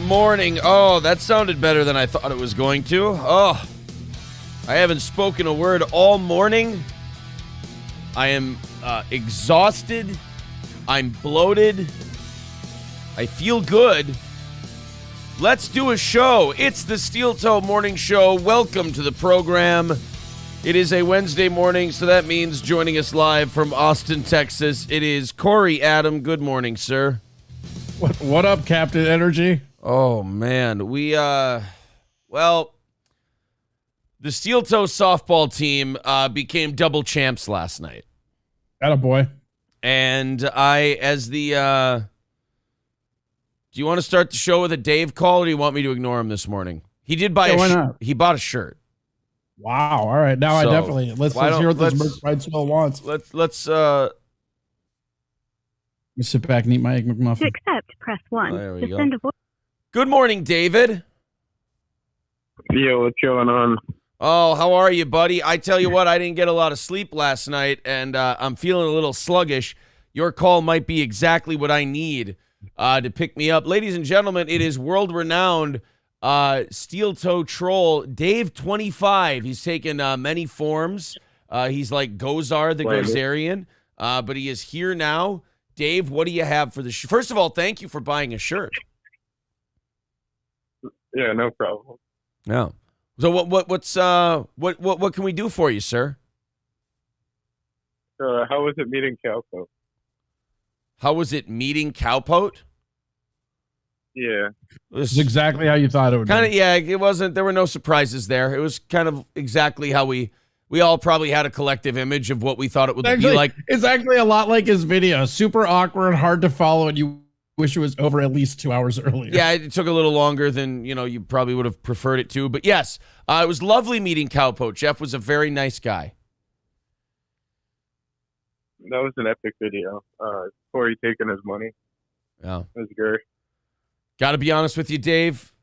morning. Oh, that sounded better than I thought it was going to. Oh, I haven't spoken a word all morning. I am exhausted. I'm bloated. I feel good. Let's do a show. It's the Steel Toe Morning Show. Welcome to the program. It is a Wednesday morning, so that means joining us live from Austin, Texas, it is Corey Adam. Good morning, sir. What up, Captain Energy? Oh, man. The Steel Toe softball team became double champs last night. Attaboy. And do you want to start the show with a Dave call, or do you want me to ignore him this morning? He did buy why not? He bought a shirt. Wow. All right. Now So, I definitely let's hear what this Merc Pride Swell wants. Let's Let me sit back and eat my Egg McMuffin. To accept, press 1. there we To go. send a voice. Good morning, David. Yo, what's going on? Oh, how are you, buddy? I tell you what, I didn't get a lot of sleep last night, and I'm feeling a little sluggish. Your call might be exactly what I need to pick me up. Ladies and gentlemen, it is world-renowned Steel Toe Troll, Dave 25. He's taken many forms. He's like Gozar the Gozerian, but he is here now. Dave, what do you have for the First of all, thank you for buying a shirt. Yeah, no problem. Yeah. So what can we do for you, sir? How was it meeting Calco? How was it meeting Cowpote? Yeah. It's exactly how you thought it would Kind of, be. yeah, it wasn't, there were no surprises there. It was kind of exactly how we all probably had a collective image of what we thought it would be like. It's actually a lot like his video. Super awkward, hard to follow, and you wish it was over at least 2 hours earlier. Yeah, it took a little longer than, you probably would have preferred it to. But yes, it was lovely meeting Cowpote. Jeff was a very nice guy. That was an epic video. Corey taking his money. Yeah. It was great. Got to be honest with you, Dave.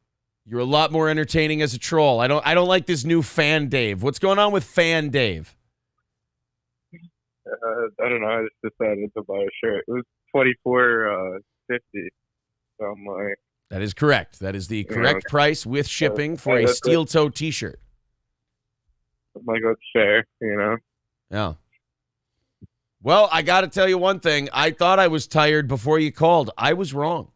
You're a lot more entertaining as a troll. I don't like this new Fan Dave. What's going on with Fan Dave? I don't know. I just decided to buy a shirt. It was $24.50. So I'm like, That is correct. That is the correct price with shipping for a that's Steel Toe t-shirt. I'm like, that's fair, Yeah. Well, I got to tell you one thing. I thought I was tired before you called. I was wrong.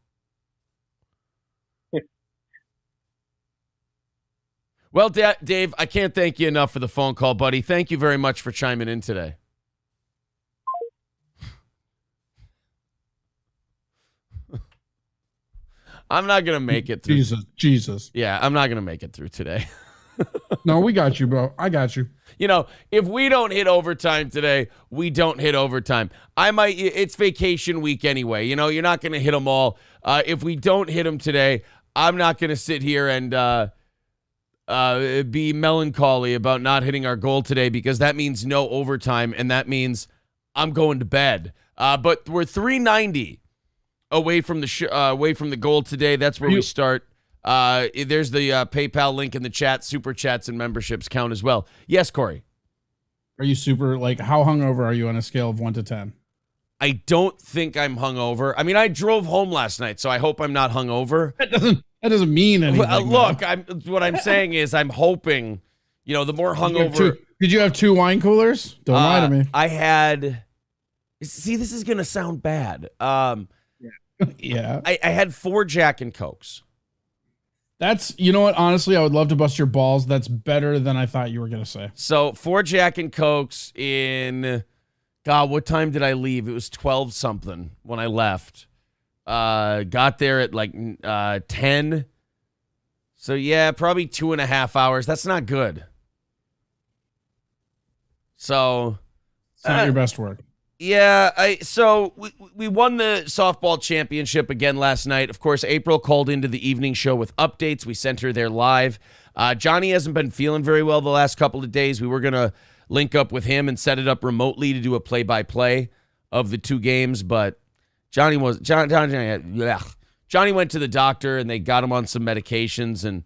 Well, Dave, I can't thank you enough for the phone call, buddy. Thank you very much for chiming in today. I'm not going to make it through. Jesus. Yeah, I'm not going to make it through today. No, we got you, bro. I got you. If we don't hit overtime today, we don't hit overtime. It's vacation week anyway. You're not going to hit them all. If we don't hit them today, I'm not going to sit here and be melancholy about not hitting our goal today, because that means no overtime, and that means I'm going to bed. But we're 390 away from the goal today. That's where we start. There's the PayPal link in the chat. Super chats and memberships count as well. Yes, Corey. Are you super, how hungover are you on a scale of 1 to 10? I don't think I'm hungover. I mean, I drove home last night, so I hope I'm not hungover. That doesn't mean anything. Look, what I'm saying is I'm hoping, the more hungover. Did you have 2 wine coolers? Don't lie to me. I had. See, this is gonna sound bad. Yeah. I had 4 Jack and Cokes. That's, you know what? Honestly, I would love to bust your balls. That's better than I thought you were going to say. So 4 Jack and Cokes in, God, what time did I leave? It was 12 something when I left. Got there at 10. So yeah, probably 2.5 hours. That's not good. So It's not your best work. Yeah, so we won the softball championship again last night. Of course, April called into the evening show with updates. We sent her there live. Johnny hasn't been feeling very well the last couple of days. We were going to link up with him and set it up remotely to do a play-by-play of the 2 games, but Johnny went to the doctor and they got him on some medications, and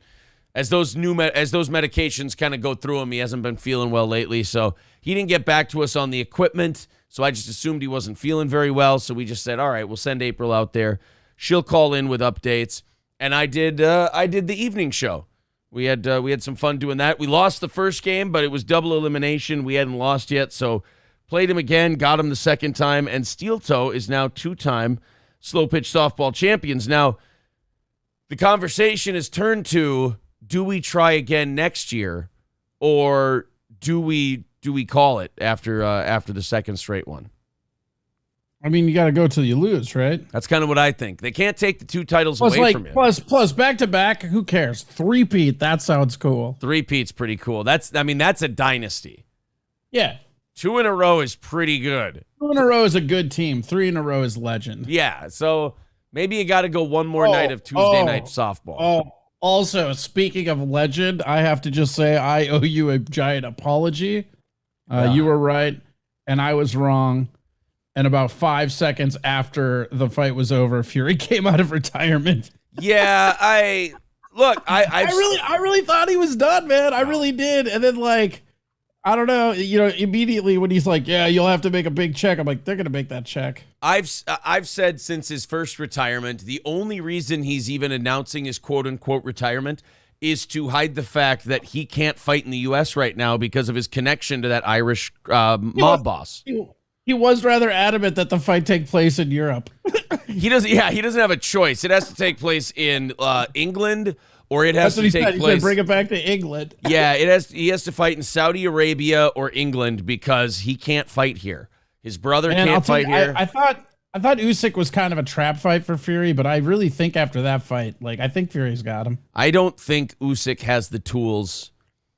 as those medications kind of go through him, he hasn't been feeling well lately, so he didn't get back to us on the equipment. So I just assumed he wasn't feeling very well. So we just said, all right, we'll send April out there. She'll call in with updates. and I did the evening show. We had some fun doing that. We lost the first game, but it was double elimination. We hadn't lost yet, so played him again, got him the second time, and Steel Toe is now 2-time slow pitch softball champions. Now, the conversation has turned to, do we try again next year, or do we call it after the second straight one? I mean, you got to go till you lose, right? That's kind of what I think. They can't take the 2 titles away from you. Plus back to back. Who cares? 3-peat. That sounds cool. 3-peat's pretty cool. That's a dynasty. Yeah. 2 in a row is pretty good. 2 in a row is a good team. 3 in a row is legend. Yeah. So maybe you got to go one more night of Tuesday night softball. Oh, also, speaking of legend, I have to just say I owe you a giant apology. You were right, and I was wrong. And about 5 seconds after the fight was over, Fury came out of retirement. Yeah, I really thought he was done, man. I really did. And then, like, I don't know, immediately when he's like, yeah, you'll have to make a big check. I'm like, they're going to make that check. I've said since his first retirement, the only reason he's even announcing his quote unquote retirement is to hide the fact that he can't fight in the U.S. right now because of his connection to that Irish mob boss. He was rather adamant that the fight take place in Europe. He doesn't have a choice. It has to take place in England, or it has to take place. He said, bring it back to England. Yeah, he has to fight in Saudi Arabia or England because he can't fight here. His brother can't fight here. I thought Usyk was kind of a trap fight for Fury, but I really think after that fight, I think Fury's got him. I don't think Usyk has the tools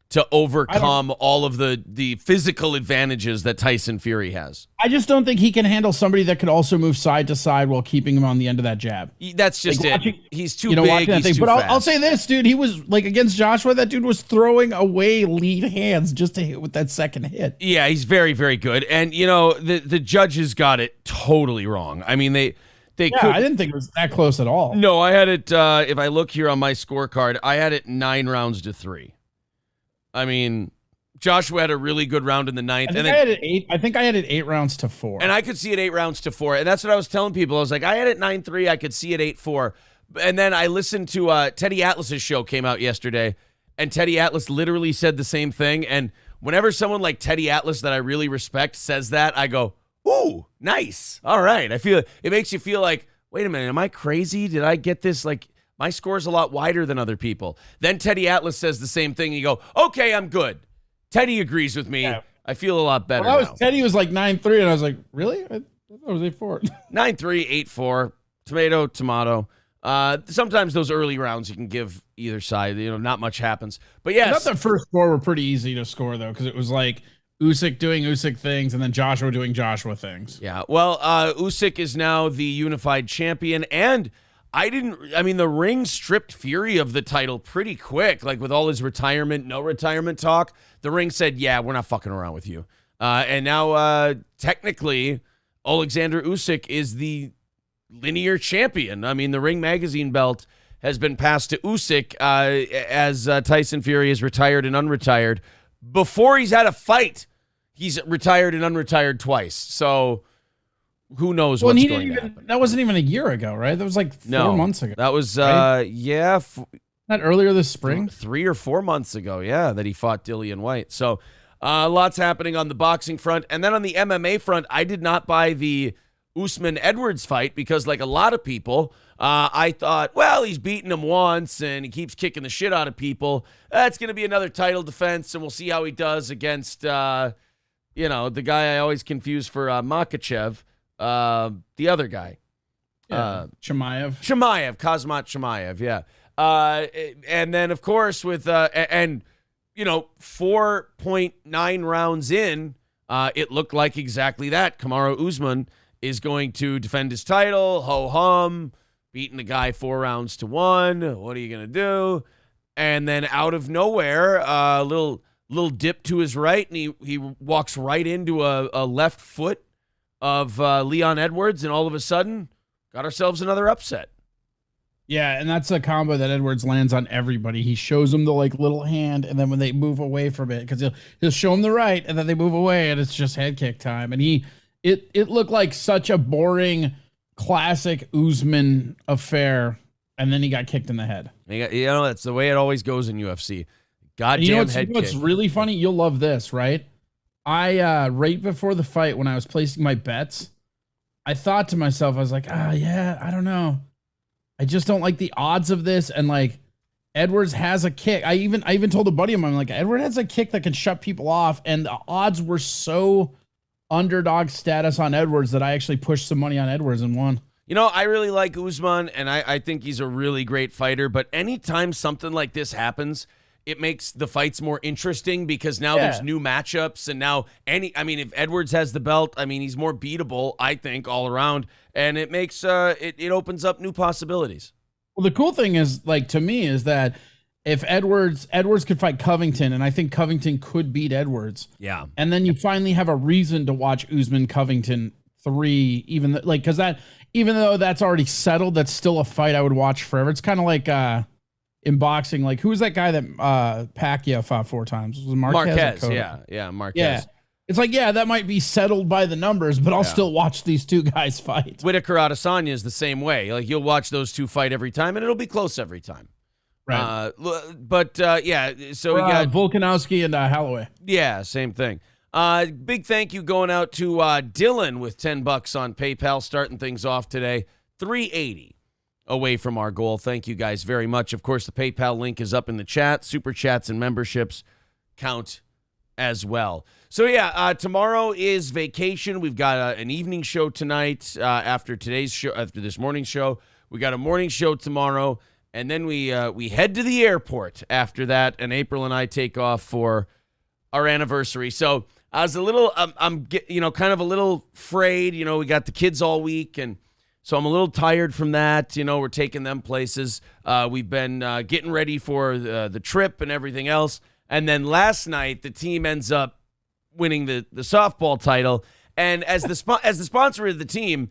to overcome all of the physical advantages that Tyson Fury has. I just don't think he can handle somebody that could also move side to side while keeping him on the end of that jab. That's just it. He's too big. He's too fast. I'll say this, dude. He was against Joshua. That dude was throwing away lead hands just to hit with that second hit. Yeah, he's very, very good. And the judges got it totally wrong. I mean, I didn't think it was that close at all. No, I had it. If I look here on my scorecard, I had it 9-3. I mean, Joshua had a really good round in the ninth. I think I had it 8-4. And I could see it 8-4. And that's what I was telling people. I was like, I had it 9-3. I could see it 8-4. And then I listened to Teddy Atlas's show came out yesterday, and Teddy Atlas literally said the same thing. And whenever someone like Teddy Atlas that I really respect says that, I go, ooh, nice. All right. I feel it makes you feel like, wait a minute, am I crazy? Did I get this? My score's a lot wider than other people. Then Teddy Atlas says the same thing, and you go, okay, I'm good. Teddy agrees with me. Yeah. I feel a lot better now. Teddy was like 9-3, and I was like, really? I thought it was 8-4. 9-3, 8-4, tomato. Sometimes those early rounds you can give either side. Not much happens. But yes. I thought the first four were pretty easy to score, though, because it was like Usyk doing Usyk things and then Joshua doing Joshua things. Yeah, well, Usyk is now the unified champion, and the ring stripped Fury of the title pretty quick, with all his no retirement talk. The ring said, yeah, we're not fucking around with you. And now, technically, Alexander Usyk is the linear champion. I mean, the Ring Magazine belt has been passed to Usyk as Tyson Fury is retired and unretired. Before he's had a fight, he's retired and unretired twice. So who knows what's going to happen. That wasn't even a year ago, right? That was 4 months ago. That was, right? Not earlier this spring? 3 or 4 months ago, that he fought Dillian White. So lots happening on the boxing front. And then on the MMA front, I did not buy the Usman-Edwards fight because, like a lot of people, I thought, well, he's beaten him once and he keeps kicking the shit out of people. It's going to be another title defense, and we'll see how he does against, the guy I always confuse for Makachev. The other guy, Chimaev, Kazmat Chimaev, yeah. And then of course with 4.9 rounds in, it looked like exactly that. Kamaru Usman is going to defend his title. Ho hum, beating the guy 4 rounds to 1. What are you gonna do? And then out of nowhere, a little dip to his right, and he walks right into a left foot of Leon Edwards, and all of a sudden, got ourselves another upset. Yeah, and that's a combo that Edwards lands on everybody. He shows them the little hand, and then when they move away from it, because he'll show them the right, and then they move away, and it's just head kick time. And it looked like such a boring, classic Usman affair, and then he got kicked in the head. That's the way it always goes in UFC. Goddamn head kick. What's really funny? You'll love this, right? I right before the fight, when I was placing my bets, I thought to myself, I was like, yeah, I don't know. I just don't like the odds of this. And like, Edwards has a kick. I even told a buddy of mine, like, Edwards has a kick that can shut people off. And the odds were so underdog status on Edwards that I actually pushed some money on Edwards and won. I really like Usman, and I think he's a really great fighter. But anytime something like this happens, it makes the fights more interesting because now there's new matchups. And now if Edwards has the belt, he's more beatable, I think, all around. And it makes it opens up new possibilities. Well, the cool thing is, like, to me, is that if Edwards could fight Covington, and I think Covington could beat Edwards. Yeah. And then you finally have a reason to watch Usman Covington 3, because even though that's already settled, that's still a fight I would watch forever. It's kind of like in boxing, like, who was that guy that Pacquiao fought 4 times? Was it Marquez? Yeah, Marquez. Yeah. It's like, that might be settled by the numbers, but I'll still watch these two guys fight. Whitaker Adesanya is the same way. Like, you'll watch those two fight every time, and it'll be close every time. Right. So we got Volkanovski and Holloway. Yeah, same thing. Big thank you going out to Dylan with $10 on PayPal, starting things off today. $380 away from our goal. Thank you guys very much. Of course, the PayPal link is up in the chat. Super chats and memberships count as well. So tomorrow is vacation. We've got an evening show tonight after today's show. After this morning's show, we got a morning show tomorrow, and then we head to the airport after that. And April and I take off for our anniversary. So I was a little, I'm kind of a little afraid. We got the kids all week, and so I'm a little tired from that. We're taking them places. We've been getting ready for the trip and everything else. And then last night, the team ends up winning the softball title. And as the sponsor of the team,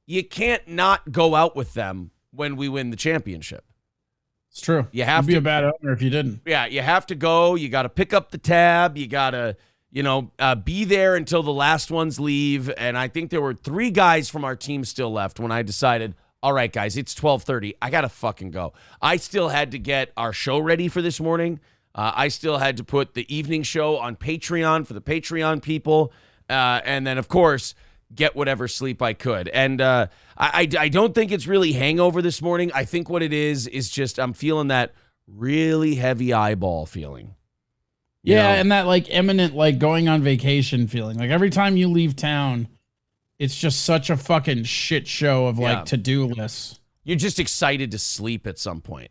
you can't not go out with them when we win the championship. It's true. You have to be a bad owner if you didn't. Yeah, you have to go. You got to pick up the tab. You got to, be there until the last ones leave. And I think there were 3 guys from our team still left when I decided, all right, guys, it's 12:30. I got to fucking go. I still had to get our show ready for this morning. I still had to put the evening show on Patreon for the Patreon people. And then, of course, get whatever sleep I could. And I don't think it's really hangover this morning. I think what it is just I'm feeling that really heavy eyeball feeling. And that like imminent, like going on vacation feeling. Like every time you leave town, it's just such a fucking shit show of like to-do lists. You're just excited to sleep at some point.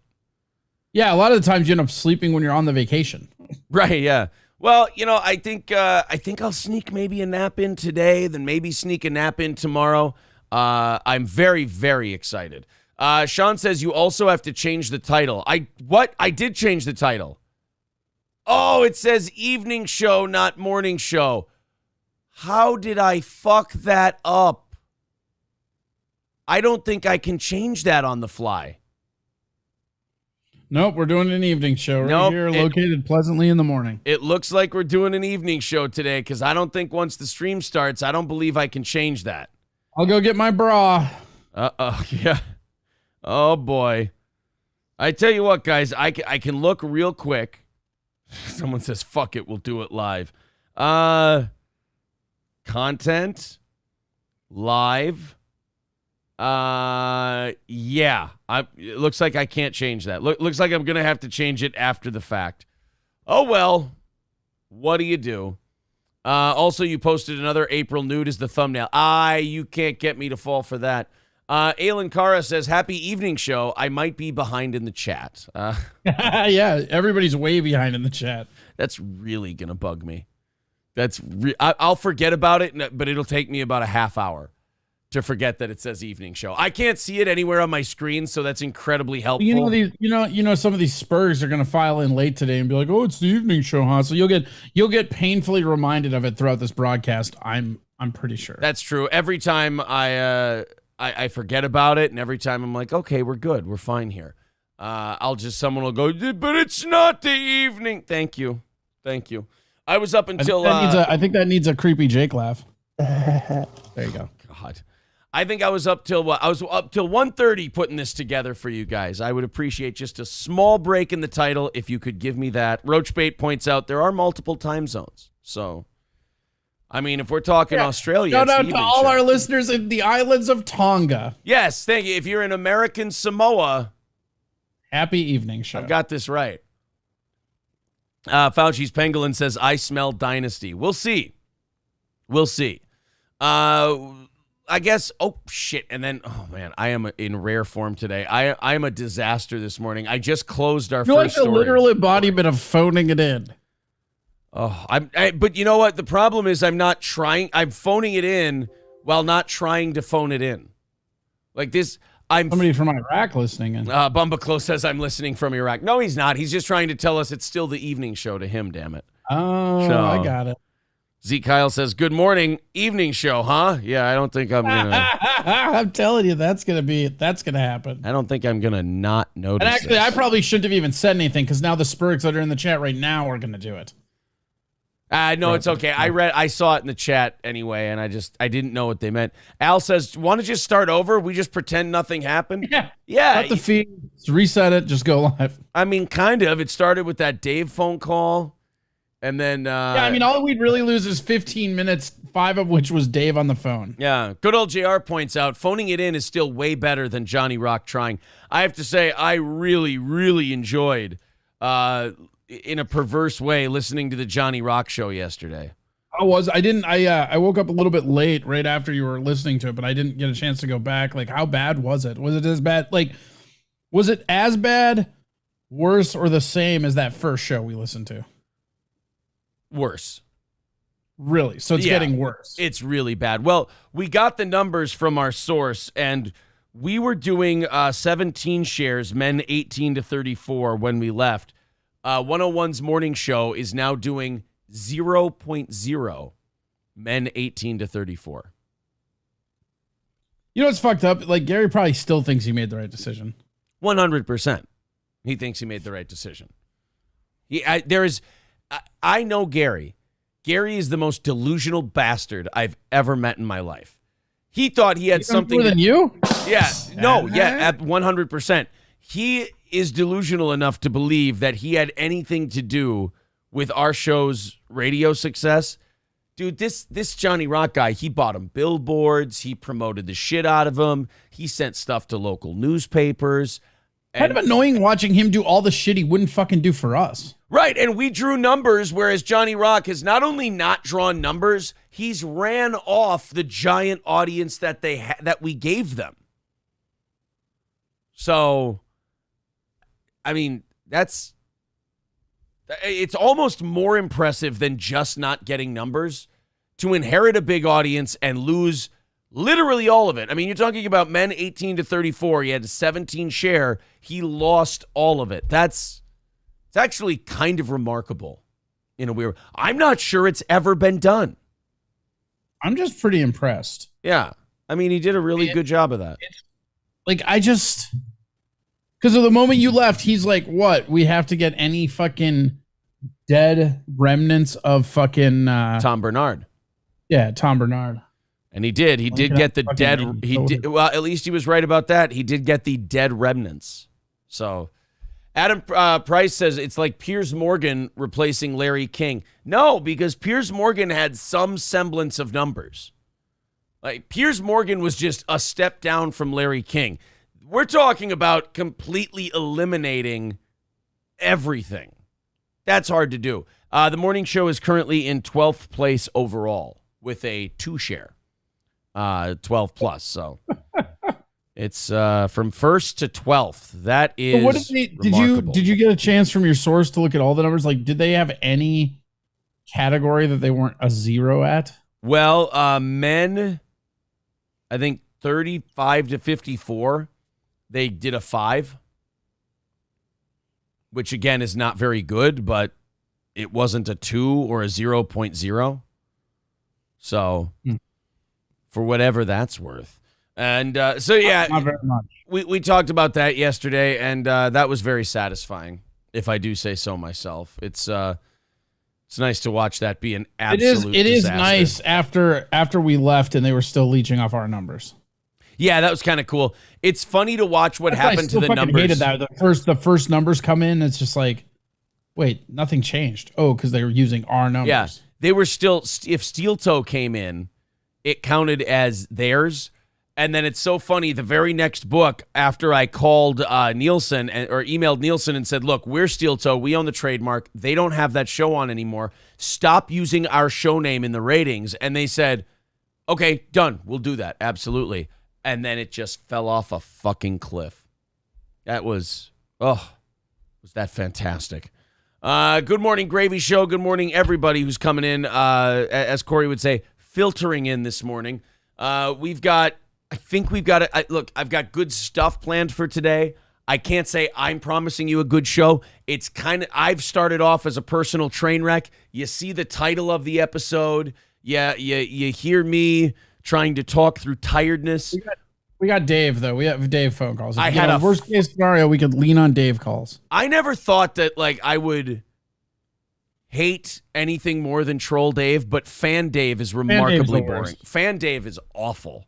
Yeah, a lot of the times you end up sleeping when you're on the vacation. Right, yeah. Well, I think I'll sneak maybe a nap in today, then maybe sneak a nap in tomorrow. I'm very, very excited. Sean says you also have to change the title. I did change the title. Oh, it says evening show, not morning show. How did I fuck that up? I don't think I can change that on the fly. Nope, we're doing an evening show right here, located pleasantly in the morning. It looks like we're doing an evening show today because I don't think once the stream starts, I don't believe I can change that. I'll go get my bra. Yeah. Oh, boy. I tell you what, guys, I can look real quick. Someone says, fuck it, we'll do it live. Content, live. It looks like I can't change that. Looks like I'm going to have to change it after the fact. Oh, well, what do you do? Also, you posted another April nude as the thumbnail. You can't get me to fall for that. Alan Cara says, happy evening show. I might be behind in the chat. Yeah, everybody's way behind in the chat. That's really going to bug me. I'll forget about it, but it'll take me about a half hour to forget that it says evening show. I can't see it anywhere on my screen, so that's incredibly helpful. Some of these Spurs are going to file in late today and be like, "Oh, it's the evening show, huh?" So you'll get painfully reminded of it throughout this broadcast. I'm pretty sure. That's true. Every time I forget about it, and every time I'm like, "Okay, we're good. We're fine here." Someone will go, "But it's not the evening." Thank you. I was up until I think that needs a creepy Jake laugh. There you go. God. I think I was up till what? I was up till 1:30 putting this together for you guys. I would appreciate just a small break in the title if you could give me that. Roachbait points out there are multiple time zones. So, I mean, if we're talking Australia, shout it's out the to evening all show. our listeners in the islands of Tonga. Yes, thank you. If you're in American Samoa, happy evening show. I've got this right. Fauci's Pangolin says, I smell dynasty. We'll see. We'll see. I guess, oh, shit. And then, oh, man, I am in rare form today. I am a disaster this morning. I just closed our You're first like the story. literal embodiment of phoning it in. Oh, but you know what? The problem is I'm not trying. I'm phoning it in while not trying to phone it in. Like this, Somebody from Iraq listening in. Bumbaclo says I'm listening from Iraq. No, he's not. He's just trying to tell us it's still the evening show to him, damn it. Oh, So, I got it. Zeke Kyle says, good morning, evening show, huh? Yeah, I don't think I'm going to. I'm telling you, that's gonna happen. I don't think I'm going to not notice And actually, this. I probably shouldn't have even said anything because now the Spurks that are in the chat right now are gonna do it. No, it's okay. I saw it in the chat anyway, and I didn't know what they meant. Al says, want to just start over? We just pretend nothing happened? Yeah. Cut the feed, reset it, just go live. I mean, kind of. It started with that Dave phone call, and then... Yeah, I mean, all we'd really lose is 15 minutes, 5 of which was Dave on the phone. Yeah, good old JR points out, phoning it in is still way better than Johnny Rock trying. I have to say, I really, really enjoyed, in a perverse way, listening to the Johnny Rock show yesterday. I woke up a little bit late right after you were listening to it, but I didn't get a chance to go back. Like, how bad was it? Was it as bad? Like, was it as bad, worse, or the same as that first show we listened to? Worse. Really? So it's getting worse. It's really bad. Well, we got the numbers from our source, and we were doing 17 shares, men 18 to 34 when we left. 101's morning show is now doing 0.0 men 18 to 34. You know what's fucked up? Like, Gary probably still thinks he made the right decision. 100%. He thinks he made the right decision. I know Gary. Gary is the most delusional bastard I've ever met in my life. He thought he had something more than you? Yeah, no, yeah, at 100%. He is delusional enough to believe that he had anything to do with our show's radio success. Dude, this Johnny Rock guy, he bought him billboards. He promoted the shit out of them. He sent stuff to local newspapers. Kind of annoying watching him do all the shit he wouldn't fucking do for us. Right, and we drew numbers, whereas Johnny Rock has not only not drawn numbers, he's ran off the giant audience that that we gave them. So, I mean, it's almost more impressive than just not getting numbers to inherit a big audience and lose literally all of it. I mean, you're talking about men 18 to 34. He had a 17 share. He lost all of it. It's actually kind of remarkable in a weird. I'm not sure it's ever been done. I'm just pretty impressed. Yeah. I mean, he did a really good job of that. Like, because of the moment you left, he's like, what? We have to get any fucking dead remnants of fucking Tom Bernard. Yeah, Tom Bernard. And he did. He did get the dead. Well, at least he was right about that. He did get the dead remnants. So Adam Price says it's like Piers Morgan replacing Larry King. No, because Piers Morgan had some semblance of numbers. Like, Piers Morgan was just a step down from Larry King. We're talking about completely eliminating everything. That's hard to do. The morning show is currently in 12th place overall with a 2 share. 12 plus. So it's from 1st to 12th. That is what did you get a chance from your source to look at all the numbers? Like, did they have any category that they weren't a 0 at? Well, men, I think 35 to 54, they did a 5, which again is not very good, but it wasn't a 2 or a 0.0. So for whatever that's worth. And so, yeah, not very much. We talked about that yesterday, and that was very satisfying, if I do say so myself. It's nice to watch that be an absolute It is disaster. nice after we left and they were still leeching off our numbers. Yeah, that was kind of cool. It's funny to watch what I happened to still the fucking numbers. hated that. The first numbers come in, it's just like, wait, nothing changed. Oh, because they were using our numbers. Yeah, they were still, if Steel Toe came in, it counted as theirs. And then it's so funny, the very next book, after I called Nielsen or emailed Nielsen and said, look, we're Steel Toe, we own the trademark, they don't have that show on anymore. Stop using our show name in the ratings. And they said, okay, done, we'll do that, absolutely. And then it just fell off a fucking cliff. That was that fantastic. Good morning, Gravy Show. Good morning, everybody who's coming in, as Corey would say, filtering in this morning. Look, I've got good stuff planned for today. I can't say I'm promising you a good show. It's I've started off as a personal train wreck. You see the title of the episode. Yeah, you hear me trying to talk through tiredness. We got Dave, though. We have Dave phone calls. I had a worst case scenario, we could lean on Dave calls. I never thought that I would hate anything more than Troll Dave, but Fan Dave is remarkably boring. Fan Dave is awful,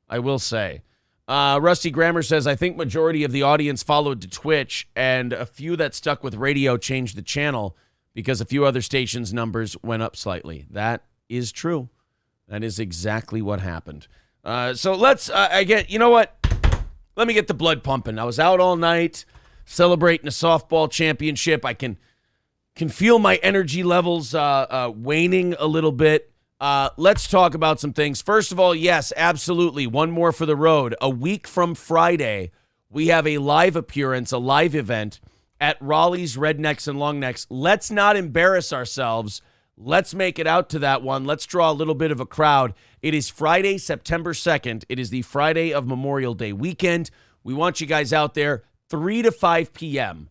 I will say. Rusty Grammer says, I think majority of the audience followed to Twitch, and a few that stuck with radio changed the channel because a few other stations' numbers went up slightly. That is true. That is exactly what happened. So let's, you know what? Let me get the blood pumping. I was out all night celebrating a softball championship. I can feel my energy levels waning a little bit. Let's talk about some things. First of all, yes, absolutely. One more for the road. A week from Friday, we have a live appearance, a live event at Raleigh's Rednecks and Longnecks. Let's not embarrass ourselves. Let's make it out to that one. Let's draw a little bit of a crowd. It is Friday, September 2nd. It is the Friday of Memorial Day weekend. We want you guys out there 3 to 5 p.m.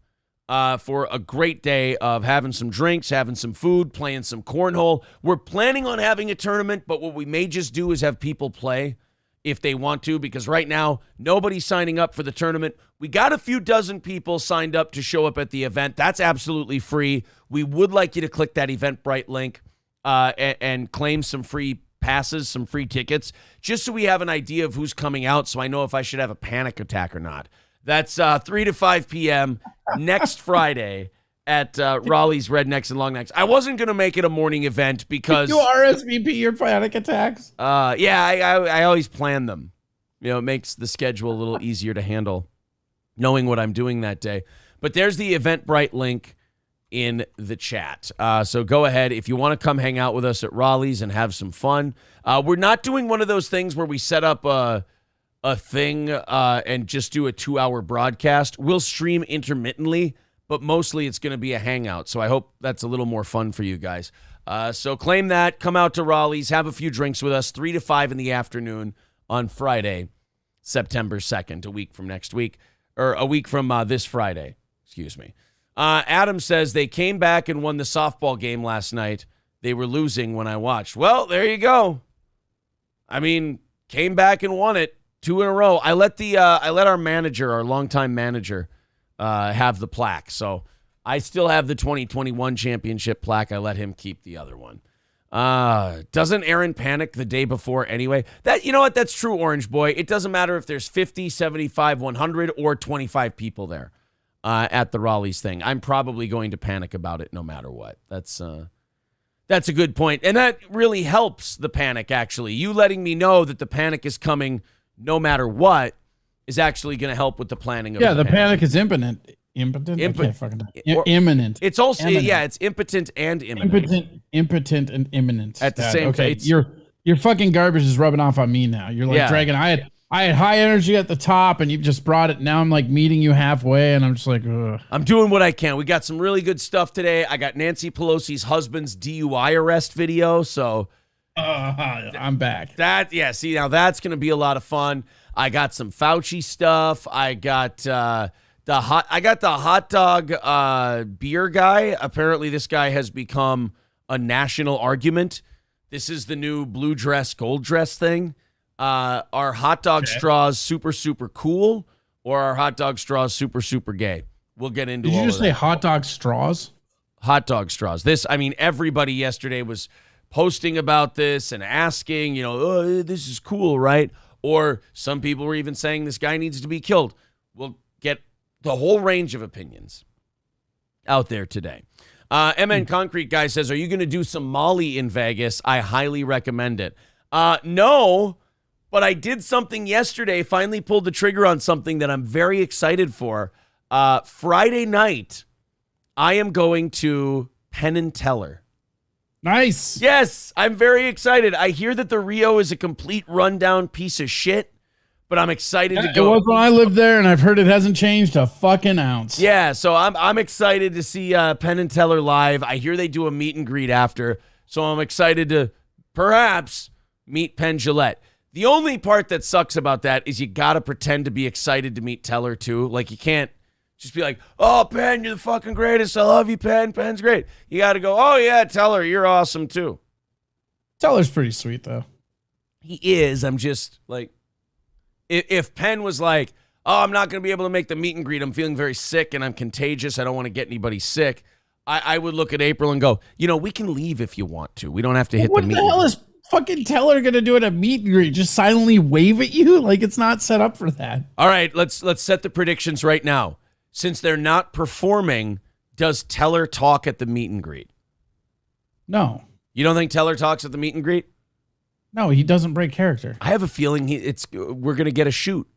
For a great day of having some drinks, having some food, playing some cornhole. We're planning on having a tournament, but what we may just do is have people play if they want to, because right now, nobody's signing up for the tournament. We got a few dozen people signed up to show up at the event. That's absolutely free. We would like you to click that Eventbrite link and claim some free passes, some free tickets, just so we have an idea of who's coming out, so I know if I should have a panic attack or not. That's 3 to 5 p.m. next Friday at Raleigh's Rednecks and Longnecks. I wasn't going to make it a morning event because... You RSVP your panic attacks? I always plan them. You know, it makes the schedule a little easier to handle, knowing what I'm doing that day. But there's the Eventbrite link in the chat. So go ahead. If you want to come hang out with us at Raleigh's and have some fun. We're not doing one of those things where we set up a thing and just do a 2-hour broadcast. We'll stream intermittently, but mostly it's going to be a hangout. So I hope that's a little more fun for you guys. So claim that. Come out to Raleigh's. Have a few drinks with us. 3 to 5 in the afternoon on Friday, September 2nd, a week from next week. Or a week from this Friday. Excuse me. Adam says they came back and won the softball game last night. They were losing when I watched. Well, there you go. I mean, came back and won it 2 in a row. I let our manager, our longtime manager, have the plaque. So I still have the 2021 championship plaque. I let him keep the other one. Doesn't Aaron panic the day before anyway? That, you know what? That's true, Orange Boy. It doesn't matter if there's 50, 75, 100, or 25 people there. At the Raleigh's thing. I'm probably going to panic about it no matter what. That's a good point. And that really helps the panic, actually. You letting me know that the panic is coming no matter what is actually going to help with the planning of the panic is imminent. Imminent. It's also, imminent. it's impotent and imminent. Impotent and imminent. At the same time. Your fucking garbage is rubbing off on me now. You're like, Dragon, I had high energy at the top, and you've just brought it. Now I'm like meeting you halfway, and I'm just like, ugh. I'm doing what I can. We got some really good stuff today. I got Nancy Pelosi's husband's DUI arrest video, so I'm back. Now that's going to be a lot of fun. I got some Fauci stuff. I got the hot dog beer guy. Apparently, this guy has become a national argument. This is the new blue dress, gold dress thing. Are hot dog straws super, super cool, or are hot dog straws super, super gay? We'll get into all of that. Did you just say hot dog straws? Hot dog straws. Everybody yesterday was posting about this and asking, this is cool, right? Or some people were even saying this guy needs to be killed. We'll get the whole range of opinions out there today. MN Concrete Guy says, are you going to do some Molly in Vegas? I highly recommend it. No, but I did something yesterday, finally pulled the trigger on something that I'm very excited for. Friday night, I am going to Penn and Teller. Nice. Yes, I'm very excited. I hear that the Rio is a complete rundown piece of shit, but I'm excited to go. It was when I lived there, and I've heard it hasn't changed a fucking ounce. Yeah, so I'm excited to see Penn and Teller live. I hear they do a meet and greet after, so I'm excited to perhaps meet Penn Jillette. The only part that sucks about that is you got to pretend to be excited to meet Teller too. Like, you can't just be like, oh, Penn, you're the fucking greatest. I love you, Penn. Penn's great. You got to go, oh, yeah, Teller, you're awesome too. Teller's pretty sweet, though. He is. I'm just like, if Penn was like, oh, I'm not going to be able to make the meet and greet. I'm feeling very sick and I'm contagious. I don't want to get anybody sick. I would look at April and go, we can leave if you want to. We don't have to hit the meet. What the hell is fucking Teller going to do at a meet and greet? Just silently wave at you? Like, it's not set up for that. All right, let's set the predictions right now. Since they're not performing, does Teller talk at the meet and greet? No. You don't think Teller talks at the meet and greet? No, he doesn't break character. I have a feeling we're going to get a shoot.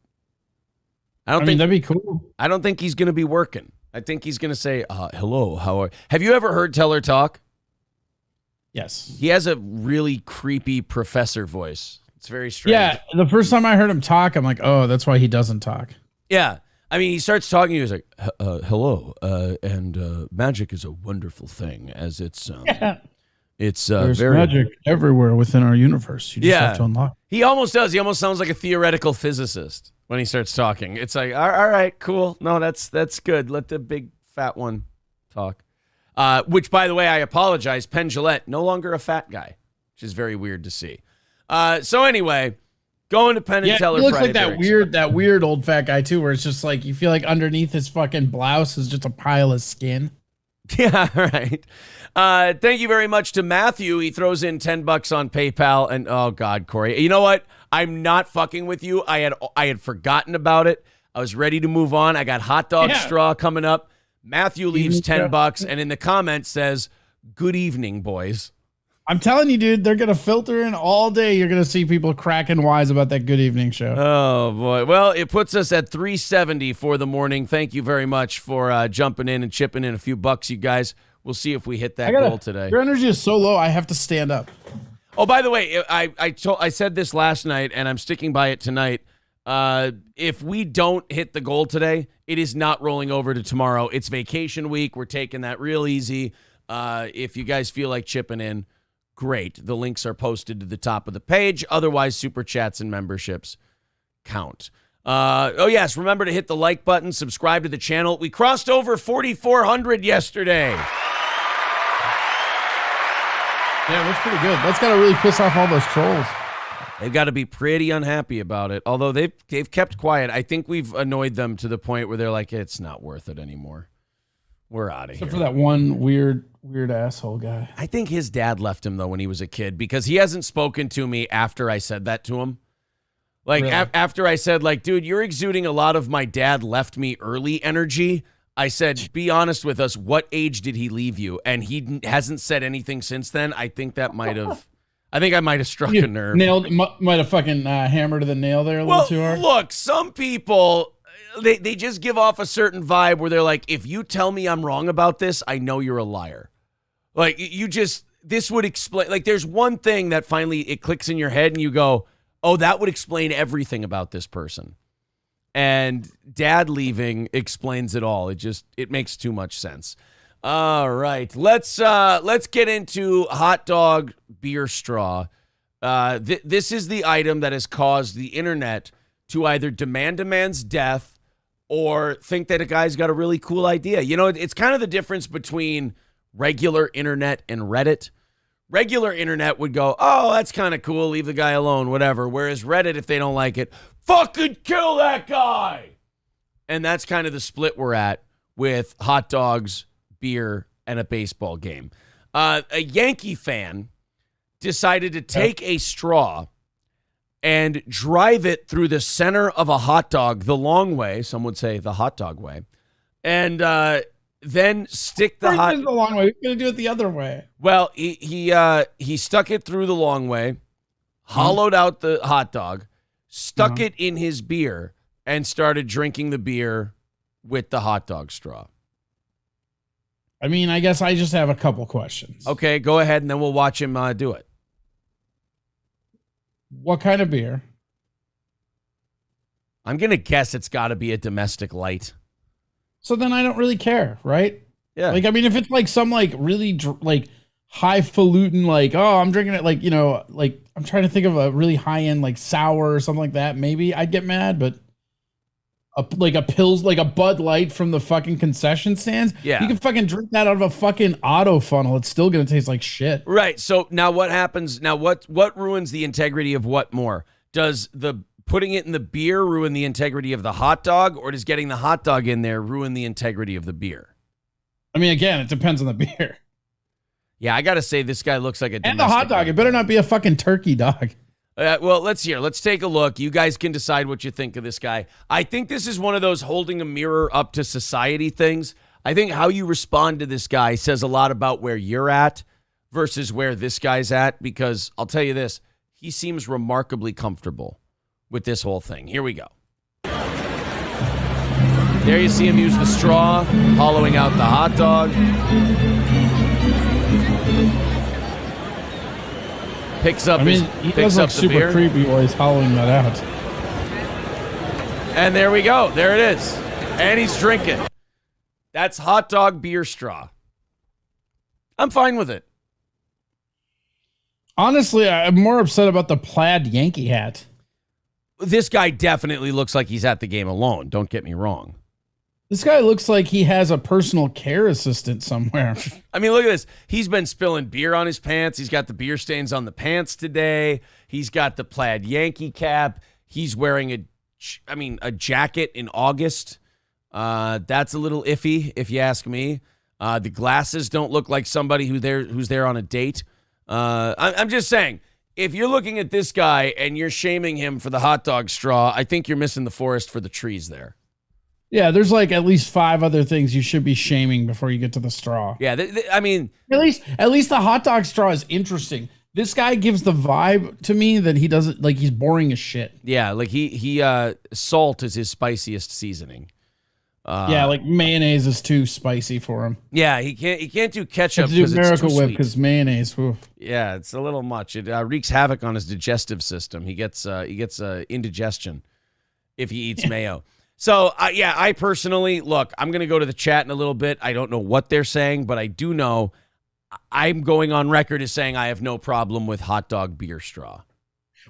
I mean, that'd be cool. I don't think he's going to be working. I think he's going to say, hello, how are you? Have you ever heard Teller talk? Yes. He has a really creepy professor voice. It's very strange. Yeah, the first time I heard him talk, I'm like, oh, that's why he doesn't talk. Yeah. I mean, he starts talking, he was like, hello, and magic is a wonderful thing, as it's There's very magic everywhere within our universe. You just have to unlock. He almost does. He almost sounds like a theoretical physicist when he starts talking. It's like, all right, cool. No, that's good. Let the big fat one talk. Which, by the way, I apologize. Penn Jillette, no longer a fat guy, which is very weird to see. So anyway, going to Penn and Teller. He looks Friday like that weird old fat guy too, where it's just like you feel like underneath his fucking blouse is just a pile of skin. Yeah, right. Thank you very much to Matthew. He throws in $10 on PayPal, and oh God, Corey, you know what? I'm not fucking with you. I had forgotten about it. I was ready to move on. I got hot dog straw coming up. Matthew leaves $10 and in the comments says, "Good evening, boys." I'm telling you, dude, they're going to filter in all day. You're going to see people cracking wise about that Good Evening show. Oh, boy. Well, it puts us at 370 for the morning. Thank you very much for jumping in and chipping in a few bucks, you guys. We'll see if we hit that goal today. Your energy is so low, I have to stand up. Oh, by the way, I said this last night, and I'm sticking by it tonight. If we don't hit the goal today, it is not rolling over to tomorrow. It's vacation week. We're taking that real easy. If you guys feel like chipping in, great. The links are posted to the top of the page. Otherwise, super chats and memberships count. Oh, yes. Remember to hit the like button. Subscribe to the channel. We crossed over 4,400 yesterday. Yeah, that's pretty good. That's got to really piss off all those trolls. They've got to be pretty unhappy about it. Although they've kept quiet. I think we've annoyed them to the point where they're like, it's not worth it anymore. We're out of here. Except for that one weird asshole guy. I think his dad left him, though, when he was a kid, because he hasn't spoken to me after I said that to him. Like, really? After I said, like, dude, you're exuding a lot of my dad left me early energy. I said, be honest with us. What age did he leave you? And he hasn't said anything since then. I think that might have... I think I might have struck a nerve. Might have fucking hammered the nail there a little too hard. Look, some people... They just give off a certain vibe where they're like, if you tell me I'm wrong about this, I know you're a liar. Like, this would explain, like, there's one thing that finally it clicks in your head and you go, oh, that would explain everything about this person. And dad leaving explains it all. It makes too much sense. All right, let's get into hot dog beer straw. This is the item that has caused the internet to either demand a man's death or think that a guy's got a really cool idea. You know, it's kind of the difference between regular internet and Reddit. Regular internet would go, oh, that's kind of cool, leave the guy alone, whatever. Whereas Reddit, if they don't like it, fucking kill that guy. And that's kind of the split we're at with hot dogs, beer, and a baseball game. A Yankee fan decided to take a straw and drive it through the center of a hot dog the long way. Some would say the hot dog way. And then stick the hot... the long way. We're going to do it the other way. Well, he stuck it through the long way, hollowed out the hot dog, stuck it in his beer, and started drinking the beer with the hot dog straw. I mean, I guess I just have a couple questions. Okay, go ahead, and then we'll watch him do it. What kind of beer? I'm going to guess it's got to be a domestic light. So then I don't really care, right? Yeah. Like, I mean, if it's like some like really like highfalutin, like, oh, I'm drinking it like, you know, like I'm trying to think of a really high end like sour or something like that. Maybe I'd get mad, but like a Pils, like a Bud Light from the fucking concession stands. Yeah. You can fucking drink that out of a fucking auto funnel. It's still going to taste like shit. Right. So now what happens? Now what ruins the integrity of what more? Does the putting it in the beer ruin the integrity of the hot dog, or does getting the hot dog in there ruin the integrity of the beer? I mean, again, it depends on the beer. Yeah, I got to say this guy looks like a and the hot dog. It better not be a fucking turkey dog. Well, let's take a look. You guys can decide what you think of this guy. I think this is one of those holding a mirror up to society things. I think how you respond to this guy says a lot about where you're at versus where this guy's at, because I'll tell you this, he seems remarkably comfortable with this whole thing. Here we go. There you see him use the straw, hollowing out the hot dog. Picks up he picks does up look the super beer. creepy while he's hollowing that out. And there we go. There it is. And he's drinking. That's hot dog beer straw. I'm fine with it. Honestly, I'm more upset about the plaid Yankee hat. This guy definitely looks like he's at the game alone. Don't get me wrong. This guy looks like he has a personal care assistant somewhere. I mean, look at this. He's been spilling beer on his pants. He's got the beer stains on the pants today. He's got the plaid Yankee cap. He's wearing a jacket in August. That's a little iffy, if you ask me. The glasses don't look like somebody who's there on a date. I'm just saying, if you're looking at this guy and you're shaming him for the hot dog straw, I think you're missing the forest for the trees there. Yeah, there's like at least 5 other things you should be shaming before you get to the straw. Yeah, I mean, at least the hot dog straw is interesting. This guy gives the vibe to me that he doesn't like. He's boring as shit. Yeah, like he salt is his spiciest seasoning. Yeah, like mayonnaise is too spicy for him. Yeah, he can't do ketchup because it's Miracle too Whip sweet. Because mayonnaise. Oof. Yeah, it's a little much. It wreaks havoc on his digestive system. He gets indigestion if he eats mayo. So, I personally, look, I'm going to go to the chat in a little bit. I don't know what they're saying, but I do know I'm going on record as saying I have no problem with hot dog beer straw.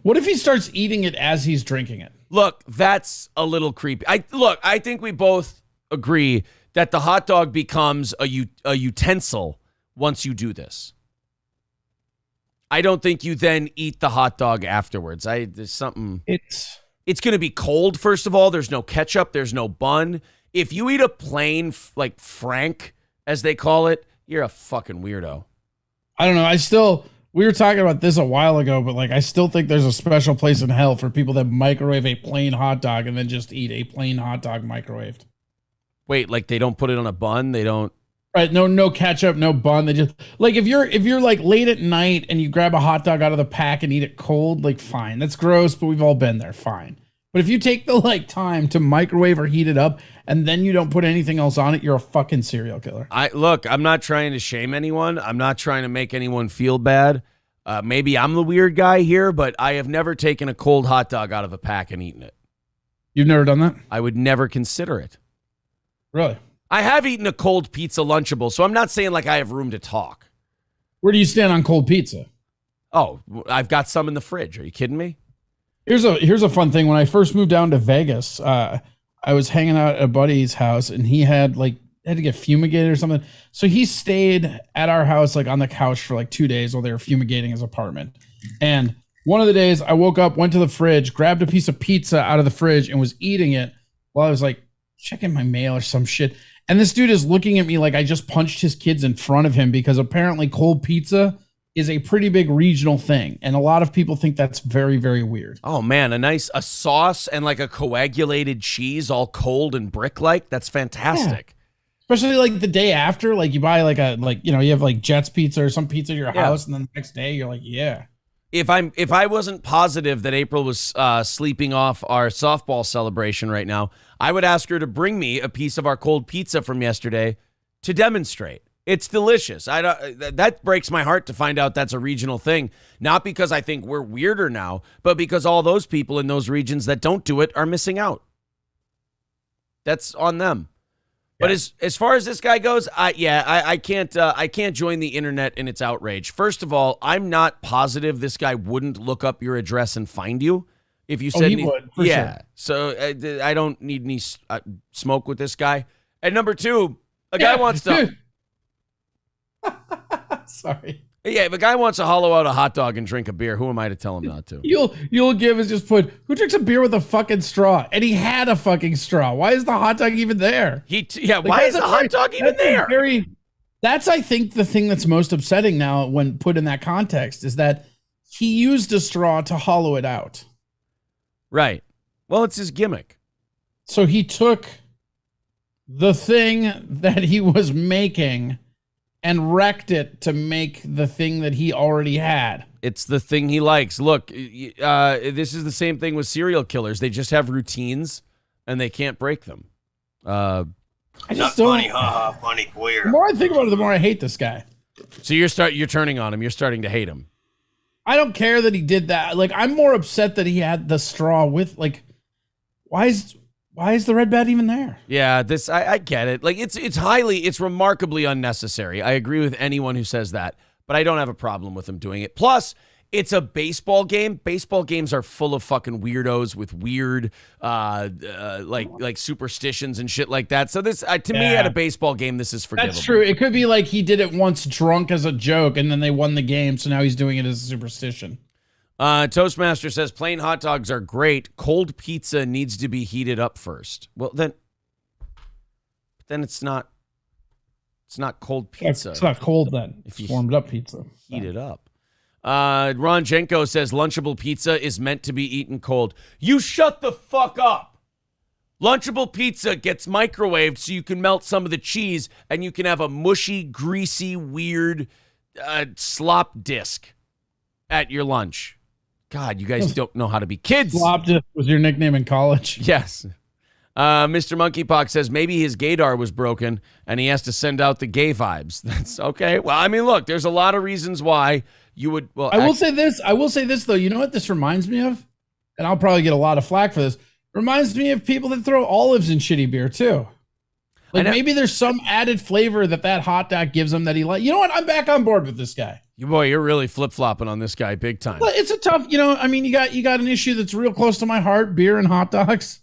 What if he starts eating it as he's drinking it? Look, that's a little creepy. I think we both agree that the hot dog becomes a utensil once you do this. I don't think you then eat the hot dog afterwards. There's something... It's going to be cold, first of all. There's no ketchup. There's no bun. If you eat a plain, like Frank, as they call it, you're a fucking weirdo. I don't know. We were talking about this a while ago, but like, I still think there's a special place in hell for people that microwave a plain hot dog and then just eat a plain hot dog microwaved. Wait, like they don't put it on a bun? They don't... Right, no ketchup, no bun. They just like if you're like late at night and you grab a hot dog out of the pack and eat it cold, like fine. That's gross, but we've all been there, fine. But if you take the like time to microwave or heat it up and then you don't put anything else on it, you're a fucking serial killer. I'm not trying to shame anyone. I'm not trying to make anyone feel bad. Maybe I'm the weird guy here, but I have never taken a cold hot dog out of a pack and eaten it. You've never done that? I would never consider it. Really? I have eaten a cold pizza Lunchable, so I'm not saying like I have room to talk. Where do you stand on cold pizza? Oh, I've got some in the fridge. Are you kidding me? Here's a fun thing. When I first moved down to Vegas, I was hanging out at a buddy's house and he had to get fumigated or something. So he stayed at our house like on the couch for like 2 days while they were fumigating his apartment. And one of the days I woke up, went to the fridge, grabbed a piece of pizza out of the fridge and was eating it while I was like checking my mail or some shit. And this dude is looking at me like I just punched his kids in front of him because apparently cold pizza is a pretty big regional thing. And a lot of people think that's very, very weird. Oh man, a sauce and like a coagulated cheese all cold and brick-like. That's fantastic. Yeah. Especially like the day after, like you buy you have like Jets pizza or some pizza at your house, and then the next day you're like, yeah. If I wasn't positive that April was sleeping off our softball celebration right now, I would ask her to bring me a piece of our cold pizza from yesterday to demonstrate. It's delicious. That breaks my heart to find out that's a regional thing. Not because I think we're weirder now, but because all those people in those regions that don't do it are missing out. That's on them. But as far as this guy goes, I can't join the internet in its outrage. First of all, I'm not positive this guy wouldn't look up your address and find you if you said he would, for sure. So I don't need any smoke with this guy. And number two, a guy wants to. Sorry. Yeah, if a guy wants to hollow out a hot dog and drink a beer, who am I to tell him not to? You'll give is just put, who drinks a beer with a fucking straw? And he had a fucking straw. Why is the hot dog even there? Why is the hot dog even there? That's, I think, the thing that's most upsetting now when put in that context is that he used a straw to hollow it out. Right. Well, it's his gimmick. So he took the thing that he was making and wrecked it to make the thing that he already had. It's the thing he likes. Look, this is the same thing with serial killers. They just have routines, and they can't break them. I just Not funny, haha, funny, queer. The more I think about it, the more I hate this guy. So you're turning on him. You're starting to hate him. I don't care that he did that. Like, I'm more upset that he had the straw with, like, why is the red bat even there? Yeah, I get it. Like it's remarkably unnecessary. I agree with anyone who says that, but I don't have a problem with him doing it. Plus, it's a baseball game. Baseball games are full of fucking weirdos with weird like superstitions and shit like that. So this to me at a baseball game, this is forgivable. That's true. It could be like he did it once drunk as a joke and then they won the game, so now he's doing it as a superstition. Toastmaster says plain hot dogs are great. Cold pizza needs to be heated up first. Well, then it's not cold pizza. It's not cold then. If you warmed up pizza. Heat it up. Ron Jenko says Lunchable pizza is meant to be eaten cold. You shut the fuck up. Lunchable pizza gets microwaved so you can melt some of the cheese and you can have a mushy, greasy, weird slop disc at your lunch. God, you guys don't know how to be kids. Slop disc was your nickname in college. Yes. Mr. Monkeypox says maybe his gaydar was broken and he has to send out the gay vibes. That's okay. Well, I mean, look, there's a lot of reasons why you would. Well, I will say this though. You know what this reminds me of? And I'll probably get a lot of flack for this. Reminds me of people that throw olives in shitty beer too. Like maybe there's some added flavor that hot dog gives him that he like. You know what? I'm back on board with this guy. You're really flip-flopping on this guy big time. Well, it's a tough, I mean, you got an issue that's real close to my heart, beer and hot dogs.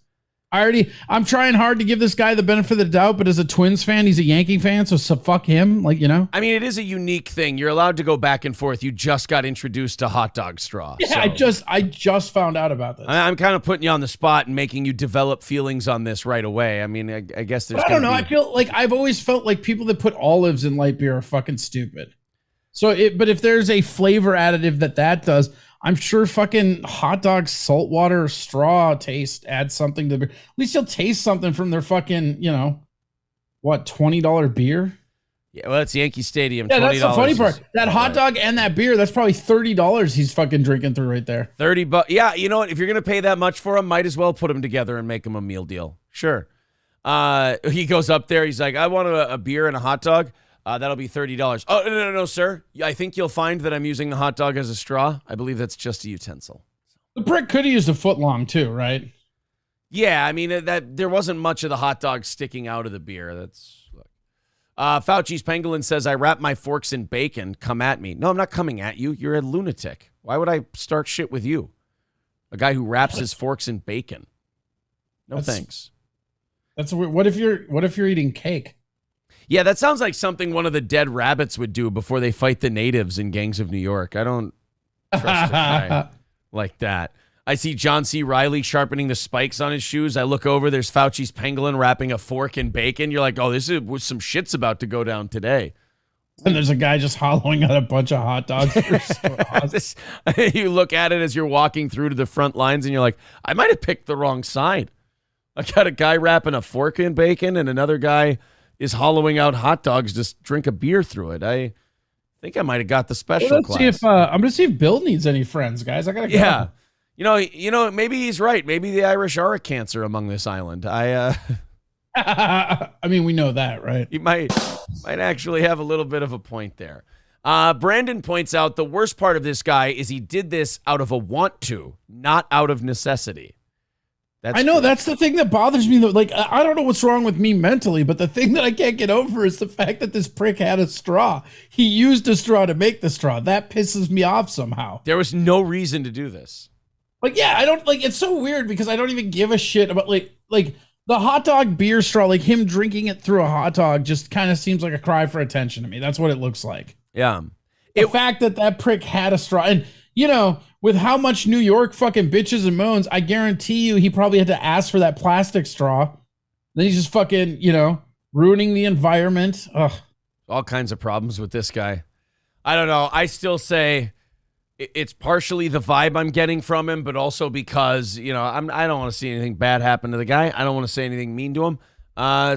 I'm trying hard to give this guy the benefit of the doubt, but as a Twins fan, he's a Yankee fan, so fuck him, I mean, it is a unique thing. You're allowed to go back and forth. You just got introduced to hot dog straw. Yeah, so. I just found out about this. I'm kind of putting you on the spot and making you develop feelings on this right away. I mean, I guess there's. But I don't know. I feel like I've always felt like people that put olives in light beer are fucking stupid. But if there's a flavor additive that does, I'm sure fucking hot dog, saltwater, straw taste adds something to the beer. At least you'll taste something from their fucking, $20 beer. Yeah, well, it's Yankee Stadium. Yeah, $20 that's the funny part. That hot dog and that beer, that's probably $30 he's fucking drinking through right there. $30. Yeah, you know what? If you're gonna pay that much for them, might as well put them together and make them a meal deal. Sure. He goes up there. He's like, I want a beer and a hot dog. That'll be $30. Oh, no, sir. I think you'll find that I'm using the hot dog as a straw. I believe that's just a utensil. The prick could have used a foot long too, right? Yeah, I mean, that there wasn't much of the hot dog sticking out of the beer. That's Fauci's Pangolin says, I wrap my forks in bacon. Come at me. No, I'm not coming at you. You're a lunatic. Why would I start shit with you? A guy who wraps his forks in bacon. No, thanks. That's weird. What if you're eating cake? Yeah, that sounds like something one of the dead rabbits would do before they fight the natives in Gangs of New York. I don't trust a guy like that. I see John C. Reilly sharpening the spikes on his shoes. I look over, there's Fauci's Pangolin wrapping a fork in bacon. You're like, oh, this is some shit's about to go down today. And there's a guy just hollowing out a bunch of hot dogs. So awesome. You look at it as you're walking through to the front lines and you're like, I might have picked the wrong side. I got a guy wrapping a fork in bacon and another guy is hollowing out hot dogs to drink a beer through it. I think I might have got the special class. See if, I'm going to see if Bill needs any friends, guys. I got to go. Yeah. You know, maybe he's right. Maybe the Irish are a cancer among this island. I mean, we know that, right? You might actually have a little bit of a point there. Brandon points out the worst part of this guy is he did this out of a want to, not out of necessity. I know, that's the thing that bothers me. Like, I don't know what's wrong with me mentally, but the thing that I can't get over is the fact that this prick had a straw. He used a straw to make the straw. That pisses me off somehow. There was no reason to do this. Like, yeah, I don't like. It's so weird because I don't even give a shit about like the hot dog beer straw. Like him drinking it through a hot dog just kind of seems like a cry for attention to me. That's what it looks like. Yeah. The fact that prick had a straw, and you know, with how much New York fucking bitches and moans, I guarantee you he probably had to ask for that plastic straw. Then he's just fucking, ruining the environment. Ugh. All kinds of problems with this guy. I don't know. I still say it's partially the vibe I'm getting from him, but also because, I don't want to see anything bad happen to the guy. I don't want to say anything mean to him.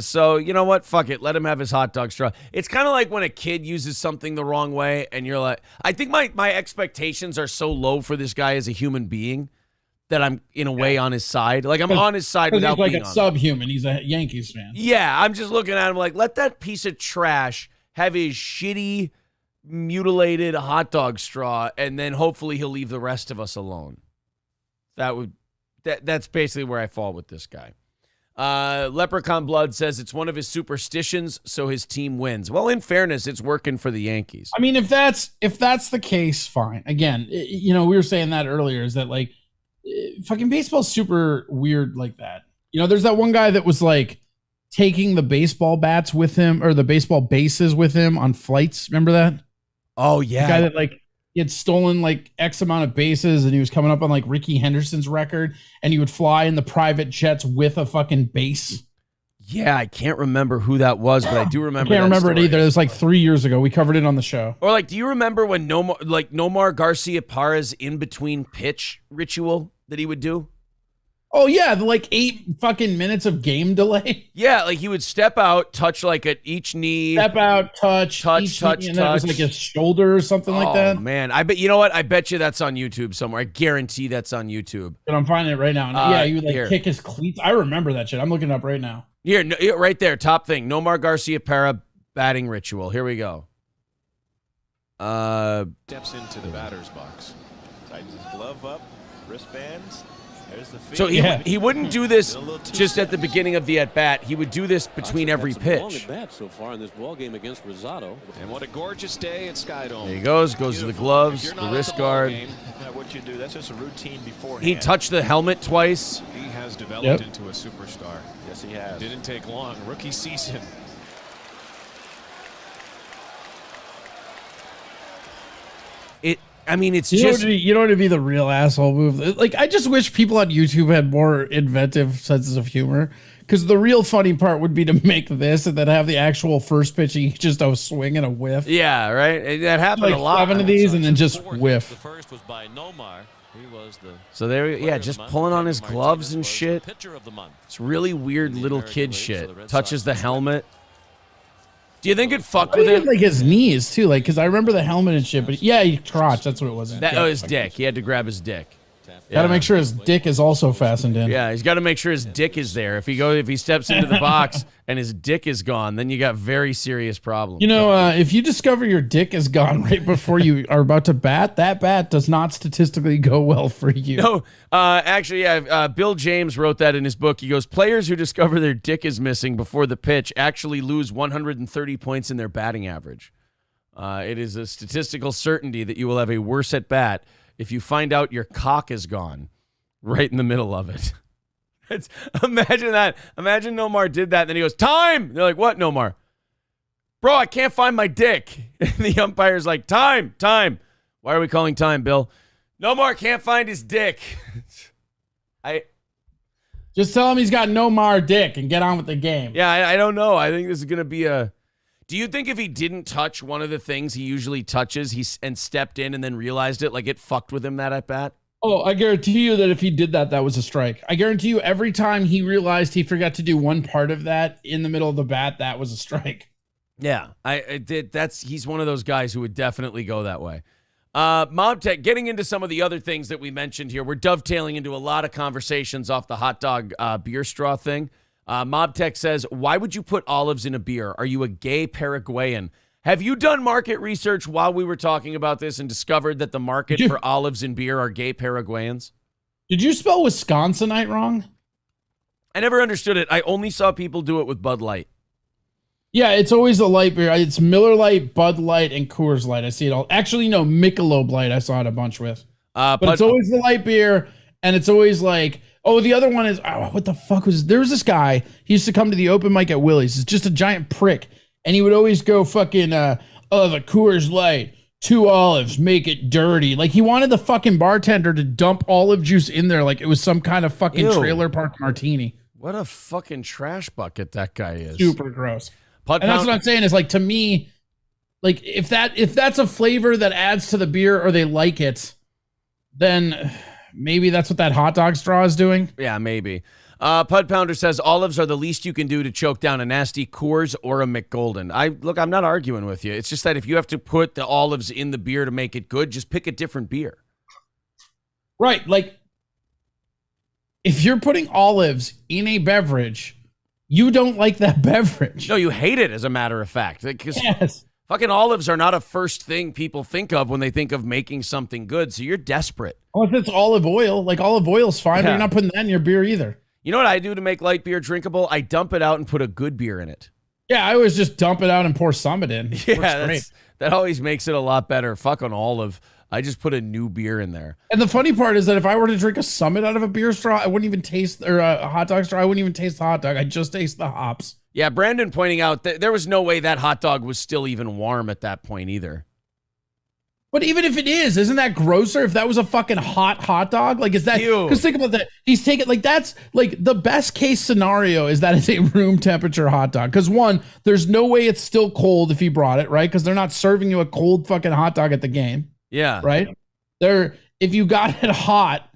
So you know what? Fuck it. Let him have his hot dog straw. It's kind of like when a kid uses something the wrong way and you're like, I think my expectations are so low for this guy as a human being that I'm in a way on his side. Like I'm on his side without being like a subhuman. He's a Yankees fan. Yeah. I'm just looking at him like, let that piece of trash have his shitty mutilated hot dog straw. And then hopefully he'll leave the rest of us alone. That's basically where I fall with this guy. Leprechaun Blood says it's one of his superstitions, so his team wins. Well, in fairness, it's working for the Yankees. I mean, if that's the case, fine. Again, we were saying that earlier, is that like fucking baseball's super weird like that. There's that one guy that was like taking the baseball bats with him or the baseball bases with him on flights. Remember that? Oh yeah. The guy that like he had stolen like X amount of bases and he was coming up on like Ricky Henderson's record and he would fly in the private jets with a fucking base. Yeah, I can't remember who that was, but I do remember. I can't remember it either. It was like 3 years ago. We covered it on the show. Or like, do you remember when Nomar Garcia Parra's in between pitch ritual that he would do? Oh yeah, the like 8 fucking minutes of game delay. Yeah, like he would step out, touch like at each knee. Step out, touch, touch. And then it was like his shoulder or something like that. Oh man, I bet you know what? I bet you that's on YouTube somewhere. I guarantee that's on YouTube. But I'm finding it right now. Yeah, he would like kick his cleats. I remember that shit. I'm looking it up right now. Here, right there, top thing. Nomar Garcia Parra batting ritual. Here we go. Steps into the batter's box. Tightens his glove up, wristbands. There's the feet. So he wouldn't do this just at the beginning of the at-bat. He would do this between every pitch. So far in this ball game against Rosado. And what a gorgeous day at Skydome. There he goes to the gloves, the wrist guard. What you do, that's just a routine beforehand. He touched the helmet twice. He has developed into a superstar. Yes, he has. Didn't take long. Rookie season. It's you just... You know what would be the real asshole move? Like, I just wish people on YouTube had more inventive senses of humor. Because the real funny part would be to make this and then have the actual first pitch, just a swing and a whiff. Yeah, right? That happened like a lot. 7 of these and then just whiff. The first was by Nomar. He was the so there, just pulling on his gloves and shit. It's really weird little kid shit. Touches the helmet. Do you think it fucked with him? Like his knees too, like because I remember the helmet and shit. But yeah, he crotch. That's what it was. His dick. He had to grab his dick. Got to make sure his dick is also fastened in. Yeah, he's got to make sure his dick is there. If he steps into the box and his dick is gone, then you got very serious problems. If you discover your dick is gone right before you are about to bat, that bat does not statistically go well for you. No, actually, Bill James wrote that in his book. He goes, players who discover their dick is missing before the pitch actually lose 130 points in their batting average. It is a statistical certainty that you will have a worse at bat if you find out your cock is gone right in the middle of it. Imagine that. Imagine Nomar did that, and then he goes, time! They're like, what, Nomar? Bro, I can't find my dick. And the umpire's like, time. Why are we calling time, Bill? Nomar can't find his dick. Just tell him he's got Nomar dick and get on with the game. Yeah, I don't know. I think this is going to be a... Do you think if he didn't touch one of the things he usually touches, and stepped in and then realized it, like it fucked with him that at bat? Oh, I guarantee you that if he did that, that was a strike. I guarantee you every time he realized he forgot to do one part of that in the middle of the bat, that was a strike. Yeah, I did. He's one of those guys who would definitely go that way. Mob Tech, getting into some of the other things that we mentioned here, we're dovetailing into a lot of conversations off the hot dog beer straw thing. Mob Tech says, why would you put olives in a beer? Are you a gay Paraguayan? Have you done market research while we were talking about this and discovered that the market for olives in beer are gay Paraguayans? Did you spell Wisconsinite wrong? I never understood it. I only saw people do it with Bud Light. Yeah, it's always a light beer. It's Miller Lite, Bud Light, and Coors Light. I see it all. Actually, no, Michelob Light I saw it a bunch with. But it's always the light beer, and it's always like, oh, the other one is, what the fuck was, there was this guy, he used to come to the open mic at Willie's. He's just a giant prick. And he would always go fucking, the Coors Light, 2 olives, make it dirty. Like, he wanted the fucking bartender to dump olive juice in there like it was some kind of fucking trailer park martini. What a fucking trash bucket that guy is. Super gross. And that's what I'm saying is, like, to me, like, if that's a flavor that adds to the beer or they like it, then maybe that's what that hot dog straw is doing. Yeah, maybe. Pud Pounder says olives are the least you can do to choke down a nasty Coors or a McGolden. I'm not arguing with you. It's just that if you have to put the olives in the beer to make it good, just pick a different beer. Right. Like, if you're putting olives in a beverage, you don't like that beverage. No, you hate it, as a matter of fact. Yes. Fucking olives are not a first thing people think of when they think of making something good, so you're desperate. Well, if it's olive oil, like olive oil's fine, but you're not putting that in your beer either. You know what I do to make light beer drinkable? I dump it out and put a good beer in it. Yeah, I always just dump it out and pour Summit in. Yeah, that always makes it a lot better. Fuck an olive. I just put a new beer in there. And the funny part is that if I were to drink a Summit out of a beer straw, I wouldn't even taste, or a hot dog straw, I wouldn't even taste the hot dog. I just taste the hops. Yeah, Brandon pointing out that there was no way that hot dog was still even warm at that point either. But even if it is, isn't that grosser if that was a fucking hot dog? Like, is that, because think about that. He's taking, like, that's like the best case scenario is that it's a room temperature hot dog. Because one, there's no way it's still cold if he brought it, right? Because they're not serving you a cold fucking hot dog at the game. Yeah. Right? If you got it hot,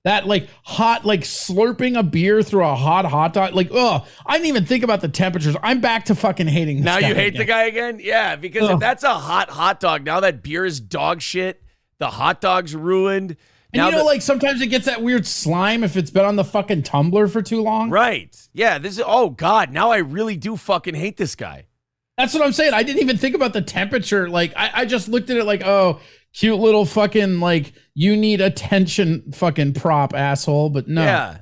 that like hot, like slurping a beer through a hot dog, like, I didn't even think about the temperatures. I'm back to fucking hating this Now guy you hate again. the guy again? Yeah, because if that's a hot dog, now that beer is dog shit, the hot dog's ruined. And now like sometimes it gets that weird slime if it's been on the fucking tumbler for too long. Right. Yeah, this is, oh God, now I really do fucking hate this guy. That's what I'm saying. I didn't even think about the temperature. Like, I just looked at it like, oh, cute little fucking, like, you need attention fucking prop, asshole. But no. Yeah.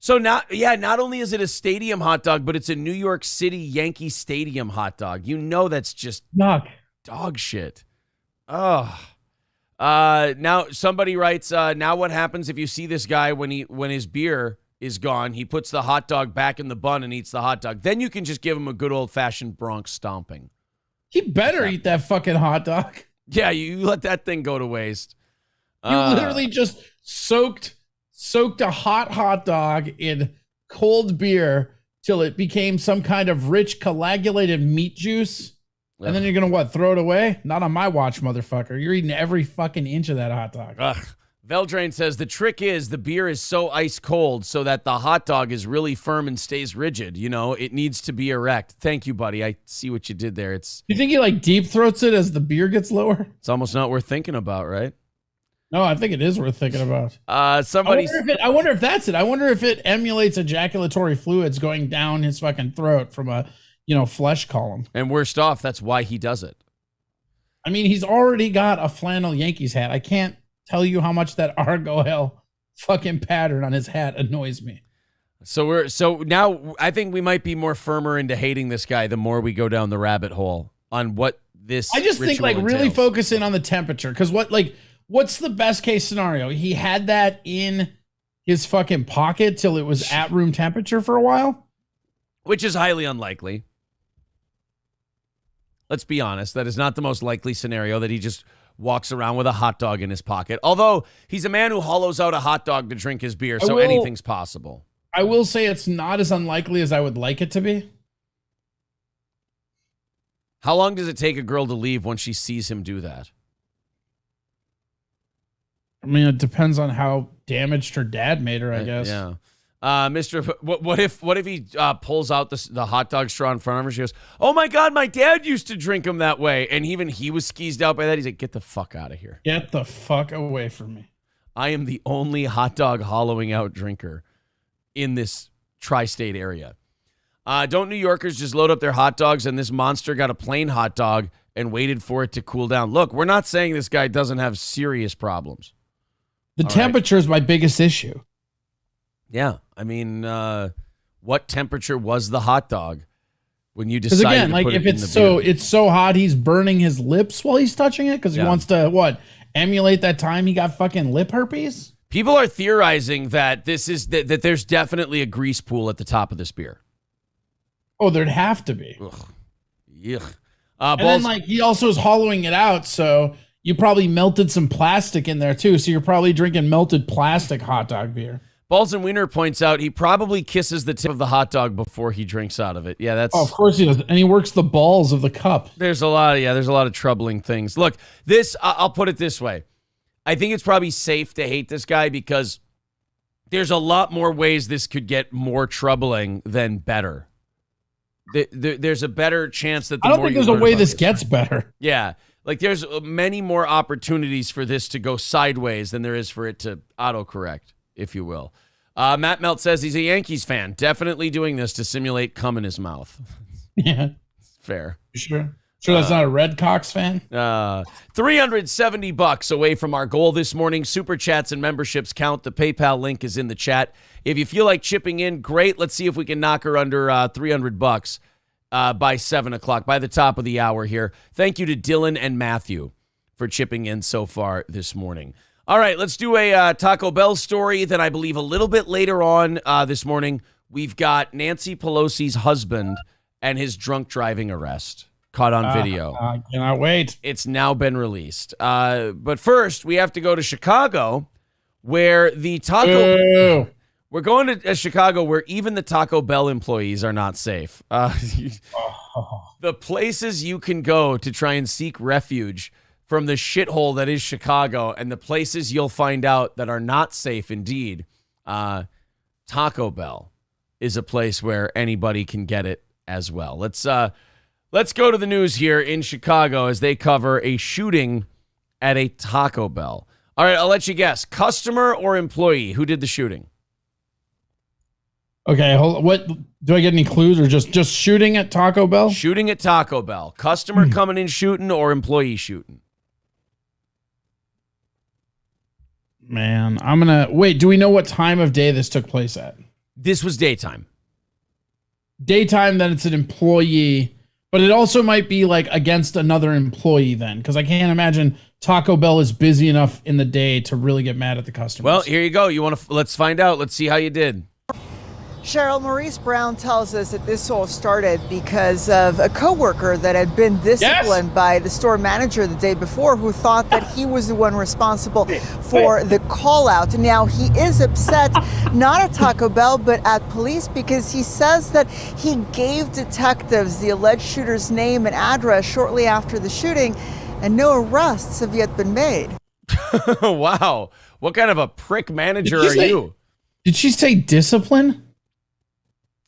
So not only is it a stadium hot dog, but it's a New York City Yankee Stadium hot dog. You know that's just dog shit. Oh. Now somebody writes, now what happens if you see this guy when his beer is gone, he puts the hot dog back in the bun and eats the hot dog. Then you can just give him a good old-fashioned Bronx stomping. He better eat that fucking hot dog. Yeah, you let that thing go to waste. You literally just soaked a hot dog in cold beer till it became some kind of rich coagulated meat juice. And then you're going to throw it away? Not on my watch, motherfucker. You're eating every fucking inch of that hot dog. Ugh. Veldrain says the trick is the beer is so ice cold so that the hot dog is really firm and stays rigid. You know, it needs to be erect. Thank you, buddy. I see what you did there. You think he like deep throats it as the beer gets lower? It's almost not worth thinking about, right? No, I think it is worth thinking about. I wonder if that's it. I wonder if it emulates ejaculatory fluids going down his fucking throat from a, flesh column. And worst off, that's why he does it. I mean, he's already got a flannel Yankees hat. I can't tell you how much that Argo Hell fucking pattern on his hat annoys me. So now I think we might be more firmer into hating this guy the more we go down the rabbit hole on what this. I just think like really entails. focus in on the temperature, because what's the best case scenario? He had that in his fucking pocket till it was at room temperature for a while, which is highly unlikely. Let's be honest, that is not the most likely scenario that he just walks around with a hot dog in his pocket. Although he's a man who hollows out a hot dog to drink his beer, so anything's possible. I will say it's not as unlikely as I would like it to be. How long does it take a girl to leave once she sees him do that? I mean, it depends on how damaged her dad made her, I guess. Yeah. What if he pulls out the hot dog straw in front of her? She goes, "Oh my God, my dad used to drink them that way," and even he was skeezed out by that. He's like, "Get the fuck out of here! Get the fuck away from me! I am the only hot dog hollowing out drinker in this tri-state area." Don't New Yorkers just load up their hot dogs and this monster got a plain hot dog and waited for it to cool down? Look, we're not saying this guy doesn't have serious problems. The temperature is my biggest issue. Yeah, I mean, what temperature was the hot dog when you decided again, to like put if it in the beer? it's so hot he's burning his lips while he's touching it because he wants to emulate that time he got fucking lip herpes? People are theorizing that that there's definitely a grease pool at the top of this beer. Oh, there'd have to be. Ugh. Yuck. And then like he also is hollowing it out, so you probably melted some plastic in there too. So you're probably drinking melted plastic hot dog beer. Balls and Wiener points out he probably kisses the tip of the hot dog before he drinks out of it. Yeah, that's. Oh, of course he does, and he works the balls of the cup. There's a lot of troubling things. Look, I'll put it this way. I think it's probably safe to hate this guy because there's a lot more ways this could get more troubling than better. There's a better chance that I don't think there's a way this gets better. Yeah. Like there's many more opportunities for this to go sideways than there is for it to autocorrect, if you will. Matt Melt says he's a Yankees fan, definitely doing this to simulate cum in his mouth. Yeah. Fair. Sure that's not a Red Cox fan? $370 away from our goal this morning. Super chats and memberships count. The PayPal link is in the chat. If you feel like chipping in, great. Let's see if we can knock her under $300 by 7 o'clock, by the top of the hour here. Thank you to Dylan and Matthew for chipping in so far this morning. All right, let's do a Taco Bell story. Then I believe a little bit later on this morning, we've got Nancy Pelosi's husband and his drunk driving arrest caught on video. I cannot wait. It's now been released. But first, we have to go to Chicago, where the Taco... We're going to Chicago, where even the Taco Bell employees are not safe. The places you can go to try and seek refuge from the shithole that is Chicago, and the places you'll find out that are not safe indeed. Taco Bell is a place where anybody can get it as well. Let's go to the news here in Chicago as they cover a shooting at a Taco Bell. All right, I'll let you guess. Customer or employee? Who did the shooting? Okay, what do I get any clues or just shooting at Taco Bell? Shooting at Taco Bell. Customer coming in shooting or employee shooting? Man, I'm going to wait. Do we know what time of day this took place at? This was daytime. Daytime, then it's an employee, but it also might be like against another employee then, because I can't imagine Taco Bell is busy enough in the day to really get mad at the customers. Well, here you go. Let's find out. Let's see how you did. Cheryl, Maurice Brown tells us that this all started because of a coworker that had been disciplined by the store manager the day before, who thought that he was the one responsible for the call out. Now he is upset, not at Taco Bell, but at police, because he says that he gave detectives the alleged shooter's name and address shortly after the shooting, and no arrests have yet been made. Wow. What kind of a prick manager are you? Did she say discipline?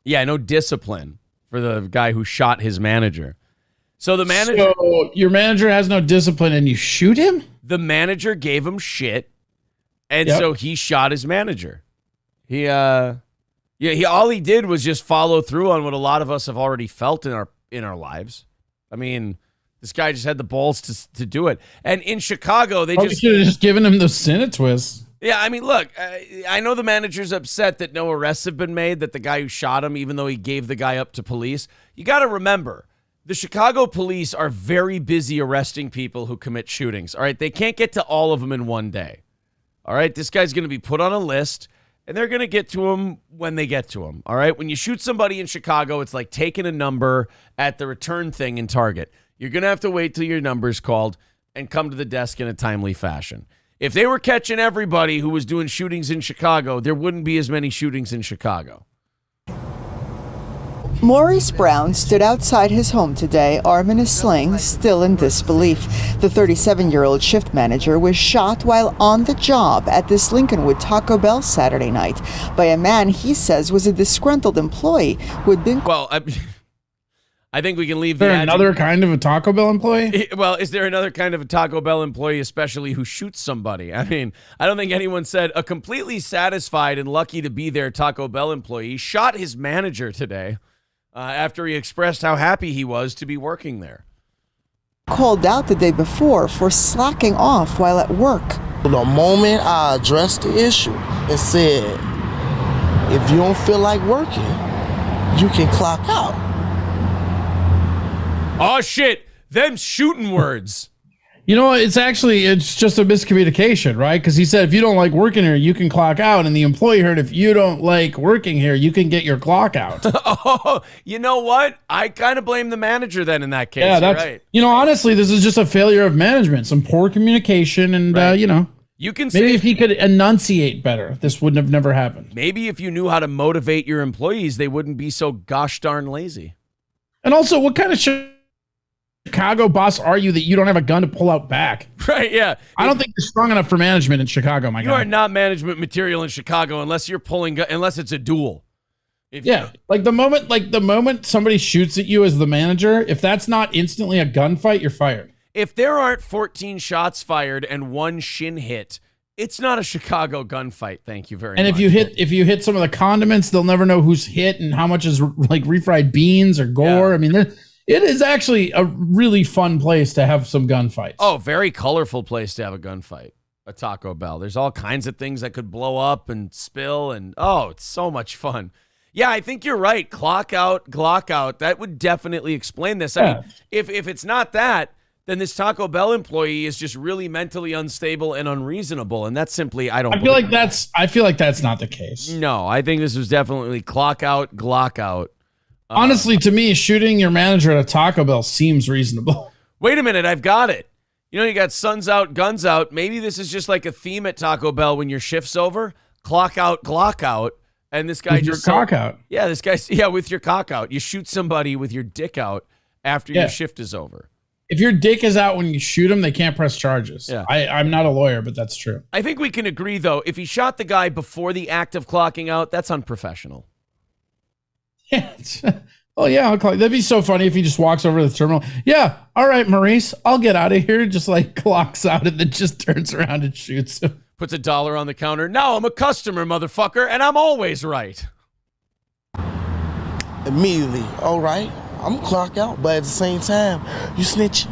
Yeah, no discipline for the guy who shot his manager. So the manager... So your manager has no discipline and you shoot him? The manager gave him shit, and so he shot his manager. All he did was just follow through on what a lot of us have already felt in our lives. I mean, this guy just had the balls to do it. And in Chicago, they should have just given him the Senate twist. Yeah, I mean, look, I know the manager's upset that no arrests have been made, that the guy who shot him, even though he gave the guy up to police. You got to remember, the Chicago police are very busy arresting people who commit shootings. All right, they can't get to all of them in one day. All right, this guy's going to be put on a list, and they're going to get to him when they get to him. All right, when you shoot somebody in Chicago, it's like taking a number at the return thing in Target. You're going to have to wait till your number's called and come to the desk in a timely fashion. If they were catching everybody who was doing shootings in Chicago, there wouldn't be as many shootings in Chicago. Maurice Brown stood outside his home today, arm in a sling, still in disbelief. The 37-year-old shift manager was shot while on the job at this Lincolnwood Taco Bell Saturday night by a man he says was a disgruntled employee who had been... Well, I think we can leave Is there another kind of a Taco Bell employee? Well, is there another kind of a Taco Bell employee, especially who shoots somebody? I mean, I don't think anyone said a completely satisfied and lucky to be there Taco Bell employee shot his manager today after he expressed how happy he was to be working there. Called out the day before for slacking off while at work. The moment I addressed the issue and said, if you don't feel like working, you can clock out. Oh, shit. Them shooting words. You know what? It's just a miscommunication, right? Because he said, if you don't like working here, you can clock out. And the employee heard, if you don't like working here, you can get your clock out. Oh, you know what? I kind of blame the manager then in that case. Yeah, that's right. You know, honestly, this is just a failure of management, some poor communication. And, Right. You can maybe if he could enunciate better, this wouldn't have never happened. Maybe if you knew how to motivate your employees, they wouldn't be so gosh darn lazy. And also, what kind of Chicago boss are you that you don't have a gun to pull out back? Right, yeah. I don't think you're strong enough for management in Chicago, my You guy. are not management material in Chicago unless you're unless it's a duel. Like the moment somebody shoots at you as the manager, if that's not instantly a gunfight, you're fired. If there aren't 14 shots fired and one shin hit, it's not a Chicago gunfight. Thank you very much. And if you hit some of the condiments, they'll never know who's hit and how much is like refried beans or gore. Yeah. I mean, it is actually a really fun place to have some gunfights. Oh, very colorful place to have a gunfight. A Taco Bell. There's all kinds of things that could blow up and spill, and it's so much fun. Yeah, I think you're right. Clock out, Glock out. That would definitely explain this. I mean, if it's not that, then this Taco Bell employee is just really mentally unstable and unreasonable, and that's simply I feel like that's not the case. No, I think this was definitely clock out, Glock out. Honestly, to me, shooting your manager at a Taco Bell seems reasonable. Wait a minute, I've got it. You got suns out, guns out. Maybe this is just like a theme at Taco Bell when your shift's over. Clock out, Glock out, and this guy with just your cock out. Yeah, with your cock out. You shoot somebody with your dick out after your shift is over. If your dick is out when you shoot them, they can't press charges. Yeah. I'm not a lawyer, but that's true. I think we can agree, though, if he shot the guy before the act of clocking out, that's unprofessional. Yeah. I'll call. That'd be so funny if he just walks over to the terminal. Yeah, all right, Maurice, I'll get out of here. Just like clocks out and then just turns around and shoots him. Puts $1 on the counter. Now I'm a customer, motherfucker, and I'm always right. Immediately, all right, I'm gonna clock out, but at the same time, you snitch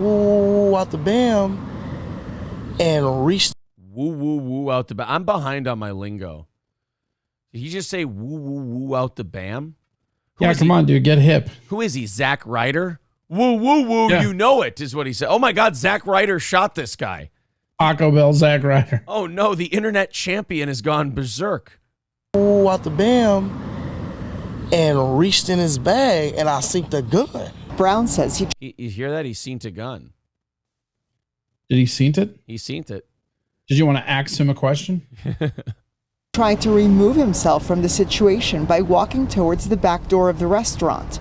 out the bam and reach. Woo, woo, woo out the bam. I'm behind on my lingo. Did he just say woo, woo, woo out the bam? Come on, dude, get hip. Who is he, Zack Ryder? Woo, woo, woo, you know it, is what he said. Oh, my God, Zack Ryder shot this guy. Taco Bell, Zack Ryder. Oh, no, the internet champion has gone berserk. Out the bam and reached in his bag, and I seen the gun. Brown says You hear that? He's seen a gun. Did he seen it? He's seen it. Did you want to ask him a question? trying to remove himself from the situation by walking towards the back door of the restaurant.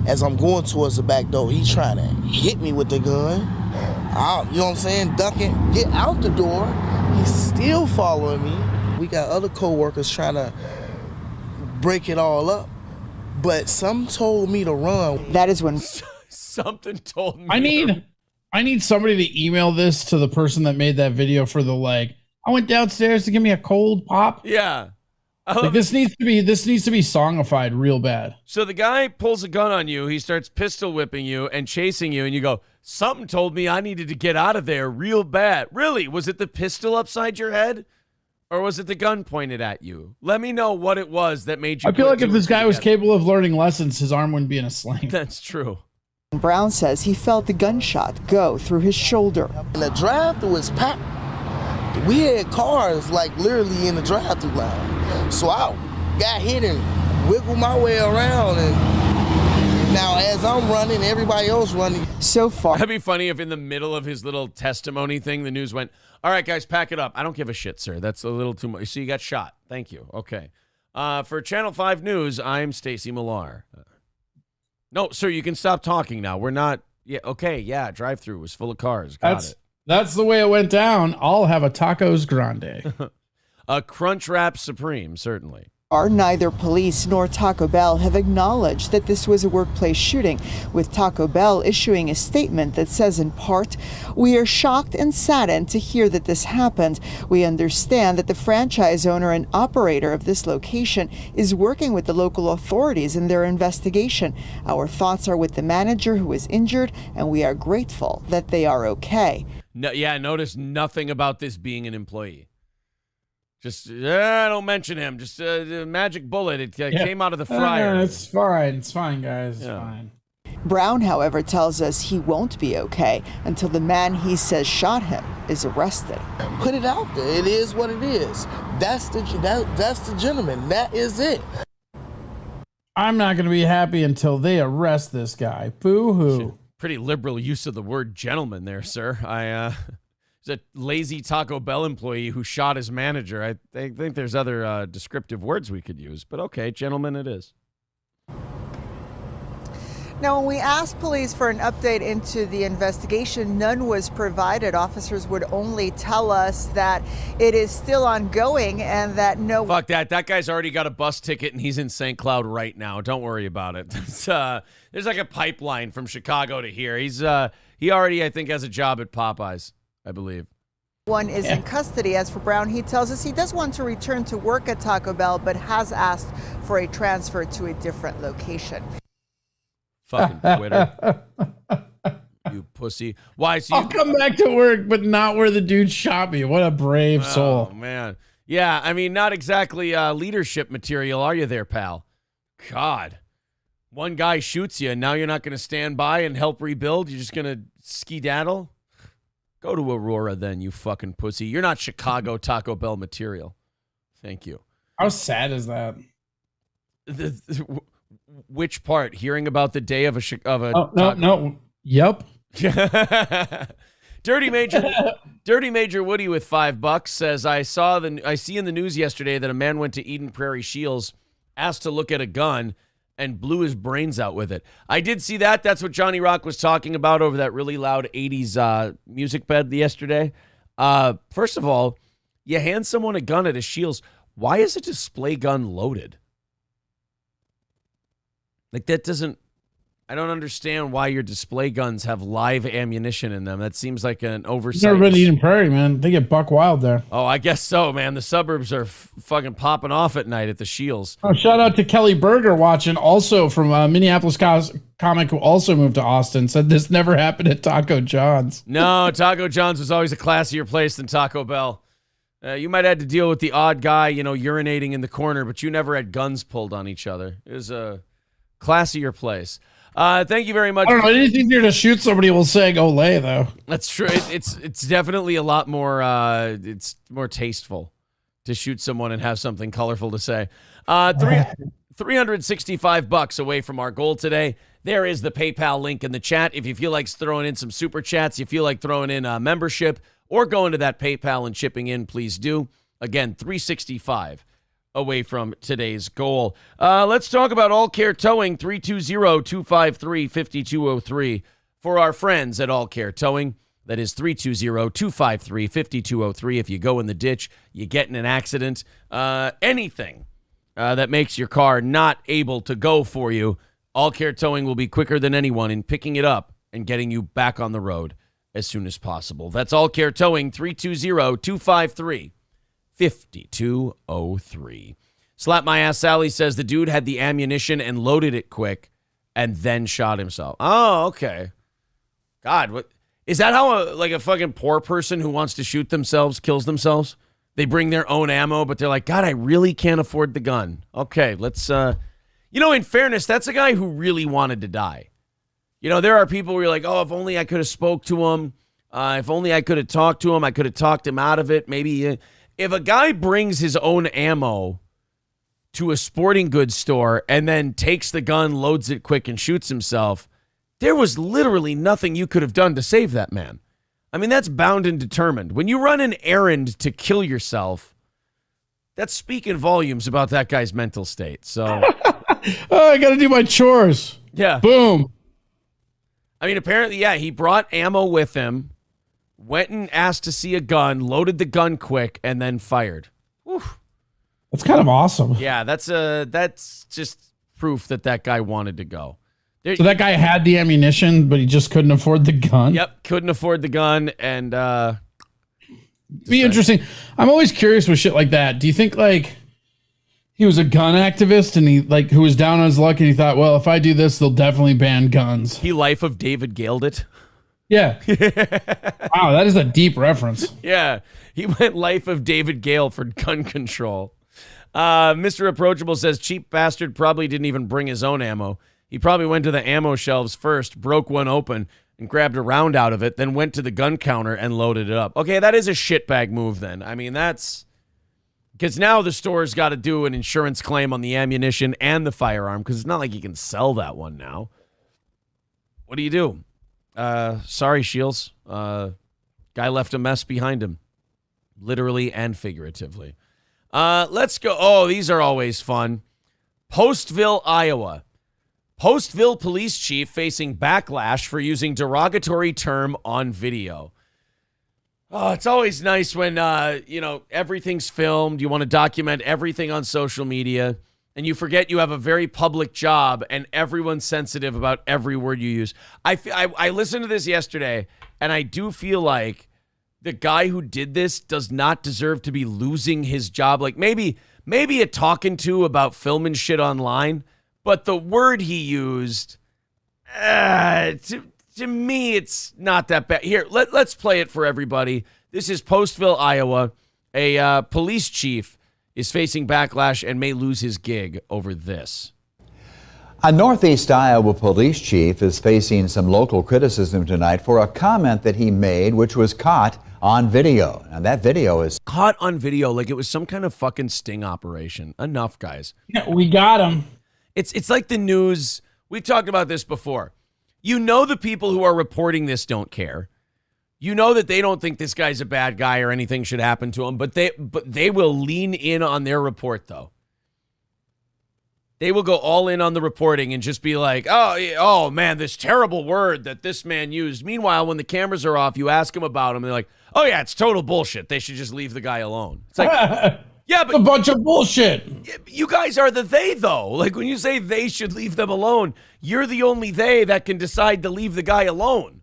As I'm going towards the back door, he's trying to hit me with the gun. You know what I'm saying? Ducking, get out the door. He's still following me. We got other co-workers trying to break it all up, but some told me to run. That is when something told me. I need somebody to email this to the person that made that video for the I went downstairs to give me a cold pop. Yeah. This needs to be songified real bad. So the guy pulls a gun on you, he starts pistol whipping you and chasing you, and you go, something told me I needed to get out of there real bad. Really? Was it the pistol upside your head? Or was it the gun pointed at you? Let me know what it was that made you. I feel like if this guy was capable of learning lessons, his arm wouldn't be in a sling. That's true. Brown says he felt the gunshot go through his shoulder. And the drive-thru was packed. We had cars literally in the drive-thru line. So I got hit and wiggled my way around, and now as I'm running, everybody else running. So far. That'd be funny if in the middle of his little testimony thing, the news went, all right, guys, pack it up. I don't give a shit, sir. That's a little too much. So you got shot. Thank you. Okay. For Channel 5 News, I'm Stacy Millar. No, sir, you can stop talking now. We're not. Yeah, okay, yeah, drive-through was full of cars. Got it. That's the way it went down. I'll have a tacos grande. A Crunch Wrap Supreme, certainly. Neither police nor Taco Bell have acknowledged that this was a workplace shooting, with Taco Bell issuing a statement that says in part, "We are shocked and saddened to hear that this happened. We understand that the franchise owner and operator of this location is working with the local authorities in their investigation. Our thoughts are with the manager who is injured, and we are grateful that they are okay." No, yeah, notice nothing about this being an employee. Just, don't mention him. Just a magic bullet. It came out of the fryer. It's fine. It's fine, guys. It's fine. Brown, however, tells us he won't be okay until the man he says shot him is arrested. Put it out there. It is what it is. That's the gentleman. That is it. I'm not going to be happy until they arrest this guy. Boo-hoo. Pretty liberal use of the word gentleman there, sir. There's a lazy Taco Bell employee who shot his manager. I think there's other descriptive words we could use, but okay, gentlemen it is. Now, when we asked police for an update into the investigation, none was provided. Officers would only tell us that it is still ongoing and that no... Fuck that. That guy's already got a bus ticket and he's in St. Cloud right now. Don't worry about it. There's like a pipeline from Chicago to here. He already, I think, has a job at Popeyes, I believe. One is in custody. As for Brown, he tells us he does want to return to work at Taco Bell, but has asked for a transfer to a different location. Fucking quitter. You pussy. Why? So I'll come back to work, but not where the dude shot me. What a brave soul. Oh, man. Yeah, I mean, not exactly leadership material, are you there, pal? God. One guy shoots you, and now you're not going to stand by and help rebuild? You're just going to skedaddle? Go to Aurora then, you fucking pussy. You're not Chicago Taco Bell material. Thank you. How sad is that? Which part? Hearing about the day of a no. Yep. Dirty Major Woody with $5 says, I see in the news yesterday that a man went to Eden Prairie Shields, asked to look at a gun, and blew his brains out with it. I did see that. That's what Johnny Rock was talking about over that really loud 80s music bed yesterday. First of all, you hand someone a gun at a Shields. Why is a display gun loaded? Like, that doesn't... I don't understand why your display guns have live ammunition in them. That seems like an oversight. You've never been to Eden Prairie, man. They get buck wild there. Oh, I guess so, man. The suburbs are fucking popping off at night at the Shields. Oh, shout out to Kelly Berger watching, also from Minneapolis comic who also moved to Austin. Said this never happened at Taco John's. No, Taco John's was always a classier place than Taco Bell. You might have had to deal with the odd guy, urinating in the corner, but you never had guns pulled on each other. It was a classier place. Thank you very much. I don't know. It is easier to shoot somebody will say Olay, though. That's true. It's definitely a lot more. It's more tasteful to shoot someone and have something colorful to say. $365 away from our goal today. There is the PayPal link in the chat. If you feel like throwing in some super chats, you feel like throwing in a membership or going to that PayPal and chipping in, please do. Again, $365 away from today's goal. Let's talk about All Care Towing, 320-253-5203 for our friends at All Care Towing. That is 320-253-5203. If you go in the ditch, you get in an accident, anything that makes your car not able to go for you, All Care Towing will be quicker than anyone in picking it up and getting you back on the road as soon as possible. That's All Care Towing, 320-253-5203. Slap My Ass Sally says the dude had the ammunition and loaded it quick and then shot himself. Oh, okay. God, what is that? How a fucking poor person who wants to shoot themselves kills themselves? They bring their own ammo, but they're like, God, I really can't afford the gun. Okay, let's in fairness, that's a guy who really wanted to die. There are people where you're like, oh, if only I could have spoke to him. If only I could have talked to him. I could have talked him out of it. Maybe if a guy brings his own ammo to a sporting goods store and then takes the gun, loads it quick, and shoots himself, there was literally nothing you could have done to save that man. I mean, that's bound and determined. When you run an errand to kill yourself, That's speaking volumes about that guy's mental state. So, Oh, I got to do my chores. yeah. Boom. I mean, apparently, yeah, he brought ammo with him, went and asked to see a gun, loaded the gun quick, and then fired. Whew. That's kind of awesome. Yeah, that's just proof that guy wanted to go. There, So that guy had the ammunition, but he just couldn't afford the gun. Yep, couldn't afford the gun, and Be interesting. I'm always curious with shit like that. Do you think like he was a gun activist and he like who was down on his luck and he thought, well, if I do this, they'll definitely ban guns. he Life of David Galed it. Yeah. Wow, that is a deep reference. Yeah, he went Life of David Gale for gun control. Mr. Approachable says cheap bastard probably didn't even bring his own ammo. He probably went to the ammo shelves first, broke one open, and grabbed a round out of it, then went to the gun counter and loaded it up. Okay, that is a shitbag move then. I mean, that's... Because now the store's got to do an insurance claim on the ammunition and the firearm, because it's not like you can sell that one now. What do you do? Sorry, Shields. Guy left a mess behind him. Literally and figuratively. Let's go. Oh, these are always fun. Postville, Iowa. Postville police chief facing backlash for using derogatory term on video. Oh, it's always nice when, everything's filmed. You want to document everything on social media, and you forget you have a very public job, and everyone's sensitive about every word you use. I listened to this yesterday, and I do feel like the guy who did this does not deserve to be losing his job. Like maybe a talking to about filming shit online, but the word he used, to me, it's not that bad. Here, let's play it for everybody. This is Postville, Iowa. A police chief is facing backlash and may lose his gig over this. A Northeast Iowa police chief is facing some local criticism tonight for a comment that he made, which was caught on video. And that video is Caught on video like it was some kind of fucking sting operation. Enough, guys. Yeah, we got him. It's like the news. We've talked about this before. You know the people who are reporting this don't care. You know that they don't think this guy's a bad guy or anything should happen to him, but they will lean in on their report, though. They will go all in on the reporting and just be like, oh man, this terrible word that this man used. Meanwhile, when the cameras are off, you ask them about him, and they're like, oh yeah, it's total bullshit. They should just leave the guy alone. It's like, yeah, but a bunch of bullshit. You guys are the they, though. Like when you say they should leave them alone, you're the only they that can decide to leave the guy alone.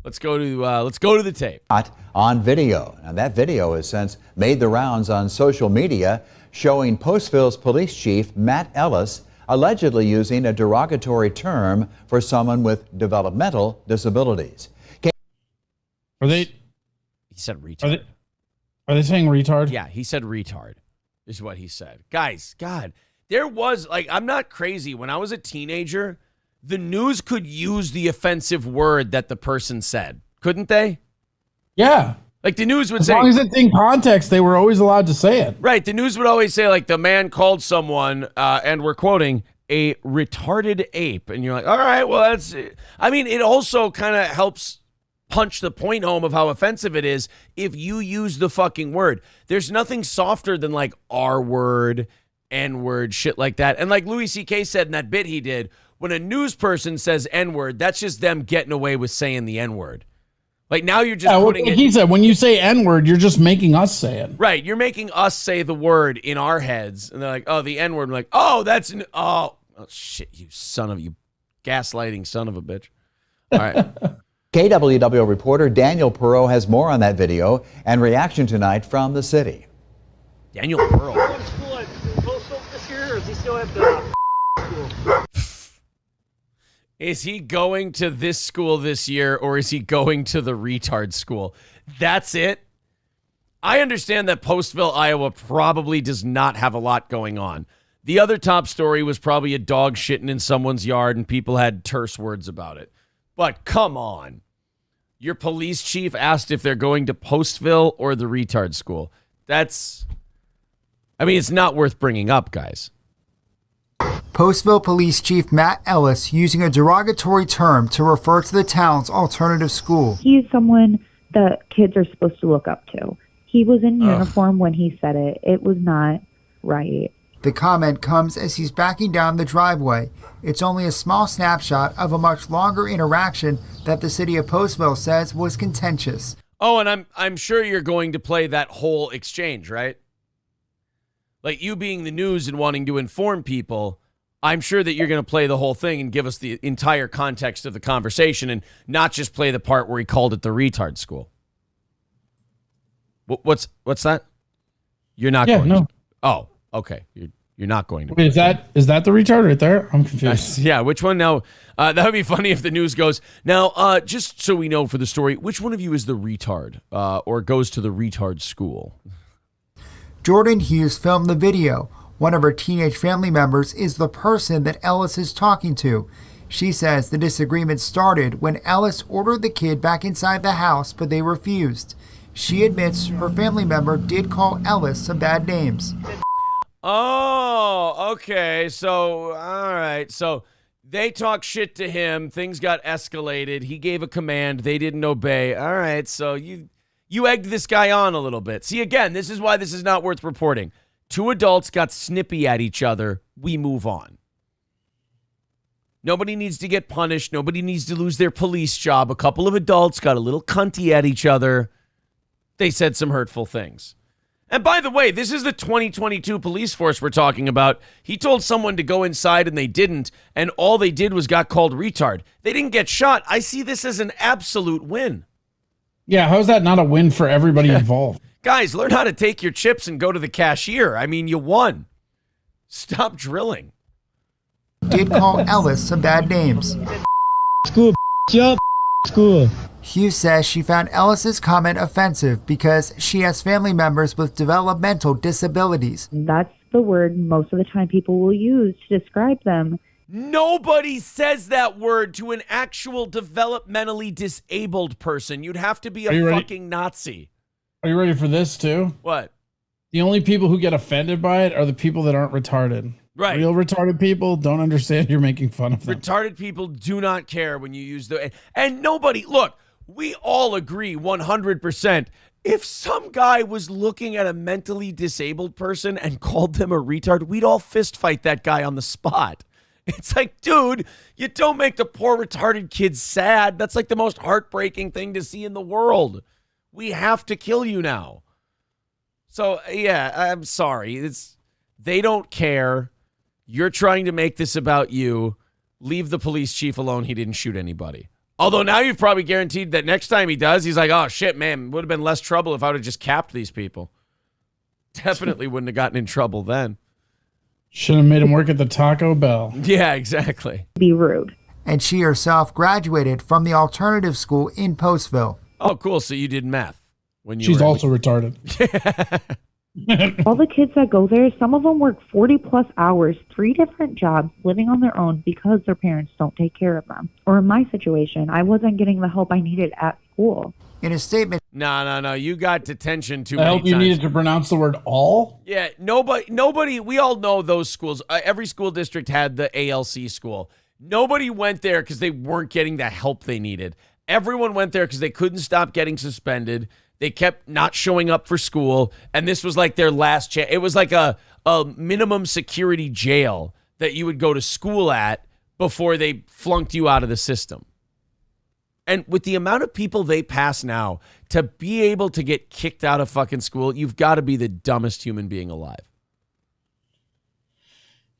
Let's go to the tape. caught on video. And that video has since made the rounds on social media, showing Postville's police chief, Matt Ellis, allegedly using a derogatory term for someone with developmental disabilities. Are they? He said retard. Are they saying retard? Yeah, he said retard is what he said. Guys, God, there was, like, I'm not crazy. When I was a teenager, the news could use the offensive word that the person said, couldn't they? Yeah. Like the news would As say, long as it's in context, they were always allowed to say it. right, the news would always say, like, the man called someone, and we're quoting, a retarded ape. And you're like, all right, well, that's, I mean, it also kind of helps punch the point home of how offensive it is if you use the fucking word. There's nothing softer than like R word, N word, shit like that. And like Louis C.K. said in that bit he did, when a news person says N word, that's just them getting away with saying the N word. Like now you're just putting like it. he said, when you say N word, you're just making us say it. Right. You're making us say the word in our heads. And they're like, oh, the N word. I'm like, oh, oh shit, you gaslighting son of a bitch. All right. KWW reporter Daniel Perot has more on that video and reaction tonight from the city. Daniel Pearl. School at Coastal this year, or is he still at the school? Is he going to this school this year, or is he going to the retard school? That's it. I understand that Postville, Iowa probably does not have a lot going on. The other top story was probably a dog shitting in someone's yard and people had terse words about it. But come on. Your police chief asked if they're going to Postville or the retard school. It's not worth bringing up, guys. Postville Police Chief Matt Ellis using a derogatory term to refer to the town's alternative school. He's someone that kids are supposed to look up to. He was in uniform when he said it. It was not right. The comment comes as he's backing down the driveway. It's only a small snapshot of a much longer interaction that the city of Postville says was contentious. Oh, and I'm sure you're going to play that whole exchange, right? Like, you being the news and wanting to inform people, I'm sure that you're going to play the whole thing and give us the entire context of the conversation and not just play the part where he called it the retard school. What's that? You're not going to. Oh, okay. You're not going to. Wait, is that the retard right there? I'm confused. Yeah, which one now? That would be funny if the news goes, now, just so we know for the story, which one of you is the retard or goes to the retard school? Jordan Hughes filmed the video. One of her teenage family members is the person that Ellis is talking to. She says the disagreement started when Ellis ordered the kid back inside the house, but they refused. She admits her family member did call Ellis some bad names. Oh, okay. So, all right. So they talked shit to him. Things got escalated. He gave a command. They didn't obey. All right. So you egged this guy on a little bit. See, again, this is why this is not worth reporting. Two adults got snippy at each other. We move on. Nobody needs to get punished. Nobody needs to lose their police job. A couple of adults got a little cunty at each other. They said some hurtful things. And by the way, this is the 2022 police force we're talking about. He told someone to go inside and they didn't, and all they did was got called retard. They didn't get shot. I see this as an absolute win. Yeah, how's that not a win for everybody involved? Guys, learn how to take your chips and go to the cashier. I mean, you won. Stop drilling. Did call Ellis some bad names. School, yup, school. Hughes says she found Ellis's comment offensive because she has family members with developmental disabilities. That's the word most of the time people will use to describe them. Nobody says that word to an actual developmentally disabled person. You'd have to be a fucking Nazi. Are you ready for this too? What? The only people who get offended by it are the people that aren't retarded. Right. Real retarded people don't understand you're making fun of them. Retarded people do not care when you use the... And nobody... Look, we all agree 100%. If some guy was looking at a mentally disabled person and called them a retard, we'd all fist fight that guy on the spot. It's like, dude, you don't make the poor retarded kids sad. That's like the most heartbreaking thing to see in the world. We have to kill you now. So, yeah, I'm sorry. They don't care. You're trying to make this about you. Leave the police chief alone. He didn't shoot anybody. Although now you've probably guaranteed that next time he does, he's like, oh, shit, man, would have been less trouble if I would have just capped these people. Definitely wouldn't have gotten in trouble then. Should have made him work at the Taco Bell. Yeah, exactly. Be rude. And she herself graduated from the alternative school in Postville. Oh, cool. So you did math. She's also retarded. All the kids that go there, some of them work 40 plus hours, 3 different jobs, living on their own because their parents don't take care of them. Or in my situation, I wasn't getting the help I needed at school. In a statement, No. You got detention too many I times. hope you needed to pronounce the word all. Yeah, nobody, we all know those schools. Every school district had the ALC school. Nobody went there because they weren't getting the help they needed. Everyone went there because they couldn't stop getting suspended. They kept not showing up for school, and this was like their last chance. It was like a minimum security jail that you would go to school at before they flunked you out of the system. And with the amount of people they pass now, to be able to get kicked out of fucking school, you've got to be the dumbest human being alive.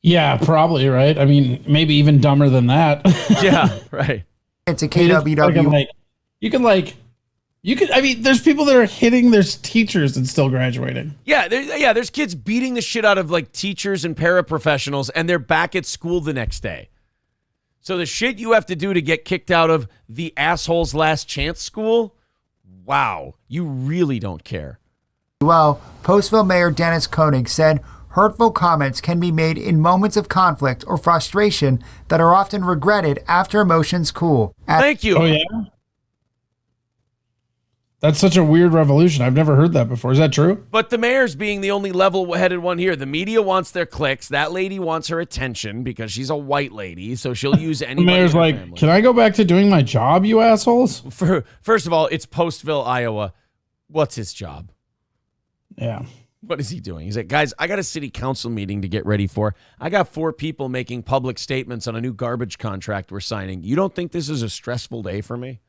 Yeah, probably, right? I mean, maybe even dumber than that. Yeah, right. It's a KWW. I mean, there's people that are hitting their teachers and still graduating. Yeah, there's kids beating the shit out of like teachers and paraprofessionals, and they're back at school the next day. So the shit you have to do to get kicked out of the asshole's last chance school, wow, you really don't care. Well, Postville Mayor Dennis Koenig said hurtful comments can be made in moments of conflict or frustration that are often regretted after emotions cool. Thank you. Oh, yeah? That's such a weird revolution. I've never heard that before. Is that true? But the mayor's being the only level-headed one here. The media wants their clicks. That lady wants her attention because she's a white lady, so she'll use anybody. The mayor's like, family. Can I go back to doing my job, you assholes? First of all, it's Postville, Iowa. What's his job? Yeah. What is he doing? He's like, guys, I got a city council meeting to get ready for. I got 4 people making public statements on a new garbage contract we're signing. You don't think this is a stressful day for me?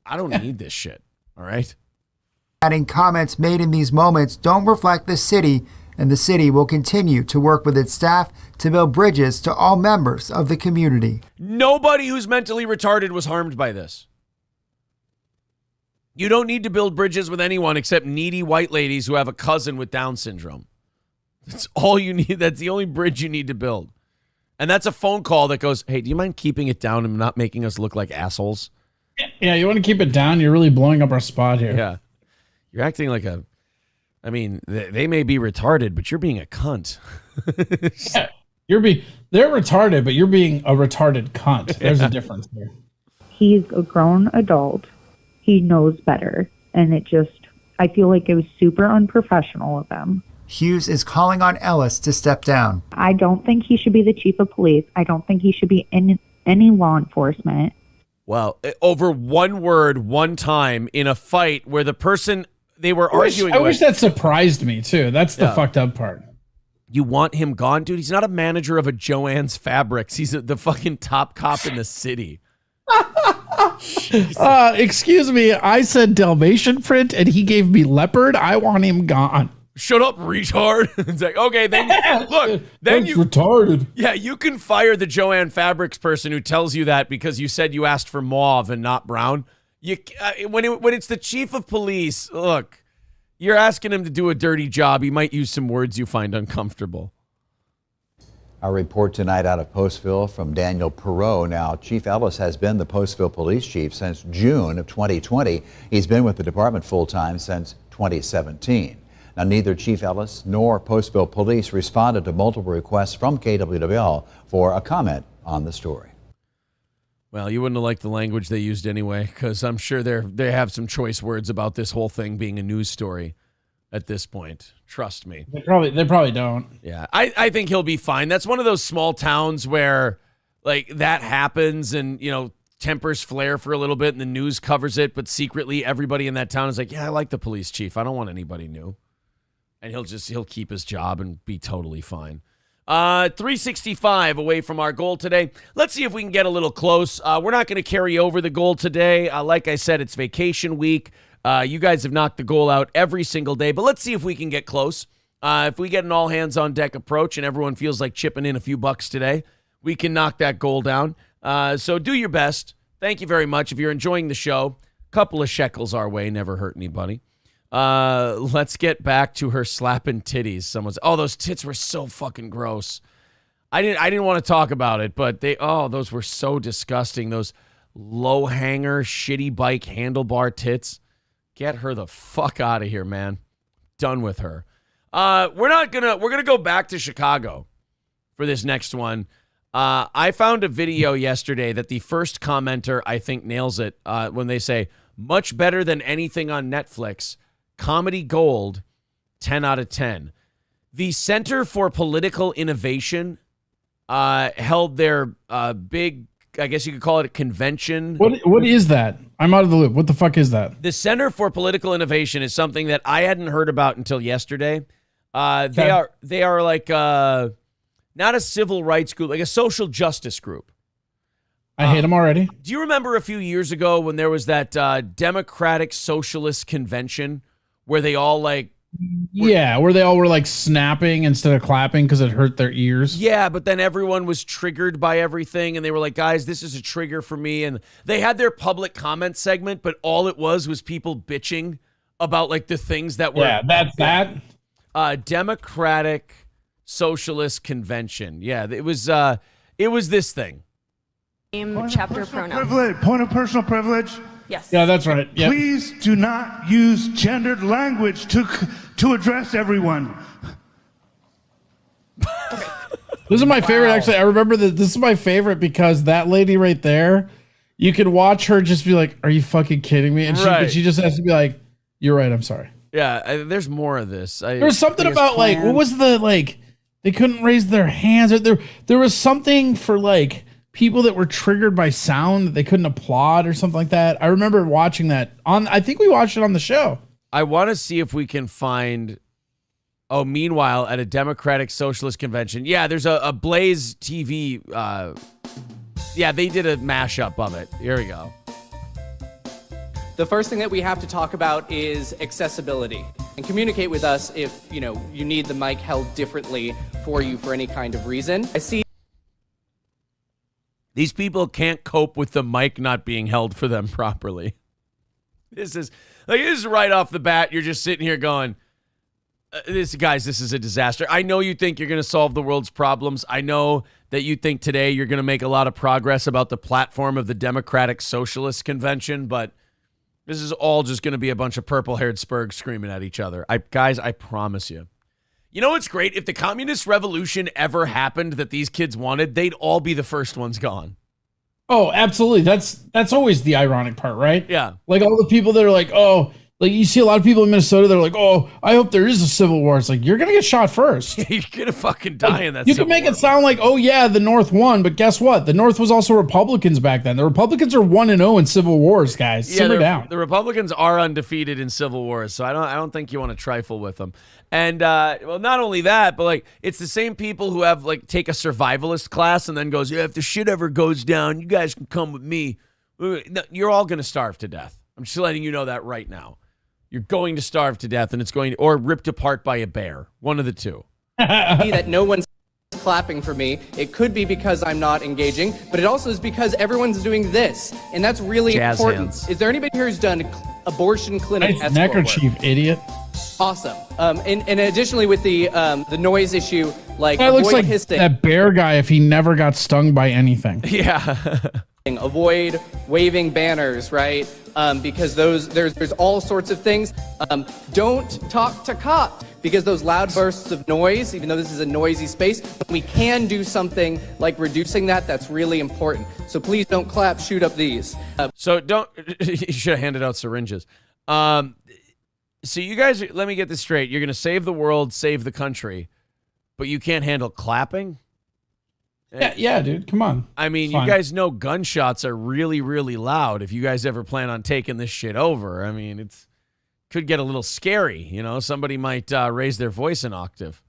I don't need this shit. All right. Adding comments made in these moments don't reflect the city, and the city will continue to work with its staff to build bridges to all members of the community. Nobody who's mentally retarded was harmed by this. You don't need to build bridges with anyone except needy white ladies who have a cousin with Down syndrome. That's all you need. That's the only bridge you need to build. And that's a phone call that goes, hey, do you mind keeping it down and not making us look like assholes? Yeah, you want to keep it down? You're really blowing up our spot here. Yeah. You're acting like a, I mean, they may be retarded, but you're being a cunt. Yeah, they're retarded, but you're being a retarded cunt. There's a difference here. He's a grown adult. He knows better. And I feel like it was super unprofessional of him. Hughes is calling on Ellis to step down. I don't think he should be the chief of police. I don't think he should be in any law enforcement. Well, over one word, one time in a fight where the person they were arguing I wish that surprised me too. That's the fucked up part. You want him gone? Dude, he's not a manager of a Joann's Fabrics. He's the fucking top cop in the city. Excuse me. I said Dalmatian print and he gave me leopard. I want him gone. Shut up, retard. It's like, okay, then look, then you retarded. Yeah, you can fire the Joann Fabrics person who tells you that because you said you asked for mauve and not brown. You when it's the chief of police, look, you're asking him to do a dirty job. He might use some words you find uncomfortable. Our report tonight out of Postville from Daniel Perot. Now, Chief Ellis has been the Postville police chief since June of 2020. He's been with the department full-time since 2017. Now, neither Chief Ellis nor Postville police responded to multiple requests from KWWL for a comment on the story. Well, you wouldn't have liked the language they used anyway, because I'm sure they have some choice words about this whole thing being a news story at this point. Trust me. They probably don't. Yeah, I think he'll be fine. That's one of those small towns where like that happens and, you know, tempers flare for a little bit and the news covers it, but secretly everybody in that town is like, yeah, I like the police chief. I don't want anybody new. And he'll keep his job and be totally fine. 365 away from our goal today. Let's see if we can get a little close. We're not going to carry over the goal today. Like I said, it's vacation week. You guys have knocked the goal out every single day, but let's see if we can get close. If we get an all hands on deck approach and everyone feels like chipping in a few bucks today, we can knock that goal down. So do your best. Thank you very much. If you're enjoying the show, couple of shekels our way, never hurt anybody. Let's get back to her slapping titties. Those tits were so fucking gross. I didn't want to talk about it, but those were so disgusting. Those low hanger, shitty bike handlebar tits. Get her the fuck out of here, man. Done with her. We're gonna go back to Chicago for this next one. I found a video yesterday that the first commenter, I think, nails it when they say, much better than anything on Netflix. Comedy gold, 10 out of 10. The Center for Political Innovation held their big, I guess you could call it a convention. What is that? I'm out of the loop. What the fuck is that? The Center for Political Innovation is something that I hadn't heard about until yesterday. They are like not a civil rights group, like a social justice group. I hate them already. Do you remember a few years ago when there was that Democratic Socialist Convention where they all where they all were like snapping instead of clapping because it hurt their ears. Yeah, but then everyone was triggered by everything and they were like, guys, this is a trigger for me. And they had their public comment segment, but all it was people bitching about like the things that were. Yeah, that's that. Democratic Socialist Convention. Yeah, it was this thing. Chapter pronoun. Point of personal privilege. Yes. Yeah, that's right. Yep. Please do not use gendered language to address everyone. This is my favorite, actually. I remember that this is my favorite because that lady right there, you could watch her just be like, are you fucking kidding me? And she just has to be like, you're right, I'm sorry. Yeah, there's more of this. There was something about like, what was the, like, they couldn't raise their hands. There was something for like, people that were triggered by sound that they couldn't applaud or something like that. I remember watching that I think we watched it on the show. I want to see if we can find Oh, meanwhile, at a Democratic Socialist convention, yeah, there's a Blaze TV. Yeah, they did a mashup of it. Here we go. The first thing that we have to talk about is accessibility, and communicate with us if you need the mic held differently for you for any kind of reason. I see these people can't cope with the mic not being held for them properly. This is right off the bat. You're just sitting here going, this is a disaster. I know you think you're going to solve the world's problems. I know that you think today you're going to make a lot of progress about the platform of the Democratic Socialist Convention, but this is all just going to be a bunch of purple-haired spurgs screaming at each other. Guys, I promise you. You know what's great? If the communist revolution ever happened that these kids wanted, they'd all be the first ones gone. Oh, absolutely. That's always the ironic part, right? Yeah. Like all the people that are like, oh, like you see a lot of people in Minnesota that are like, oh, I hope there is a civil war. It's like, you're going to get shot first. You're going to fucking die in that You civil can make war. it sound like, oh, yeah, the North won. But guess what? The North was also Republicans back then. The Republicans are 1-0 in civil wars, guys. Simmer down. The Republicans are undefeated in civil wars, so I don't think you want to trifle with them. And well, not only that, but like it's the same people who have like take a survivalist class and then goes, yeah, if the shit ever goes down, you guys can come with me. No, you're all going to starve to death. I'm just letting you know that right now. You're going to starve to death, and it's going to, or ripped apart by a bear. One of the two. that no one's clapping for me. It could be because I'm not engaging, but it also is because everyone's doing this, and that's really Jazz important. hands. Is there anybody here who's done abortion clinic Nice neckerchief, idiot. Awesome. And additionally with the noise issue, like That looks avoid like hissing. that bear guy if he never got stung by anything. Yeah. Avoid waving banners, right? Because there's all sorts of things. Don't talk to cops because those loud bursts of noise, even though this is a noisy space, we can do something like reducing that. That's really important. So please don't clap, shoot up these. So don't, you should have handed out syringes. So you guys, let me get this straight. You're going to save the world, save the country, but you can't handle clapping? Yeah, dude, come on. I mean, It's you fine. guys know gunshots are really, really loud. If you guys ever plan on taking this shit over, I mean, it's could get a little scary. You know, somebody might raise their voice an octave.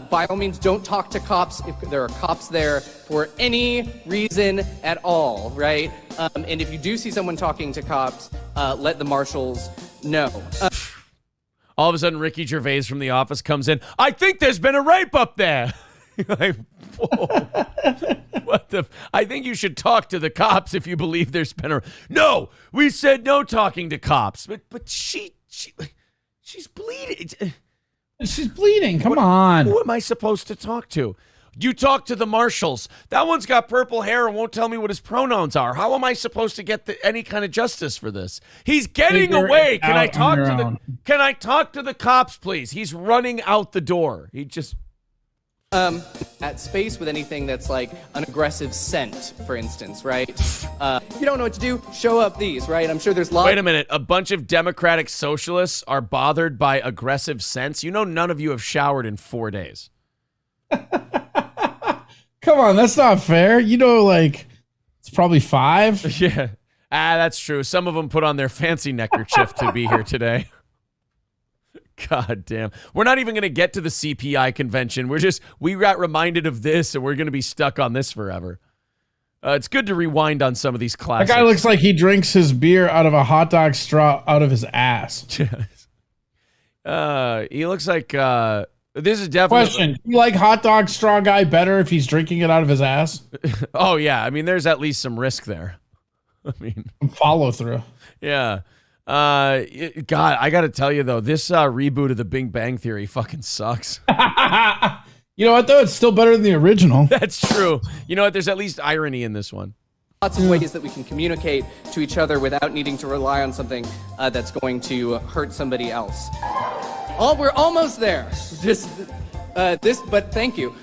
By all means, don't talk to cops if there are cops there for any reason at all, right? And if you do see someone talking to cops, let the marshals know. All of a sudden, Ricky Gervais from The Office comes in. I think there's been a rape up there. Like, whoa. What the? I think you should talk to the cops if you believe there's been a. No, we said no talking to cops. But she's bleeding. She's bleeding. Come on. Who am I supposed to talk to? You talk to the marshals. That one's got purple hair and won't tell me what his pronouns are. How am I supposed to get any kind of justice for this? He's getting Figure away. it Can I out talk on to your the? own. Can I talk to the cops, please? He's running out the door. He just. At space with anything that's like an aggressive scent, for instance, right? You don't know what to do, show up these, right? I'm sure there's lots. Wait a minute. A bunch of Democratic socialists are bothered by aggressive scents. You know, none of you have showered in 4 days. Come on, that's not fair. You know, like, it's probably 5. Yeah. That's true. Some of them put on their fancy neckerchief to be here today. God damn. We're not even going to get to the CPI convention. We got reminded of this and we're going to be stuck on this forever. It's good to rewind on some of these That classics. guy looks like he drinks his beer out of a hot dog straw out of his ass. He looks like, this is definitely. Question, you like hot dog straw guy better if he's drinking it out of his ass? Oh, yeah. I mean, there's at least some risk there. I mean, follow through. Yeah. God, I got to tell you, though, this reboot of The Big Bang Theory fucking sucks. You know what, though? It's still better than the original. That's true. You know what? There's at least irony in this one. Lots of ways that we can communicate to each other without needing to rely on something that's going to hurt somebody else. We're almost there. But thank you.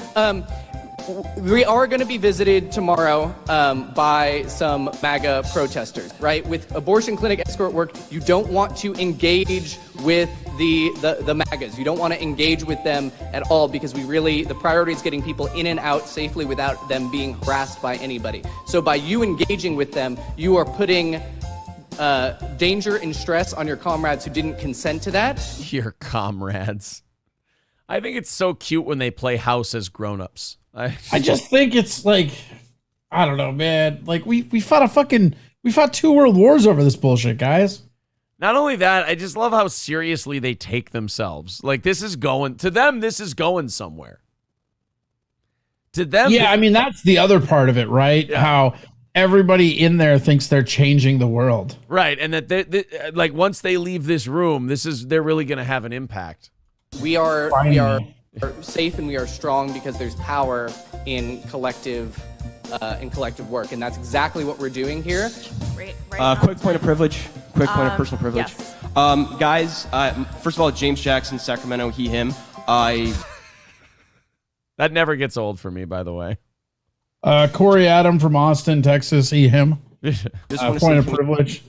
We are going to be visited tomorrow by some MAGA protesters, right? With abortion clinic escort work, you don't want to engage with the MAGAs. You don't want to engage with them at all because the priority is getting people in and out safely without them being harassed by anybody. So by you engaging with them, you are putting danger and stress on your comrades who didn't consent to that. Your comrades. I think it's so cute when they play house as grown-ups. I just think it's like, I don't know, man. Like we fought 2 world wars over this bullshit, guys. Not only that, I just love how seriously they take themselves. Like this is going somewhere. To them, yeah, I mean that's the other part of it, right? Yeah. How everybody in there thinks they're changing the world, right? And that they like once they leave this room, they're really going to have an impact. We are safe and we are strong because there's power in collective work, and that's exactly what we're doing here. Quick point of privilege. Quick point of personal privilege. Yes. Guys, first of all, James Jackson, Sacramento, he, him. That never gets old for me, by the way. Corey Adam from Austin, Texas, he, him. Point of privilege.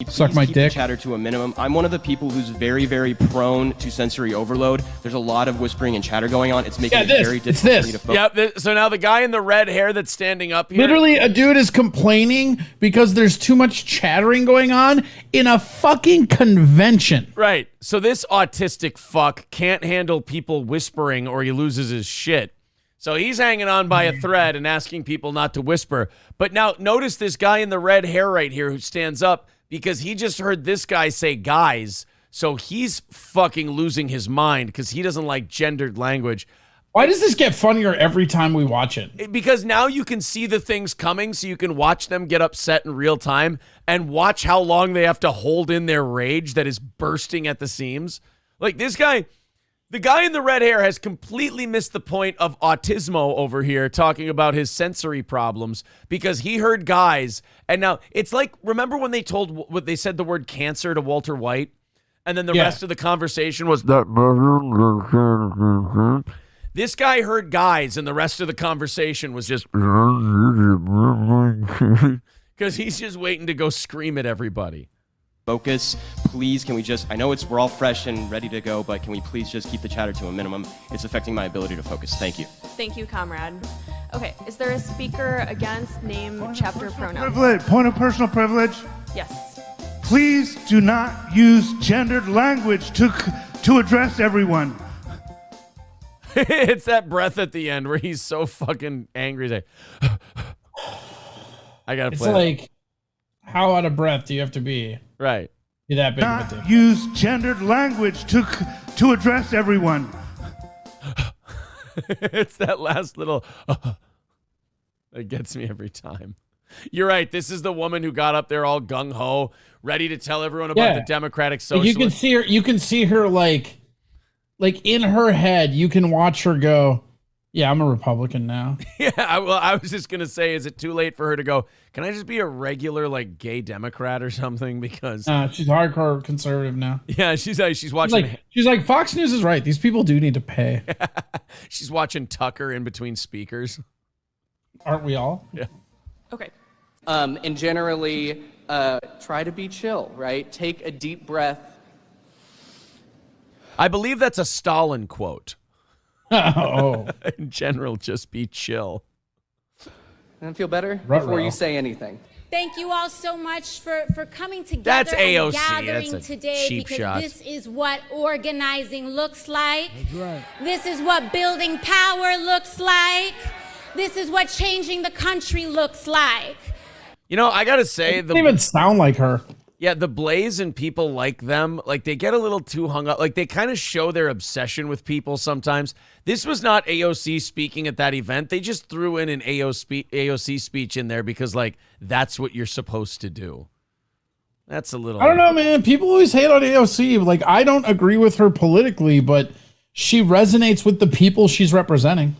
Suck my dick. Chatter to a minimum. I'm one of the people who's very, very prone to sensory overload. There's a lot of whispering and chatter going on. It's making it very difficult for me to focus. Yeah, so now the guy in the red hair that's standing up here. Literally, a dude is complaining because there's too much chattering going on in a fucking convention. Right. So this autistic fuck can't handle people whispering or he loses his shit. So he's hanging on by a thread and asking people not to whisper. But now notice this guy in the red hair right here who stands up because he just heard this guy say guys. So he's fucking losing his mind because he doesn't like gendered language. Why does this get funnier every time we watch it? Because now you can see the things coming so you can watch them get upset in real time and watch how long they have to hold in their rage that is bursting at the seams. Like this guy... The guy in the red hair has completely missed the point of autismo over here talking about his sensory problems because he heard guys. And now it's like, remember when they said the word cancer to Walter White? And then the rest of the conversation was that. This guy heard guys and the rest of the conversation was just because he's just waiting to go scream at everybody. Focus, please. Can we we're all fresh and ready to go, but can we please just keep the chatter to a minimum? It's affecting my ability to focus. Thank you. Thank you, comrade. Okay, is there a speaker against name, chapter, pronoun? Point of personal privilege. Yes. Please do not use gendered language to address everyone. It's that breath at the end where he's so fucking angry. He's like, I gotta play. It's like, how out of breath do you have to be? Right. Be that big not of a dick. Use gendered language to address everyone. It's that last little that gets me every time. You're right. This is the woman who got up there all gung ho, ready to tell everyone about the Democratic Socialist. You can see her. You can see her like in her head. You can watch her go. Yeah, I'm a Republican now. Yeah, well, I was just gonna say, is it too late for her to go? Can I just be a regular like gay Democrat or something? Because she's hardcore conservative now. Yeah, she's watching. She's like Fox News is right. These people do need to pay. She's watching Tucker in between speakers. Aren't we all? Yeah. Okay. And generally, try to be chill. Right. Take a deep breath. I believe that's a Stalin quote. Oh. In general, just be chill. And feel better before you say anything. Thank you all so much for coming together. That's AOC. And gathering That's a today cheap because shot. this is what organizing looks like. That's right. This is what building power looks like. This is what changing the country looks like. You know, I gotta say, it doesn't even sound like her. Yeah, the Blaze and people like them, like they get a little too hung up. Like they kind of show their obsession with people sometimes. This was not AOC speaking at that event. They just threw in an AOC speech in there because like that's what you're supposed to do. That's a little... I don't know, man. People always hate on AOC. Like I don't agree with her politically, but she resonates with the people she's representing.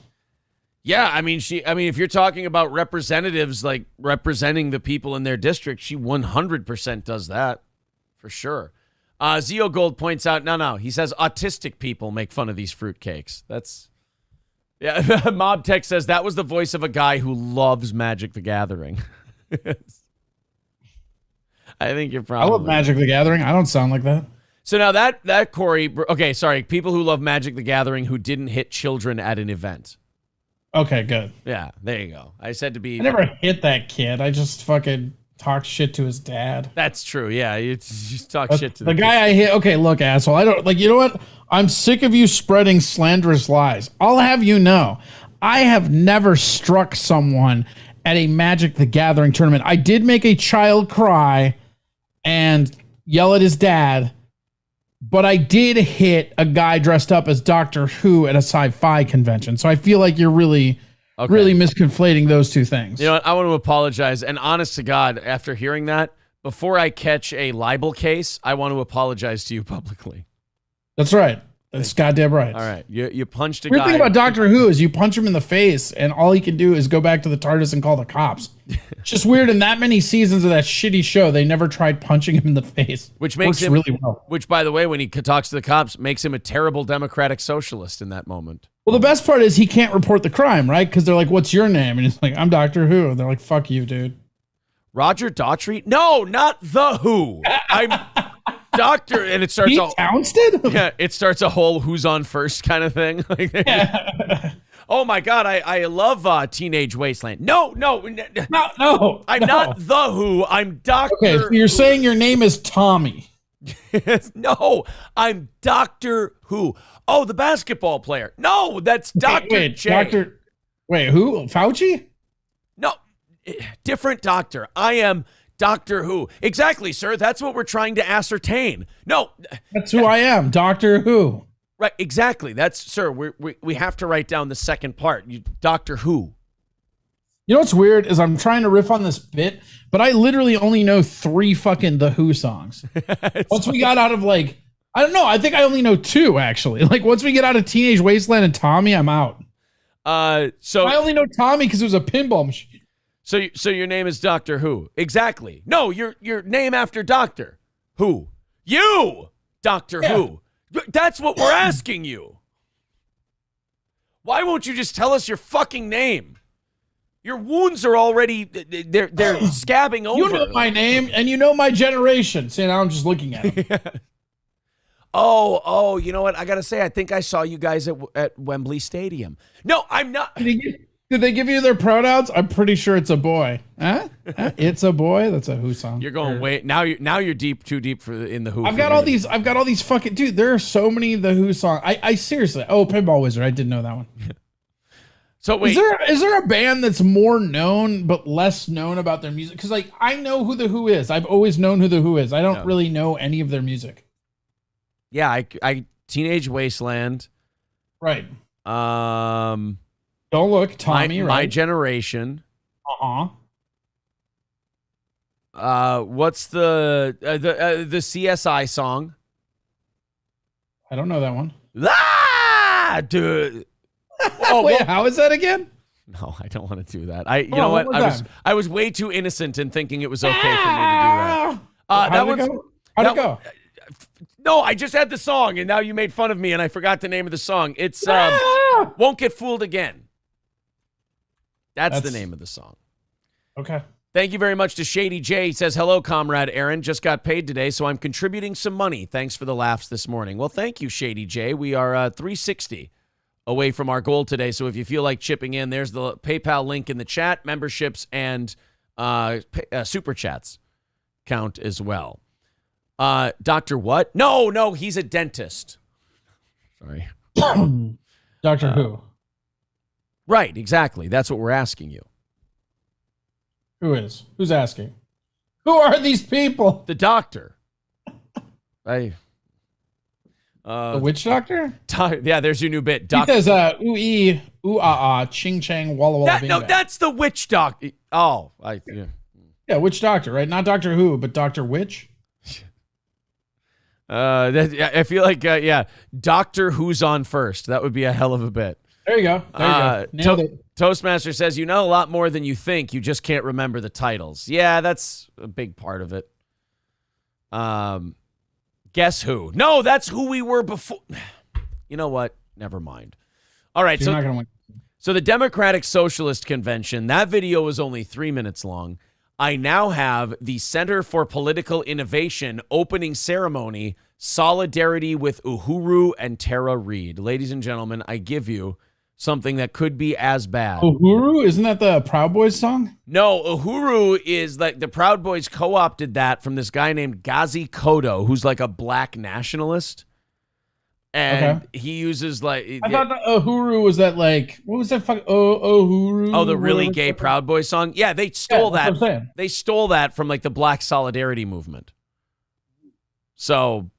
Yeah, I mean, if you're talking about representatives like representing the people in their district, she 100% does that for sure. Zio Gold points out, no, he says autistic people make fun of these fruitcakes. Yeah. Mob Tech says that was the voice of a guy who loves Magic the Gathering. I think you're probably... I love Magic the Gathering. I don't sound like that. So now that Corey, okay, sorry, people who love Magic the Gathering who didn't hit children at an event. Okay, good. Yeah, there you go. I said to be... I never hit that kid. I just fucking talk shit to his dad. That's true. Yeah, you just talk But shit to the guy I hit. Okay, look, asshole. I don't like. You know what? I'm sick of you spreading slanderous lies. I'll have you know, I have never struck someone at a Magic the Gathering tournament. I did make a child cry and yell at his dad, but I did hit a guy dressed up as Doctor Who at a sci-fi convention. So I feel like you're really misconflating those two things. You know what? I want to apologize. And honest to God, after hearing that, before I catch a libel case, I want to apologize to you publicly. That's right. That's goddamn right. All right. You punched a Weird guy. thing about Doctor Who is you punch him in the face and all he can do is go back to the TARDIS and call the cops. It's just weird. In that many seasons of that shitty show, they never tried punching him in the face. Which makes Works him really well. Which, by the way, when he talks to the cops, makes him a terrible democratic socialist in that moment. Well, the best part is he can't report the crime, right? Because they're like, "What's your name?" And he's like, "I'm Doctor Who." And they're like, "Fuck you, dude." Roger Daughtry? No, not the Who. I'm Doctor, and it starts Pete all Townsend? Yeah, it starts a whole "Who's on first" kind of thing. Oh my God, I love Teenage Wasteland. No. I'm not the Who. I'm Doctor. Okay, so you're saying your name is Tommy. No, I'm Doctor Who. Oh, the basketball player. No, that's Dr. J. Wait, who? Fauci? No, different doctor. I am Doctor Who. Exactly, sir. That's what we're trying to ascertain. No. That's who I am, Doctor Who. Right, exactly. That's, sir, we have to write down the second part. Doctor Who. You know what's weird is I'm trying to riff on this bit, but I literally only know 3 fucking The Who songs. Once we got out of like, I don't know, I think I only know 2 actually. Like once we get out of Teenage Wasteland and Tommy, I'm out. So I only know Tommy because it was a pinball machine. So your name is Doctor Who. Exactly. No, your name after Doctor Who. You, Doctor Who. That's what we're asking you. Why won't you just tell us your fucking name? Your wounds are already, they're scabbing over. You know my name and you know my generation. See, now I'm just looking at him. Oh, you know what? I got to say, I think I saw you guys at Wembley Stadium. No, I'm not. Did they give you their pronouns? I'm pretty sure it's a boy. Huh? It's a boy? That's a Who song. You're going way now you're too deep in the Who. I've got all these fucking dude, there are so many The Who songs. I seriously. Oh, Pinball Wizard. I didn't know that one. So wait. Is there a band that's more known but less known about their music? Because like I know who The Who is. I've always known who The Who is. I don't really know any of their music. Yeah, I Teenage Wasteland. Right. Don't look, Tommy. My Generation. What's the CSI song? I don't know that one. Dude. Wait, how is that again? No, I don't want to do that. You know what? I was way too innocent in thinking it was okay for me to do that. How'd it go? No, I just had the song, and now you made fun of me, and I forgot the name of the song. It's Won't Get Fooled Again. That's the name of the song. Okay. Thank you very much to Shady J. He says, hello, Comrade Aaron. Just got paid today, so I'm contributing some money. Thanks for the laughs this morning. Well, thank you, Shady J. We are $360 away from our goal today, so if you feel like chipping in, there's the PayPal link in the chat. Memberships and Super Chats count as well. Dr. What? No, he's a dentist. Sorry. Doctor Who. Right, exactly. That's what we're asking you. Who is? Who's asking? Who are these people? The doctor. The witch doctor? Yeah, there's your new bit. He says, ooh-ee, ooh-ah-ah, ching-chang, walla-walla, bing-bang. No, that's the witch doctor. Oh, yeah, witch doctor, right? Not Doctor Who, but Dr. Witch. I feel like, Doctor Who's on first. That would be a hell of a bit. There you go. Nailed it. Toastmaster says, you know a lot more than you think. You just can't remember the titles. Yeah, that's a big part of it. Guess Who? No, that's who we were before. You know what? Never mind. All right. You're not gonna win. So the Democratic Socialist Convention, that video was only 3 minutes long. I now have the Center for Political Innovation opening ceremony, solidarity with Uhuru and Tara Reid. Ladies and gentlemen, I give you something that could be as bad. Uhuru? Isn't that the Proud Boys song? No, Uhuru is like the Proud Boys co-opted that from this guy named Ghazi Kodo, who's like a black nationalist. And he uses like... I thought that Uhuru was that like... What was that fuck? Uhuru? Oh, the really gay Proud Boys song? Yeah, they stole that. That's what I'm saying. They stole that from like the Black Solidarity movement. So...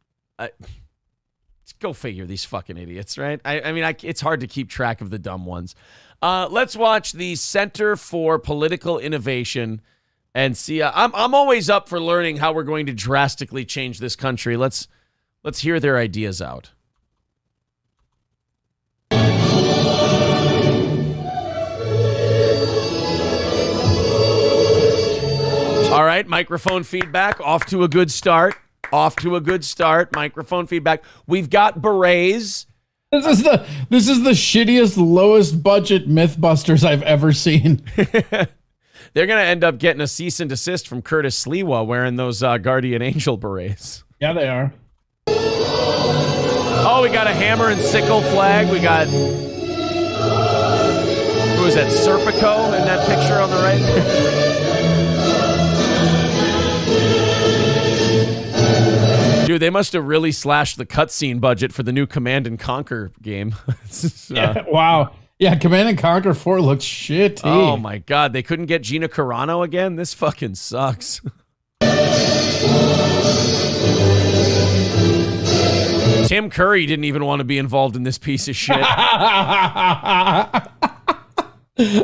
go figure, these fucking idiots, right? I mean, it's hard to keep track of the dumb ones. Let's watch the Center for Political Innovation and see. I'm always up for learning how we're going to drastically change this country. Let's hear their ideas out. All right, microphone feedback, off to a good start. Microphone feedback. We've got berets. This is the shittiest, lowest budget Mythbusters I've ever seen. They're gonna end up getting a cease and desist from Curtis Sliwa wearing those Guardian Angel berets. Yeah, they are. Oh, we got a hammer and sickle flag. We got who is that? Serpico in that picture on the right. Dude, they must have really slashed the cutscene budget for the new Command and Conquer game. Yeah, wow. Yeah, Command and Conquer 4 looks shitty. Oh my God, they couldn't get Gina Carano again? This fucking sucks. Tim Curry didn't even want to be involved in this piece of shit.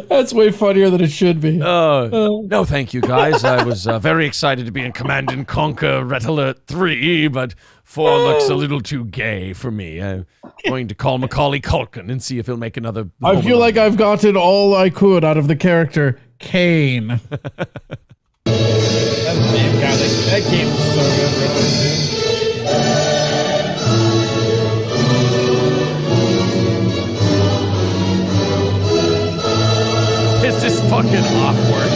That's way funnier than it should be. No, thank you, guys. I was very excited to be in Command and Conquer Red Alert 3, but 4 looks a little too gay for me. I'm going to call Macaulay Culkin and see if he'll make another... I feel like I've gotten all I could out of the character Kane. That game is so good. It's just fucking awkward.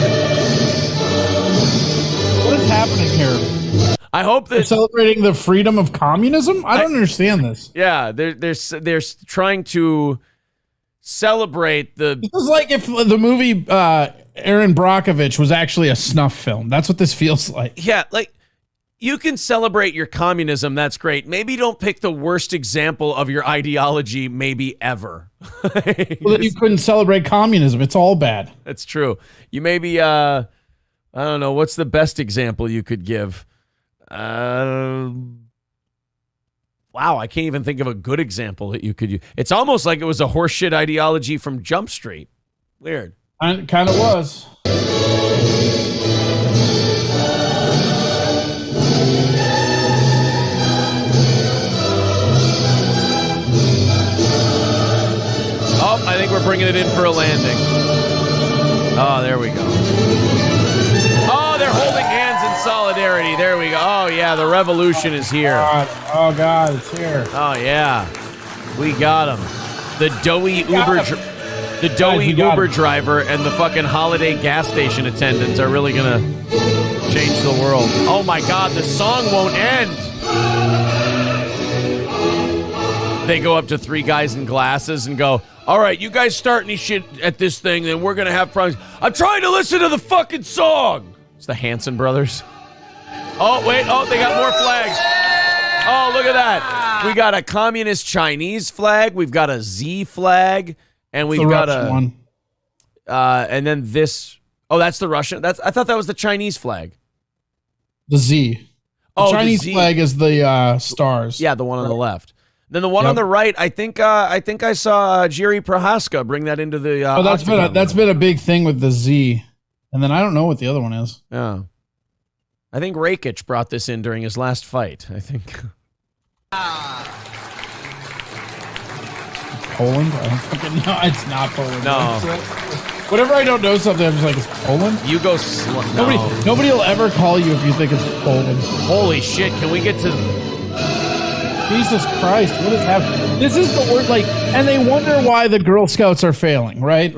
What is happening here? I hope that they're celebrating the freedom of communism. I don't understand this. Yeah, they're trying to celebrate the. This is like if the movie Aaron Brockovich was actually a snuff film. That's what this feels like. Yeah, like you can celebrate your communism. That's great. Maybe don't pick the worst example of your ideology, maybe ever. Well, then you couldn't celebrate communism. It's all bad. That's true. You maybe, I don't know. What's the best example you could give? Wow, I can't even think of a good example that you could use. It's almost like it was a horseshit ideology from Jump Street. Weird. It kind of was. Oh, I think we're bringing it in for a landing. Oh, there we go. Oh, they're holding hands in solidarity. There we go. Oh, yeah, the revolution is here. Oh, God, it's here. Oh, yeah. We got him. The doughy Uber driver and the fucking holiday gas station attendants are really going to change the world. Oh, my God, the song won't end. They go up to 3 guys in glasses and go, all right, you guys start any shit at this thing, then we're going to have problems. I'm trying to listen to the fucking song. It's the Hanson brothers. Oh, wait. Oh, they got more flags. Oh, look at that. We got a communist Chinese flag. We've got a Z flag. And we've got a one. And then this. Oh, that's the Russian. I thought that was the Chinese flag. The Z. The Chinese flag is the stars. Yeah, the one on the left. Then the one on the right, I think I saw Jerry Prohaska bring that into the. That's been a big thing with the Z, and then I don't know what the other one is. Yeah, I think Rakic brought this in during his last fight. I think. Poland? I don't fucking know. It's not Poland. No. Whenever I don't know something, I'm just like, it's Poland? You go slow. Nobody will ever call you if you think it's Poland. Holy shit! Can we get to? Jesus Christ, what is happening? This is the word, like, and they wonder why the Girl Scouts are failing, right?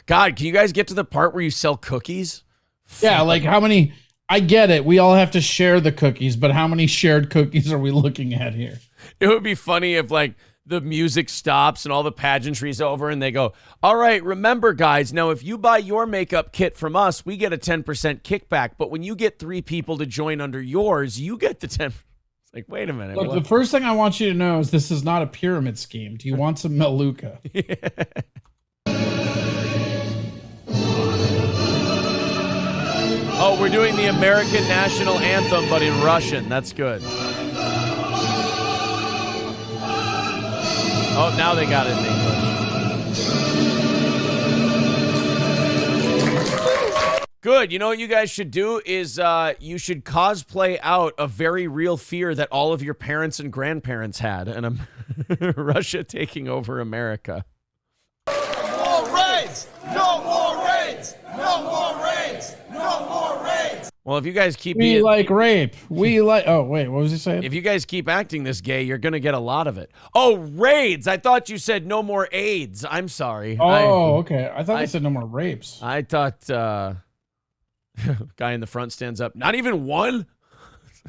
God, can you guys get to the part where you sell cookies? Yeah, like how many, I get it, we all have to share the cookies, but how many shared cookies are we looking at here? It would be funny if, like, the music stops and all the pageantry's over and they go, all right, remember, guys, now if you buy your makeup kit from us, we get a 10% kickback. But when you get 3 people to join under yours, you get the 10%. It's like, wait a minute. Look, the first thing I want you to know is this is not a pyramid scheme. Do you want some Meluka? Oh, we're doing the American national anthem, but in Russian. That's good. Oh, now they got it in English. Good. You know what you guys should do is you should cosplay out a very real fear that all of your parents and grandparents had, and Russia taking over America. No more raids! No more raids! No more raids! No more raids! Well, if you guys keep We like rape. We like... Oh, wait. What was he saying? If you guys keep acting this gay, you're going to get a lot of it. Oh, raids. I thought you said no more AIDS. I'm sorry. Oh, okay. I thought they said no more rapes. I thought guy in the front stands up. Not even one?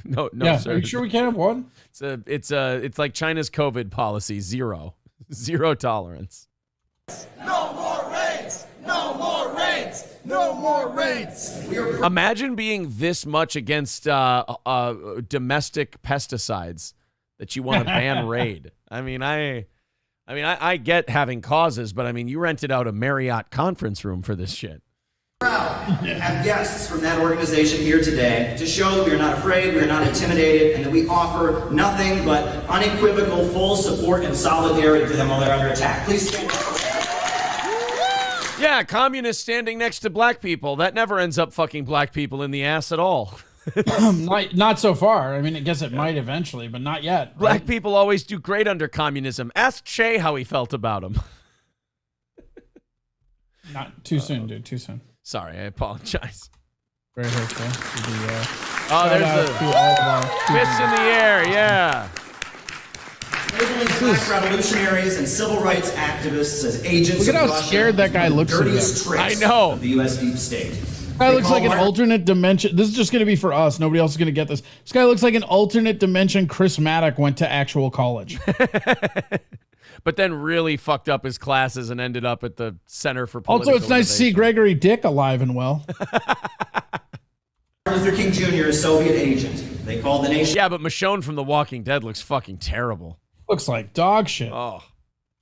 No, Yeah, sir. are you sure we can't have one? It's like China's COVID policy. 0 tolerance. No more raids! No more raids! No more raids! Imagine being this much against domestic pesticides that you want to ban raid. I mean, I get having causes, but I mean, you rented out a Marriott conference room for this shit. Have guests from that organization here today to show that we are not afraid, we are not intimidated, and that we offer nothing but unequivocal full support and solidarity to them while they're under attack. Please stand up. Yeah, communists standing next to black people. That never ends up fucking black people in the ass at all. Not so far. I mean, I guess it might eventually, but not yet. Black people always do great under communism. Ask Che how he felt about him. Not too soon, dude. Too soon. Sorry, I apologize. Very hurtful. Oh, there's the fists in the air, yeah. Black revolutionaries and civil rights activists as agents Look at of how Russia, scared that guy looks at dirtiest him. tricks I know. of the U.S. deep state. This guy looks like an alternate dimension. This is just going to be for us. Nobody else is going to get this. This guy looks like an alternate dimension. Chris Maddock went to actual college. But then really fucked up his classes and ended up at the Center for Political Also, it's nice to see Gregory Dick alive and well. Martin Luther King Jr. is Soviet agent. They called the nation. Yeah, but Michonne from The Walking Dead looks fucking terrible. Looks like dog shit. Oh.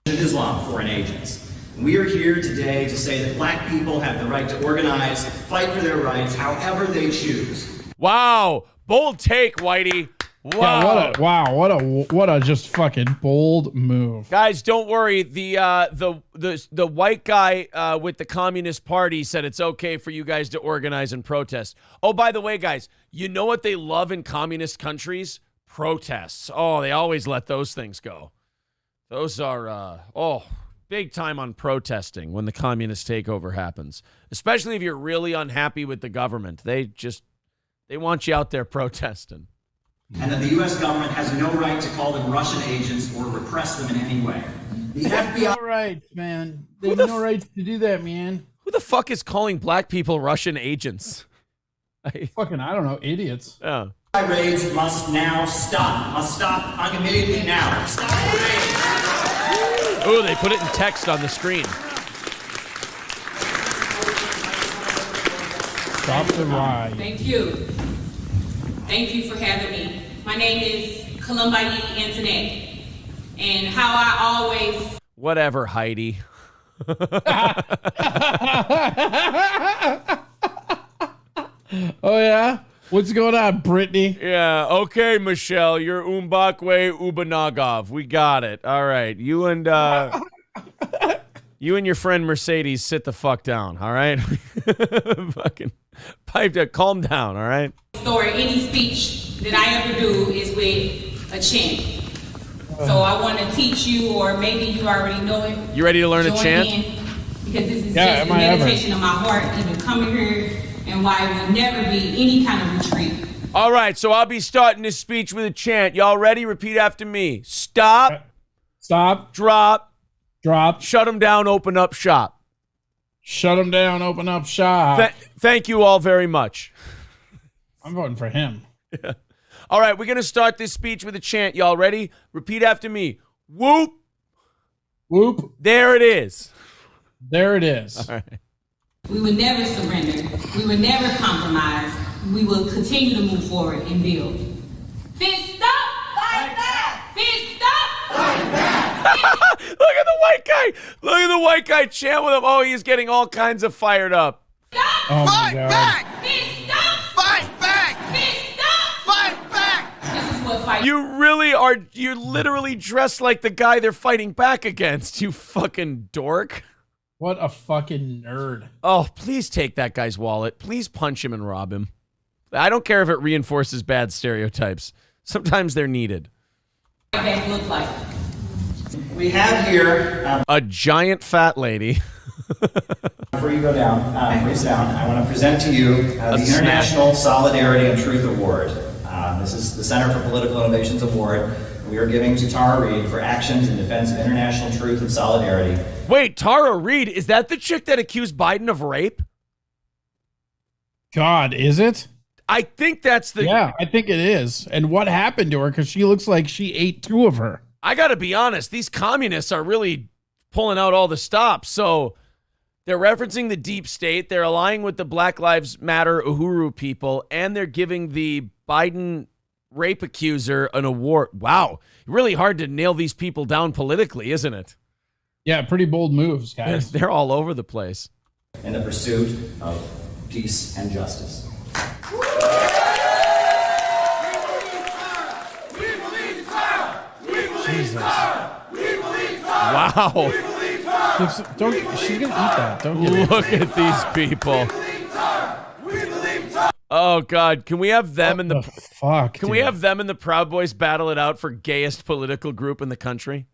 Islam foreign agents. We are here today to say that black people have the right to organize, fight for their rights, however they choose. Wow, bold take, Whitey. Wow. Yeah, what a just fucking bold move. Guys, don't worry. The white guy with the Communist Party said it's okay for you guys to organize and protest. Oh, by the way, guys, you know what they love in communist countries? Protests. Oh, they always let those things go. Those are big time on protesting when the communist takeover happens. Especially if you're really unhappy with the government. They want you out there protesting. And that the U.S. government has no right to call them Russian agents or repress them in any way. The FBI... All right, man. They have no right to do that, man. Who the fuck is calling black people Russian agents? I don't know. Idiots. Oh. Raids must now stop. Must stop immediately now. Stop raids. Oh, they put it in text on the screen. Stop the ride. Thank you. Thank you for having me. My name is Columbayi Antoinette. And how I always... Whatever, Heidi. Oh, yeah? What's going on, Brittany? Yeah, okay, Michelle. You're Umbakwe Ubanagov. We got it. All right. You and your friend Mercedes sit the fuck down, all right? Fucking pipe down. Calm down, all right? Or any speech that I ever do is with a chant. So I want to teach you, or maybe you already know it. You ready to learn a chant? Because this is just a meditation of my heart, even coming here, and why it would never be any kind of retreat. All right, so I'll be starting this speech with a chant. Y'all ready? Repeat after me. Stop. Stop. Drop. Drop. Shut them down, open up shop. Shut them down, open up shop. Thank you all very much. I'm voting for him. Yeah. All right, we're going to start this speech with a chant. Y'all ready? Repeat after me. Whoop, Whoop. There it is. There it is. All right. We will never surrender. We will never compromise. We will continue to move forward and build. Fist up! Fight back! Fist up! Fight back! Look at the white guy. Look at the white guy chant with him. Oh, he's getting all kinds of fired up. Oh my God. Back! Fist up! Fight back! Fist up! Fight back! This is what fight. You really are. You're literally dressed like the guy they're fighting back against. You fucking dork. What a fucking nerd. Oh, please take that guy's wallet. Please punch him and rob him. I don't care if it reinforces bad stereotypes. Sometimes they're needed. What that look like. We have here, A giant fat lady. before you go down, please down, I want to present to you the snack. International Solidarity and Truth Award. This is the Center for Political Innovations Award. We are giving to Tara Reid for actions in defense of international truth and solidarity. Wait, Tara Reid, is that the chick that accused Biden of rape? God, is it? I think that's the... Yeah, I think it is. And what happened to her? Because she looks like she ate two of her. I got to be honest, these communists are really pulling out all the stops. So they're referencing the deep state. They're allying with the Black Lives Matter Uhuru people, and they're giving the Biden rape accuser an award. Wow. Really hard to nail these people down politically, isn't it? Yeah, pretty bold moves, guys. They're all over the place. In the pursuit of peace and justice. Jesus. Wow. She's gonna eat that. Don't get it. Look at these people. Oh God, can we have them in the fuck? Can we have them and the Proud Boys battle it out for gayest political group in the country?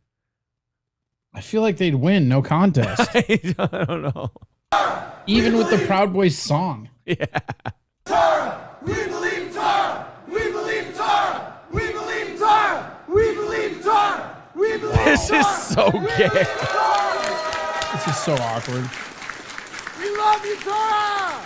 I feel like they'd win, no contest. I don't know. Even with the Proud Boys song. Yeah. Tara! We believe Tara! We believe Tara! We believe Tara! We believe Tara! We believe This is so gay. This is so awkward. We love you, Tara!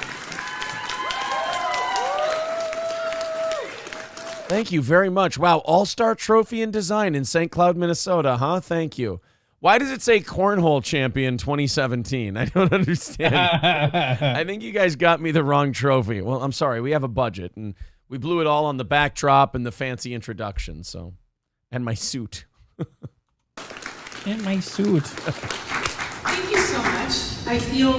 Thank you very much. Wow, All-Star Trophy in Design in St. Cloud, Minnesota, huh? Thank you. Why does it say Cornhole Champion 2017? I don't understand. I think you guys got me the wrong trophy. Well, I'm sorry. We have a budget, and we blew it all on the backdrop and the fancy introduction, so. And my suit. In my suit. Thank you so much. I feel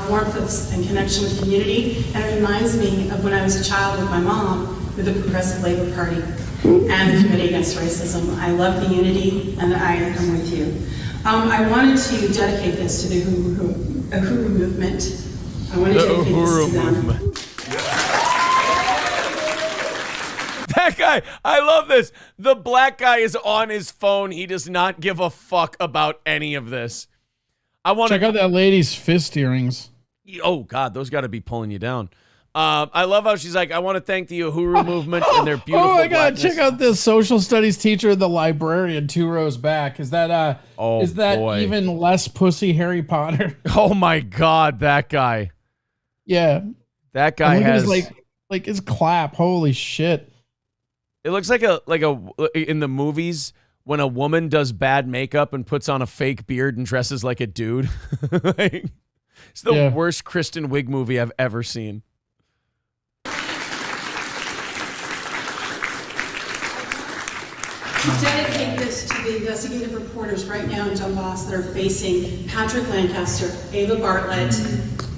warmth and connection with community, and it reminds me of when I was a child with my mom with the Progressive Labor Party and the Committee Against Racism. I love the unity, and I am with you. I wanted to dedicate this to the Uhuru movement. I want to dedicate this to them. That guy, I love this. The black guy is on his phone. He does not give a fuck about any of this. I want to check out that lady's fist earrings. Oh God, those got to be pulling you down. I love how she's like, I want to thank the Uhuru movement and their beautiful. Oh my God! blackness. Check out this social studies teacher, the librarian, 2 rows back. Is that boy. even less pussy Harry Potter? Oh my God, that guy. Yeah, that guy and look has at his, like his clap. Holy shit! It looks like a in the movies when a woman does bad makeup and puts on a fake beard and dresses like a dude. Like, it's the worst Kristen Wiig movie I've ever seen. To dedicate this to the investigative reporters right now in Donbass that are facing Patrick Lancaster, Ava Bartlett,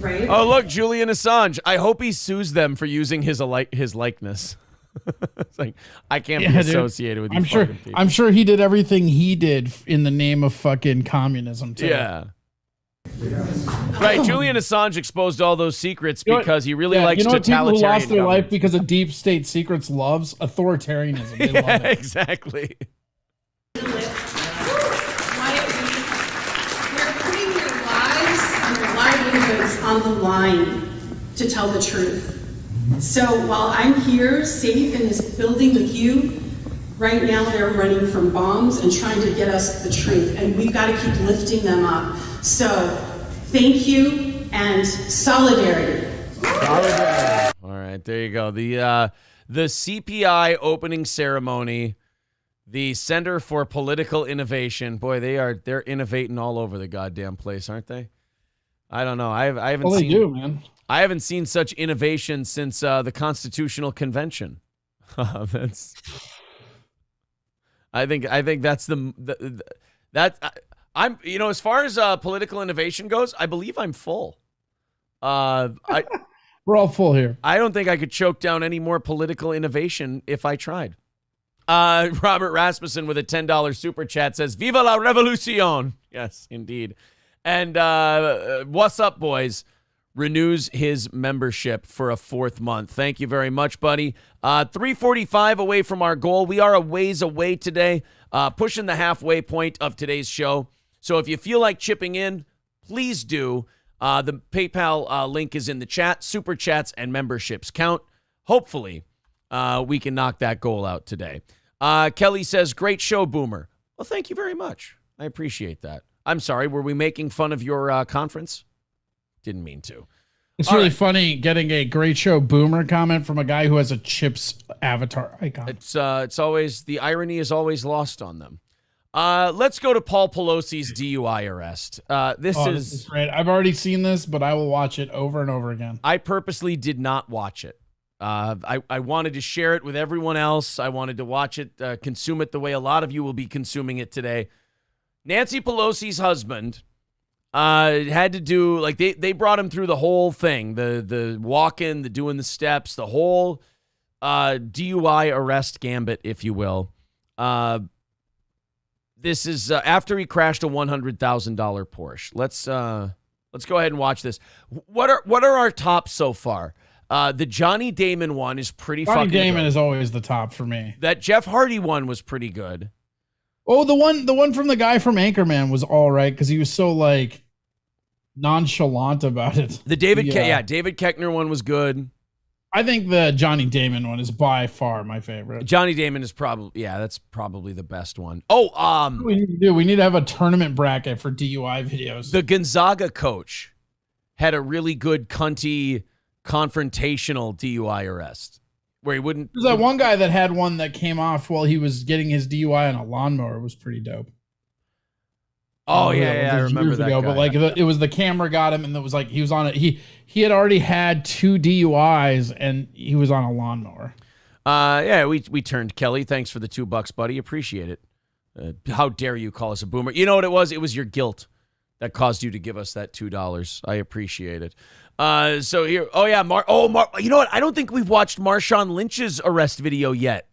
right? Oh, look, Julian Assange. I hope he sues them for using his likeness. It's like, I can't be associated with you. I'm sure he did everything he did in the name of fucking communism too. Yeah. Right, Julian Assange exposed all those secrets because he really likes totalitarian people who lost their government. life because of deep state secrets loves authoritarianism. They love it. Exactly. We're putting your lives and your livelihoods on the line to tell the truth. So while I'm here safe in this building with you, right now they're running from bombs and trying to get us the truth, and we've got to keep lifting them up. So thank you and solidarity. All right, there you go. The CPI opening ceremony The Center for Political Innovation. Boy, they're innovating all over the goddamn place, aren't they? I don't know. I haven't Well, seen. they do, man. I haven't seen such innovation since the Constitutional Convention. That's. I think that's I'm as far as political innovation goes, I believe I'm full. We're all full here. I don't think I could choke down any more political innovation if I tried. Robert Rasmussen with a $10 super chat says, "Viva la revolucion!" Yes, indeed. And what's up, boys? Renews his membership for a 4th month. Thank you very much, buddy. 3:45 away from our goal. We are a ways away today, pushing the halfway point of today's show. So if you feel like chipping in, please do. The PayPal link is in the chat. Super chats and memberships count. Hopefully, we can knock that goal out today. Kelly says, "Great show, Boomer." Well, thank you very much. I appreciate that. I'm sorry, were we making fun of your conference? Didn't mean to. It's really funny getting a great show Boomer comment from a guy who has a Chips avatar icon. It's always, the irony is always lost on them. Let's go to Paul Pelosi's DUI arrest. This is great. I've already seen this, but I will watch it over and over again. I purposely did not watch it. I wanted to share it with everyone else. I wanted to watch it, consume it the way a lot of you will be consuming it today. Nancy Pelosi's husband had to do, like, they brought him through the whole thing, the walk-in, the doing the steps, the whole DUI arrest gambit, if you will. This is after he crashed a $100,000 Porsche. Let's go ahead and watch this. What are our tops so far? The Johnny Damon one is pretty fucking good. Johnny Damon is always the top for me. That Jeff Hardy one was pretty good. Oh, the one from the guy from Anchorman was all right because he was so like nonchalant about it. The David Koechner one was good. I think the Johnny Damon one is by far my favorite. Johnny Damon is that's probably the best one. Oh, we need to have a tournament bracket for DUI videos. The Gonzaga coach had a really good cunty confrontational DUI arrest where he wouldn't. There's that one guy that had one that came off while he was getting his DUI on a lawnmower. It was pretty dope. Oh yeah, I remember that guy. But like it was the camera got him, and it was like he was on it. He had already had 2 DUIs, and he was on a lawnmower. We turned Kelly. Thanks for the $2, buddy. Appreciate it. How dare you call us a boomer? You know what it was? It was your guilt that caused you to give us that $2. I appreciate it. So here, you know what? I don't think we've watched Marshawn Lynch's arrest video yet.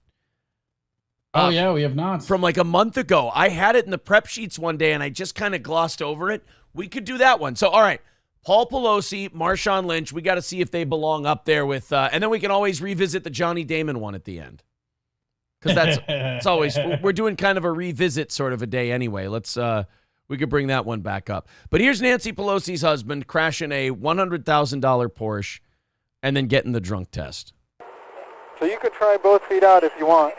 Oh yeah, we have not. From like a month ago. I had it in the prep sheets one day, and I just kind of glossed over it. We could do that one. So, all right, Paul Pelosi, Marshawn Lynch. We got to see if they belong up there with, and then we can always revisit the Johnny Damon one at the end. Because it's always, we're doing kind of a revisit sort of a day anyway. We could bring that one back up. But here's Nancy Pelosi's husband crashing a $100,000 Porsche and then getting the drunk test. So you could try both feet out if you want.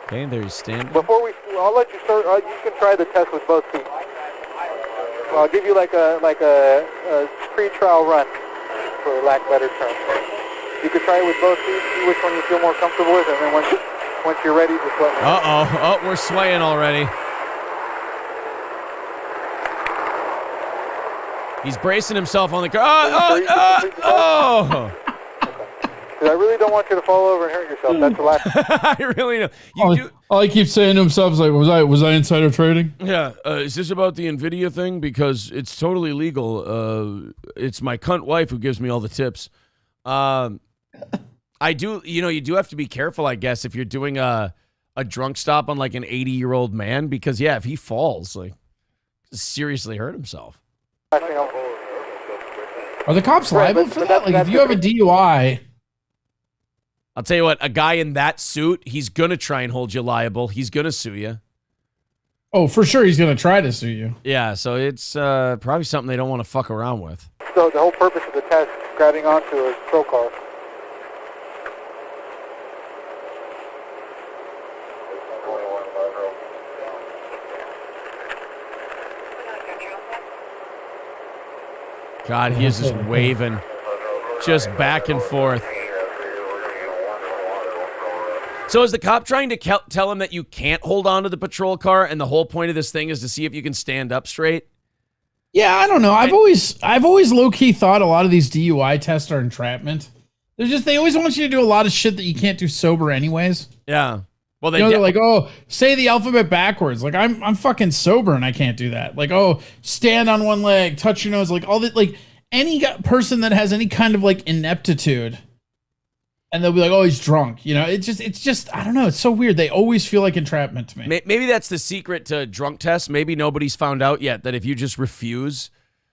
Okay, there you stand. I'll let you start. You can try the test with both feet. I'll give you like a pre-trial run, for lack of a better term. You could try it with both feet, see which one you feel more comfortable with, and then once you're ready, just let me know. Oh, we're swaying already. He's bracing himself on the car. Oh! I really don't want you to fall over and hurt yourself. That's the last. I really don't. All he keeps saying to himself is like, "Was I insider trading?" Yeah. Is this about the Nvidia thing? Because it's totally legal. It's my cunt wife who gives me all the tips. I do. You do have to be careful, I guess, if you're doing a drunk stop on like an 80-year-old man, because if he falls, like, seriously hurt himself. Are the cops liable for that? Like, if you have a DUI. I'll tell you what, a guy in that suit, he's going to try and hold you liable. He's going to sue you. Oh, for sure he's going to try to sue you. Yeah, so it's probably something they don't want to fuck around with. So the whole purpose of the test is grabbing onto a patrol car. God, he is just waving, just back and forth. So is the cop trying to tell him that you can't hold on to the patrol car, and the whole point of this thing is to see if you can stand up straight? Yeah, I don't know. I've always low key thought a lot of these DUI tests are entrapment. They always want you to do a lot of shit that you can't do sober anyways. Yeah. Well, they're like, oh, say the alphabet backwards. Like I'm fucking sober and I can't do that. Like, oh, stand on one leg, touch your nose, like all that. Like any person that has any kind of like ineptitude, and they'll be like, oh, he's drunk. You know, it's just I don't know. It's so weird. They always feel like entrapment to me. Maybe that's the secret to drunk tests. Maybe nobody's found out yet that if you just refuse.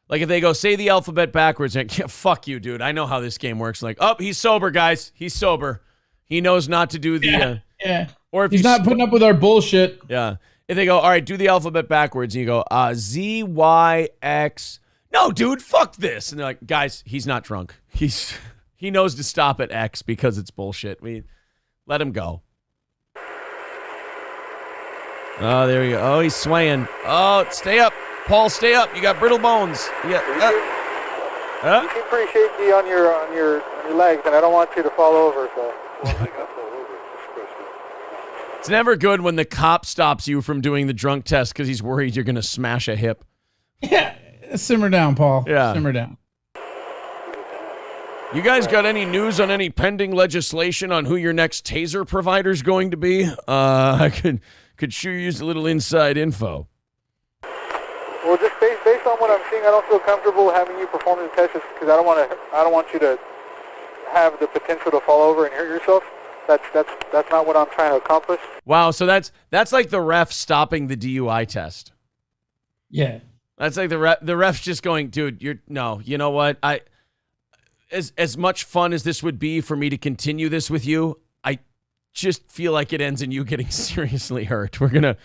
Like if they go, say the alphabet backwards, like, yeah, fuck you, dude. I know how this game works. Like, oh, he's sober, guys. He's sober. He knows not to do the... Yeah. Or if he's not putting up with our bullshit. Yeah. If they go, all right, do the alphabet backwards, and you go, Z, Y, X. No, dude, fuck this. And they're like, guys, he's not drunk. He knows to stop at X because it's bullshit. Let him go. Oh, there you go. Oh, he's swaying. Oh, stay up. Paul, stay up. You got brittle bones. You seem pretty shaky on your legs, and I don't want you to fall over. So. It's never good when the cop stops you from doing the drunk test because he's worried you're going to smash a hip. Yeah, simmer down, Paul. Yeah, simmer down. You guys got any news on any pending legislation on who your next taser provider's going to be? I could sure use a little inside info. Well, just based on what I'm seeing, I don't feel comfortable having you perform the test because I don't want you to have the potential to fall over and hurt yourself. That's not what I'm trying to accomplish. Wow, so that's like the ref stopping the DUI test. Yeah, that's like the ref's just going, dude. You know what? As much fun as this would be for me to continue this with you, I just feel like it ends in you getting seriously hurt. We're gonna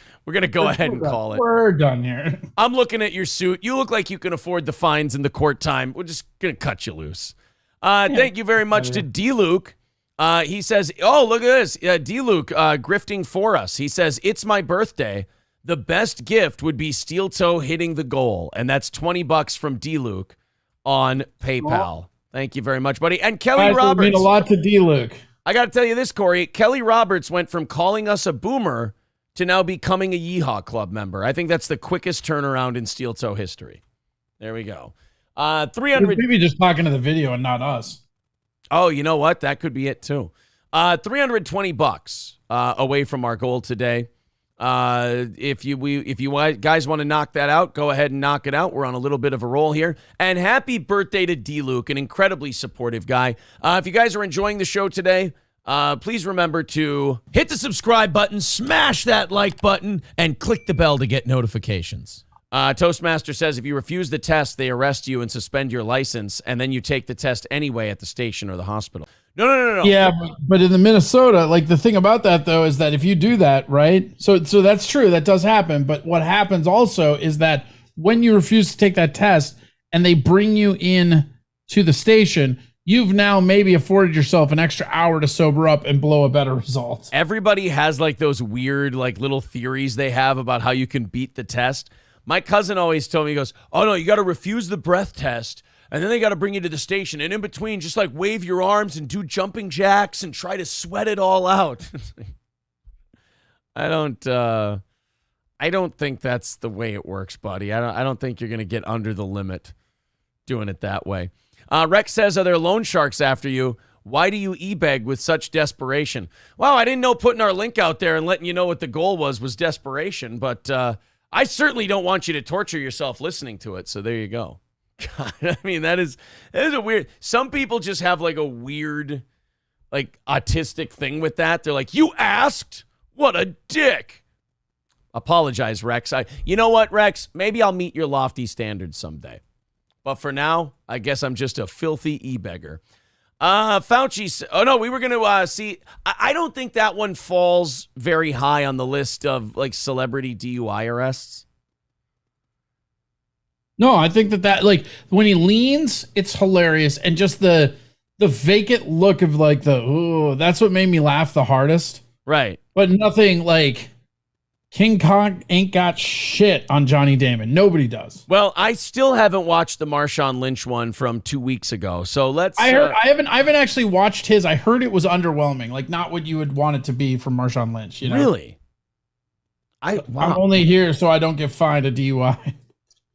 go ahead and call it. We're done here. I'm looking at your suit. You look like you can afford the fines and the court time. We're just gonna cut you loose. Thank you very much to D. Luke. He says, oh, look at this. D. Luke grifting for us. He says, it's my birthday. The best gift would be steel toe hitting the goal. And that's $20 from D. Luke on PayPal. Thank you very much, buddy. And Kelly Roberts. Mean a lot to D. Luke. I got to tell you this, Corey. Kelly Roberts went from calling us a boomer to now becoming a Yeehaw Club member. I think that's the quickest turnaround in steel toe history. There we go. 300. Maybe just talking to the video and not us. Oh, you know what? That could be it too. $320 away from our goal today. If you guys want to knock that out, go ahead and knock it out. We're on a little bit of a roll here. And happy birthday to D. Luke, an incredibly supportive guy. If you guys are enjoying the show today, please remember to hit the subscribe button, smash that like button, and click the bell to get notifications. Toastmaster says if you refuse the test, they arrest you and suspend your license, and then you take the test anyway at the station or the hospital. No. Yeah, but in the Minnesota, like the thing about that though is that if you do that, right? So that's true, that does happen. But what happens also is that when you refuse to take that test and they bring you in to the station, you've now maybe afforded yourself an extra hour to sober up and blow a better result. Everybody has like those weird like little theories they have about how you can beat the test. My cousin always told me, he goes, oh, no, you got to refuse the breath test, and then they got to bring you to the station. And in between, just like wave your arms and do jumping jacks and try to sweat it all out. I don't think that's the way it works, buddy. I don't think you're going to get under the limit doing it that way. Rex says, are there loan sharks after you? Why do you e-beg with such desperation? Well, I didn't know putting our link out there and letting you know what the goal was desperation, but I certainly don't want you to torture yourself listening to it, so there you go. God, I mean, that is a weird... Some people just have, like, a weird, like, autistic thing with that. They're like, you asked? What a dick! Apologize, Rex. You know what, Rex? Maybe I'll meet your lofty standards someday. But for now, I guess I'm just a filthy e-beggar. Fauci, oh no, we were going to see, I don't think that one falls very high on the list of like celebrity DUI arrests. No, I think that like when he leans, it's hilarious. And just the vacant look of like ooh, that's what made me laugh the hardest. Right. But nothing like King Kong ain't got shit on Johnny Damon. Nobody does. Well, I still haven't watched the Marshawn Lynch one from 2 weeks ago. So let's. I haven't actually watched his. I heard it was underwhelming, like not what you would want it to be from Marshawn Lynch. You know? Really? I'm only here so I don't get fined a DUI.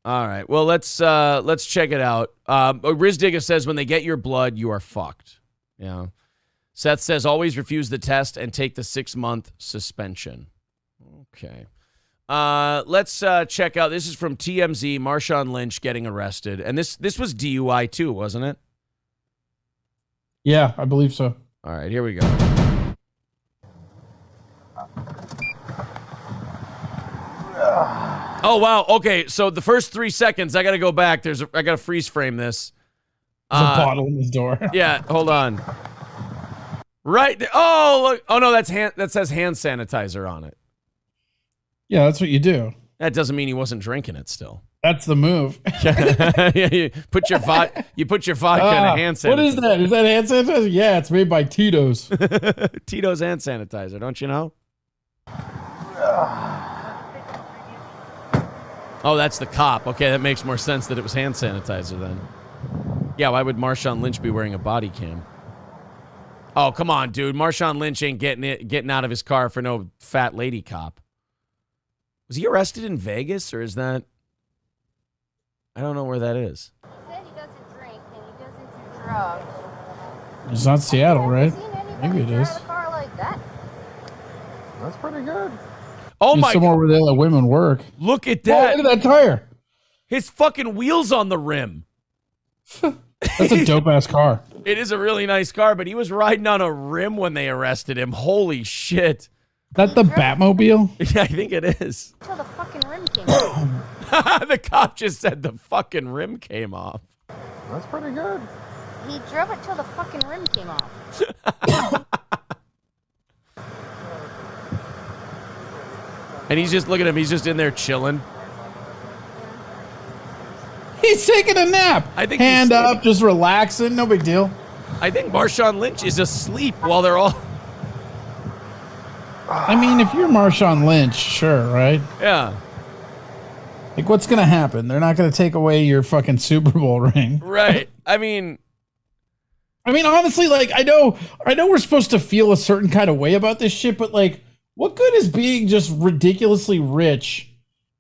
All right. Well, let's check it out. Riz Digga says when they get your blood, you are fucked. Yeah. Seth says always refuse the test and take the 6-month suspension. Okay. Let's check out. This is from TMZ. Marshawn Lynch getting arrested, and this was DUI too, wasn't it? Yeah, I believe so. All right, here we go. Oh wow. Okay, so the first 3 seconds, I got to go back. I got to freeze frame this. There's a bottle in his door. Yeah, hold on. Right. Oh look. Oh no, that says hand sanitizer on it. Yeah, that's what you do. That doesn't mean he wasn't drinking it still. That's the move. Yeah, you put your vodka in a hand sanitizer. What is that? Is that hand sanitizer? Yeah, it's made by Tito's. Tito's hand sanitizer, don't you know? Oh, that's the cop. Okay, that makes more sense that it was hand sanitizer then. Yeah, why would Marshawn Lynch be wearing a body cam? Oh, come on, dude. Marshawn Lynch ain't getting out of his car for no fat lady cop. Was he arrested in Vegas, or is that... I don't know where that is. He said he doesn't drink and he doesn't do drugs. It's not Seattle, right? Maybe it is. A car like that. That's pretty good. Oh my! Somewhere where they let women work. Look at that! Oh, look at that tire. His fucking wheels on the rim. That's a dope ass car. It is a really nice car, but he was riding on a rim when they arrested him. Holy shit! Is that the Batmobile? Yeah, I think it is. Until the fucking rim came off. The cop just said the fucking rim came off. That's pretty good. He drove it till the fucking rim came off. And he's just, look at him, he's just in there chilling. He's taking a nap. I think hand up, just relaxing, no big deal. I think Marshawn Lynch is asleep while they're all... I mean, if you're Marshawn Lynch, sure, right? Yeah. Like, what's going to happen? They're not going to take away your fucking Super Bowl ring. Right. I mean, honestly, like, I know we're supposed to feel a certain kind of way about this shit, but, like, what good is being just ridiculously rich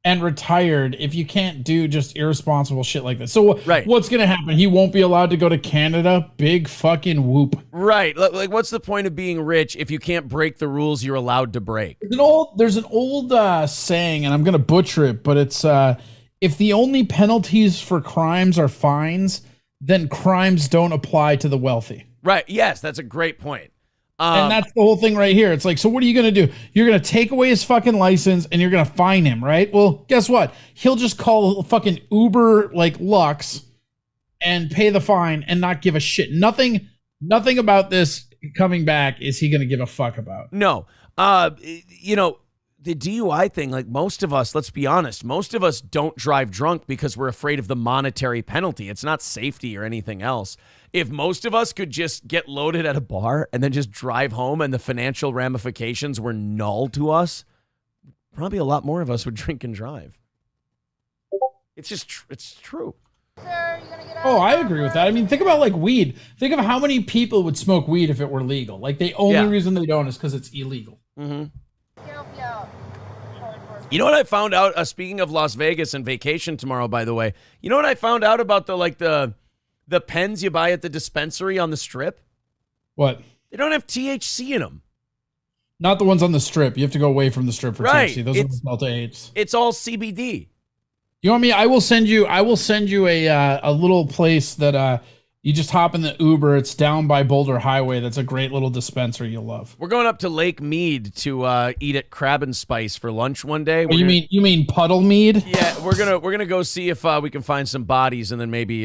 and retired if you can't do just irresponsible shit like this? So what's going to happen? He won't be allowed to go to Canada? Big fucking whoop. Right. Like, what's the point of being rich if you can't break the rules you're allowed to break? There's an old saying, and I'm going to butcher it, but it's if the only penalties for crimes are fines, then crimes don't apply to the wealthy. Right. Yes, that's a great point. And that's the whole thing right here. It's like, so what are you going to do? You're going to take away his fucking license and you're going to fine him, right? Well, guess what? He'll just call fucking Uber like Lux and pay the fine and not give a shit. Nothing about this coming back is he going to give a fuck about. No. You know, the DUI thing, like most of us, let's be honest, most of us don't drive drunk because we're afraid of the monetary penalty. It's not safety or anything else. If most of us could just get loaded at a bar and then just drive home and the financial ramifications were null to us, probably a lot more of us would drink and drive. It's just, it's true. Oh, I agree with that. I mean, think about like weed. Think of how many people would smoke weed if it were legal. Like the only reason they don't is because it's illegal. Mm-hmm. You know what I found out? Speaking of Las Vegas and vacation tomorrow, by the way, you know what I found out about the pens you buy at the dispensary on the strip? What? They don't have THC in them. Not the ones on the strip. You have to go away from the strip for right. THC. Those are the Delta 8s. It's all CBD. You want me? I will send you a little place that you just hop in the Uber. It's down by Boulder Highway. That's a great little dispensary you'll love. We're going up to Lake Mead to eat at Crab and Spice for lunch one day. Oh, you mean Puddle Mead? Yeah, we're gonna go see if we can find some bodies and then maybe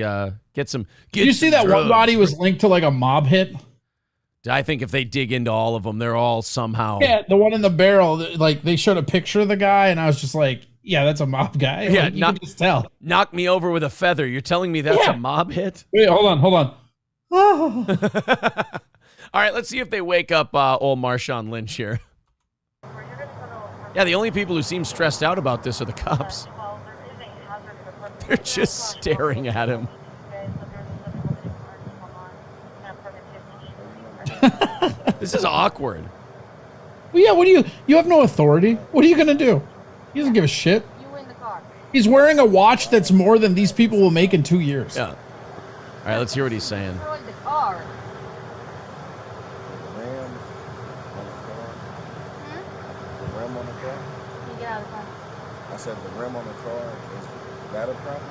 get some. Did you see that drugs. One body was linked to like a mob hit? I think if they dig into all of them, they're all somehow. Yeah, the one in the barrel. Like they showed a picture of the guy, and I was just like, "Yeah, that's a mob guy." Yeah, like, you can just tell. Knock me over with a feather. You're telling me that's a mob hit? Wait, hold on. All right, let's see if they wake up old Marshawn Lynch here. Yeah, the only people who seem stressed out about this are the cops. They're just staring at him. This is awkward. Well, yeah, what do you have no authority. What are you going to do? He doesn't give a shit. He's wearing a watch that's more than these people will make in 2 years. Yeah. All right, let's hear what he's saying. I said the rim on the car, is that a problem?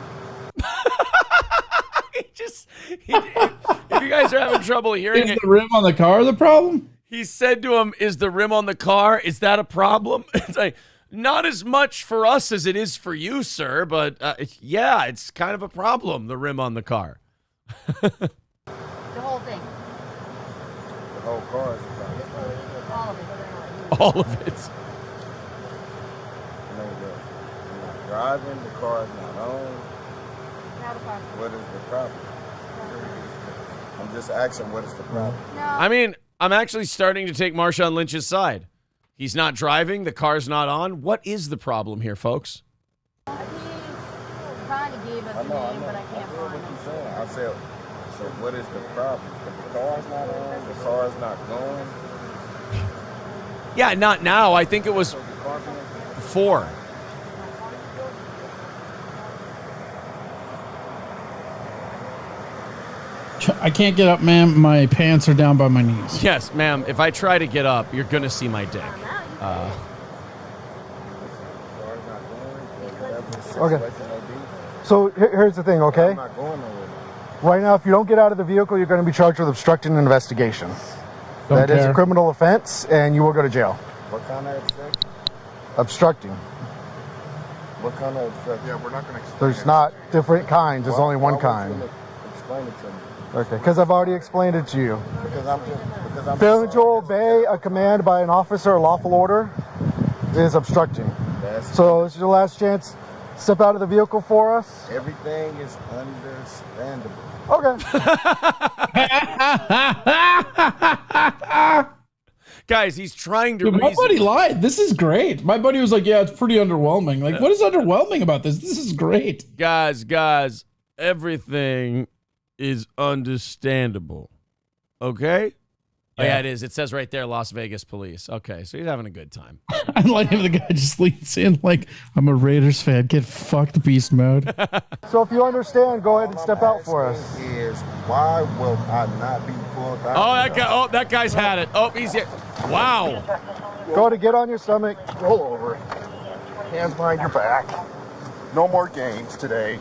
If you guys are having trouble hearing Is the rim on the car the problem? He said to him, is the rim on the car, is that a problem? It's like, not as much for us as it is for you, sir, but yeah, it's kind of a problem, the rim on the car. The whole thing. The whole car is a problem. All of it. All of it. I mean, you're not driving, the car is not on. What is the problem? I'm just asking, what is the problem? I mean, I'm actually starting to take Marshawn Lynch's side. He's not driving, the car's not on. What is the problem here, folks? He kind of gave us a name, but I can't find it. I said, so what is the problem? If the car's not on, the car's not going. Yeah, not now. I think it was 4. I can't get up, ma'am. My pants are down by my knees. Yes, ma'am. If I try to get up, you're going to see my dick. Okay. So here's the thing, okay? I'm not going nowhere. Right now, if you don't get out of the vehicle, you're going to be charged with obstructing an investigation. Don't That is care. a criminal offense, and you will go to jail. What kind of obstruction? Obstructing. What kind of obstruction? Yeah, we're not going to There's not different kinds. There's only one kind. explain it to me. Okay, because I've already explained it to you. Because I'm Failing to obey a command by an officer or lawful order is obstructing. So this is your last chance. Step out of the vehicle for us. Everything is understandable. Okay. Guys, he's trying to Dude, my reason. buddy lied. This is great. My buddy was like, yeah, it's pretty underwhelming. Like, what is underwhelming about this? This is great. Guys, everything is understandable. Okay? Oh, yeah, it is. It says right there, Las Vegas police. Okay, so he's having a good time. I like if the guy just leans in like, I'm a Raiders fan. Get fucked, beast mode. So if you understand, go ahead and step out for us. Is why will I not be pulled out? That guy's had it. Oh, he's here. Wow. Go to get on your stomach. Roll over. Hands behind your back. No more games today.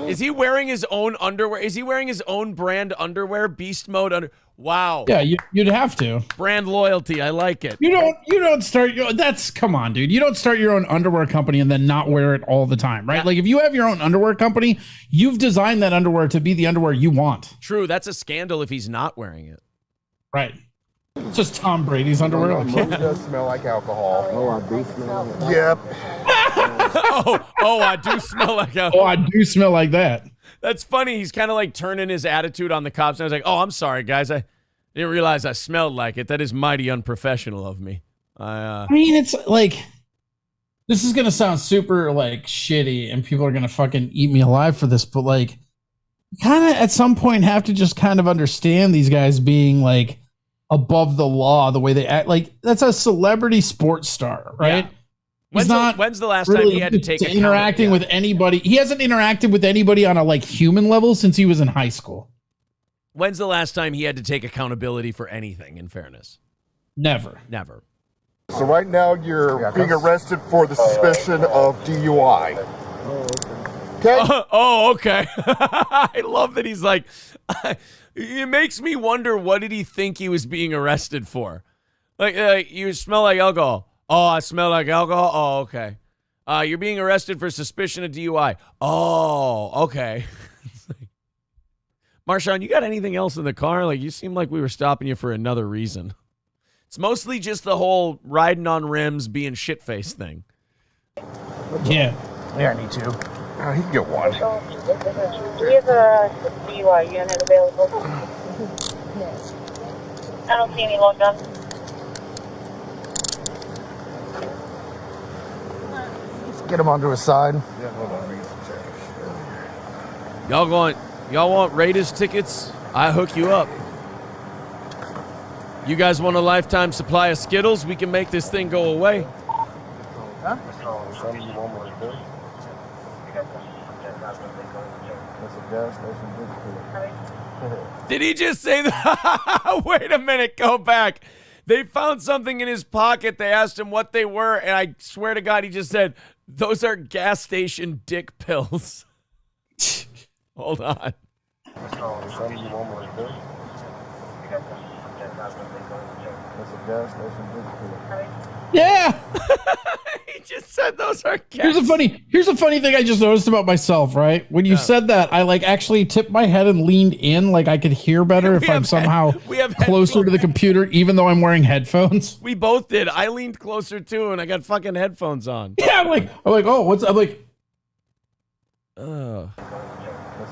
Is he wearing his own underwear? Is he wearing his own brand underwear? Beast mode under. Wow. Yeah, you'd have to. Brand loyalty. I like it. You don't start your come on, dude. You don't start your own underwear company and then not wear it all the time, right? Yeah. Like if you have your own underwear company, you've designed that underwear to be the underwear you want. True. That's a scandal if he's not wearing it. Right. It's just Tom Brady's underwear. It does smell like alcohol. Oh, I do smell like alcohol. Yep. I do smell like alcohol. Oh, I do smell like that. That's funny. He's kind of like turning his attitude on the cops. And I was like, oh, I'm sorry, guys. I didn't realize I smelled like it. That is mighty unprofessional of me. I mean, it's like, this is going to sound super like shitty and people are going to fucking eat me alive for this. But like, kind of at some point have to just kind of understand these guys being like above the law, the way they act. Like that's a celebrity sports star, right? Yeah. When's the last time he had to take interacting with anybody? He hasn't interacted with anybody on a like human level since he was in high school. When's the last time he had to take accountability for anything, in fairness? Never. So right now you're being arrested for the suspicion of DUI. Okay. Okay. I love that he's like, it makes me wonder, what did he think he was being arrested for? Like you smell like alcohol. Oh, I smell like alcohol? Oh, okay. You're being arrested for suspicion of DUI. Oh, okay. Marshawn, you got anything else in the car? Like, you seem like we were stopping you for another reason. It's mostly just the whole riding on rims, being shit-faced thing. Yeah. Yeah, I need to. He can get one. We have a DUI unit available. I don't see any long guns. Get him onto his side. Yeah, hold on. Y'all want Raiders tickets? I hook you up. You guys want a lifetime supply of Skittles? We can make this thing go away. Huh? Did he just say that? Wait a minute, go back. They found something in his pocket. They asked him what they were, and I swear to God, he just said, those are gas station dick pills. Hold on. Yeah. He just said those are gas. Here's a funny thing I just noticed about myself, right? When you said that, I like actually tipped my head and leaned in like I could hear better if I'm somehow closer to the computer, even though I'm wearing headphones. We both did. I leaned closer too, and I got fucking headphones on. Yeah, I'm like, oh, what's I'm like, That's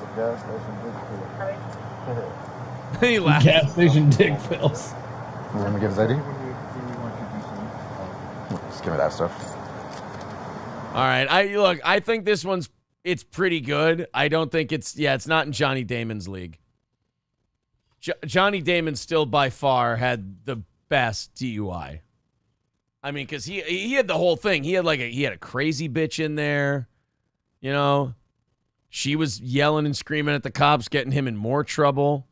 a gas station dick pill. He laughed. Gas station dick pills. You want me to get his ID? Just give me that stuff. All right. I think this it's pretty good. I don't think it's not in Johnny Damon's league. Johnny Damon still by far had the best DUI. I mean, because he had the whole thing. He had a crazy bitch in there, you know. She was yelling and screaming at the cops, getting him in more trouble.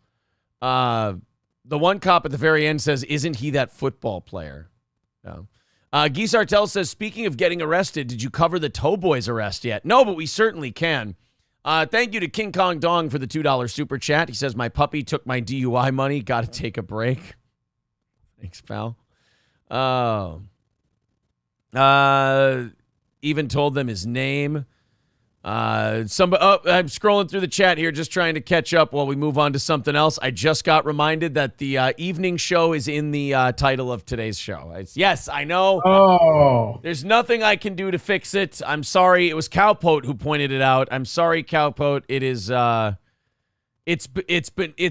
The one cop at the very end says, "Isn't he that football player?" No. Guy Sartell says, speaking of getting arrested, did you cover the Towboys arrest yet? No, but we certainly can. Thank you to King Kong Dong for the $2 super chat. He says, my puppy took my DUI money. Got to take a break. Thanks, pal. Even told them his name. I'm scrolling through the chat here, just trying to catch up while we move on to something else. I just got reminded that the evening show is in the title of today's show. Yes, I know. Oh. There's nothing I can do to fix it. I'm sorry. It was Cowpote who pointed it out. I'm sorry, Cowpote. It is it's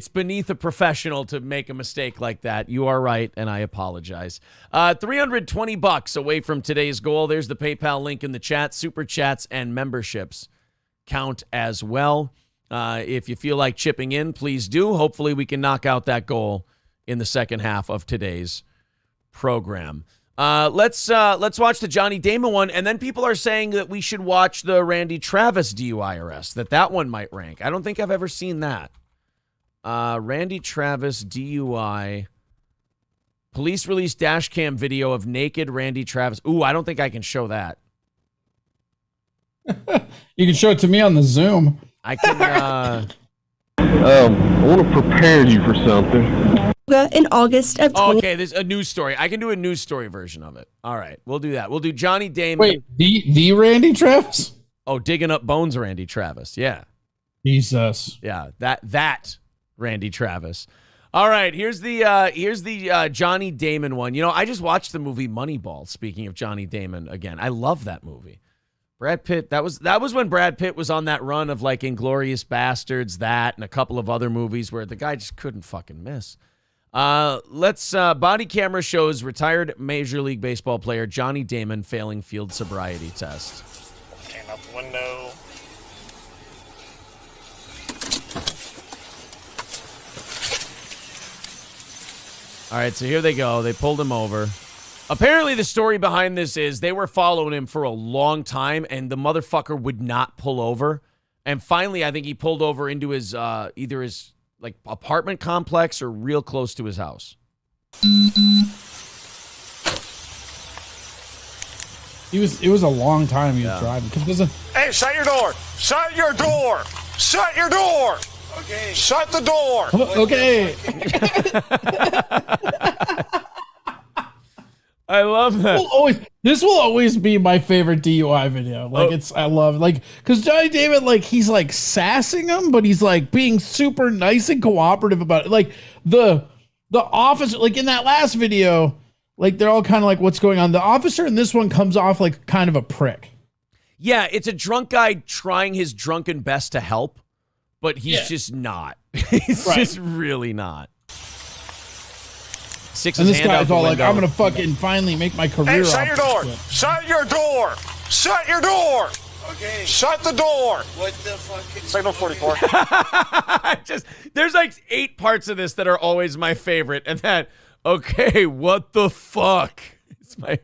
beneath a professional to make a mistake like that. You are right, and I apologize. $320 away from today's goal. There's the PayPal link in the chat. Super chats and memberships count as well. If you feel like chipping in, please do. Hopefully we can knock out that goal in the second half of today's program. Let's watch the Johnny Damon one, and then people are saying that we should watch the Randy Travis DUI arrest, that one might rank. I don't think I've ever seen that. Randy Travis DUI. Police released dash cam video of naked Randy Travis. Ooh, I don't think I can show that. You can show it to me on the Zoom. I can. I want to prepare you for something. In August of okay, there's a news story. I can do a news story version of it. All right, we'll do that. We'll do Johnny Damon. Wait, the Randy Travis? Oh, digging up bones, Randy Travis. Yeah. Jesus. Yeah, that Randy Travis. All right, here's the Johnny Damon one. You know, I just watched the movie Moneyball. Speaking of Johnny Damon again, I love that movie. Brad Pitt. That was when Brad Pitt was on that run of like Inglourious Bastards, that, and a couple of other movies where the guy just couldn't fucking miss. Body camera shows retired Major League Baseball player Johnny Damon failing field sobriety test. Came out the window. All right, so here they go. They pulled him over. Apparently, the story behind this is they were following him for a long time, and the motherfucker would not pull over. And finally, I think he pulled over into his either his like apartment complex or real close to his house. It was a long time he was driving. Hey, shut your door! Shut your door! Shut your door! Okay. Shut the door! Okay. I love that. This will always be my favorite DUI video. Because Johnny Damon, like, he's like sassing him, but he's like being super nice and cooperative about it. Like the officer, like in that last video, like they're all kind of like, what's going on? The officer in this one comes off like kind of a prick. Yeah, it's a drunk guy trying his drunken best to help, but he's just not. He's just really not. And this guy's all like, I'm going to fucking finally make my career. Hey, shut your door! Shut your door! Shut your door. Okay. Shut the door. What the fuck? Signal 44. There's like 8 parts of this that are always my favorite, and that, okay, what the fuck?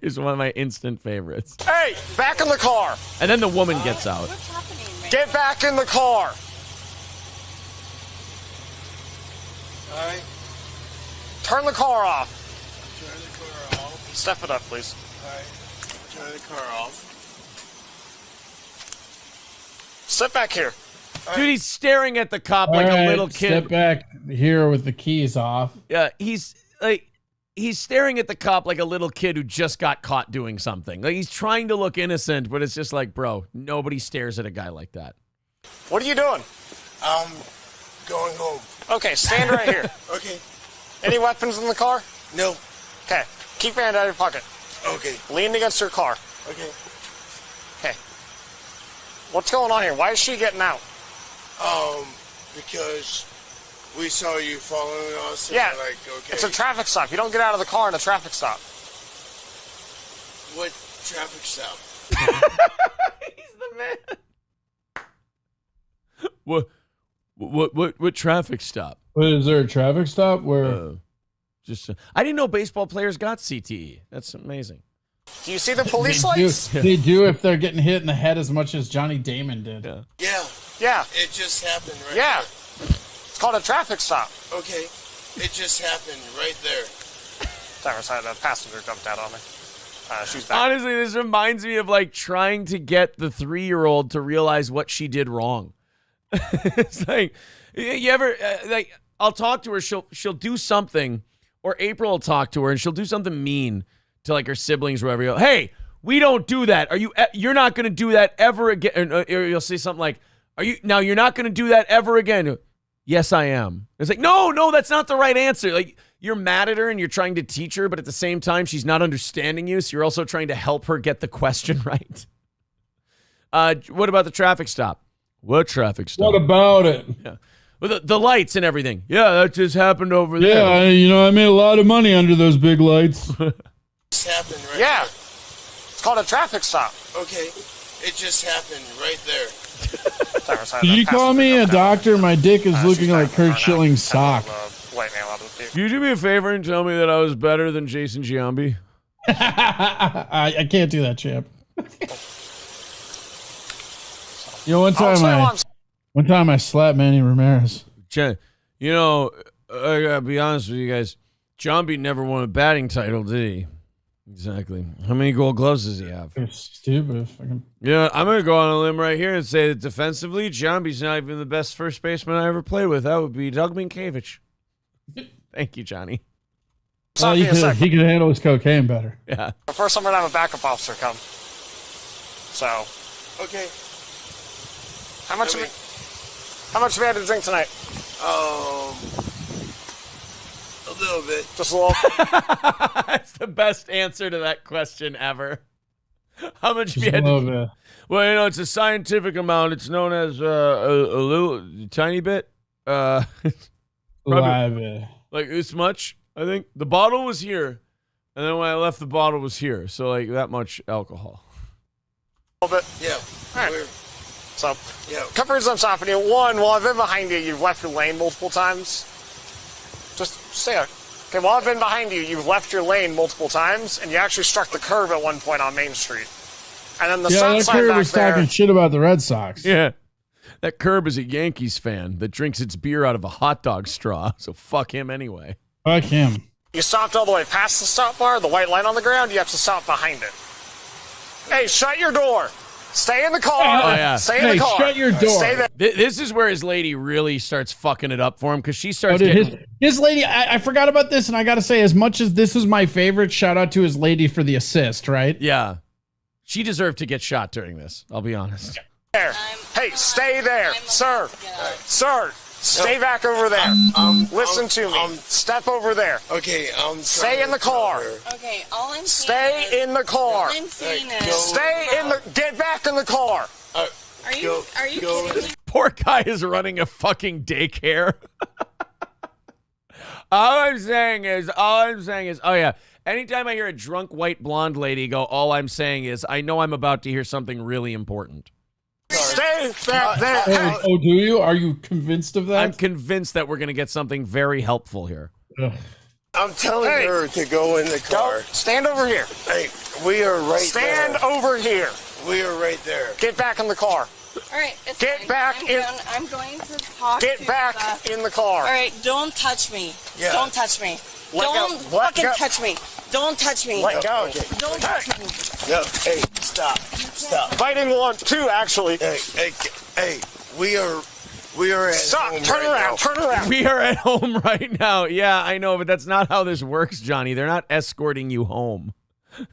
It's one of my instant favorites. Hey, back in the car. And then the woman gets out. Get back in the car. All right. Turn the car off. Turn the car off. Step it up, please. All right. Turn the car off. Sit back here. Dude, he's staring at the cop like a little kid. Step back here with the keys off. Yeah, he's staring at the cop like a little kid who just got caught doing something. Like, he's trying to look innocent, but it's just like, bro, nobody stares at a guy like that. What are you doing? Going home. Okay, stand right here. Okay. Any weapons in the car? No. Okay. Keep your hand out of your pocket. Okay. Lean against your car. Okay. Okay. What's going on here? Why is she getting out? Because we saw you following us. And Yeah. Like, okay. It's a traffic stop. You don't get out of the car in a traffic stop. What traffic stop? He's the man. What traffic stop? What, is there a traffic stop where? I didn't know baseball players got CTE. That's amazing. Do you see the police They lights? They do if they're getting hit in the head as much as Johnny Damon did. Yeah. Yeah. It just happened right Yeah. there. It's called a traffic stop. Okay. It just happened right there. Driver's had a passenger dumped out on me. She's back. Honestly, this reminds me of like trying to get the 3-year-old to realize what she did wrong. It's like, you ever like, I'll talk to her, she'll do something, or April will talk to her and she'll do something mean to like her siblings or whatever. You'll, hey, we don't do that. You're not going to do that ever again. Or you'll say something like, you're not going to do that ever again. Yes, I am. It's like, no, that's not the right answer. Like, you're mad at her and you're trying to teach her, but at the same time, she's not understanding you. So you're also trying to help her get the question right. What about the traffic stop? What traffic stop? What about it? Yeah. Well, the lights and everything. Yeah, that just happened over there. Yeah, I made a lot of money under those big lights. This happened right Yeah. there. It's called a traffic stop. Okay. It just happened right there. Driver's had Did a you call passenger me a dumped out. doctor? My dick is looking She's like back Kurt right now. Schilling's sock. White male out of the vehicle. Could you do me a favor and tell me that I was better than Jason Giambi? I can't do that, champ. One time I slapped Manny Ramirez. I gotta be honest with you guys. Giambi never won a batting title, did he? Exactly. How many gold gloves does he have? You're stupid. Yeah, I'm going to go on a limb right here and say that defensively, Giambi's not even the best first baseman I ever played with. That would be Doug Minkiewicz. Thank you, Johnny. Well, he could handle his cocaine better. Yeah. First, I'm going to have a backup officer come. So. Okay. How much have you had to drink tonight? A little bit. Just a little? That's the best answer to that question ever. How much have you had little to... bit. Well, it's a scientific amount. It's known as a little, tiny bit. Probably, like this much, I think. The bottle was here, and then when I left, the bottle was here. So, like, that much alcohol. A little bit? Yeah. All right. So, a couple reasons I'm stopping you. One, while I've been behind you, you've left your lane multiple times. Just stay there. Okay, while I've been behind you, you've left your lane multiple times, and you actually struck the curb at one point on Main Street. And then the stop that sign curb back was there. talking shit about the Red Sox. Yeah. That Curb is a Yankees fan that drinks its beer out of a hot dog straw. So fuck him anyway. Fuck him. You stopped all the way past the stop bar, the white line on the ground, you have to stop behind it. Hey, shut your door. Stay in the car. Oh, yeah. Stay in the car. Shut your door. Stay there. This is where his lady really starts fucking it up for him because she starts dude, getting... his lady, I forgot about this, and I got to say, as much as this is my favorite, shout out to his lady for the assist, right? Yeah. She deserved to get shot during this, I'll be honest. There. Hey, stay there. Sir. Sir. Stay back over there. Listen to me. Step over there. Okay, stay in the car. Okay, all I'm saying Stay in the car. All I'm saying is Stay in the... Get back in the car. Are you kidding me? Poor guy is running a fucking daycare. All I'm saying is, oh yeah. Anytime I hear a drunk white blonde lady go, all I'm saying is, I know I'm about to hear something really important. Stay back there. Oh, do you? Are you convinced of that? I'm convinced that we're going to get something very helpful here. I'm telling her to go in the car. Stand over here. Hey, we are right Stand there. over here. We are right there. Get back in the car. All right, it's Get fine. back in. I'm going to talk Get to back in the car. All right, don't touch me. Yeah. Don't touch me. Let don't go. Let fucking go. touch me. Don't touch me. Let go. Okay. Don't touch me. No, hey, stop. Stop. Fighting one, two, actually. Hey, we are at Stop. home Turn right around. now. Turn around. We are at home right now. Yeah, I know, but that's not how this works, Johnny. They're not escorting you home.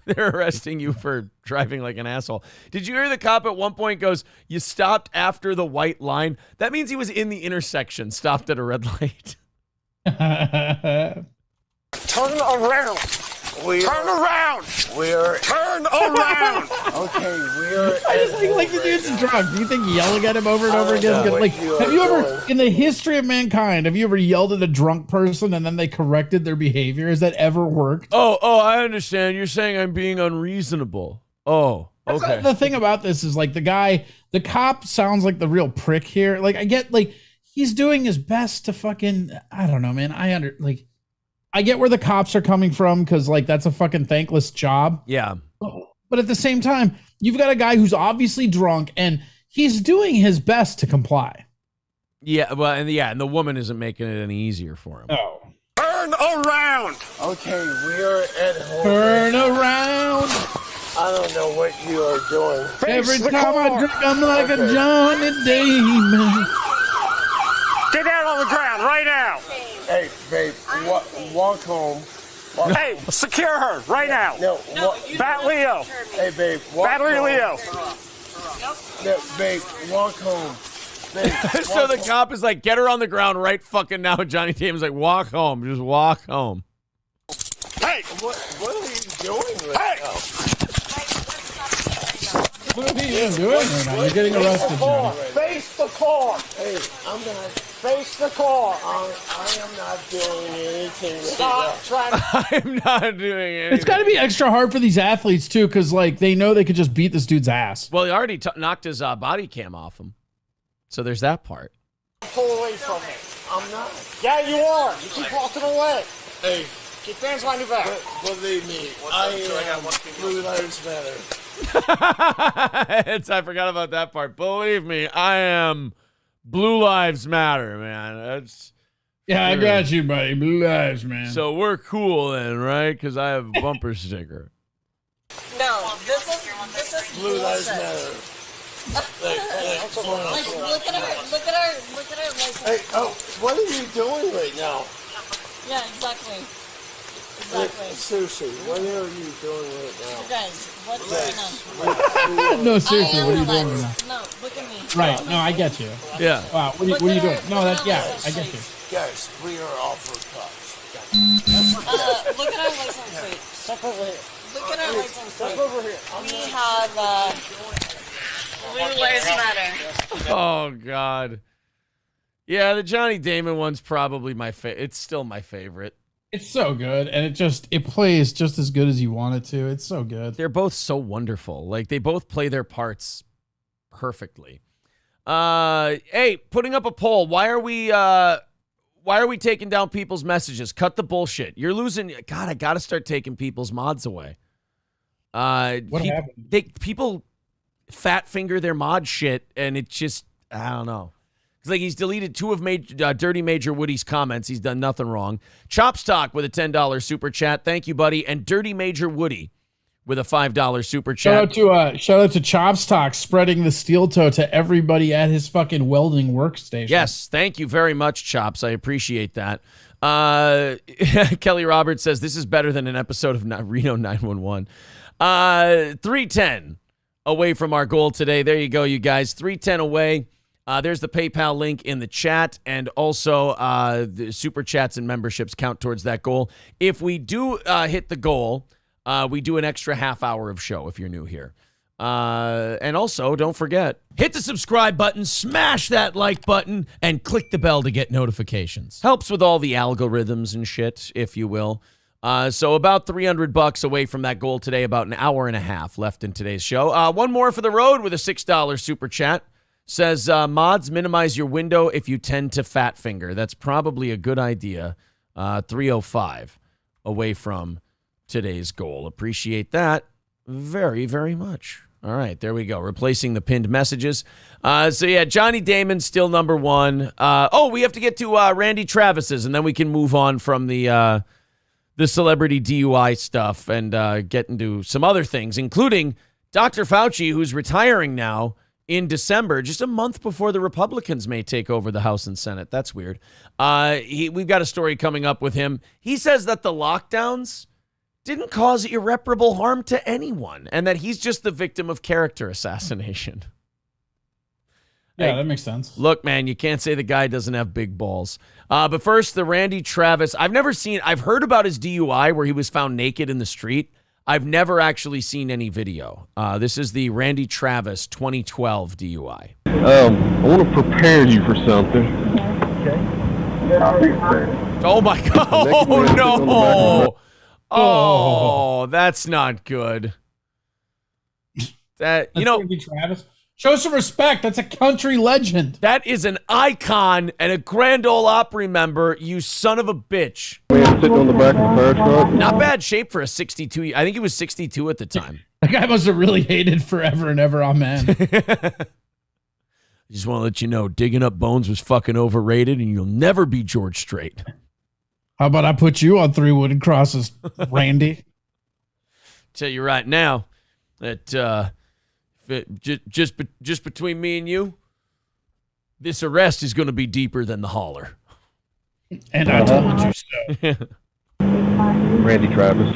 They're arresting you for driving like an asshole. Did you hear the cop at one point goes, you stopped after the white line? That means he was in the intersection, stopped at a red light. Turn around. Turn around. Turn around. Okay, we are I just like the dude's drunk. Do you think yelling at him over and over again is gonna, like, have you ever, in the history of mankind, have you ever yelled at a drunk person and then they corrected their behavior? Has that ever worked? Oh, I understand. You're saying I'm being unreasonable. Oh, okay. The thing about this is, like, the cop sounds like the real prick here. Like, I get, like, he's doing his best to fucking, I don't know, man. I get where the cops are coming from, because, like, that's a fucking thankless job. Yeah. But at the same time, you've got a guy who's obviously drunk and he's doing his best to comply. Yeah, well, and the woman isn't making it any easier for him. Oh. Turn around. Okay, we are at home. Turn around. I don't know what you are doing. Every time I drink, I'm like a Johnny Damon. Get down on the ground right now. Hey, babe, walk home. Hey, secure her right now. No, Bat Leo. Hey, babe, walk Battery home. Leo. No, babe, walk home. Babe, So the cop is like, get her on the ground right fucking now. Johnny Damon's like, walk home. Just walk home. Hey! What are you doing right now? What are you doing right now? You're getting arrested, Johnny. Face the car. Hey, I'm not. Face the car. I am not doing anything. Stop trying to. I'm not doing anything. It's got to be extra hard for these athletes, too, because, like, they know they could just beat this dude's ass. Well, he already knocked his body cam off him. So there's that part. Pull away from me. I'm not. Yeah, you are. You keep walking away. Hey, Keep hands behind your back. believe me, I am Blue Lives Matter. I forgot about that part. Believe me, I am Blue Lives Matter, man. That's Yeah, I got you, buddy. Blue Lives, man. so we're cool then, right? Because I have a bumper sticker. No, this is Blue Lives bullshit. Matter. Like, look at her license. Hey, what are you doing right now? Yeah, exactly. Seriously, what are you doing right now? You guys, what's going on? No, seriously, what are you doing right now? No, look at me. Right, no, I get you. Yeah. Wow, what are you doing? No, I get you. Guys, we are all for cops. Look at our license plate. Step over here. Look at our license plate. Step over here. We have Blue Lives Matter. Oh God. Yeah, the Johnny Damon one's probably my favorite. It's still my favorite. It's so good, and it plays just as good as you want it to. It's so good. They're both so wonderful. Like, they both play their parts perfectly. Hey, putting up a poll. Why are we taking down people's messages? Cut the bullshit. You're losing. God, I got to start taking people's mods away. What happened? People fat finger their mod shit, and it just, I don't know. It's like he's deleted 2 of Dirty Major Woody's comments. He's done nothing wrong. Chopstock with a $10 super chat. Thank you, buddy. And Dirty Major Woody with a $5 super chat. Shout out to Chopstock spreading the steel toe to everybody at his fucking welding workstation. Yes, thank you very much, Chops. I appreciate that. Kelly Roberts says this is better than an episode of Reno 911. 310 away from our goal today. There you go, you guys. 310 away. There's the PayPal link in the chat, and also the super chats and memberships count towards that goal. If we do hit the goal, we do an extra half hour of show if you're new here. And also, don't forget, hit the subscribe button, smash that like button, and click the bell to get notifications. Helps with all the algorithms and shit, if you will. So about $300 away from that goal today, about an hour and a half left in today's show. One more for the road with a $6 super chat. Says, mods, minimize your window if you tend to fat finger. That's probably a good idea. 305 away from today's goal. Appreciate that very, very much. All right, there we go. Replacing the pinned messages. So, yeah, Johnny Damon's still number one. We have to get to Randy Travis's, and then we can move on from the celebrity DUI stuff and get into some other things, including Dr. Fauci, who's retiring now in December, just a month before the Republicans may take over the House and Senate. That's weird. We've got a story coming up with him. He says that the lockdowns didn't cause irreparable harm to anyone and that he's just the victim of character assassination. Yeah, that makes sense. Look, man, you can't say the guy doesn't have big balls. But first, the Randy Travis. I've heard about his DUI where he was found naked in the street. I've never actually seen any video. This is the Randy Travis 2012 DUI. I want to prepare you for something. Oh, my God. Oh, no. Oh, that's not good. Randy Travis. Show some respect. That's a country legend. That is an icon and a Grand Ole Opry member, you son of a bitch. Sitting on the back of the fire truck. Not bad shape for a 62. I think he was 62 at the time. That guy must have really hated Forever and Ever. Amen. Just want to let you know, digging up bones was fucking overrated, and you'll never be George Strait. How about I put you on 3 wooden crosses, Randy? Tell you right now that just between me and you, this arrest is going to be deeper than the holler. And I told you so. Randy Travis.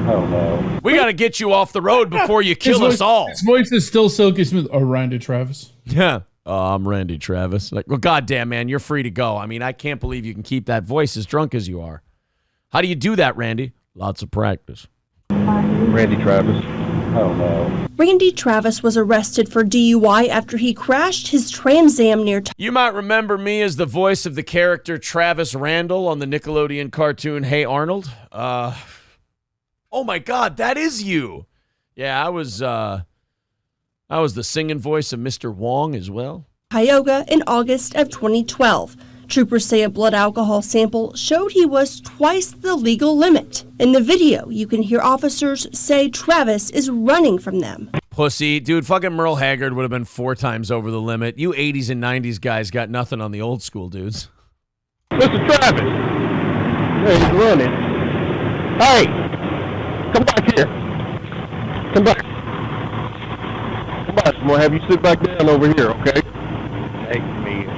Oh, no. We got to get you off the road before you kill us all. His voice is still silky smooth. Oh, Randy Travis. Yeah. I'm Randy Travis. Like, well, goddamn, man, you're free to go. I mean, I can't believe you can keep that voice as drunk as you are. How do you do that, Randy? Lots of practice. Randy Travis. Oh, no. Randy Travis was arrested for DUI after he crashed his Trans Am near... You might remember me as the voice of the character Travis Randall on the Nickelodeon cartoon Hey Arnold. Oh, my God, that is you. Yeah, I was the singing voice of Mr. Wong as well. Tioga in August of 2012. Troopers say a blood alcohol sample showed he was twice the legal limit. In the video, you can hear officers say Travis is running from them. Pussy. Dude, fucking Merle Haggard would have been 4 times over the limit. You 80s and 90s guys got nothing on the old school dudes. Mr. Travis. Hey, he's running. Hey, come back here. Come back. I'm going to have you sit back down over here, okay? Take me home.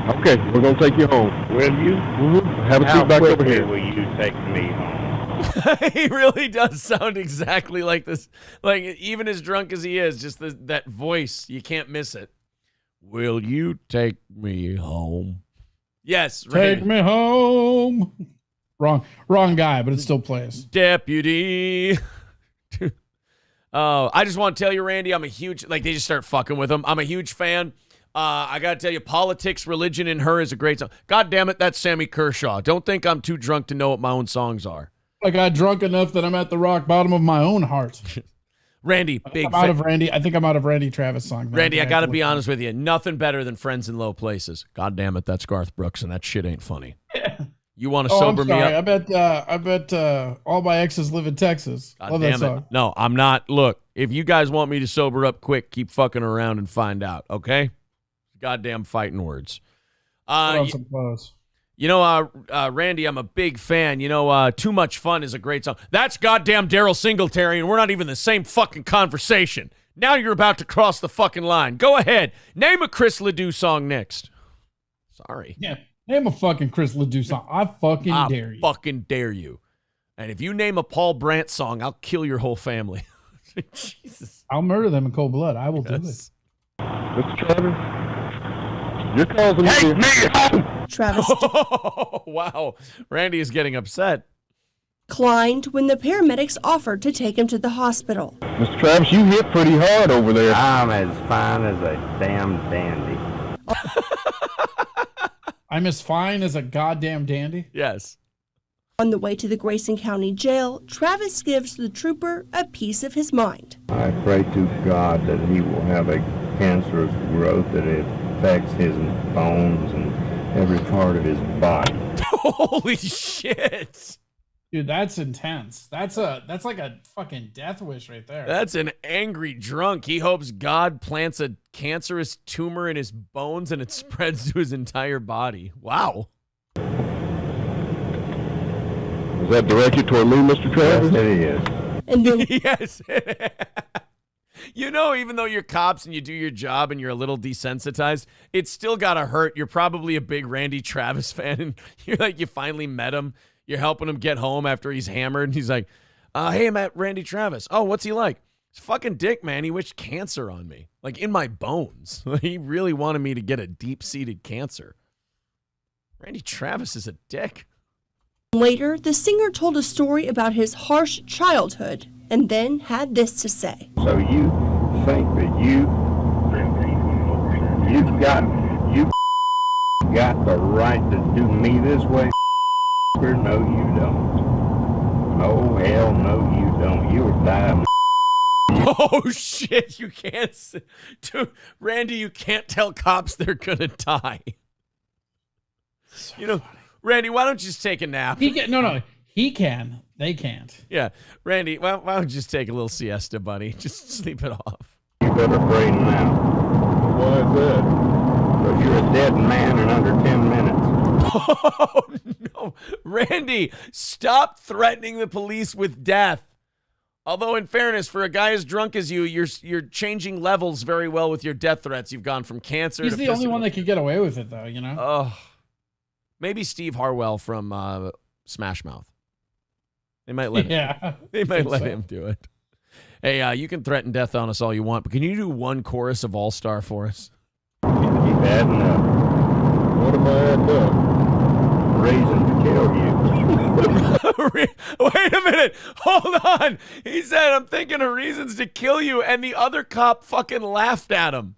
Okay, we're going to take you home. Will you? Mm-hmm. Have a seat back over here. Will you take me home? He really does sound exactly like this. Like, even as drunk as he is, just that voice, you can't miss it. Will you take me home? Yes. Take me home. Wrong guy, but it still plays. Deputy. I just want to tell you, Randy, I'm a huge, they just start fucking with him. I'm a huge fan. I got to tell you, Politics, Religion, and Her is a great song. God damn it, that's Sammy Kershaw. Don't think I'm too drunk to know what my own songs are. I got drunk enough that I'm at the rock bottom of my own heart. Randy, big I'm out of Randy. I think I'm out of Randy Travis songs. Randy, I got to be honest with you. Nothing better than Friends in Low Places. God damn it, that's Garth Brooks, and that shit ain't funny. You want to sober me up? I bet All My Exes Live in Texas. God Love damn that song. it. No, I'm not. Look, if you guys want me to sober up quick, keep fucking around and find out, okay? Goddamn fighting words. You know, Randy, I'm a big fan. You know, Too Much Fun is a great song. That's goddamn Daryl Singletary, and we're not even in the same fucking conversation. Now you're about to cross the fucking line. Go ahead. Name a Chris Ledoux song next. Sorry. Yeah. Name a fucking Chris Ledoux song. I dare you. Fucking dare you. And if you name a Paul Brandt song, I'll kill your whole family. Jesus. I'll murder them in cold blood. I will do it. Mr. Travis, you're causing me home. Travis Oh, wow. Randy is getting upset. declined when the paramedics offered to take him to the hospital. Mr. Travis, you hit pretty hard over there. I'm as fine as a damn dandy. I'm as fine as a goddamn dandy. Yes. On the way to the Grayson County Jail, Travis gives the trooper a piece of his mind. I pray to God that he will have a cancerous growth that it affects his bones and every part of his body. Holy shit. Dude, that's intense. That's like a fucking death wish right there. That's an angry drunk. He hopes God plants a cancerous tumor in his bones and it spreads to his entire body. Wow. Is that directed toward me, Mr. Travis? Yes, it is. And then Yes. You know, even though you're cops and you do your job and you're a little desensitized, it's still gotta hurt. You're probably a big Randy Travis fan, and you're like, you finally met him. You're helping him get home after he's hammered, and he's like, hey, I met Randy Travis. Oh, what's he like? He's a fucking dick, man. He wished cancer on me. Like, in my bones. He really wanted me to get a deep-seated cancer. Randy Travis is a dick. later, the singer told a story about his harsh childhood and then had this to say. So you think that you got the right to do me this way? No, you don't. Oh, hell no, you don't. You would die. Oh, shit. You can't. Dude, Randy, you can't tell cops they're going to die. You know, funny. Randy, why don't you just take a nap? No, he can. They can't. Yeah. Randy, why don't you just take a little siesta, buddy? Just sleep it off. You better pray now. Why is that? Because you're a dead man in under 10 minutes. Oh, no. Randy, stop threatening the police with death. Although, in fairness, for a guy as drunk as you, you're changing levels very well with your death threats. You've gone from cancer He's to the physical. only one that could get away with it, though, you know? Oh. Maybe Steve Harwell from Smash Mouth. They might let him. They might let him do it. Hey, you can threaten death on us all you want, but can you do one chorus of All Star for us? You'd be bad enough. What am I adding up? Reason to kill you. Wait a minute. Hold on. He said, I'm thinking of reasons to kill you, and the other cop fucking laughed at him.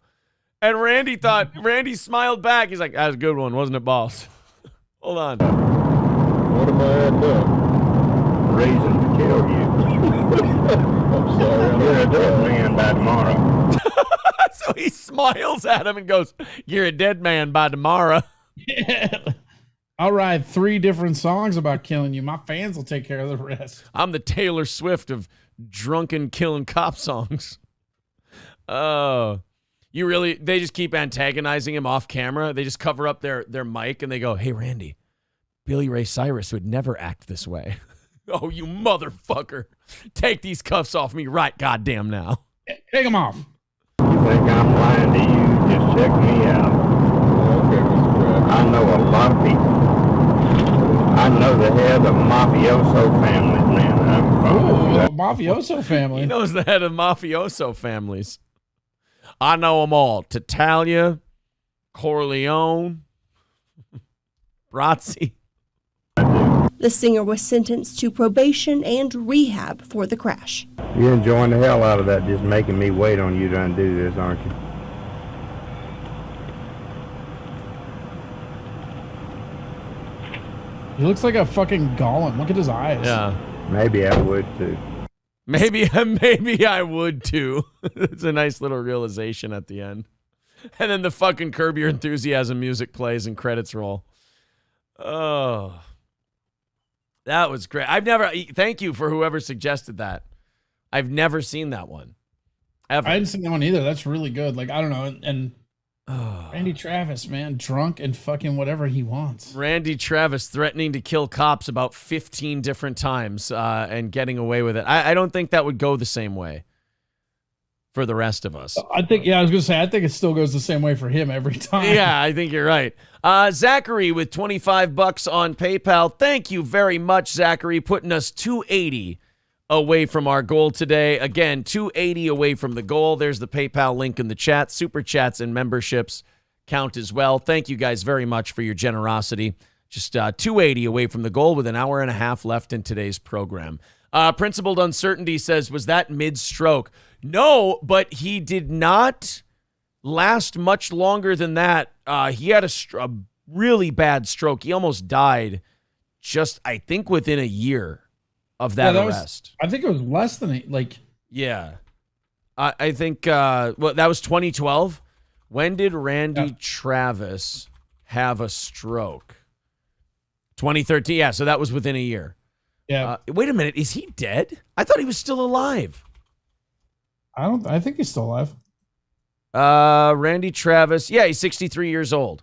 And Randy smiled back. He's like, that was a good one, wasn't it, boss? Hold on. What am I adding up? Reason to kill you. I'm sorry. You're a dead man by tomorrow. So he smiles at him and goes, you're a dead man by tomorrow. Yeah. I'll write 3 different songs about killing you. My fans will take care of the rest. I'm the Taylor Swift of drunken killing cop songs. Oh. They just keep antagonizing him off camera. They just cover up their mic and they go, hey, Randy, Billy Ray Cyrus would never act this way. Oh, you motherfucker. Take these cuffs off me right goddamn now. Take them off. You think I'm lying to you? Just check me out. Okay, Mr. Brad. I know a lot of people. I know the head of mafioso families, man. Mafioso family. He knows the head of mafioso families. I know them all. Tattaglia, Corleone, Brazzi. The singer was sentenced to probation and rehab for the crash. You're enjoying the hell out of that, just making me wait on you to undo this, aren't you? He looks like a fucking golem. Look at his eyes. Yeah. Maybe I would too. Maybe I would too. It's a nice little realization at the end. And then the fucking Curb Your Enthusiasm music plays and credits roll. Oh. That was great. Thank you for whoever suggested that. I've never seen that one. Ever. I didn't see that one either. That's really good. Like, I don't know. And Randy Travis, man, drunk and fucking whatever he wants. Randy Travis threatening to kill cops about 15 different times and getting away with it. I don't think that would go the same way for the rest of us. I think it still goes the same way for him every time. Yeah, I think you're right. Zachary with $25 on PayPal. Thank you very much, Zachary, putting us $280 away from our goal today. Again, $280 away from the goal. There's the PayPal link in the chat. Super chats and memberships count as well. Thank you guys very much for your generosity. Just $280 away from the goal with an hour and a half left in today's program. Principled Uncertainty says, was that mid-stroke? No, but he did not last much longer than that. He had a really bad stroke. He almost died just, I think, within a year of that arrest. I think it was less than Yeah. I think, that was 2012. When did Randy Travis have a stroke? 2013. Yeah, so that was within a year. Yeah. Wait a minute. Is he dead? I thought he was still alive. I think he's still alive. Randy Travis. Yeah, he's 63 years old.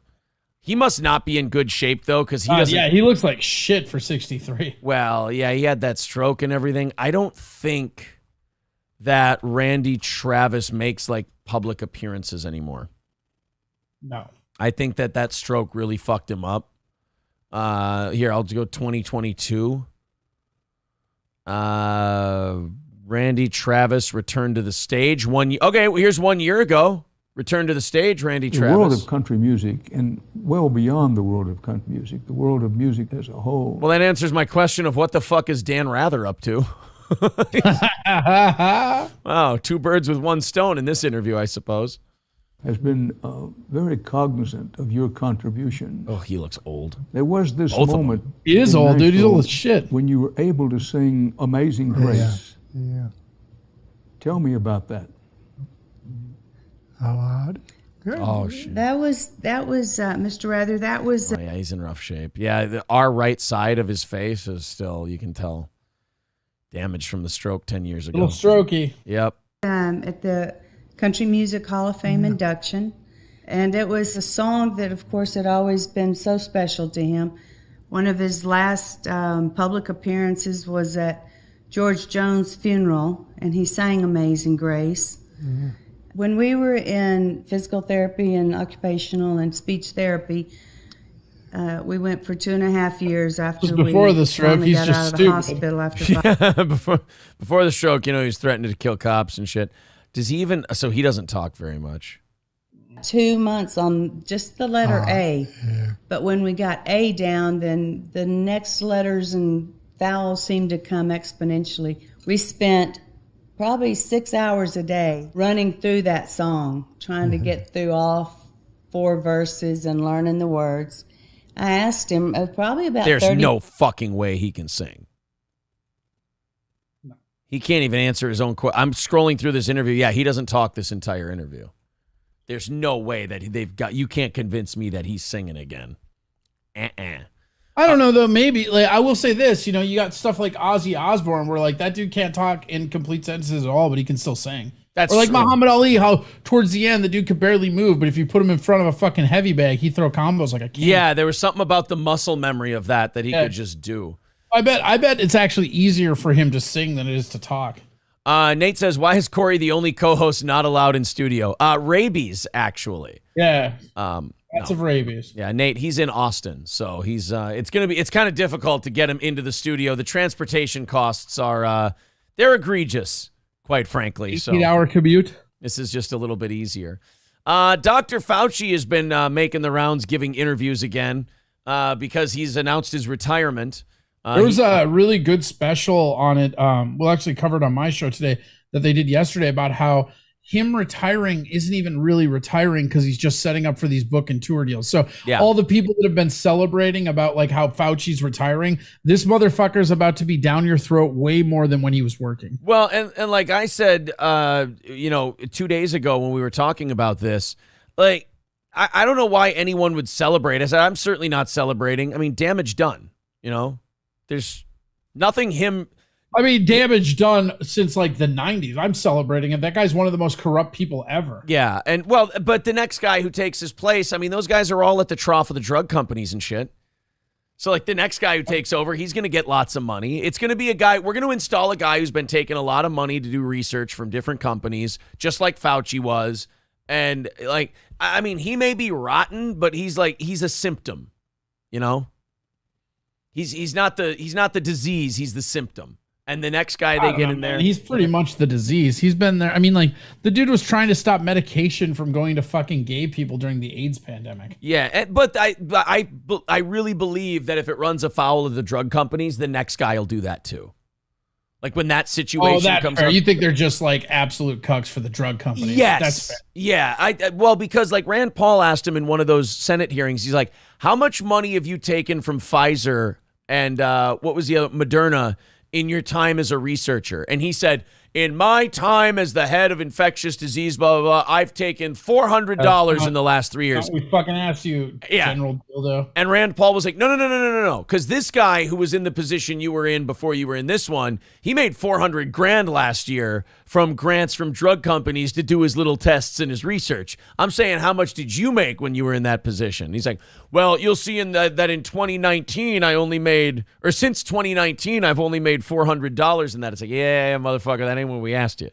He must not be in good shape, though, because he doesn't. Yeah, he looks like shit for 63. Well, yeah, he had that stroke and everything. I don't think that Randy Travis makes like public appearances anymore. No. I think that stroke really fucked him up. Here, I'll go 2022. Randy Travis returned to the stage Okay, well, here's 1 year ago. Returned to the stage, Randy Travis. The world of country music, and well beyond the world of country music, the world of music as a whole. Well, that answers my question of what the fuck is Dan Rather up to? Wow, two birds with one stone in this interview, I suppose. Has been very cognizant of your contribution. Oh, he looks old. There was this Both moment. He is old, dude. He's old as shit. When you were able to sing Amazing Grace. Yeah. Tell me about that. How odd. Oh, shit. That was Mr. Rather. That was. Oh, yeah, he's in rough shape. Yeah, our right side of his face is still, you can tell, damaged from the stroke 10 years ago. A little strokey. Yep. At the Country Music Hall of Fame induction. And it was a song that, of course, had always been so special to him. One of his last public appearances was at George Jones' funeral, and he sang Amazing Grace. Mm-hmm. When we were in physical therapy and occupational and speech therapy, we went for 2.5 years after before the stroke. He's got just out of stupid. the hospital after before the stroke, he was threatening to kill cops and shit. Does he even? So he doesn't talk very much. 2 months on just the letter A. Yeah. But when we got A down, then the next letters and vowels seemed to come exponentially. We spent probably 6 hours a day running through that song, trying to get through all 4 verses and learning the words. I asked him probably about There's 30... no fucking way he can sing. No. He can't even answer his own question. I'm scrolling through this interview. Yeah, he doesn't talk this entire interview. There's no way that you can't convince me that he's singing again. I don't know though. Maybe I will say this. You got stuff like Ozzy Osbourne, where like that dude can't talk in complete sentences at all, but he can still sing. That's or like true. Muhammad Ali, how towards the end the dude could barely move, but if you put him in front of a fucking heavy bag, he'd throw combos like a king. Yeah, there was something about the muscle memory of that he could just do. I bet it's actually easier for him to sing than it is to talk. Nate says, "Why is Corey the only co-host not allowed in studio?" Rabies, actually. Yeah. Lots of rabies. Yeah, Nate, he's in Austin, so he's it's kind of difficult to get him into the studio. The transportation costs are they're egregious, quite frankly. 8-hour commute. This is just a little bit easier. Dr. Fauci has been making the rounds, giving interviews again because he's announced his retirement. There was a really good special on it. We'll actually cover it on my show today that they did yesterday about how him retiring isn't even really retiring because he's just setting up for these book and tour deals. So all the people that have been celebrating about like how Fauci's retiring, this motherfucker's about to be down your throat way more than when he was working. Well, and like I said, 2 days ago when we were talking about this, like I don't know why anyone would celebrate. I said I'm certainly not celebrating. I mean, damage done. There's nothing damage done since like the 90s. I'm celebrating it. That guy's one of the most corrupt people ever. Yeah. And but the next guy who takes his place, I mean, those guys are all at the trough of the drug companies and shit. So like the next guy who takes over, he's going to get lots of money. It's going to be a guy, we're going to install a guy who's been taking a lot of money to do research from different companies, just like Fauci was. And like, I mean, he may be rotten, but he's a symptom, He's not the disease, he's the symptom. And the next guy they get in there, he's pretty much the disease. He's been there. I mean, like the dude was trying to stop medication from going to fucking gay people during the AIDS pandemic. Yeah, but I really believe that if it runs afoul of the drug companies, the next guy will do that too. Like when that situation comes up. You think they're just like absolute cucks for the drug companies? Yes. That's fair. Yeah. Because like Rand Paul asked him in one of those Senate hearings, he's like, how much money have you taken from Pfizer and what was the other, Moderna, in your time as a researcher. And he said, in my time as the head of infectious disease, blah, blah, blah, I've taken $400 in the last 3 years. We fucking asked you, General Dildo. And Rand Paul was like, no. Because this guy who was in the position you were in before you were in this one, he made $400,000 last year from grants from drug companies to do his little tests and his research. I'm saying, how much did you make when you were in that position? He's like, well, you'll see in that in 2019, I only made, or since 2019, I've only made $400 in that. It's like, yeah, motherfucker, that ain't what we asked you.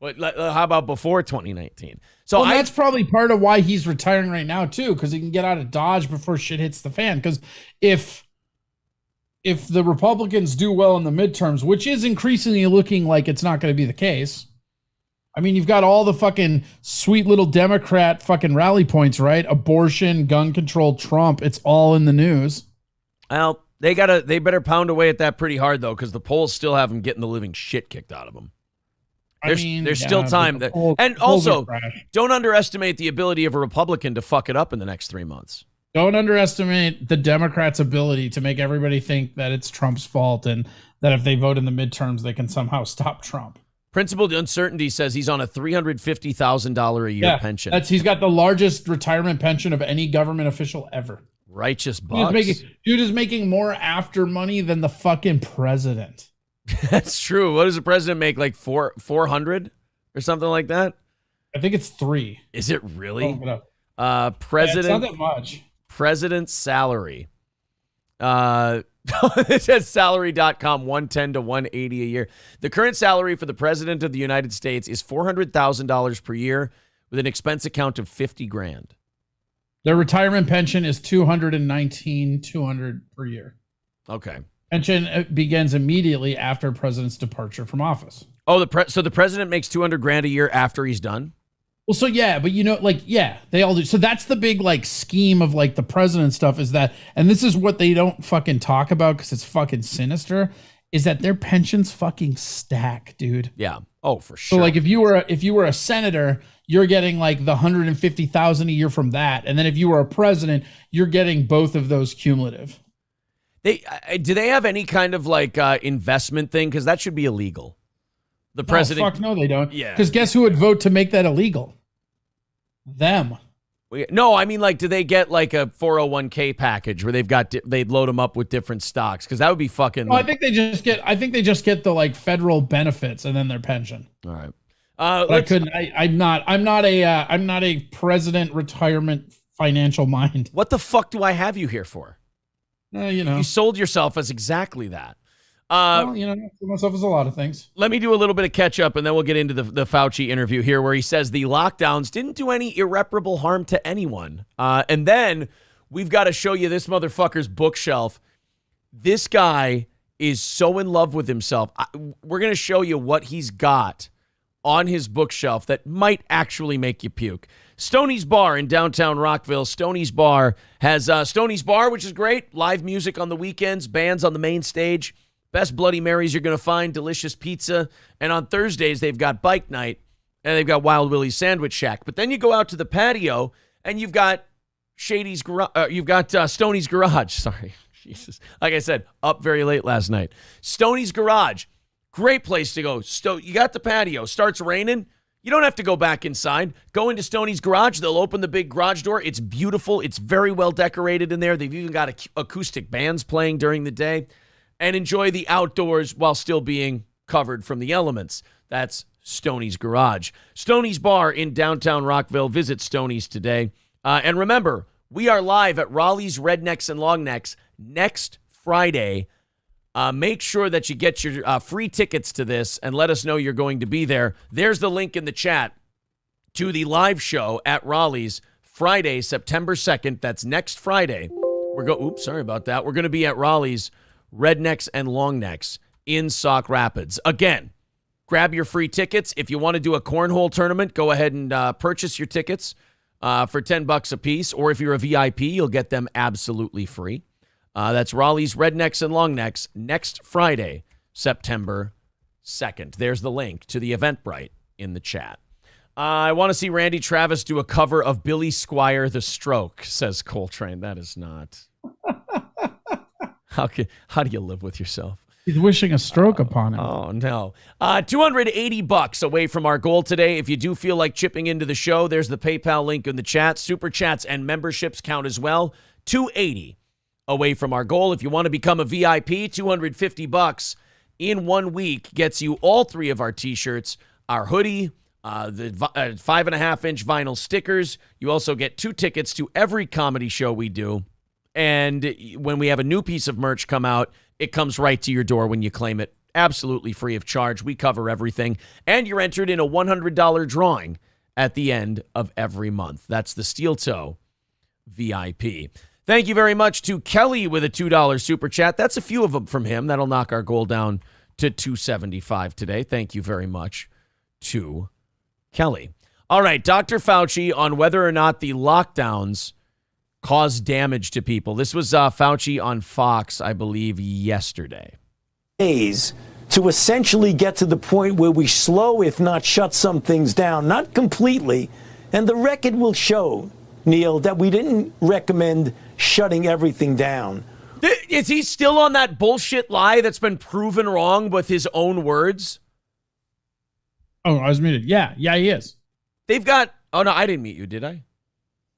But how about before 2019? So that's probably part of why he's retiring right now too, because he can get out of Dodge before shit hits the fan. Because if the Republicans do well in the midterms, which is increasingly looking like it's not going to be the case. I mean, you've got all the fucking sweet little Democrat fucking rally points, right? Abortion, gun control, Trump. It's all in the news. Well, they better pound away at that pretty hard though, because the polls still have them getting the living shit kicked out of them. There's still time. And also, don't underestimate the ability of a Republican to fuck it up in the next 3 months. Don't underestimate the Democrats' ability to make everybody think that it's Trump's fault and that if they vote in the midterms, they can somehow stop Trump. Principled Uncertainty says he's on a $350,000 a year pension. He's got the largest retirement pension of any government official ever. Righteous bucks. Dude is making more after money than the fucking president. That's true. What does the president make? Like 400 or something like that? I think it's 3. Is it really? President. Yeah, it's not that much. President's salary. It says salary.com 110 to 180 a year. The current salary for the president of the United States is $400,000 per year with an expense account of $50,000. Their retirement pension is $219,200 per year. Okay. Pension begins immediately after president's departure from office. Oh, so the president makes $200,000 a year after he's done? Well, so yeah, but they all do. So that's the big scheme of the president stuff is that, and this is what they don't fucking talk about because it's fucking sinister, is that their pensions fucking stack, dude. Yeah. Oh, for sure. So if you were a senator, you're getting the $150,000 a year from that, and then if you were a president, you're getting both of those cumulative. Do they have any kind of investment thing? Because that should be illegal. The president. Oh, fuck no, they don't. Yeah. Because guess who would vote to make that illegal? Them. No, I mean, do they get a 401k package where they'd load them up with different stocks? Because that would be fucking. No, I think they just get the federal benefits and then their pension. All right. I'm not a president retirement financial mind. What the fuck do I have you here for? You sold yourself as exactly that. Myself as a lot of things. Let me do a little bit of catch up and then we'll get into the Fauci interview here where he says the lockdowns didn't do any irreparable harm to anyone. And then we've got to show you this motherfucker's bookshelf. This guy is so in love with himself. We're going to show you what he's got on his bookshelf that might actually make you puke. Stoney's Bar in downtown Rockville. Stoney's Bar has Stoney's Bar, which is great. Live music on the weekends, bands on the main stage. Best Bloody Marys you're going to find, delicious pizza. And on Thursdays, they've got bike night, and they've got Wild Willie's Sandwich Shack. But then you go out to the patio, and you've got Stoney's Garage. Sorry. Jesus. Like I said, up very late last night. Stoney's Garage. Great place to go. You got the patio. Starts raining. You don't have to go back inside. Go into Stoney's Garage. They'll open the big garage door. It's beautiful. It's very well decorated in there. They've even got acoustic bands playing during the day. And enjoy the outdoors while still being covered from the elements. That's Stoney's Garage. Stoney's Bar in downtown Rockville. Visit Stoney's today. And remember, we are live at Raleigh's Rednecks and Longnecks next Friday. Make sure that you get your free tickets to this and let us know you're going to be there. There's the link in the chat to the live show at Raleigh's Friday, September 2nd. That's next Friday. Oops, sorry about that. We're going to be at Raleigh's Rednecks and Longnecks in Sauk Rapids. Again, grab your free tickets. If you want to do a cornhole tournament, go ahead and purchase your tickets for $10 a piece. Or if you're a VIP, you'll get them absolutely free. That's Raleigh's Rednecks and Longnecks next Friday, September 2nd. There's the link to the Eventbrite in the chat. I want to see Randy Travis do a cover of Billy Squier, The Stroke, says Coltrane. That is not... How do you live with yourself? He's wishing a stroke upon him. Oh, no. $280 away from our goal today. If you do feel like chipping into the show, there's the PayPal link in the chat. Super chats and memberships count as well. $280 away from our goal. If you want to become a VIP, $250 in 1 week gets you all 3 of our T-shirts, our hoodie, the 5.5-inch vinyl stickers. You also get 2 tickets to every comedy show we do. And when we have a new piece of merch come out, it comes right to your door when you claim it. Absolutely free of charge. We cover everything. And you're entered in a $100 drawing at the end of every month. That's the Steel Toe VIP. Thank you very much to Kelly with a $2 super chat. That's a few of them from him. That'll knock our goal down to $275 today. Thank you very much to Kelly. All right, Dr. Fauci on whether or not the lockdowns cause damage to people. This was Fauci on Fox, I believe, yesterday. Days to essentially get to the point where we slow, if not shut some things down, not completely. And the record will show, Neil, that we didn't recommend shutting everything down. Is he still on that bullshit lie that's been proven wrong with his own words? Oh, I was muted. Yeah, he is. They've got... Oh, no, I didn't mute you, did I?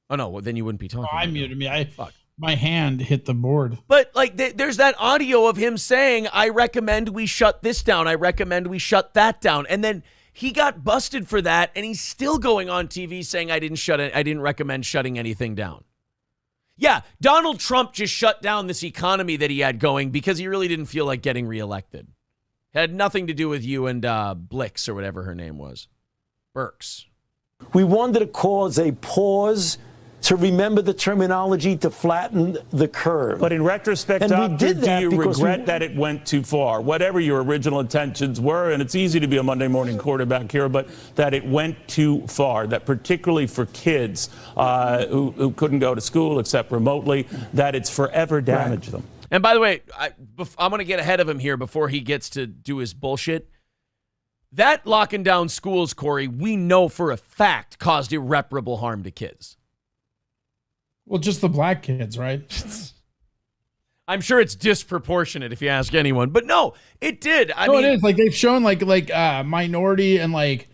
Oh, no, well, then you wouldn't be talking. Oh, I muted me. My hand hit the board. But, like, there's that audio of him saying, I recommend we shut this down. I recommend we shut that down. And then he got busted for that, and he's still going on TV saying, I didn't recommend shutting anything down. Yeah, Donald Trump just shut down this economy that he had going because he really didn't feel like getting reelected. Had nothing to do with you and Blix or whatever her name was. Burks. We wanted to cause a pause to remember the terminology to flatten the curve. But in retrospect, and Doctor, do you regret that it went too far? Whatever your original intentions were, and it's easy to be a Monday morning quarterback here, but that it went too far, that particularly for kids who couldn't go to school except remotely, that it's forever damaged them. And by the way, I'm going to get ahead of him here before he gets to do his bullshit. That locking down schools, Corey, we know for a fact caused irreparable harm to kids. Well, just the black kids, right? I'm sure it's disproportionate if you ask anyone, but no, it did. I mean, it is. Like they've shown like minority and like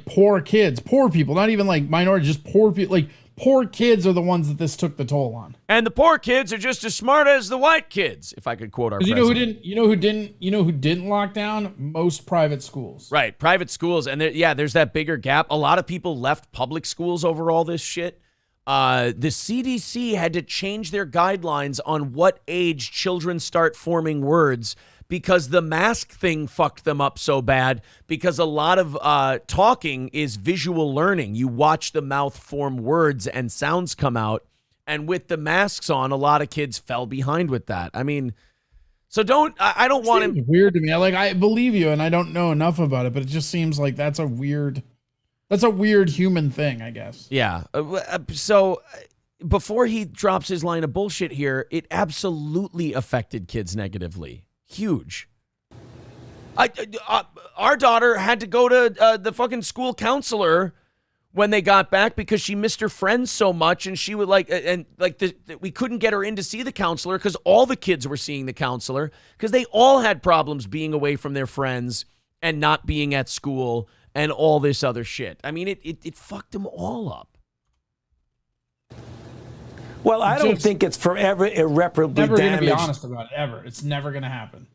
poor kids, poor people, not even like minority, just poor people. Like poor kids are the ones that this took the toll on. And the poor kids are just as smart as the white kids, if I could quote our president. You know who didn't lock down? Most private schools. Right, private schools, and there's that bigger gap. A lot of people left public schools over all this shit. The CDC had to change their guidelines on what age children start forming words because the mask thing fucked them up so bad because a lot of talking is visual learning. You watch the mouth form words and sounds come out. And with the masks on, a lot of kids fell behind with that. I mean, so I don't want him. Weird to me. I believe you and I don't know enough about it, but it just seems like that's a weird human thing, I guess. Yeah. So before he drops his line of bullshit here, it absolutely affected kids negatively. Huge. Our daughter had to go to the fucking school counselor when they got back because she missed her friends so much, and she would we couldn't get her in to see the counselor because all the kids were seeing the counselor because they all had problems being away from their friends and not being at school and all this other shit. I mean, it fucked them all up. Well, I don't think it's forever irreparably damaged. Never going to be honest about it, ever. It's never going to happen.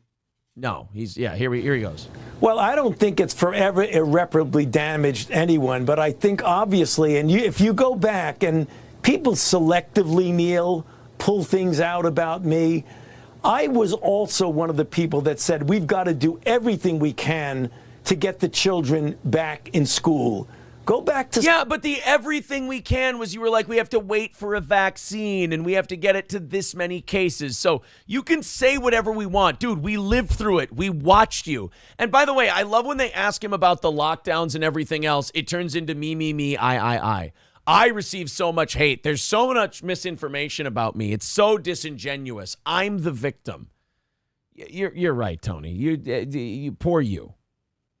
No, here he goes. Well, I don't think it's forever irreparably damaged anyone, but I think obviously, and if you go back and people selectively, Neil, pull things out about me, I was also one of the people that said we've got to do everything we can to get the children back in school. Go back to... Yeah, but the everything we can was you were like, we have to wait for a vaccine and we have to get it to this many cases. So you can say whatever we want. Dude, we lived through it. We watched you. And by the way, I love when they ask him about the lockdowns and everything else. It turns into me, I. I receive so much hate. There's so much misinformation about me. It's so disingenuous. I'm the victim. You're right, Tony. You poor you.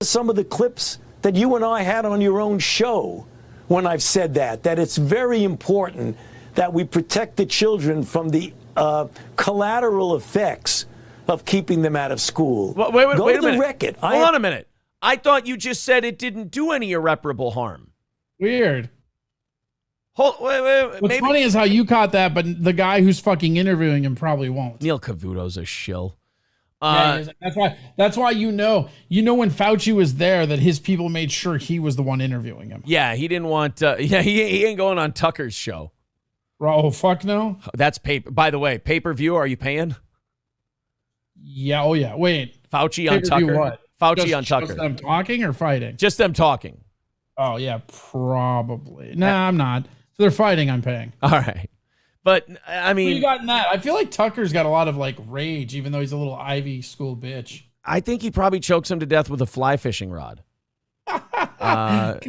Some of the clips that you and I had on your own show when I've said that it's very important that we protect the children from the collateral effects of keeping them out of school. Wait Go a to the minute. record. Hold on a minute. I thought you just said it didn't do any irreparable harm. Weird. Wait. What's funny is how you caught that, but the guy who's fucking interviewing him probably won't. Neil Cavuto's a shill. Yeah, that's why you know when Fauci was there that his people made sure he was the one interviewing him. Yeah, he didn't want. He ain't going on Tucker's show. Oh fuck no. That's paper. By the way, pay-per-view. Are you paying? Yeah. Oh yeah. Wait. Fauci on Pay-per-view Tucker. what? Fauci on Tucker. Just them talking or fighting? Just them talking. Oh yeah, probably. Nah, I'm not. So they're fighting. I'm paying. All right. But I mean, you got in that. I feel like Tucker's got a lot of like rage, even though he's a little Ivy School bitch. I think he probably chokes him to death with a fly fishing rod. God,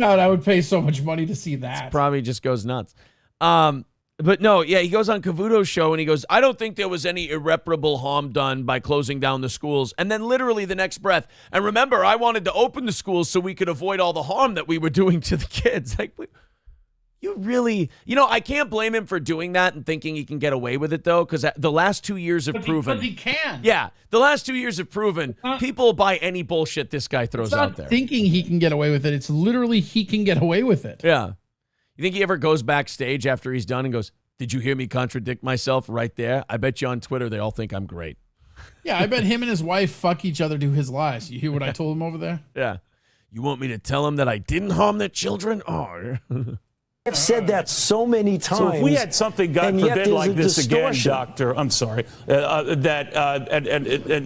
I would pay so much money to see that. Probably just goes nuts. But no, yeah, he goes on Cavuto's show and he goes, I don't think there was any irreparable harm done by closing down the schools. And then literally the next breath, and remember, I wanted to open the schools so we could avoid all the harm that we were doing to the kids. Like, you really, I can't blame him for doing that and thinking he can get away with it, though, because the last 2 years have proven. But he can. Yeah, the last 2 years have proven people will buy any bullshit this guy throws out there. Thinking he can get away with it. It's literally he can get away with it. Yeah. You think he ever goes backstage after he's done and goes, did you hear me contradict myself right there? I bet you on Twitter they all think I'm great. Yeah, I bet him and his wife fuck each other to his lies. You hear what I told him over there? Yeah. You want me to tell him that I didn't harm their children? Oh. I've said that so many times. So if we had something, God and yet forbid, there's like a this again, distortion. Doctor, I'm sorry, and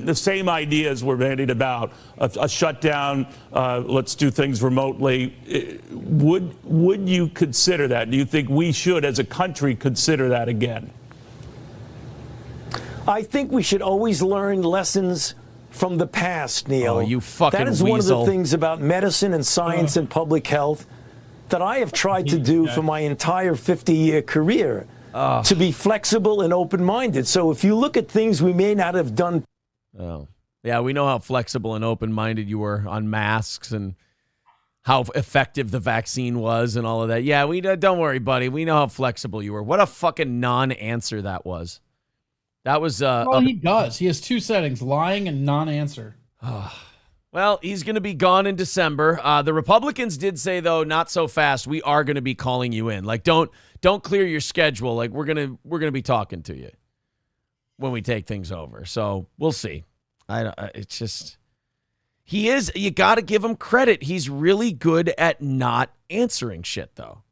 the same ideas were bandied about, a shutdown, let's do things remotely. Would you consider that? Do you think we should, as a country, consider that again? I think we should always learn lessons from the past, Neil. Oh, you fucking That is weasel. one of the things about medicine and science and public health that I have tried to do for my entire 50-year career, to be flexible and open-minded. So if you look at things we may not have done. Oh, yeah, we know how flexible and open-minded you were on masks and how effective the vaccine was and all of that. Yeah, don't worry, buddy. We know how flexible you were. What a fucking non-answer that was. That was. Well, he does. He has two settings: lying and non-answer. Well, he's going to be gone in December. The Republicans did say, though, not so fast. We are going to be calling you in. Like, don't clear your schedule. Like, we're gonna be talking to you when we take things over. So we'll see. It's just he is. You got to give him credit. He's really good at not answering shit, though.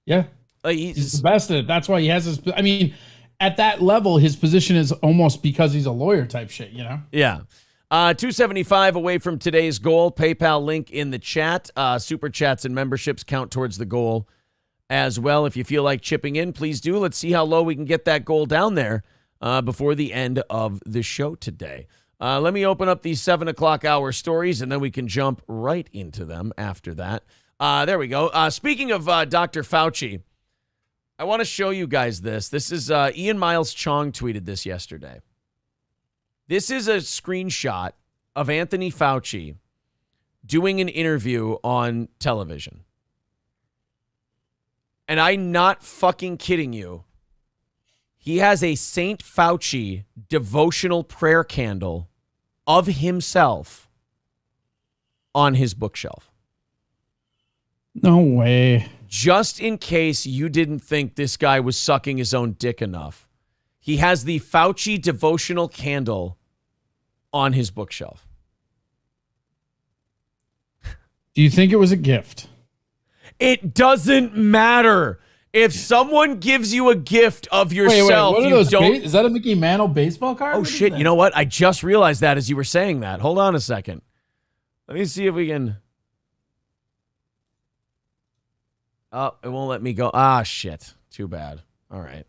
Yeah, he's the best at it. That's why he has his. I mean, at that level, his position is almost because he's a lawyer type shit. You know? Yeah. 275 away from today's goal. PayPal link in the chat. Super chats and memberships count towards the goal as well. If you feel like chipping in, please do. Let's see how low we can get that goal down there before the end of the show today. Let me open up these 7 o'clock hour stories, and then we can jump right into them after that. There we go. Speaking of Dr. Fauci, I want to show you guys this. This is Ian Miles Chong tweeted this yesterday. This is a screenshot of Anthony Fauci doing an interview on television. And I'm not fucking kidding you. He has a St. Fauci devotional prayer candle of himself on his bookshelf. No way. Just in case you didn't think this guy was sucking his own dick enough, he has the Fauci devotional candle on his bookshelf. Do you think it was a gift? It doesn't matter. If someone gives you a gift of yourself, what are you those don't. is that a Mickey Mantle baseball card? Oh shit! You know what? I just realized that as you were saying that. Hold on a second. Let me see if we can. Oh, it won't let me go. Ah, shit. Too bad. All right.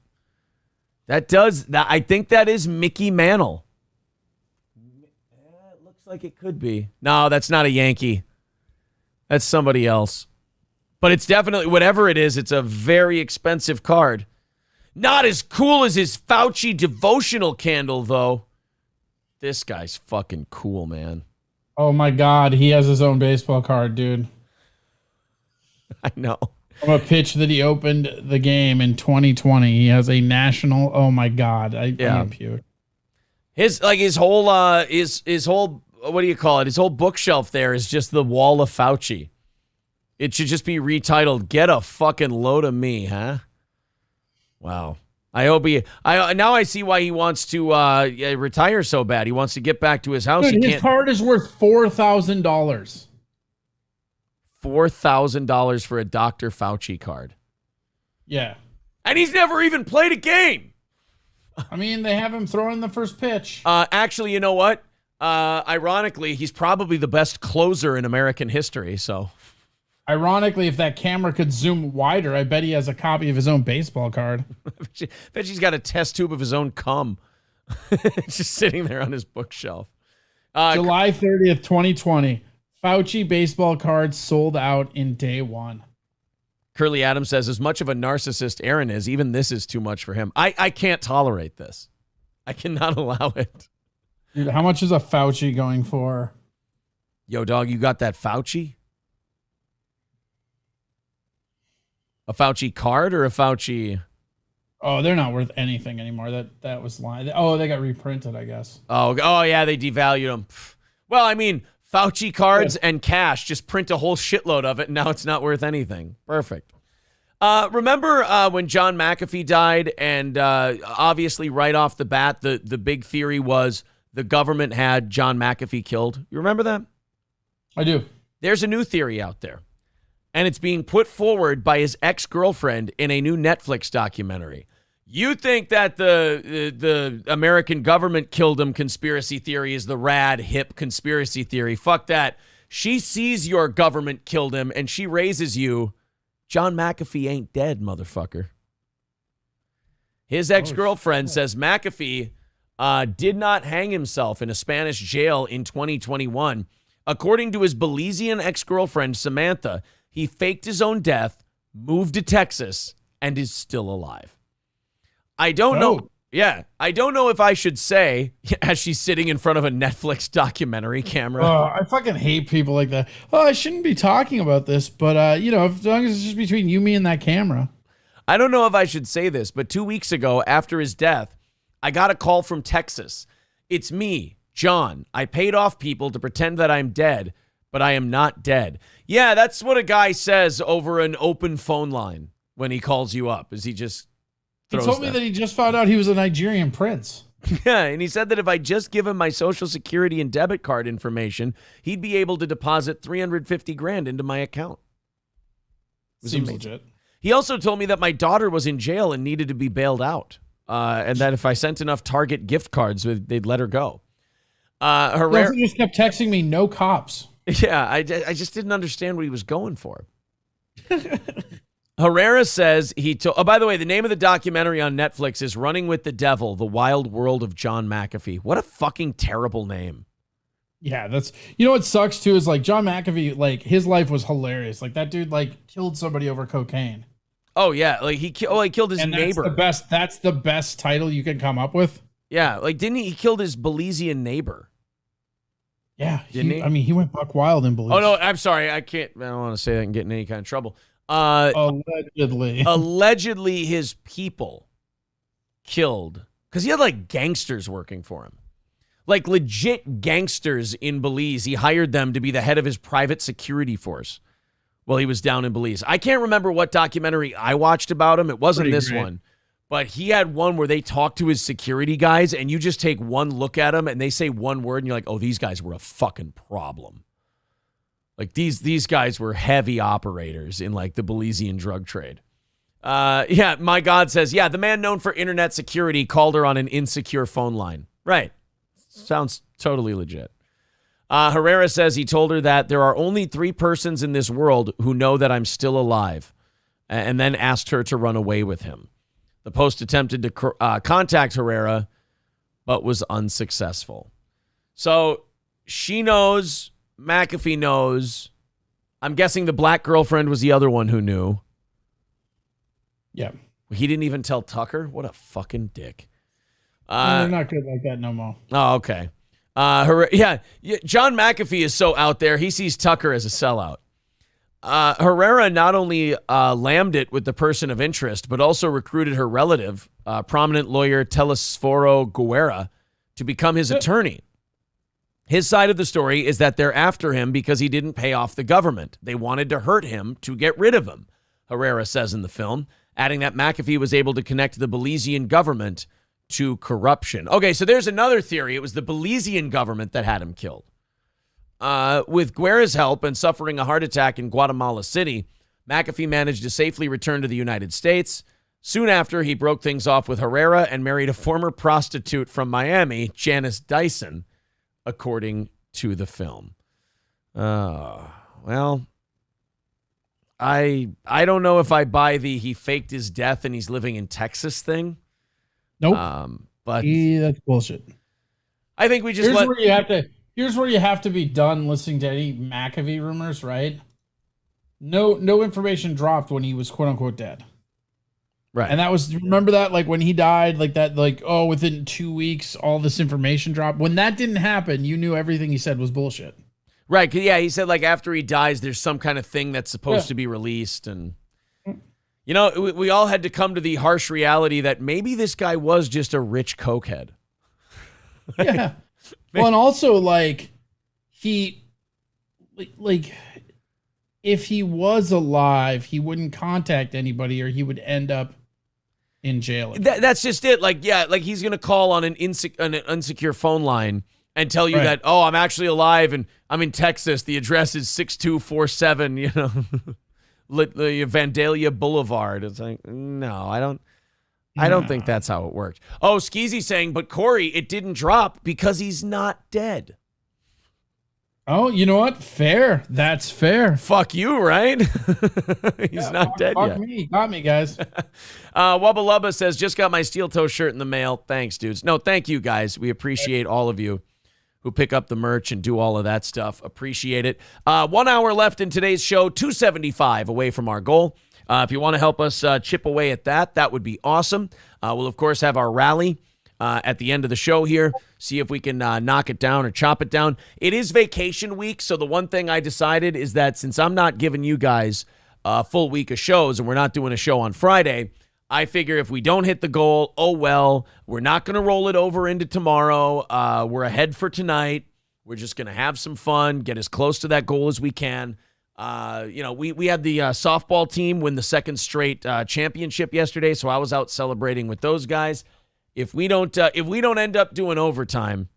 I think that is Mickey Mantle. It looks like it could be. No, that's not a Yankee. That's somebody else. But it's definitely, whatever it is, it's a very expensive card. Not as cool as his Fauci devotional candle, though. This guy's fucking cool, man. Oh my God, he has his own baseball card, dude. I know. From a pitch that he opened the game in 2020. He has a national. Oh my God. I puke. His whole what do you call it? His whole bookshelf there is just the wall of Fauci. It should just be retitled, "Get a fucking load of me," huh? Wow. I hope now I see why he wants to retire so bad. He wants to get back to his house. Dude, his card is worth $4,000. $4,000 for a Dr. Fauci card. Yeah. And he's never even played a game. I mean, they have him throwing the first pitch. Actually, you know what? Ironically, he's probably the best closer in American history, so... Ironically, if that camera could zoom wider, I bet he has a copy of his own baseball card. I bet he's got a test tube of his own cum. Just sitting there on his bookshelf. July 30th, 2020. Fauci baseball cards sold out in day one. Curly Adams says, as much of a narcissist Aaron is, even this is too much for him. I can't tolerate this. I cannot allow it. Dude, how much is a Fauci going for? Yo, dog, you got that Fauci? A Fauci card or a Fauci? Oh, they're not worth anything anymore. That was lying. Oh, they got reprinted, I guess. Oh yeah, they devalued them. Well, I mean, Fauci cards and cash. Just print a whole shitload of it, and now it's not worth anything. Perfect. Remember when John McAfee died, and obviously right off the bat, the big theory was the government had John McAfee killed. You remember that? I do. There's a new theory out there. And it's being put forward by his ex-girlfriend in a new Netflix documentary. You think that the American government killed him conspiracy theory is the rad, hip conspiracy theory. Fuck that. She sees your government killed him, and she raises you, John McAfee ain't dead, motherfucker. His ex-girlfriend says McAfee did not hang himself in a Spanish jail in 2021. According to his Belizean ex-girlfriend, Samantha, he faked his own death, moved to Texas, and is still alive. I don't know. Yeah, I don't know if I should say, as she's sitting in front of a Netflix documentary camera. I fucking hate people like that. Oh, I shouldn't be talking about this, but, as long as it's just between you, me, and that camera. I don't know if I should say this, but 2 weeks ago, after his death, I got a call from Texas. It's me, John. I paid off people to pretend that I'm dead, but I am not dead. Yeah, that's what a guy says over an open phone line when he calls you up, is he just throws He told me that he just found out he was a Nigerian prince. Yeah, and he said that if I just give him my Social Security and debit card information, he'd be able to deposit $350,000 into my account. Seems legit. He also told me that my daughter was in jail and needed to be bailed out, and that if I sent enough Target gift cards, they'd let her go. He just kept texting me, no cops. Yeah, I just didn't understand what he was going for. Herrera says oh, by the way, the name of the documentary on Netflix is Running with the Devil, The Wild World of John McAfee. What a fucking terrible name. Yeah, what sucks too is like John McAfee, like his life was hilarious. Like that dude like killed somebody over cocaine. Oh yeah, like he killed his neighbor. That's the best title you can come up with. Yeah, like didn't he killed his Belizean neighbor? Yeah, didn't he? I mean, he went buck wild in Belize. Oh no, I'm sorry, I don't want to say that and get in any kind of trouble. Allegedly, his people killed because he had like gangsters working for him, like legit gangsters in Belize. He hired them to be the head of his private security force while he was down in Belize. I can't remember what documentary I watched about him. It wasn't this one. But he had one where they talk to his security guys, and you just take one look at them, and they say one word, and you're like, oh, these guys were a fucking problem. Like, these guys were heavy operators in, like, the Belizean drug trade. Yeah, my God says, yeah, the man known for internet security called her on an insecure phone line. Right. Sounds totally legit. Herrera says he told her that there are only 3 persons in this world who know that I'm still alive, and then asked her to run away with him. The Post attempted to contact Herrera, but was unsuccessful. So she knows, McAfee knows. I'm guessing the black girlfriend was the other one who knew. Yeah. He didn't even tell Tucker? What a fucking dick. They're not good like that no more. Oh, okay. Yeah, John McAfee is so out there. He sees Tucker as a sellout. Herrera not only lammed it with the person of interest, but also recruited her relative, prominent lawyer Telesforo Guerra, to become his attorney. His side of the story is that they're after him because he didn't pay off the government. They wanted to hurt him to get rid of him, Herrera says in the film, adding that McAfee was able to connect the Belizean government to corruption. Okay, so there's another theory. It was the Belizean government that had him killed. With Guerra's help and suffering a heart attack in Guatemala City, McAfee managed to safely return to the United States. Soon after, he broke things off with Herrera and married a former prostitute from Miami, Janice Dyson, according to the film. Well, I don't know if I buy the he faked his death and he's living in Texas thing. Nope. But that's bullshit. I think we just Here's where you have to be done listening to any McAfee rumors, right? No information dropped when he was quote unquote dead. Right. And that was, remember that, like when he died, like that, like, oh, within 2 weeks, all this information dropped. When that didn't happen, you knew everything he said was bullshit. Right. Yeah. He said like after he dies, there's some kind of thing that's supposed to be released. And, you know, we all had to come to the harsh reality that maybe this guy was just a rich cokehead. Yeah. Well, and also like if he was alive, he wouldn't contact anybody or he would end up in jail. That's just it. Like, yeah, like he's going to call on an unsecure phone line and tell you that, oh, I'm actually alive and I'm in Texas. The address is 6247, you know, the Vandalia Boulevard. It's like, no, I don't think that's how it worked. Oh, Skeezy saying, but Corey, it didn't drop because he's not dead. Oh, you know what? Fair. That's fair. Fuck you, right? He's not dead yet. Me. Got me, guys. Wubba Lubba says, just got my steel toe shirt in the mail. Thanks, dudes. No, thank you, guys. We appreciate all of you who pick up the merch and do all of that stuff. Appreciate it. 1 hour left in today's show, 275 away from our goal. If you want to help us chip away at that would be awesome. We'll, of course, have our rally at the end of the show here. See if we can knock it down or chop it down. It is vacation week, so the one thing I decided is that since I'm not giving you guys a full week of shows and we're not doing a show on Friday, I figure if we don't hit the goal, oh well. We're not going to roll it over into tomorrow. We're ahead for tonight. We're just going to have some fun, get as close to that goal as we can. You know, we had the softball team win the second straight championship yesterday, so I was out celebrating with those guys. If we don't end up doing overtime,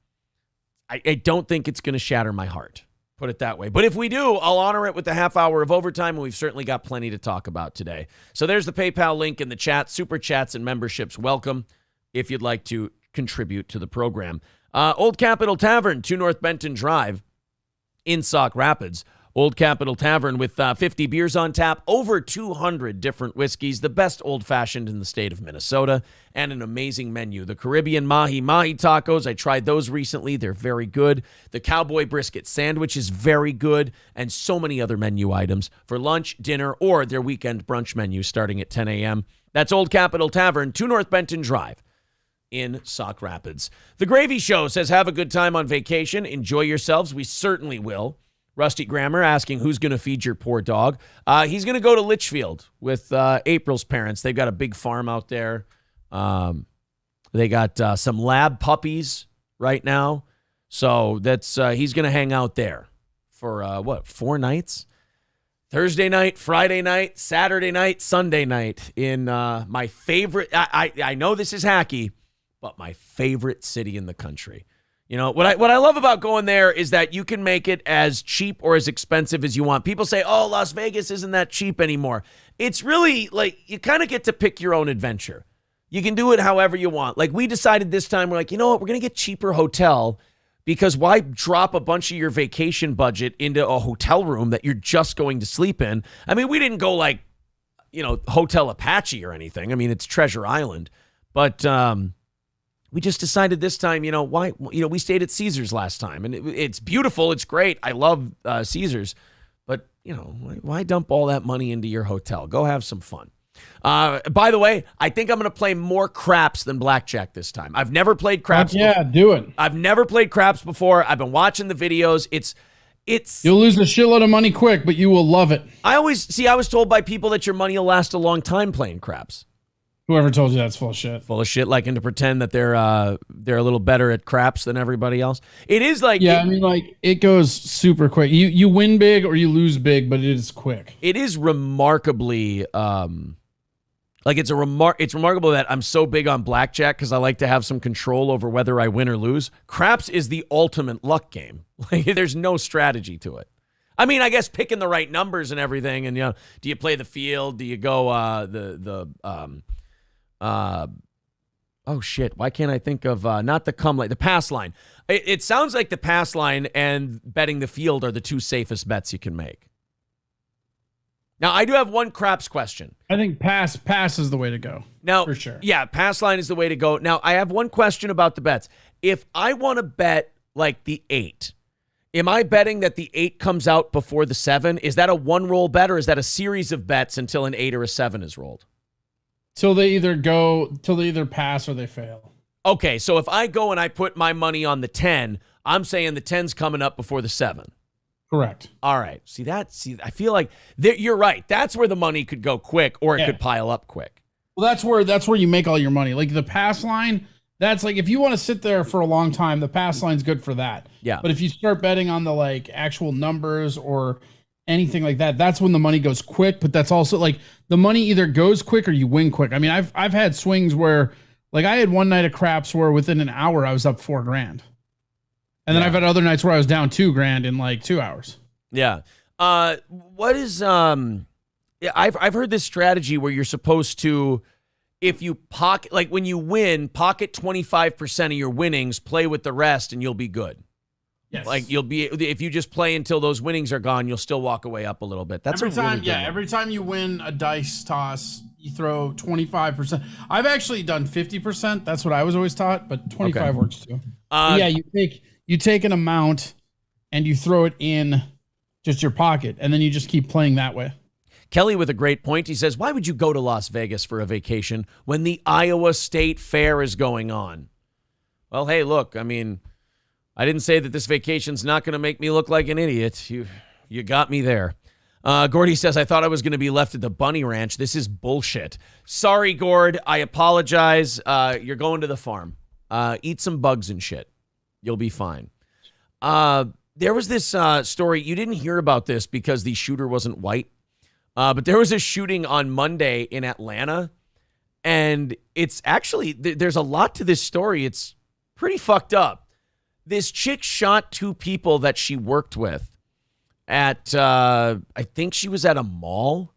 I don't think it's going to shatter my heart. Put it that way. But if we do, I'll honor it with a half hour of overtime, and we've certainly got plenty to talk about today. So there's the PayPal link in the chat. Super chats and memberships welcome if you'd like to contribute to the program. Old Capitol Tavern, 2 North Benton Drive in Sauk Rapids. Old Capitol Tavern with 50 beers on tap, over 200 different whiskeys, the best old-fashioned in the state of Minnesota, and an amazing menu. The Caribbean mahi-mahi tacos, I tried those recently. They're very good. The cowboy brisket sandwich is very good, and so many other menu items for lunch, dinner, or their weekend brunch menu starting at 10 a.m. That's Old Capitol Tavern, 2 North Benton Drive in Sauk Rapids. The Gravy Show says, have a good time on vacation. Enjoy yourselves. We certainly will. Rusty Grammer asking who's going to feed your poor dog. He's going to go to Litchfield with April's parents. They've got a big farm out there. They got some lab puppies right now. So that's he's going to hang out there for 4 nights? Thursday night, Friday night, Saturday night, Sunday night in my favorite. I know this is hacky, but my favorite city in the country. You know, what I love about going there is that you can make it as cheap or as expensive as you want. People say, oh, Las Vegas isn't that cheap anymore. It's really like you kind of get to pick your own adventure. You can do it however you want. Like we decided this time, we're like, you know what, we're going to get cheaper hotel because why drop a bunch of your vacation budget into a hotel room that you're just going to sleep in? I mean, we didn't go like, you know, Hotel Apache or anything. I mean, it's Treasure Island. But we just decided this time, you know, why? You know, we stayed at Caesars last time, and it's beautiful. It's great. I love Caesars. But, you know, why dump all that money into your hotel? Go have some fun. By the way, I think I'm going to play more craps than blackjack this time. I've never played craps. Yeah, do it. I've never played craps before. I've been watching the videos. You'll lose a shitload of money quick, but you will love it. I was told by people that your money will last a long time playing craps. Whoever told you that's full of shit. Full of shit, like, and to pretend that they're a little better at craps than everybody else. It is like, yeah, I mean, like, it goes super quick. You win big or you lose big, but it is quick. It is remarkably, it's remarkable that I'm so big on blackjack because I like to have some control over whether I win or lose. Craps is the ultimate luck game. Like, there's no strategy to it. I mean, I guess picking the right numbers and everything, and do you play the field? Do you go oh shit, why can't I think of not the the pass line? It sounds like the pass line and betting the field are the two safest bets you can make. Now, I do have one craps question. I think pass is the way to go. Now, for sure. Yeah, pass line is the way to go. Now, I have one question about the bets. If I want to bet like the 8, am I betting that the 8 comes out before the 7? Is that a one-roll bet, or is that a series of bets until an 8 or a 7 is rolled? Till they either pass or they fail. Okay, so if I go and I put my money on the 10, I'm saying the 10's coming up before the 7. Correct. All right. See, I feel like you're right. That's where the money could go quick, or it could pile up quick. Well, that's where you make all your money. Like the pass line, that's like, if you want to sit there for a long time, the pass line's good for that. Yeah. But if you start betting on the like actual numbers or anything like that, that's when the money goes quick. But that's also like the money either goes quick or you win quick. I mean, I've had swings where, like, I had one night of craps where within an hour I was up $4,000. And then I've had other nights where I was down $2,000 in like 2 hours. Yeah. What is I've heard this strategy where you're supposed to, if you pocket, like when you win, pocket 25% of your winnings, play with the rest, and you'll be good. Yes. Like if you just play until those winnings are gone, you'll still walk away up a little bit. That's every time you win a dice toss, you throw 25%. I've actually done 50%. That's what I was always taught, but 25 works too. You take an amount and you throw it in just your pocket, and then you just keep playing that way. Kelly with a great point. He says, why would you go to Las Vegas for a vacation when the Iowa State Fair is going on? Well, hey, look, I mean, I didn't say that this vacation's not going to make me look like an idiot. You got me there. Gordy says, I thought I was going to be left at the Bunny Ranch. This is bullshit. Sorry, Gord. I apologize. You're going to the farm. Eat some bugs and shit. You'll be fine. There was this story. You didn't hear about this because the shooter wasn't white. But there was a shooting on Monday in Atlanta. And it's actually, there's a lot to this story. It's pretty fucked up. This chick shot 2 people that she worked with at, I think she was at a mall.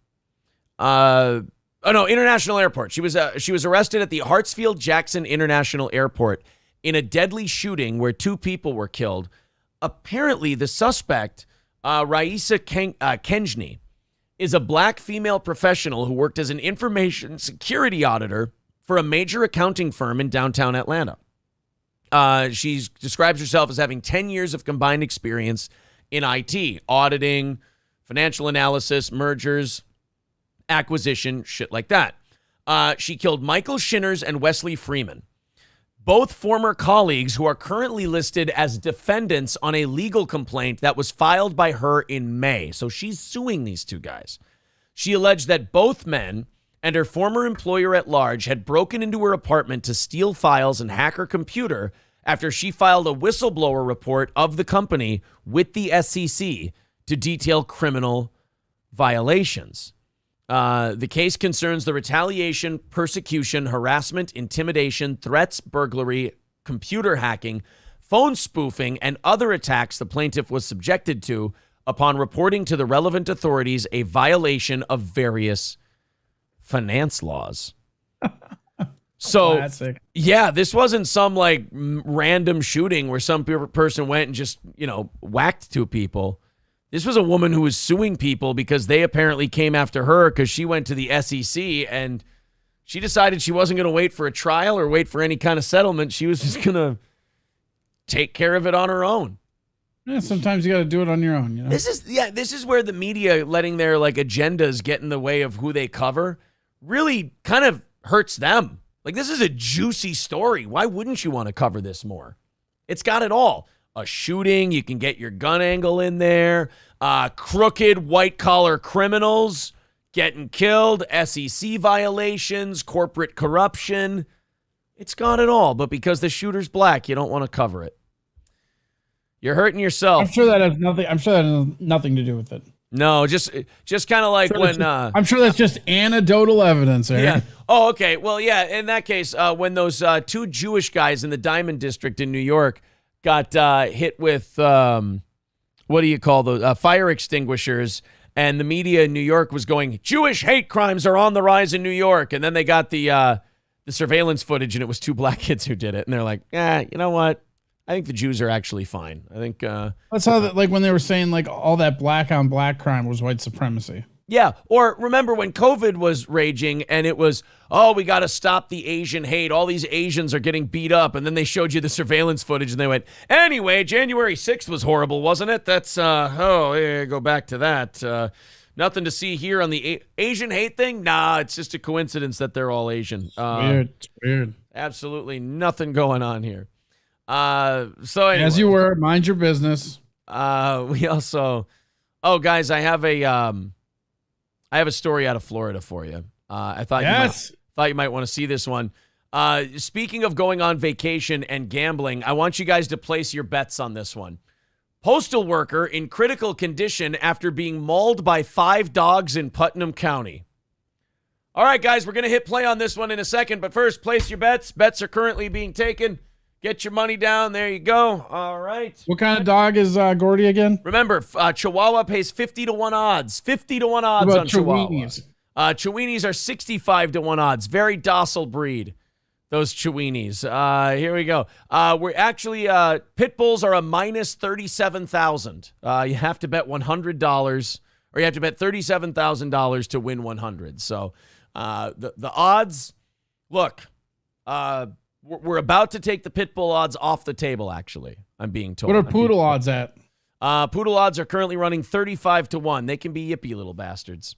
International Airport. She was arrested at the Hartsfield-Jackson International Airport in a deadly shooting where 2 people were killed. Apparently, the suspect, Raisa Kenjni, is a black female professional who worked as an information security auditor for a major accounting firm in downtown Atlanta. She describes herself as having 10 years of combined experience in IT, auditing, financial analysis, mergers, acquisition, shit like that. She killed Michael Shinners and Wesley Freeman, both former colleagues who are currently listed as defendants on a legal complaint that was filed by her in May. So she's suing these 2 guys. She alleged that both men and her former employer at large had broken into her apartment to steal files and hack her computer after she filed a whistleblower report of the company with the SEC to detail criminal violations. The case concerns the retaliation, persecution, harassment, intimidation, threats, burglary, computer hacking, phone spoofing, and other attacks the plaintiff was subjected to upon reporting to the relevant authorities a violation of various finance laws. So, classic. Yeah, this wasn't some like random shooting where some person went and just, whacked 2 people. This was a woman who was suing people because they apparently came after her because she went to the SEC and she decided she wasn't going to wait for a trial or wait for any kind of settlement. She was just going to take care of it on her own. Yeah, sometimes you got to do it on your own. This is where the media letting their like agendas get in the way of who they cover really kind of hurts them. Like, this is a juicy story. Why wouldn't you want to cover this more? It's got it all. a shooting. You can get your gun angle in there. Crooked white-collar criminals getting killed, SEC violations, corporate corruption. It's got it all, but because the shooter's black, you don't want to cover it. You're hurting yourself. I'm sure that has nothing to do with it. No, just kind of like when I'm sure that's just anecdotal evidence, Eric. Yeah. Oh, okay. Well, yeah. In that case, when those two Jewish guys in the Diamond District in New York got hit with what do you call those fire extinguishers, and the media in New York was going, Jewish hate crimes are on the rise in New York, and then they got the surveillance footage, and it was two black kids who did it, and they're like, you know what? I think the Jews are actually fine. I think that's how like when they were saying like all that black on black crime was white supremacy. Yeah. Or remember when COVID was raging and it was, oh, we got to stop the Asian hate. All these Asians are getting beat up. And then they showed you the surveillance footage and they went, anyway, January 6th was horrible, wasn't it? That's, go back to that. Nothing to see here on the Asian hate thing. Nah, it's just a coincidence that they're all Asian. It's weird. Absolutely nothing going on here. So anyway, as you were, mind your business. We also, guys, I have a story out of Florida for you. I thought you might want to see this one. Speaking of going on vacation and gambling, I want you guys to place your bets on this one. Postal worker in critical condition after being mauled by 5 dogs in Putnam County. All right, guys, we're going to hit play on this one in a second, but first, place your bets. Bets are currently being taken. Get your money down. There you go. All right. What kind of dog is Gordy again? Remember, Chihuahua pays 50-1 odds. 50-1 odds on Chihuahuas. Chihuahuas are 65-1 odds. Very docile breed, those Chihuahuas. Here we go. We're actually, pit bulls are a minus 37,000. You have to bet $100, or you have to bet $37,000 to win 100. So the odds, look, we're about to take the pit bull odds off the table, actually, I'm being told. What are poodle odds at? Poodle odds are currently running 35-1. They can be yippy little bastards.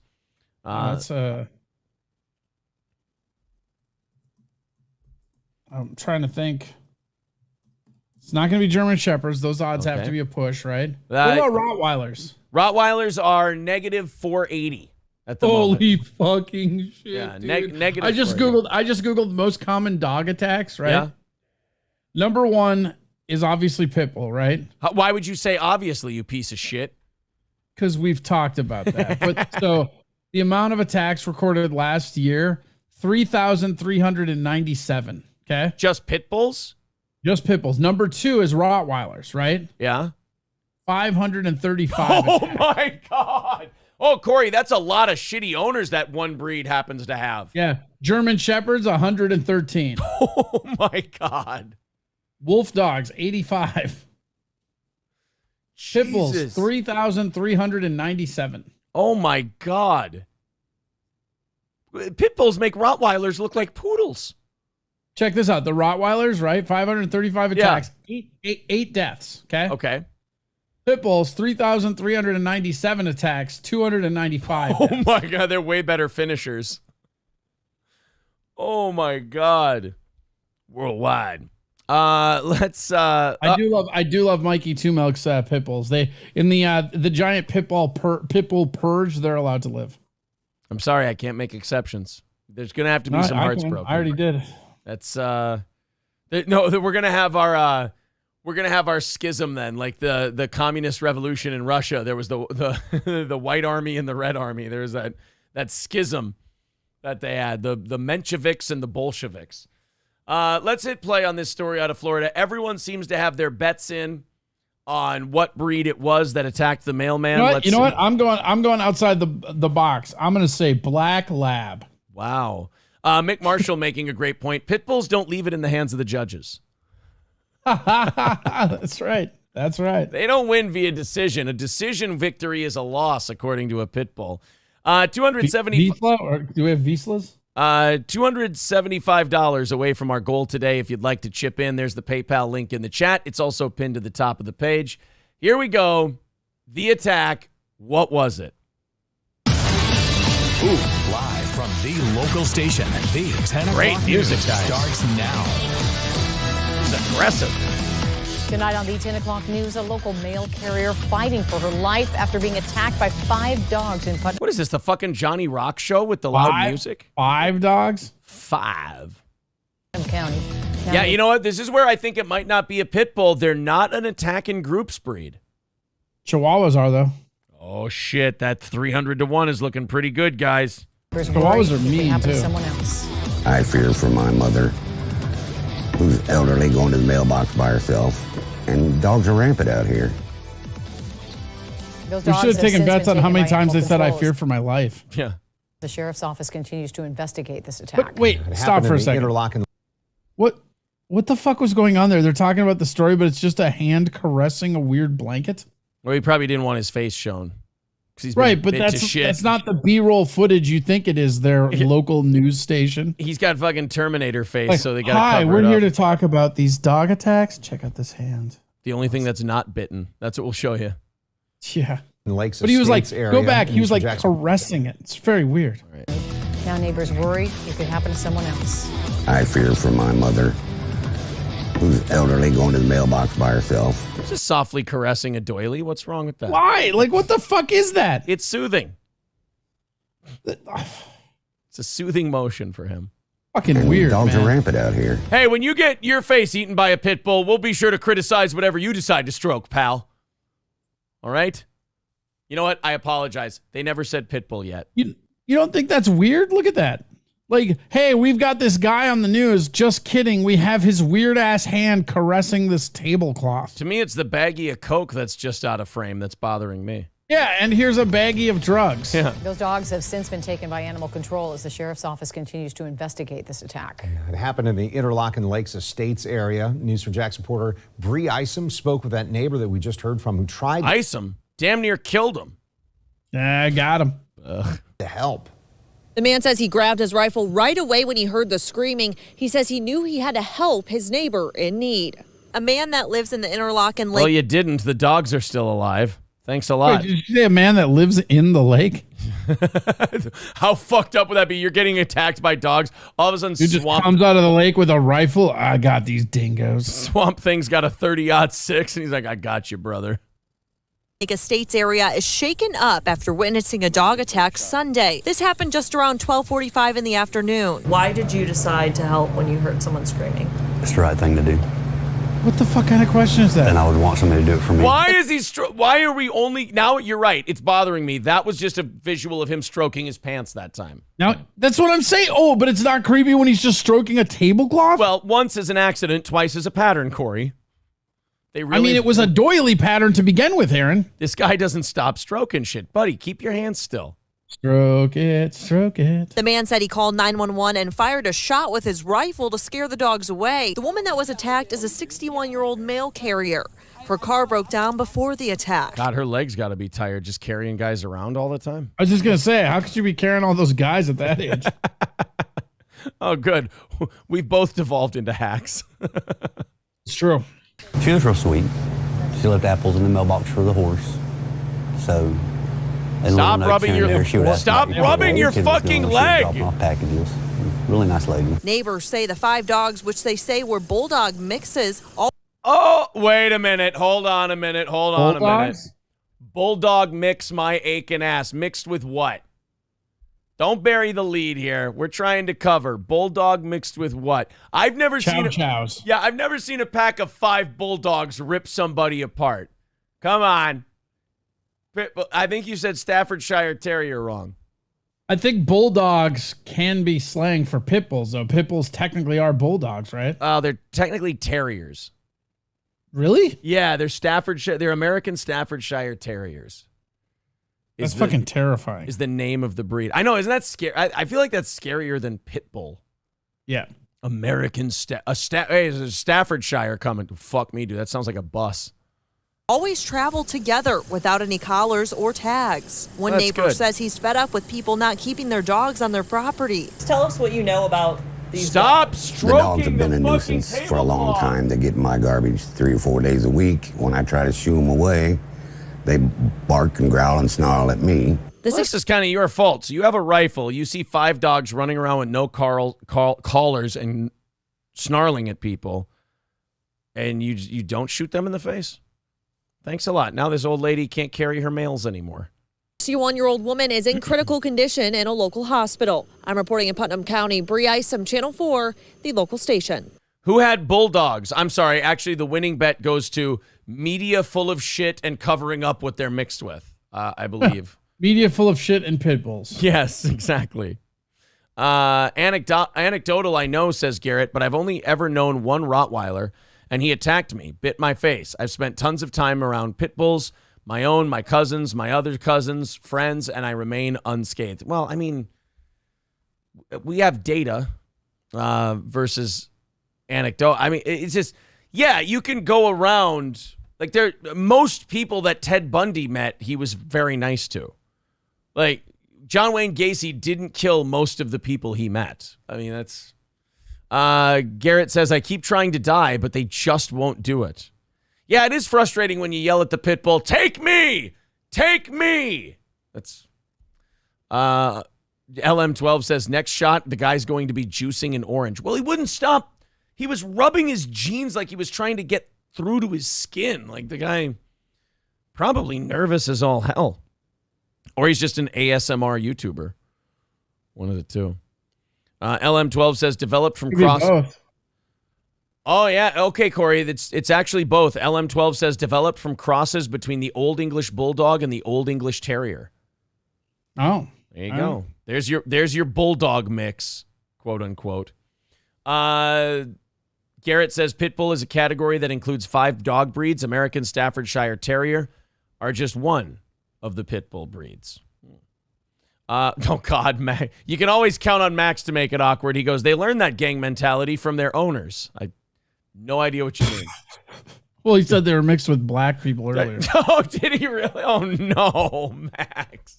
That's I'm trying to think. It's not going to be German Shepherds. Those odds have to be a push, right? What about Rottweilers? Rottweilers are negative 480. At the moment. Holy fucking shit! Yeah, dude. negative. I just googled most common dog attacks. Right. Yeah. Number 1 is obviously pit bull. Right. Why would you say obviously, you piece of shit? Because we've talked about that. But so the amount of attacks recorded last year, 3,397. Okay. Just pit bulls. Just pit bulls. Number 2 is Rottweilers. Right. Yeah. 535. Oh my God. Oh, Corey, that's a lot of shitty owners that one breed happens to have. Yeah. German Shepherds, 113. Oh, my God. Wolf dogs, 85. Pit bulls, 3,397. Oh, my God. Pit bulls make Rottweilers look like poodles. Check this out. The Rottweilers, right? 535 attacks, 8 deaths. Okay. Okay. Pit bulls, 3,397 attacks, 295. Oh my God, they're way better finishers. Oh my God. Worldwide. Let's I do love Mikey Two Milk's pit bulls. They in the giant pit bull purge, they're allowed to live. I'm sorry, I can't make exceptions. There's gonna have to be some hearts broken. I already did. That's we're gonna have our schism then, like the communist revolution in Russia. There was the White Army and the Red Army. There was that schism that they had, the Mensheviks and the Bolsheviks. Let's hit play on this story out of Florida. Everyone seems to have their bets in on what breed it was that attacked the mailman. You know what? I'm going outside the box. I'm going to say black lab. Wow. Mick Marshall making a great point. Pit bulls don't leave it in the hands of the judges. That's right. They don't win via decision. A decision victory is a loss, according to a pit bull. 270. Or do we have Vislas? $275 away from our goal today. If you'd like to chip in, there's the PayPal link in the chat. It's also pinned to the top of the page. Here we go. The attack. What was it? Ooh, live from the local station. The 10 Great o'clock music news guys. Starts now. It's aggressive. Tonight on the 10 o'clock news, a local mail carrier fighting for her life after being attacked by 5 dogs in Putnam. What is this, the fucking Johnny Rock show with the loud music? 5 dogs? 5. County. Yeah, you know what? This is where I think it might not be a pit bull. They're not an attacking groups breed. Chihuahuas are, though. Oh, shit. That 300 to 1 is looking pretty good, guys. Chihuahuas are mean, too. Someone else. I fear for my mother, who's elderly, going to the mailbox by herself. And dogs are rampant out here. Those We dogs should have have taken since bets been on how taken many by times they animal said I control. fear for my life. Yeah. The sheriff's office continues to investigate this attack. But wait, stop for a second. What the fuck was going on there? They're talking about the story, but it's just a hand caressing a weird blanket? Well, he probably didn't want his face shown. 'Cause he's been Right, but bit to shit. that's not the B-roll footage you think it is, their local news station. He's got fucking Terminator face, Like, so they got to hi, cover we're it here up. to talk about these dog attacks. Check out this hand. The only thing that's not bitten. That's what we'll show you. Yeah. Lakes But he was like, Estates area go back. in He was like Jackson. caressing it. It's very weird. Now neighbors worry it could happen to someone else. I fear for my mother, who's elderly, going to the mailbox by herself. Just softly caressing a doily. What's wrong with that? Why? Like, what the fuck is that? It's soothing. It's a soothing motion for him. Fucking And weird, dogs man. are rampant out here. Hey, when you get your face eaten by a pit bull, we'll be sure to criticize whatever you decide to stroke, pal. All right? You know what? I apologize. They never said pit bull yet. You don't think that's weird? Look at that. Like, hey, we've got this guy on the news. Just kidding. We have his weird ass hand caressing this tablecloth. To me, it's the baggie of Coke that's just out of frame that's bothering me. Yeah, and here's a baggie of drugs. Yeah. Those dogs have since been taken by animal control as the sheriff's office continues to investigate this attack. It happened in the Interlochen Lakes Estates area. News for Jackson reporter Bree Isom spoke with that neighbor that we just heard from who tried Isom damn near killed him. I got him. to help. The man says he grabbed his rifle right away when he heard the screaming. He says he knew he had to help his neighbor in need. A man that lives in the Interlochen Lake. Well, you didn't. The dogs are still alive. Thanks a lot. Wait, did you say a man that lives in the lake? How fucked up would that be? You're getting attacked by dogs. All of a sudden, Dude just comes out of the lake with a rifle. I got these dingoes. Swamp Thing's got a 30-06, and he's like, I got you, brother. Lake Estates area is shaken up after witnessing a dog attack Sunday. This happened just around 12:45 in the afternoon. Why did you decide to help when you heard someone screaming? It's the right thing to do. What the fuck kind of question is that? And I would want somebody to do it for me. Why is he? Why are we only now? You're right. It's bothering me. That was just a visual of him stroking his pants that time. Now, that's what I'm saying. Oh, but it's not creepy when he's just stroking a tablecloth? Well, once is an accident, twice is a pattern, Corey. They really, I mean, it was a doily pattern to begin with, Aaron. This guy doesn't stop stroking shit. Buddy, keep your hands still. Stroke it, stroke it. The man said he called 911 and fired a shot with his rifle to scare the dogs away. The woman that was attacked is a 61-year-old mail carrier. Her car broke down before the attack. God, her legs got to be tired just carrying guys around all the time. I was just going to say, how could you be carrying all those guys at that age? Oh, good. We've both devolved into hacks. It's true. She was real sweet. She left apples in the mailbox for the horse. So, and Stop little notes rubbing here and your- there. She would ask stop about me. rubbing your Kids was fucking doing, she was leg. dropping off packages. Really nice lady. Neighbors say the 5 dogs, which they say were bulldog mixes, all Oh, wait a minute. Hold on a minute. Hold on a minute. Bulldogs? Bulldog mix my aching ass. Mixed with what? Don't bury the lead here. We're trying to cover. Bulldog mixed with what? I've never seen Chows. Yeah, I've never seen a pack of 5 bulldogs rip somebody apart. Come on. I think you said Staffordshire Terrier wrong. I think bulldogs can be slang for pit bulls, though. Pit bulls technically are bulldogs, right? They're technically terriers. Really? Yeah, they're American Staffordshire Terriers. That's fucking terrifying. Is the name of the breed. I know, isn't that scary? I feel like that's scarier than pit bull. Yeah. American hey, there's a Staffordshire coming. Fuck me, dude. That sounds like a bus. always travel together without any collars or tags. One That's neighbor good. says he's fed up with people not keeping their dogs on their property. Tell us what you know about these Stop dogs. The dogs have been a nuisance for a long time. They get my garbage 3 or 4 days a week. When I try to shoo them away, they bark and growl and snarl at me. This is kind of your fault. So you have a rifle. You see 5 dogs running around with no collars and snarling at people. and you don't shoot them in the face? Thanks a lot. Now this old lady can't carry her mails anymore. 61-year-old woman is in critical condition in a local hospital. I'm reporting in Putnam County. Bree Isom, Channel 4, the local station. Who had bulldogs? I'm sorry. Actually, the winning bet goes to media full of shit and covering up what they're mixed with, I believe. Media full of shit and pit bulls. Yes, exactly. Anecdotal, I know, says Garrett, but I've only ever known one Rottweiler, and he attacked me, bit my face. I've spent tons of time around pit bulls, my own, my cousins, my other cousins, friends, and I remain unscathed. Well, I mean, we have data versus anecdote. I mean, it's just, yeah, you can go around. Like, most people that Ted Bundy met, he was very nice to. Like, John Wayne Gacy didn't kill most of the people he met. I mean, that's... Garrett says, I keep trying to die, but they just won't do it. Yeah, it is frustrating when you yell at the pit bull, take me! Take me! That's... LM12 says, next shot, the guy's going to be juicing an orange. Well, he wouldn't stop. He was rubbing his jeans like he was trying to get through to his skin. Like, the guy probably nervous as all hell. Or he's just an ASMR YouTuber. One of the two. LM12 says, developed from cross... Oh, yeah. Okay, Corey. It's actually both. LM12 says, developed from crosses between the Old English Bulldog and the Old English Terrier. Oh. There you go. There's your bulldog mix, quote unquote. Garrett says, pit bull is a category that includes 5 dog breeds. American Staffordshire Terrier are just one of the pit bull breeds. Oh, God, Mac. You can always count on Max to make it awkward. He goes, they learned that gang mentality from their owners. No idea what you mean. Well, he said they were mixed with black people earlier. Oh, did he really? Oh, no, Max.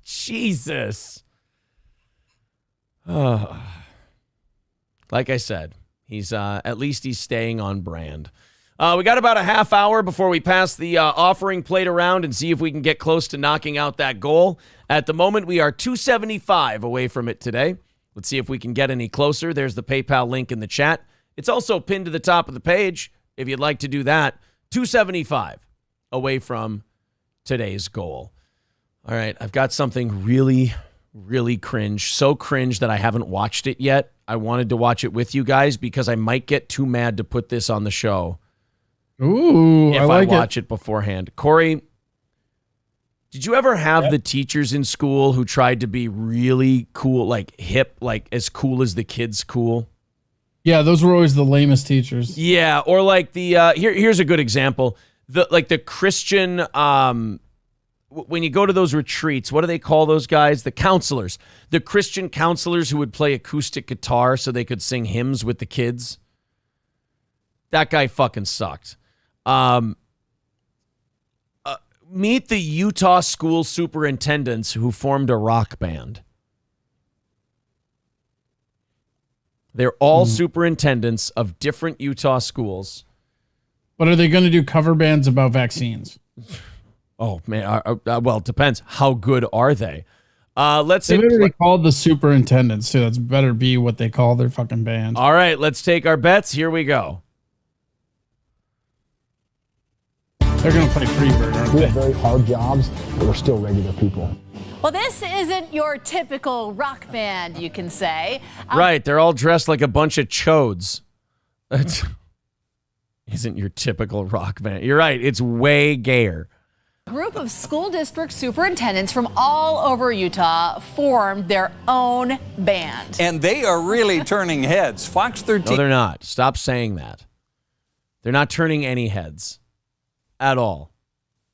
Jesus. Oh. Like I said, he's at least he's staying on brand. We got about a half hour before we pass the offering plate around and see if we can get close to knocking out that goal. At the moment, we are 275 away from it today. Let's see if we can get any closer. There's the PayPal link in the chat. It's also pinned to the top of the page if you'd like to do that. 275 away from today's goal. All right, I've got something really, really cringe. So cringe that I haven't watched it yet. I wanted to watch it with you guys because I might get too mad to put this on the show. Ooh, if I watch it beforehand. Corey, did you ever have the teachers in school who tried to be really cool, like hip, like as cool as the kids cool? Yeah, those were always the lamest teachers. Yeah, or like the here's a good example. The Christian when you go to those retreats, what do they call those guys? The counselors. The Christian counselors who would play acoustic guitar so they could sing hymns with the kids. That guy fucking sucked. Meet the Utah school superintendents who formed a rock band. They're all superintendents of different Utah schools. But are they going to do cover bands about vaccines? Oh, man. Well, it depends. How good are they? Let's They've already called the superintendents, too. That's better be what they call their fucking band. All right, let's take our bets. Here we go. They're going to play Freebird, aren't they? We have very hard jobs, but we're still regular people. Well, this isn't your typical rock band, you can say. Right, they're all dressed like a bunch of chodes. That isn't your typical rock band. You're right, it's way gayer. A group of school district superintendents from all over Utah formed their own band. And they are really turning heads. Fox 13. No, they're not. Stop saying that. They're not turning any heads at all.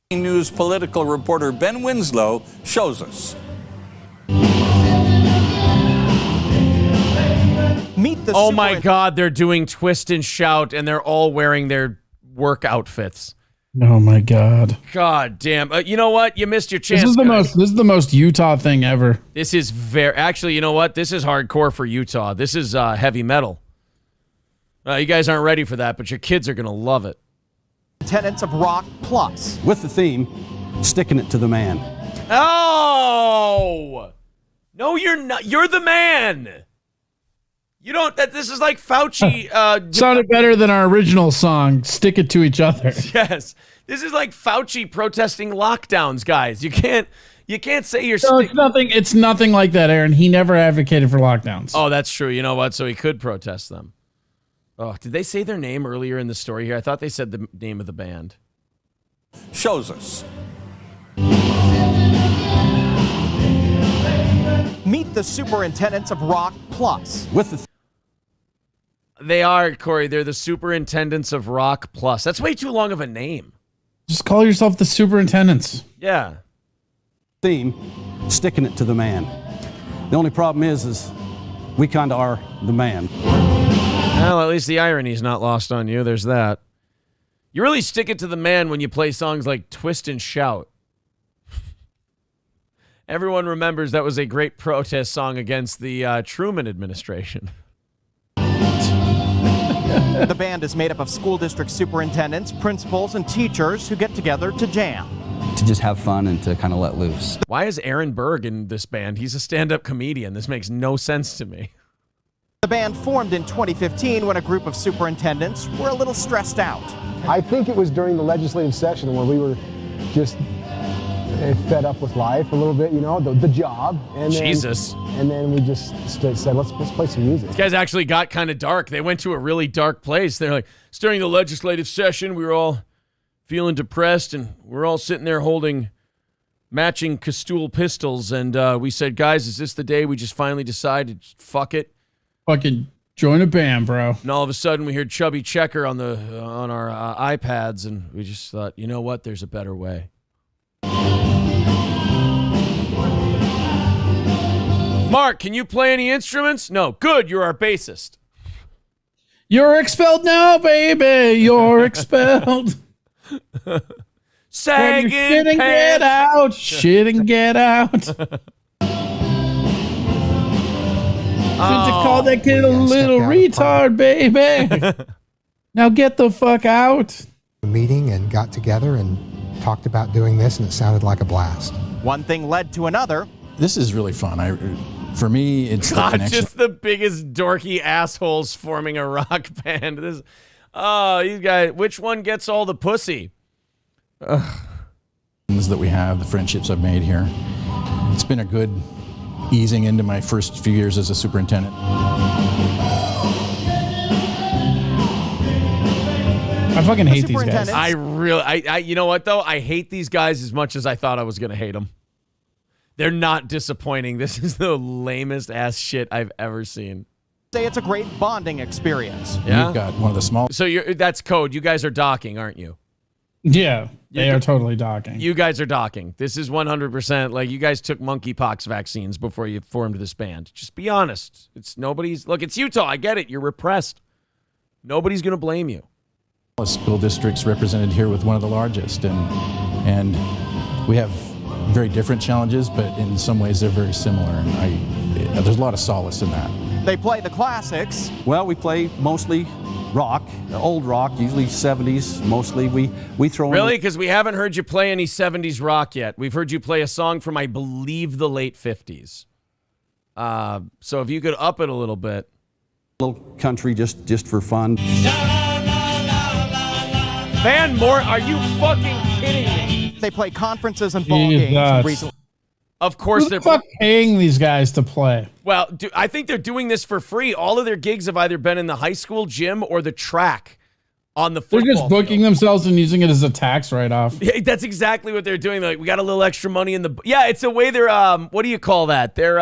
News political reporter Ben Winslow shows us. Meet the oh my God, they're doing twist and shout, and they're all wearing their work outfits. Oh my God. God damn. You know what? You missed your chance. This is the most Utah thing ever. This is actually, you know what? This is hardcore for Utah. This is heavy metal. You guys aren't ready for that, but your kids are going to love it. Tenants of Rock Plus. With the theme, sticking it to the man. Oh! No, you're not. You're the man. You don't. This is like Fauci. Sounded better than our original song, Stick It to Each Other. Yes. This is like Fauci protesting lockdowns, guys. You can't say you're No, it's nothing like that, Aaron. He never advocated for lockdowns. Oh, that's true. You know what? So he could protest them. Oh, did they say their name earlier in the story here? I thought they said the name of the band. Shows us. Meet the superintendents of Rock Plus. They are, Corey. They're the superintendents of Rock Plus. That's way too long of a name. Just call yourself the superintendents. Yeah. Theme, sticking it to the man. The only problem is we kind of are the man. Well, at least the irony's not lost on you. There's that. You really stick it to the man when you play songs like Twist and Shout. Everyone remembers that was a great protest song against the Truman administration. The band is made up of school district superintendents, principals, and teachers who get together to jam. To just have fun and to kind of let loose. Why is Aaron Berg in this band? He's a stand-up comedian. This makes no sense to me. The band formed in 2015 when a group of superintendents were a little stressed out. I think it was during the legislative session when we were just fed up with life a little bit, the job. And Jesus. Then we just said, let's play some music. These guys actually got kind of dark. They went to a really dark place. They're like, it's during the legislative session. We were all feeling depressed, and we're all sitting there holding matching Castule pistols. And we said, guys, is this the day we just finally decided, fuck it? Fucking join a band, bro. And all of a sudden, we heard Chubby Checker on our iPads, and we just thought, you know what? There's a better way. Mark, can you play any instruments? No. Good, you're our bassist. You're expelled now, baby. You're expelled. Sagging shit and pants. get out. Shit and get out. Should you call that kid a little retard, baby? Now get the fuck out. Meeting and got together and talked about doing this, and it sounded like a blast. One thing led to another. This is really fun. For me, it's the connection. Just the biggest dorky assholes forming a rock band. These guys. Which one gets all the pussy? That we have, the friendships I've made here. It's been a good easing into my first few years as a superintendent. I fucking hate these guys. I you know what though? I hate these guys as much as I thought I was gonna hate them. They're not disappointing. This is the lamest ass shit I've ever seen. Say it's a great bonding experience. Yeah, we've got one of the small. So that's code. You guys are docking, aren't you? Yeah, they are totally docking. You guys are docking. This is 100% like you guys took monkeypox vaccines before you formed this band. Just be honest. It's Utah. I get it. You're repressed. Nobody's gonna blame you. School districts represented here with one of the largest, and we have very different challenges, but in some ways they're very similar, and there's a lot of solace in that. They play the classics. Well, we play mostly rock, old rock, usually 70s mostly. We throw in Really? Because we haven't heard you play any 70s rock yet. We've heard you play a song from, I believe, the late 50s. So if you could up it a little bit. A little country just for fun. Van Mort, are you fucking kidding me? They play conferences and ball games recently. Of course, they're paying these guys to play. Well, I think they're doing this for free. All of their gigs have either been in the high school gym or the track on the football They're just booking field. themselves and using it as a tax write-off. Yeah, that's exactly what they're doing. They're like, we got a little extra money in the. Yeah, it's a way they're. What do you call that? They're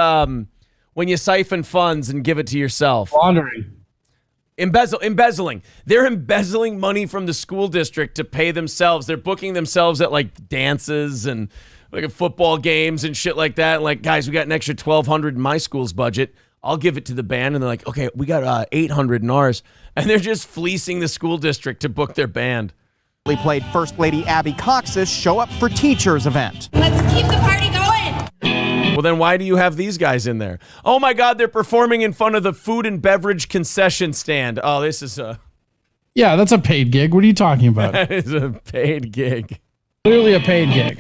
when you siphon funds and give it to yourself. Laundering. Embezzling. They're embezzling money from the school district to pay themselves. They're booking themselves at like dances and like at football games and shit like that. Like, guys, we got an extra $1,200 in my school's budget. I'll give it to the band. And they're like, okay, we got $800 in ours. And they're just fleecing the school district to book their band. We played First Lady Abby Cox's Show Up for Teachers event. Let's keep the party going. Well, then why do you have these guys in there? Oh, my God, they're performing in front of the food and beverage concession stand. Oh, this is a... Yeah, that's a paid gig. What are you talking about? That is a paid gig. Clearly a paid gig.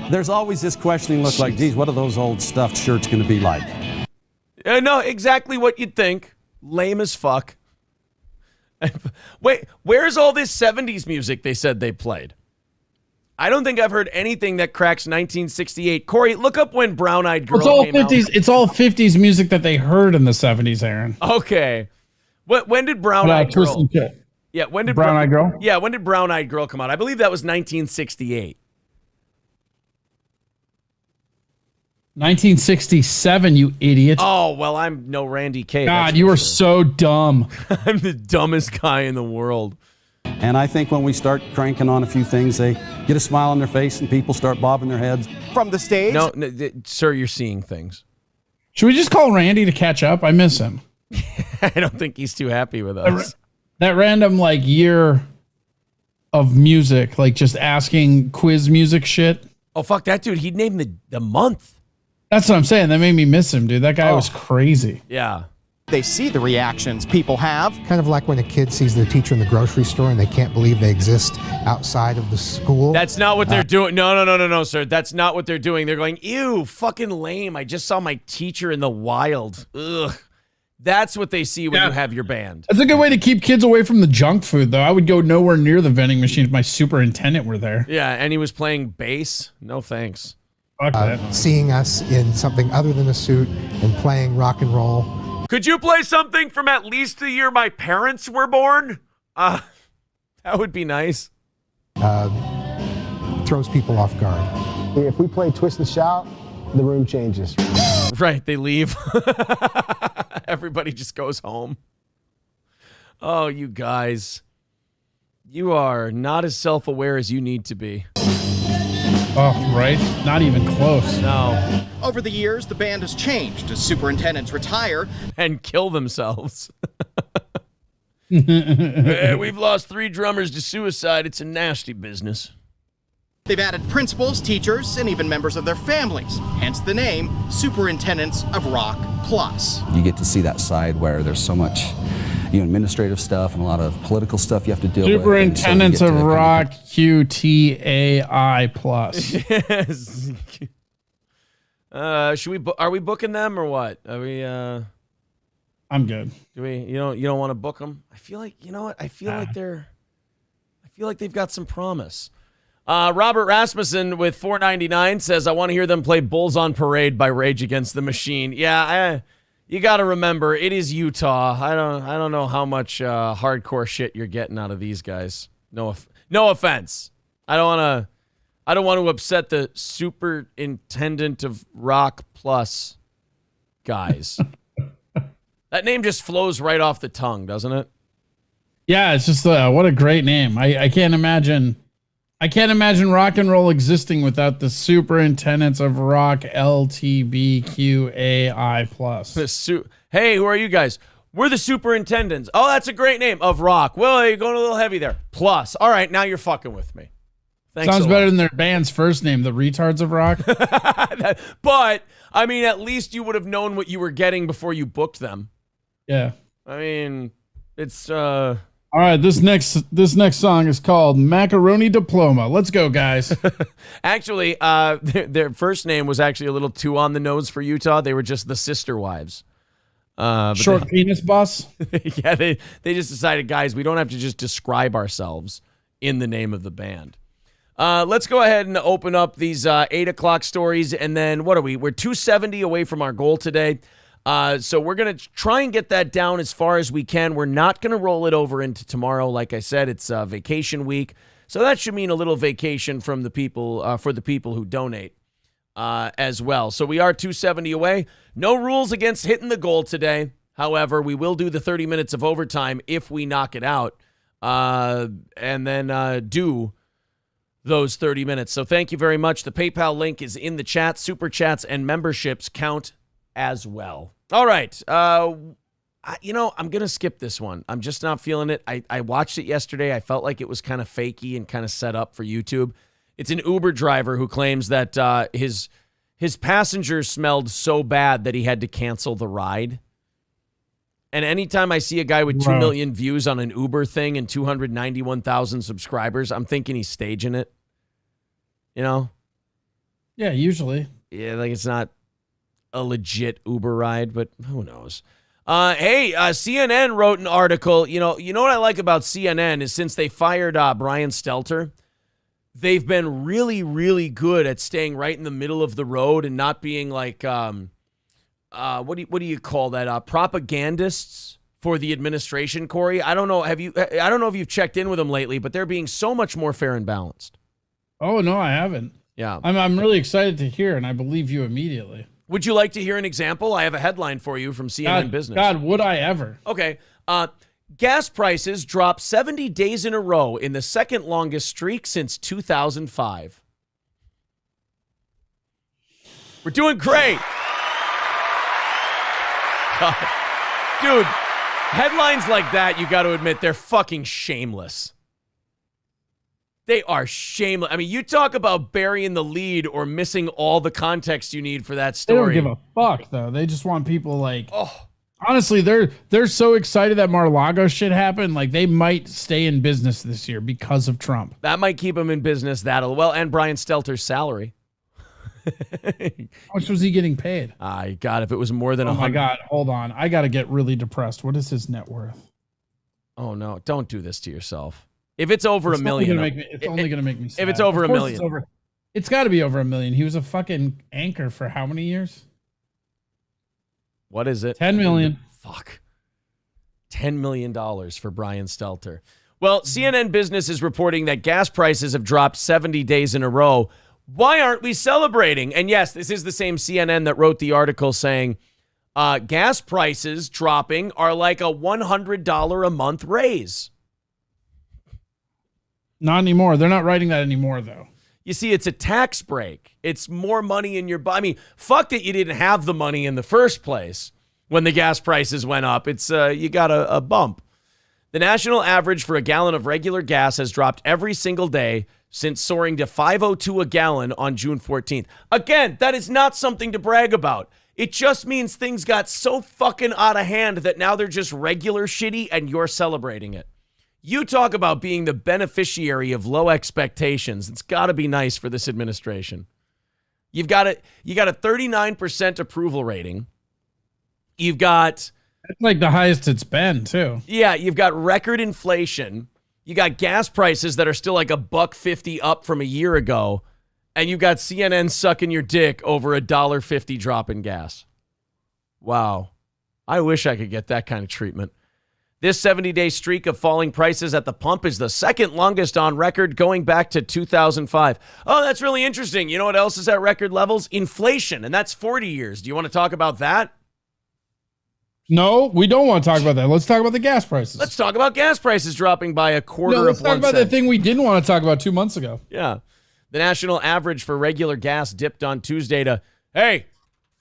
there's always this questioning look like, geez, what are those old stuffed shirts going to be like? No, exactly what you'd think. Lame as fuck. Wait, where's all this 70s music they said they played? I don't think I've heard anything that cracks 1968. Corey, look up when Brown Eyed Girl came out. It's all 50s music that they heard in the 70s, Aaron. Okay. When did Brown Eyed Girl? Yeah, when did Brown Eyed Girl? Yeah, when did Brown Eyed Girl come out? I believe that was 1968. 1967, you idiot. Oh, well, I'm no Randy K. God, you are so dumb. I'm the dumbest guy in the world. And I think when we start cranking on a few things, they get a smile on their face and people start bobbing their heads. From the stage? No, sir, you're seeing things. Should we just call Randy to catch up? I miss him. I don't think he's too happy with us. That random year of music, just asking quiz music shit. Oh, fuck that dude. He'd name the month. That's what I'm saying. That made me miss him, dude. That guy was crazy. Yeah. They see the reactions people have. Kind of like when a kid sees their teacher in the grocery store and they can't believe they exist outside of the school. That's not what they're doing. No, sir. That's not what they're doing. They're going, ew, fucking lame. I just saw my teacher in the wild. Ugh. That's what they see when you have your band. That's a good way to keep kids away from the junk food, though. I would go nowhere near the vending machine if my superintendent were there. Yeah, and he was playing bass. No thanks. Seeing us in something other than a suit and playing rock and roll. Could you play something from at least the year my parents were born? That would be nice. Throws people off guard. If we play Twist and Shout, the room changes. Right, they leave. Everybody just goes home. Oh, you guys. You are not as self-aware as you need to be. Oh, right? Not even close. No. Over the years, the band has changed as superintendents retire and kill themselves. We've lost 3 drummers to suicide. It's a nasty business. They've added principals, teachers, and even members of their families. Hence the name Superintendents of Rock Plus. You get to see that side where there's so much administrative stuff and a lot of political stuff you have to deal with. Superintendents of Rock QTAI plus. Yes. Are we booking them or what? Are we I'm good. Do we you don't want to book them? I feel like, you know what? I feel like they've got some promise. Robert Rasmussen with $4.99 says, I want to hear them play Bulls on Parade by Rage Against the Machine. Yeah, you got to remember, it is Utah. I don't know how much hardcore shit you're getting out of these guys. No offense. I don't want to upset the superintendent of Rock Plus guys. That name just flows right off the tongue, doesn't it? Yeah, it's just what a great name. I can't imagine rock and roll existing without the Superintendents of Rock LTBQAI plus. Hey, who are you guys? We're the superintendents. Oh, that's a great name. Of Rock. Well, you're going a little heavy there. Plus. All right, now you're fucking with me. Thanks. Sounds better than their band's first name, the Retards of Rock. But, I mean, at least you would have known what you were getting before you booked them. Yeah. I mean, it's... All right, this next song is called Macaroni Diploma. Let's go, guys. Actually, their first name was actually a little too on the nose for Utah. They were just the Sister Wives. Short Penis Boss? Yeah, they just decided, guys, we don't have to just describe ourselves in the name of the band. Let's go ahead and open up these 8 o'clock stories, and then what are we? We're 270 away from our goal today. So we're going to try and get that down as far as we can. We're not going to roll it over into tomorrow. Like I said, it's vacation week. So that should mean a little vacation from the people, for the people who donate as well. So we are 270 away. No rules against hitting the goal today. However, we will do the 30 minutes of overtime if we knock it out, and then do those 30 minutes. So thank you very much. The PayPal link is in the chat. Super chats and memberships count as well. All right. I'm going to skip this one. I'm just not feeling it. I watched it yesterday. I felt like it was kind of fakey and kind of set up for YouTube. It's an Uber driver who claims that his passengers smelled so bad that he had to cancel the ride. And anytime I see a guy with 2 million views on an Uber thing and 291,000 subscribers, I'm thinking he's staging it. You know? Yeah, usually. Yeah, like it's not a legit Uber ride, but who knows? CNN wrote an article. You know what I like about CNN is since they fired Brian Stelter, they've been really, really good at staying right in the middle of the road and not being like, what do you call that? Propagandists for the administration, Corey. I don't know if you've checked in with them lately, but they're being so much more fair and balanced. Oh no, I haven't. Yeah, I'm really excited to hear, and I believe you immediately. Would you like to hear an example? I have a headline for you from CNN Business. God, would I ever? Okay. Gas prices dropped 70 days in a row in the second longest streak since 2005. We're doing great. God. Dude, headlines like that, you got to admit, they're fucking shameless. They are shameless. I mean, you talk about burying the lead or missing all the context you need for that story. They don't give a fuck, though. They just want people like... Oh. Honestly, they're so excited that Mar-a-Lago shit happened. Like, they might stay in business this year because of Trump. That might keep them in business. And Brian Stelter's salary. How much was he getting paid? God, if it was more than $100. My God, hold on. I got to get really depressed. What is his net worth? Oh, no. Don't do this to yourself. If it's over $1 million. It's only going to make me sad. If it's over $1 million. It's got to be over $1 million. He was a fucking anchor for how many years? What is it? $10 million. Fuck. $10 million for Brian Stelter. Well, CNN Business is reporting that gas prices have dropped 70 days in a row. Why aren't we celebrating? And yes, this is the same CNN that wrote the article saying gas prices dropping are like a $100 a month raise. Not anymore. They're not writing that anymore, though. You see, it's a tax break. It's more money in your... I mean, fuck that you didn't have the money in the first place when the gas prices went up. It's you got a bump. The national average for a gallon of regular gas has dropped every single day since soaring to $5.02 a gallon on June 14th. Again, that is not something to brag about. It just means things got so fucking out of hand that now they're just regular shitty and you're celebrating it. You talk about being the beneficiary of low expectations. It's got to be nice for this administration. You got a 39% approval rating. You've got... That's like the highest it's been, too. Yeah, you've got record inflation. You got gas prices that are still like $1.50 up from a year ago. And you've got CNN sucking your dick over a $1.50 drop in gas. Wow. I wish I could get that kind of treatment. This 70-day streak of falling prices at the pump is the second longest on record going back to 2005. Oh, that's really interesting. You know what else is at record levels? Inflation, and that's 40 years. Do you want to talk about that? No, we don't want to talk about that. Let's talk about the gas prices. Let's talk about gas prices dropping by a quarter of 1 cent. Let's talk about the thing we didn't want to talk about 2 months ago. Yeah. The national average for regular gas dipped on Tuesday to, hey,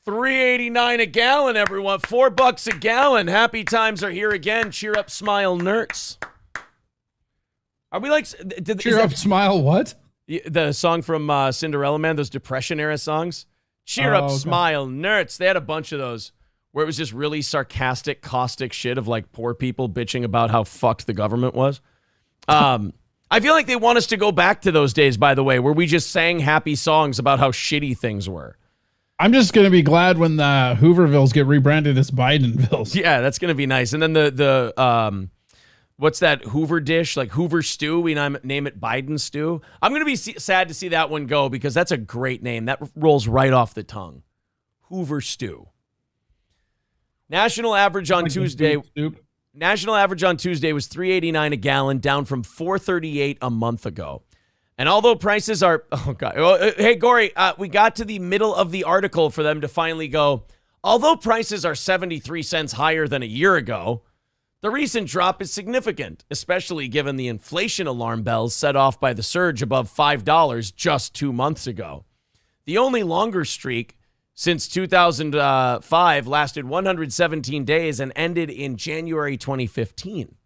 $3.89 a gallon, everyone. $4 a gallon. Happy times are here again. Cheer up, smile, nerds. Are we like... Cheer up, smile, what? The song from Cinderella Man, those Depression-era songs. Cheer up, smile, nerds. They had a bunch of those where it was just really sarcastic, caustic shit of like poor people bitching about how fucked the government was. I feel like they want us to go back to those days, by the way, where we just sang happy songs about how shitty things were. I'm just going to be glad when the Hoovervilles get rebranded as Bidenvilles. Yeah, that's going to be nice. And then the what's that Hoover dish? Like Hoover stew, we name it Biden stew. I'm going to be sad to see that one go because that's a great name. That rolls right off the tongue. Hoover stew. National average on Tuesday. National average on Tuesday was $3.89 a gallon, down from $4.38 a month ago. And although prices are, oh God, hey Gory, we got to the middle of the article for them to finally go, although prices are 73 cents higher than a year ago, the recent drop is significant, especially given the inflation alarm bells set off by the surge above $5 just 2 months ago. The only longer streak since 2005 lasted 117 days and ended in January 2015.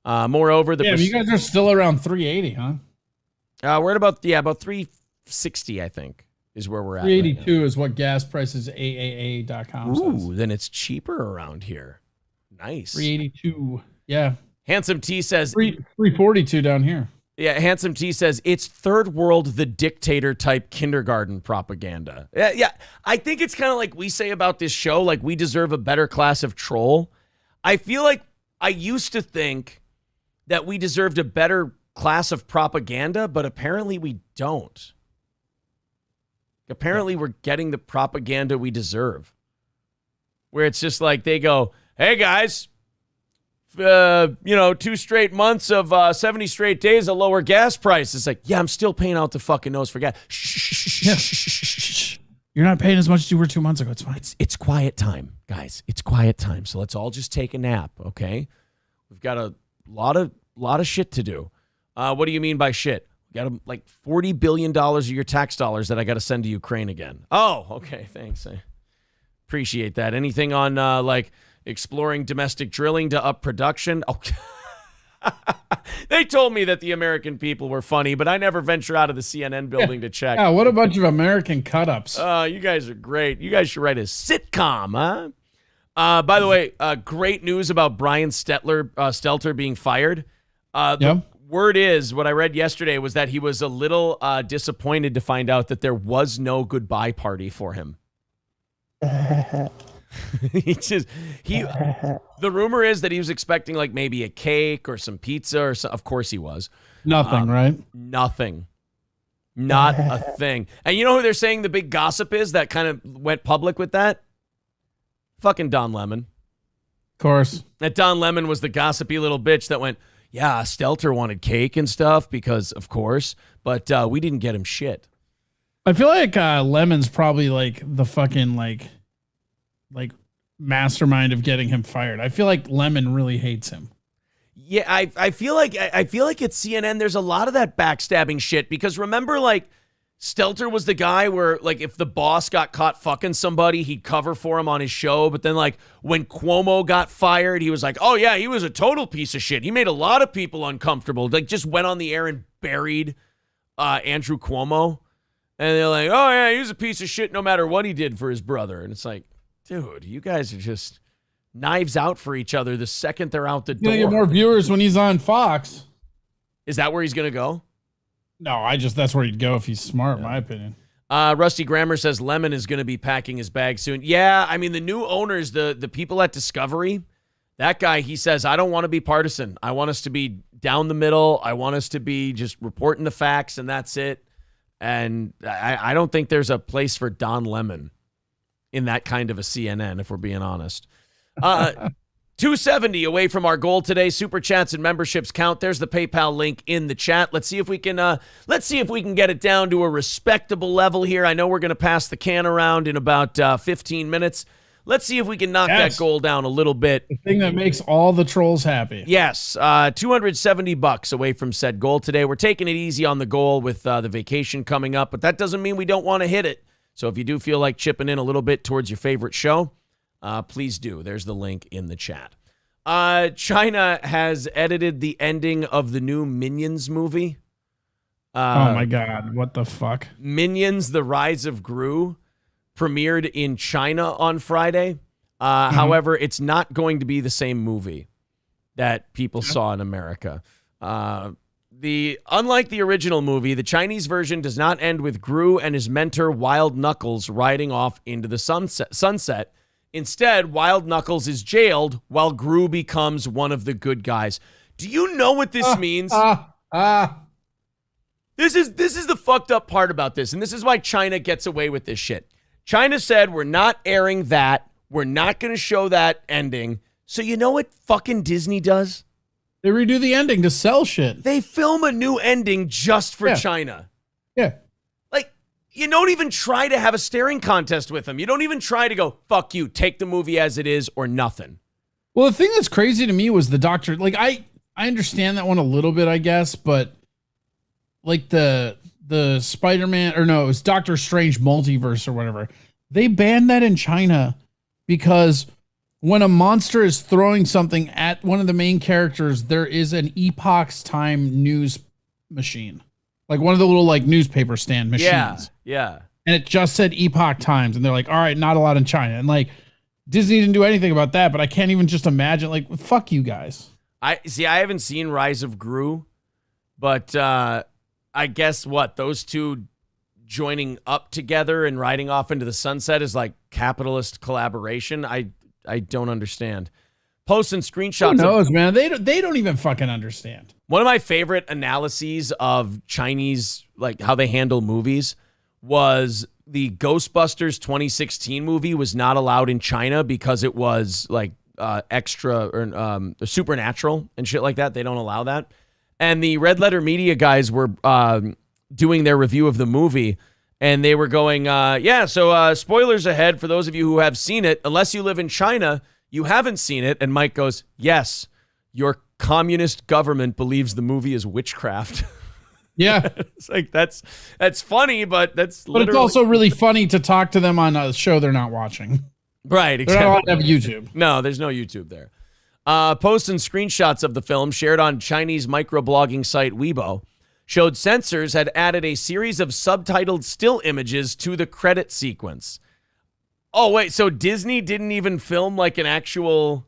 Moreover, you guys are still around 380, huh? We're at about 360, I think, is where we're at. 382 is what gas prices AAA.com says. Ooh, then it's cheaper around here. Nice. 382. Yeah. Handsome T says 342 down here. Yeah, Handsome T says it's third world, the dictator type kindergarten propaganda. Yeah, I think it's kind of like we say about this show, like we deserve a better class of troll. I feel like I used to think that we deserved a better class of propaganda, but apparently we don't. Apparently we're getting the propaganda we deserve. Where it's just like they go, hey guys, 2 straight months of 70 straight days of lower gas prices. It's like, yeah, I'm still paying out the fucking nose for gas. Shh. You're not paying as much as you were 2 months ago. It's fine. It's quiet time, guys. It's quiet time. So let's all just take a nap, okay? We've got a lot of shit to do. What do you mean by shit? We got like $40 billion of your tax dollars that I got to send to Ukraine again. Oh, okay. Thanks. I appreciate that. Anything on like exploring domestic drilling to up production? Oh, they told me that the American people were funny, but I never venture out of the CNN building to check. Yeah, what a bunch of American cut-ups. You guys are great. You guys should write a sitcom, huh? By the way, great news about Brian Stelter being fired. The word is, what I read yesterday was that he was a little disappointed to find out that there was no goodbye party for him. The rumor is that he was expecting like maybe a cake or some pizza or so. Of course he was. Nothing, right? Nothing. Not a thing. And you know who they're saying the big gossip is that kind of went public with that? Fucking Don Lemon. Of course. That Don Lemon was the gossipy little bitch that went, yeah, Stelter wanted cake and stuff because, of course, but we didn't get him shit. I feel like Lemon's probably like the fucking like mastermind of getting him fired. I feel like Lemon really hates him. Yeah, I feel like at CNN there's a lot of that backstabbing shit because remember like Stelter was the guy where like if the boss got caught fucking somebody, he'd cover for him on his show, but then like when Cuomo got fired, he was like, "Oh yeah, he was a total piece of shit. He made a lot of people uncomfortable." Like just went on the air and buried Andrew Cuomo. And they're like, "Oh yeah, he was a piece of shit no matter what he did for his brother." And it's like, dude, you guys are just knives out for each other the second they're out the door. He's gonna get more viewers when he's on Fox. Is that where he's gonna go? No, that's where he'd go if he's smart, in my opinion. Rusty Grammer says Lemon is gonna be packing his bag soon. Yeah, I mean the new owners, the people at Discovery, that guy, he says, I don't want to be partisan. I want us to be down the middle. I want us to be just reporting the facts and that's it. And I don't think there's a place for Don Lemon in that kind of a CNN, if we're being honest. 270 away from our goal today. Super chats and memberships count. There's the PayPal link in the chat. Let's see if we can get it down to a respectable level here. I know we're going to pass the can around in about 15 minutes. Let's see if we can knock that goal down a little bit. The thing that makes all the trolls happy. Yes, $270 away from said goal today. We're taking it easy on the goal with the vacation coming up, but that doesn't mean we don't want to hit it. So if you do feel like chipping in a little bit towards your favorite show, please do. There's the link in the chat. China has edited the ending of the new Minions movie. Oh my God, what the fuck? Minions: The Rise of Gru premiered in China on Friday. However, it's not going to be the same movie that people saw in America. Unlike the original movie, the Chinese version does not end with Gru and his mentor Wild Knuckles riding off into the sunset. Instead, Wild Knuckles is jailed while Gru becomes one of the good guys. Do you know what this means? This is the fucked up part about this, and this is why China gets away with this shit. China said, we're not airing that. We're not going to show that ending. So you know what fucking Disney does? They redo the ending to sell shit. They film a new ending just for China. Yeah. Like, you don't even try to have a staring contest with them. You don't even try to go, fuck you, take the movie as it is or nothing. Well, the thing that's crazy to me was the Doctor. Like, I understand that one a little bit, I guess, but like the Spider-Man, or no, it was Doctor Strange Multiverse or whatever. They banned that in China because when a monster is throwing something at one of the main characters, there is an Epoch's Time news machine. Like one of the little like newspaper stand machines. Yeah. And it just said Epoch Times. And they're like, all right, not allowed in China. And like Disney didn't do anything about that, but I can't even just imagine, like, fuck you guys. I haven't seen Rise of Gru. But I guess what? Those two joining up together and riding off into the sunset is like capitalist collaboration. I don't understand. Posting screenshots. Who knows, man? They don't even fucking understand. One of my favorite analyses of Chinese, like how they handle movies, was the Ghostbusters 2016 movie was not allowed in China because it was like extra or supernatural and shit like that. They don't allow that. And the Red Letter Media guys were doing their review of the movie, and they were going, so spoilers ahead for those of you who have seen it. Unless you live in China, you haven't seen it. And Mike goes, yes, your communist government believes the movie is witchcraft. Yeah. It's like, that's funny, but that's But it's also really funny to talk to them on a show they're not watching. Right, exactly. They're not allowed to have YouTube. No, there's no YouTube there. Posts and screenshots of the film shared on Chinese microblogging site Weibo showed censors had added a series of subtitled still images to the credit sequence. Oh, wait, so Disney didn't even film like an actual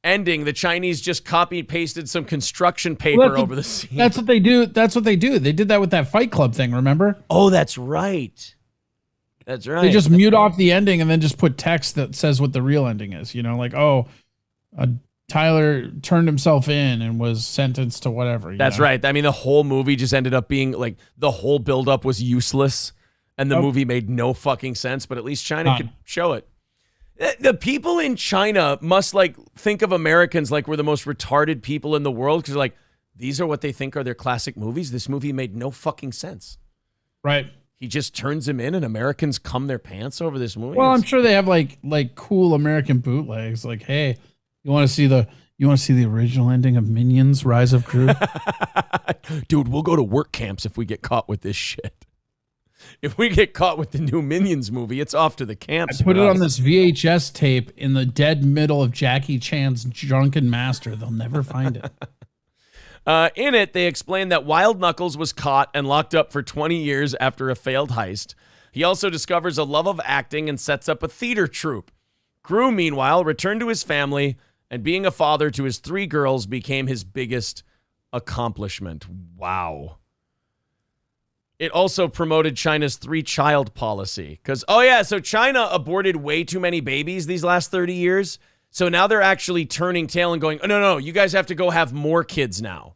ending. The Chinese just copied pasted some construction paper over the scene. That's what they do. They did that with that Fight Club thing, remember? Oh, that's right. That's right. They just mute off the ending and then just put text that says what the real ending is. You know, like, Tyler turned himself in and was sentenced to whatever. That's right. I mean, the whole movie just ended up being like the whole buildup was useless and the movie made no fucking sense, but at least China could show it. The people in China must like think of Americans like we're the most retarded people in the world because like these are what they think are their classic movies. This movie made no fucking sense. Right. He just turns him in and Americans cum their pants over this movie. Well, I'm sure they have like cool American bootlegs. Like, hey, you want to see the original ending of Minions: Rise of Gru? Dude, we'll go to work camps if we get caught with this shit. If we get caught with the new Minions movie, it's off to the camps. I put it on this VHS tape in the dead middle of Jackie Chan's Drunken Master. They'll never find it. In it, they explained that Wild Knuckles was caught and locked up for 20 years after a failed heist. He also discovers a love of acting and sets up a theater troupe. Gru, meanwhile, returned to his family, and being a father to his 3 girls became his biggest accomplishment. Wow. It also promoted China's 3-child policy. Because, so China aborted way too many babies these last 30 years. So now they're actually turning tail and going, oh, no, you guys have to go have more kids now.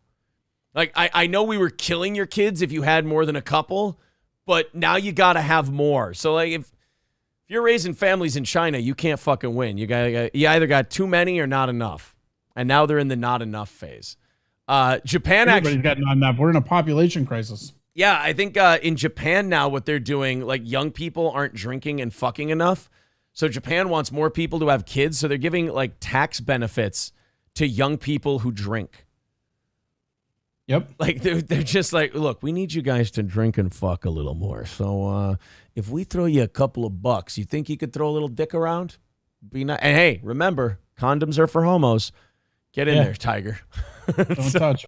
Like, I know we were killing your kids if you had more than a couple, but now you got to have more. So, like, if you're raising families in China, you can't fucking win. You either got too many or not enough. And now they're in the not enough phase. Japan Everybody's got not enough. We're in a population crisis. Yeah, I think in Japan now what they're doing, like young people aren't drinking and fucking enough. So Japan wants more people to have kids. So they're giving like tax benefits to young people who drink. Yep. Like they're just like, look, we need you guys to drink and fuck a little more. So if we throw you a couple of bucks, you think you could throw a little dick around? Be nice. And hey, remember, condoms are for homos. Get in there, Tiger. Don't touch.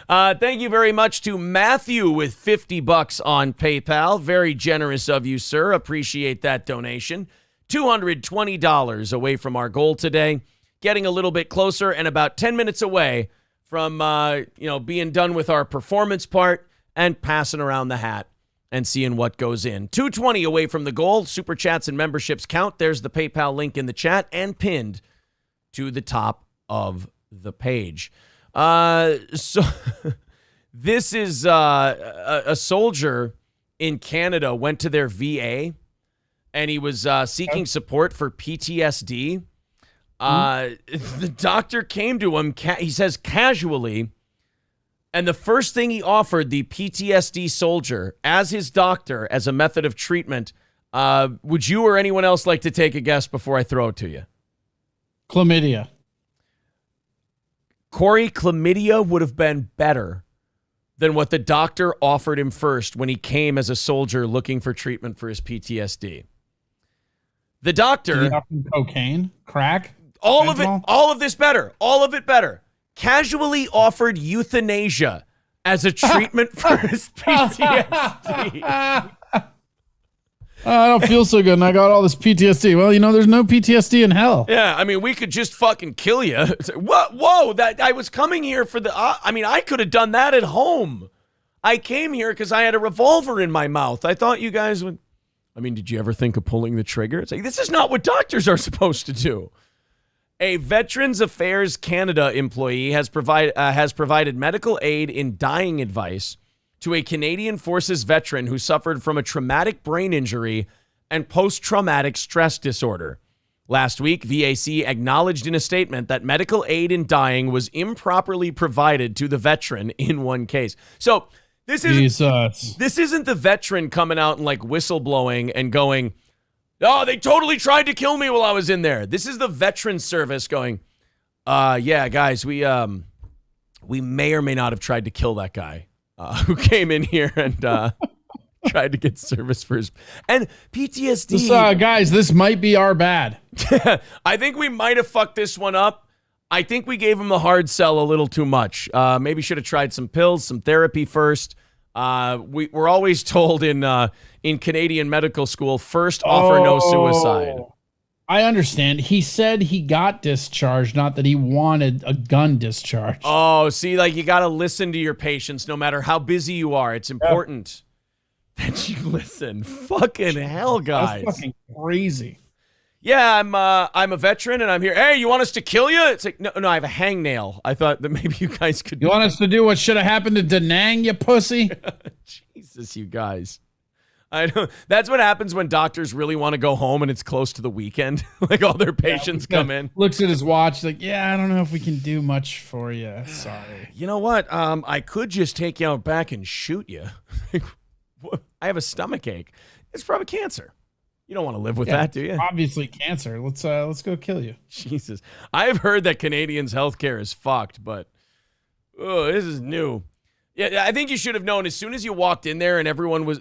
Thank you very much to Matthew with $50 on PayPal. Very generous of you, sir. Appreciate that donation. $220 away from our goal today. Getting a little bit closer and about 10 minutes away from being done with our performance part and passing around the hat and seeing what goes in. 220 away from the goal. Super chats and memberships count. There's the PayPal link in the chat and pinned to the top of the page. So this is a soldier in Canada went to their VA and he was seeking support for PTSD. The doctor came to him, he says casually, and the first thing he offered the PTSD soldier as his doctor as a method of treatment, would you or anyone else like to take a guess before I throw it to you? Chlamydia. Corey, chlamydia would have been better than what the doctor offered him first when he came as a soldier looking for treatment for his PTSD. The doctor... Did he offer him cocaine? Crack? All fentanyl? of this better. All of it better. Casually offered euthanasia as a treatment for his PTSD. I don't feel so good, and I got all this PTSD. Well, there's no PTSD in hell. Yeah, I mean, we could just fucking kill you. What? Whoa, that I was coming here for the. I could have done that at home. I came here because I had a revolver in my mouth. I thought you guys would. I mean, did you ever think of pulling the trigger? It's like, this is not what doctors are supposed to do. A Veterans Affairs Canada employee has provided medical aid in dying advice to a Canadian Forces veteran who suffered from a traumatic brain injury and post-traumatic stress disorder. Last week, VAC acknowledged in a statement that medical aid in dying was improperly provided to the veteran in one case. So this isn't the veteran coming out and like whistleblowing and going, "Oh, they totally tried to kill me while I was in there." This is the veteran service going, yeah, guys, we may or may not have tried to kill that guy who came in here and tried to get service for his and PTSD. Guys, this might be our bad. I think we might have fucked this one up. I think we gave him the hard sell a little too much. Maybe should have tried some pills, some therapy first. We're always told in Canadian medical school, first offer no suicide. I understand. He said he got discharged, not that he wanted a gun discharge. Oh, see, like you got to listen to your patients no matter how busy you are. It's important that you listen. Fucking hell, guys. That's fucking crazy. Yeah, I'm a veteran and I'm here. Hey, you want us to kill you? It's like, no, I have a hangnail. I thought that maybe you guys could. You want us to do what should have happened to Da Nang, you pussy? Jesus, you guys. I know. That's what happens when doctors really want to go home and it's close to the weekend. Like all their patients come in. Looks at his watch like, yeah, I don't know if we can do much for you. Sorry. You know what? I could just take you out back and shoot you. I have a stomach ache. It's probably cancer. You don't want to live with that, do you? Obviously cancer. Let's go kill you. Jesus. I've heard that Canadians' healthcare is fucked, but this is new. Yeah, I think you should have known as soon as you walked in there and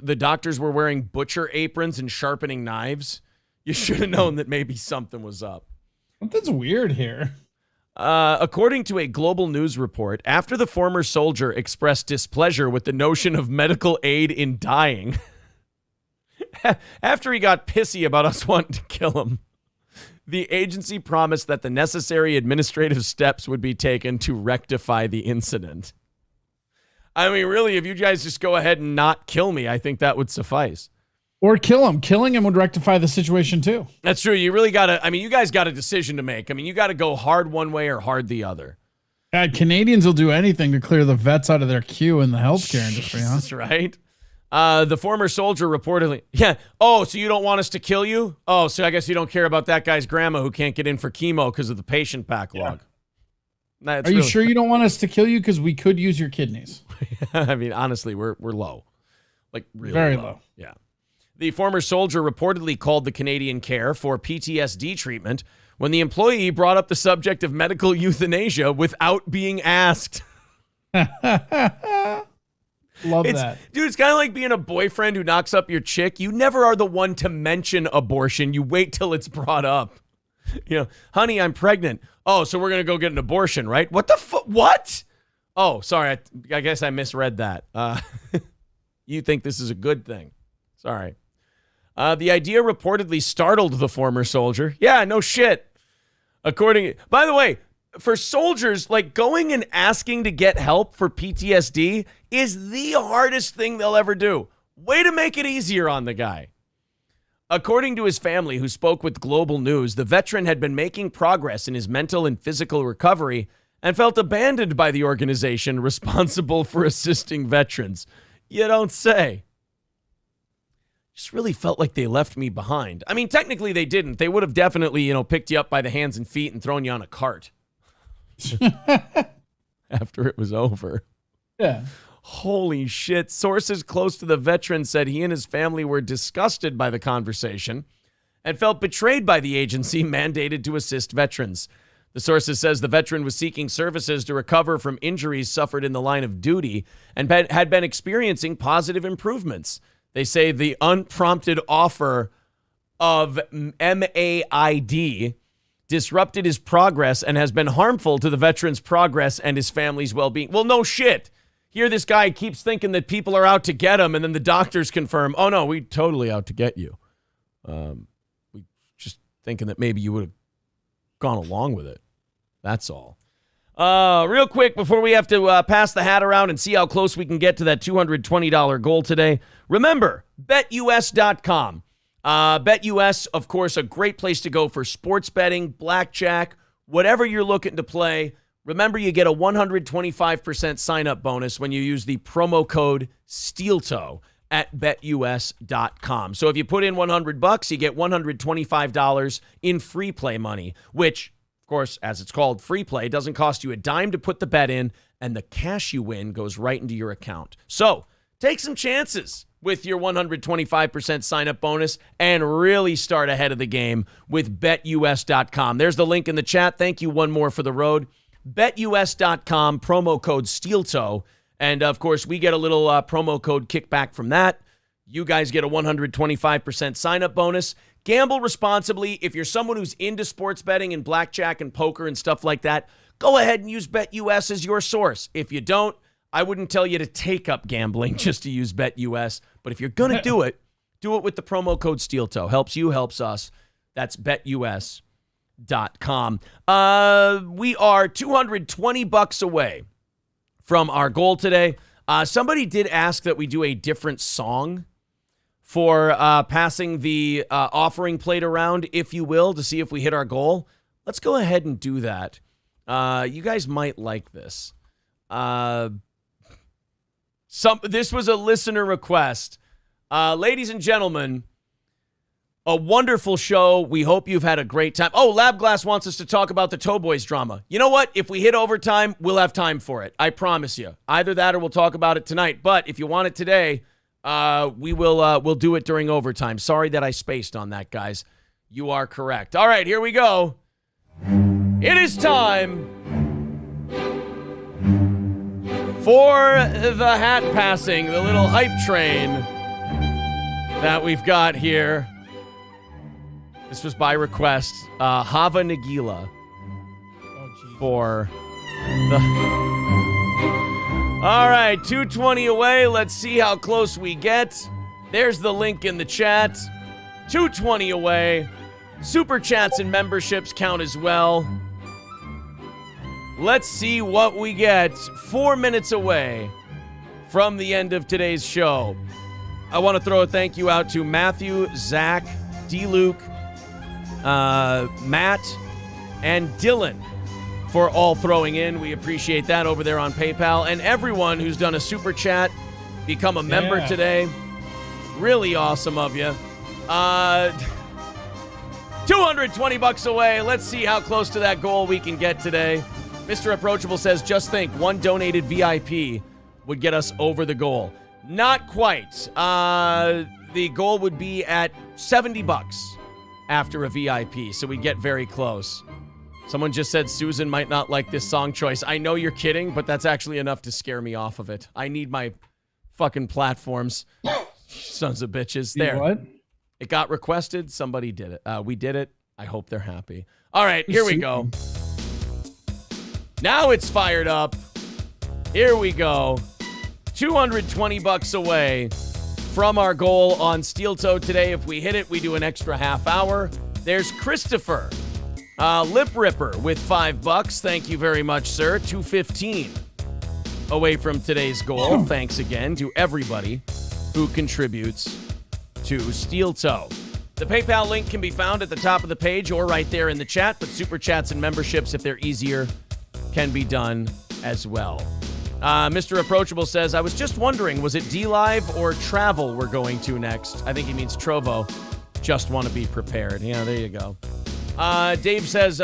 the doctors were wearing butcher aprons and sharpening knives. You should have known that maybe something was up. Something's weird here. According to a Global News report, after the former soldier expressed displeasure with the notion of medical aid in dying, after he got pissy about us wanting to kill him, the agency promised that the necessary administrative steps would be taken to rectify the incident. I mean, really, if you guys just go ahead and not kill me, I think that would suffice. Or kill him. Killing him would rectify the situation too. That's true. You really got to, you guys got a decision to make. You got to go hard one way or hard the other. Canadians will do anything to clear the vets out of their queue in the healthcare industry, huh? That's right. The former soldier reportedly, oh, so you don't want us to kill you? Oh, so I guess you don't care about that guy's grandma who can't get in for chemo because of the patient backlog. Yeah. Are you sure you don't want us to kill you? Because we could use your kidneys. Honestly, we're low. Like really very low. Yeah. The former soldier reportedly called the Canadian Care for PTSD treatment when the employee brought up the subject of medical euthanasia without being asked. Love that. Dude, it's kind of like being a boyfriend who knocks up your chick. You never are the one to mention abortion. You wait till it's brought up. Honey, I'm pregnant. Oh, so we're going to go get an abortion, right? What the fuck? What? Oh, sorry. I guess I misread that. You think this is a good thing. Sorry. The idea reportedly startled the former soldier. Yeah, no shit. By the way, for soldiers, like going and asking to get help for PTSD is the hardest thing they'll ever do. Way to make it easier on the guy. According to his family, who spoke with Global News, the veteran had been making progress in his mental and physical recovery and felt abandoned by the organization responsible for assisting veterans. You don't say. Just really felt like they left me behind. Technically they didn't. They would have definitely, picked you up by the hands and feet and thrown you on a cart. After it was over. Yeah. Holy shit. Sources close to the veteran said he and his family were disgusted by the conversation and felt betrayed by the agency mandated to assist veterans. The sources says the veteran was seeking services to recover from injuries suffered in the line of duty and had been experiencing positive improvements. They say the unprompted offer of MAID disrupted his progress and has been harmful to the veteran's progress and his family's well-being. Well, no shit. Here this guy keeps thinking that people are out to get him, and then the doctors confirm, oh, no, we totally out to get you. We just thinking that maybe you would have gone along with it. That's all. Real quick, before we have to pass the hat around and see how close we can get to that $220 goal today, remember, BetUS.com. BetUS, of course, a great place to go for sports betting, blackjack, whatever you're looking to play. Remember, you get a 125% sign-up bonus when you use the promo code SteelToe at BetUS.com. So if you put in $100, you get $125 in free play money, which, of course, as it's called, free play, doesn't cost you a dime to put the bet in, and the cash you win goes right into your account. So take some chances with your 125% sign-up bonus and really start ahead of the game with BetUS.com. There's the link in the chat. Thank you one more for the road. BetUS.com, promo code SteelToe. And, of course, we get a little promo code kickback from that. You guys get a 125% sign-up bonus. Gamble responsibly. If you're someone who's into sports betting and blackjack and poker and stuff like that, go ahead and use BetUS as your source. If you don't, I wouldn't tell you to take up gambling just to use BetUS. But if you're going to do it with the promo code SteelToe. Helps you, helps us. That's BetUS.com. We are $220 away from our goal today. Somebody did ask that we do a different song for passing the offering plate around, if you will, to see if we hit our goal. Let's go ahead and do that. You guys might like this. This was a listener request. Ladies and gentlemen, a wonderful show. We hope you've had a great time. Oh, Labglass wants us to talk about the Toe Boys drama. You know what? If we hit overtime, we'll have time for it. I promise you. Either that or we'll talk about it tonight. But if you want it today, we'll do it during overtime. Sorry that I spaced on that, guys. You are correct. All right, here we go. It is time for the hat passing, the little hype train that we've got here. This was by request. Hava Nagila for the... All right, 220 away. Let's see how close we get. There's the link in the chat. 220 away. Super chats and memberships count as well. Let's see what we get. 4 minutes away from the end of today's show. I want to throw a thank you out to Matthew, Zach, D. Luke, Matt, and Dylan for all throwing in. We appreciate that over there on PayPal. And everyone who's done a super chat, become a member today. Really awesome of you. $220 away. Let's see how close to that goal we can get today. Mr. Approachable says, just think, one donated VIP would get us over the goal. Not quite. The goal would be at $70 after a VIP, so we get very close. Someone just said Susan might not like this song choice. I know you're kidding, but that's actually enough to scare me off of it. I need my fucking platforms. Sons of bitches. There. What? It got requested. Somebody did it. We did it. I hope they're happy. All right, here we go. Now it's fired up. Here we go. $220 away from our goal on Steel Toe today. If we hit it, we do an extra half hour. There's Christopher, Lip Ripper with $5. Thank you very much, sir. 215 away from today's goal. Thanks again to everybody who contributes to Steel Toe. The PayPal link can be found at the top of the page or right there in the chat, but super chats and memberships, if they're easier, can be done as well. Mr. Approachable says, I was just wondering, was it D-Live or Travel we're going to next? I think he means Trovo. Just want to be prepared. Yeah, there you go. Dave says,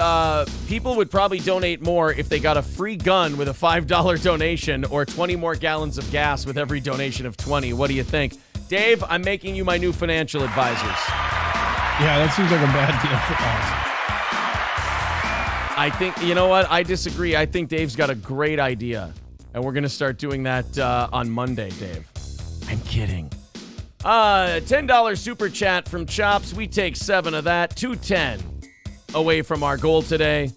people would probably donate more if they got a free gun with a $5 donation or 20 more gallons of gas with every donation of 20. What do you think? Dave, I'm making you my new financial advisors. Yeah, that seems like a bad deal for us. I think, you know what? I disagree. I think Dave's got a great idea. And we're going to start doing that on Monday, Dave. I'm kidding. $10 super chat from Chops. We take 7 of that. 210 away from our goal today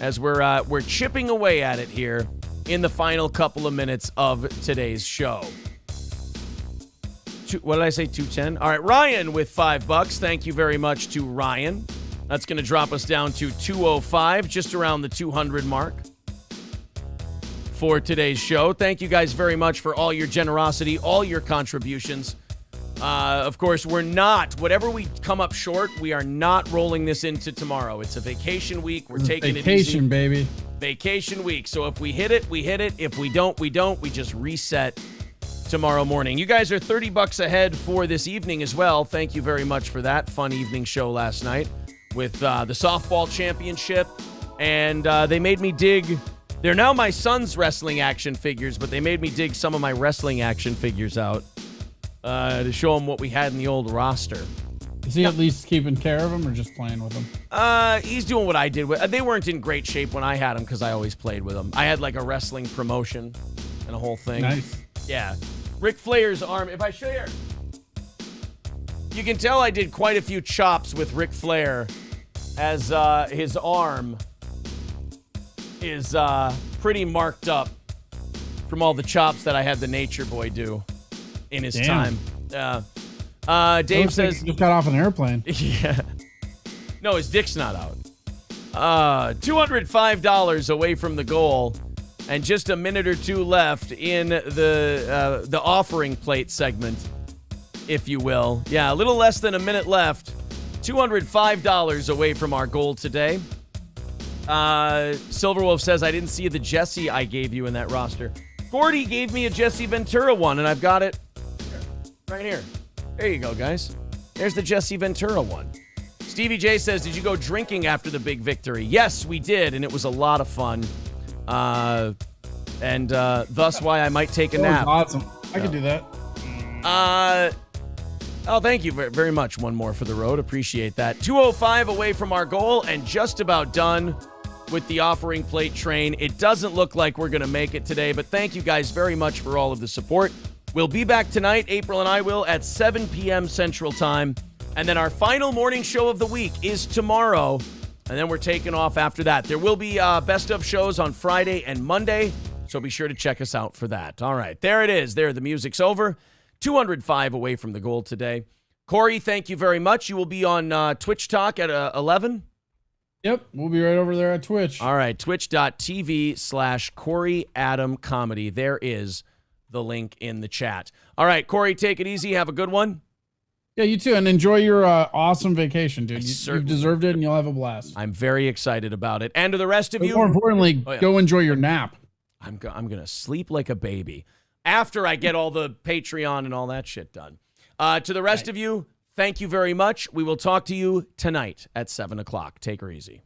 as we're chipping away at it here in the final couple of minutes of today's show. what did I say? 210. All right, Ryan with $5. Thank you very much to Ryan. That's going to drop us down to 205, just around the 200 mark for today's show. Thank you guys very much for all your generosity, all your contributions. Of course, we're not, whatever we come up short, we are not rolling this into tomorrow. It's a vacation week. We're taking it easy. Vacation, baby. Vacation week. So if we hit it, we hit it. If we don't, we don't. We just reset tomorrow morning. You guys are $30 ahead for this evening as well. Thank you very much for that. Fun evening show last night with the softball championship. And they made me dig. They're now my son's wrestling action figures, but they made me dig some of my wrestling action figures out to show him what we had in the old roster. Is he at least keeping care of them or just playing with them? He's doing what I did. They weren't in great shape when I had them because I always played with them. I had like a wrestling promotion and a whole thing. Nice. Yeah. Ric Flair's arm. If I show you can tell I did quite a few chops with Ric Flair as his arm is pretty marked up from all the chops that I had the Nature Boy do in his time. Dave says he just got off an airplane. Yeah. No, his dick's not out. $205 away from the goal, and just a minute or two left in the offering plate segment, if you will. Yeah, a little less than a minute left. $205 away from our goal today. Silverwolf says, I didn't see the Jesse I gave you in that roster. Gordy gave me a Jesse Ventura one, and I've got it right here. There you go, guys. There's the Jesse Ventura one. Stevie J says, did you go drinking after the big victory? Yes, we did, and it was a lot of fun. And thus why I might take a nap. Awesome. I could do that. Thank you very much. One more for the road. Appreciate that. 205 away from our goal and just about done with the offering plate train. It doesn't look like we're going to make it today, but thank you guys very much for all of the support. We'll be back tonight, April and I will, at 7 p.m. Central Time. And then our final morning show of the week is tomorrow. And then we're taking off after that. There will be best of shows on Friday and Monday, so be sure to check us out for that. All right, there it is. There, the music's over. 205 away from the goal today. Corey, thank you very much. You will be on Twitch Talk at 11. Yep, we'll be right over there at Twitch. All right, twitch.tv/Corey Adam Comedy. There is the link in the chat. All right, Corey, take it easy. Have a good one. Yeah, you too, and enjoy your awesome vacation, dude. You've deserved it, and you'll have a blast. I'm very excited about it. And to the rest of you, more importantly, go enjoy your nap. I'm gonna sleep like a baby after I get all the Patreon and all that shit done. To the rest of you, thank you very much. We will talk to you tonight at 7 o'clock. Take her easy.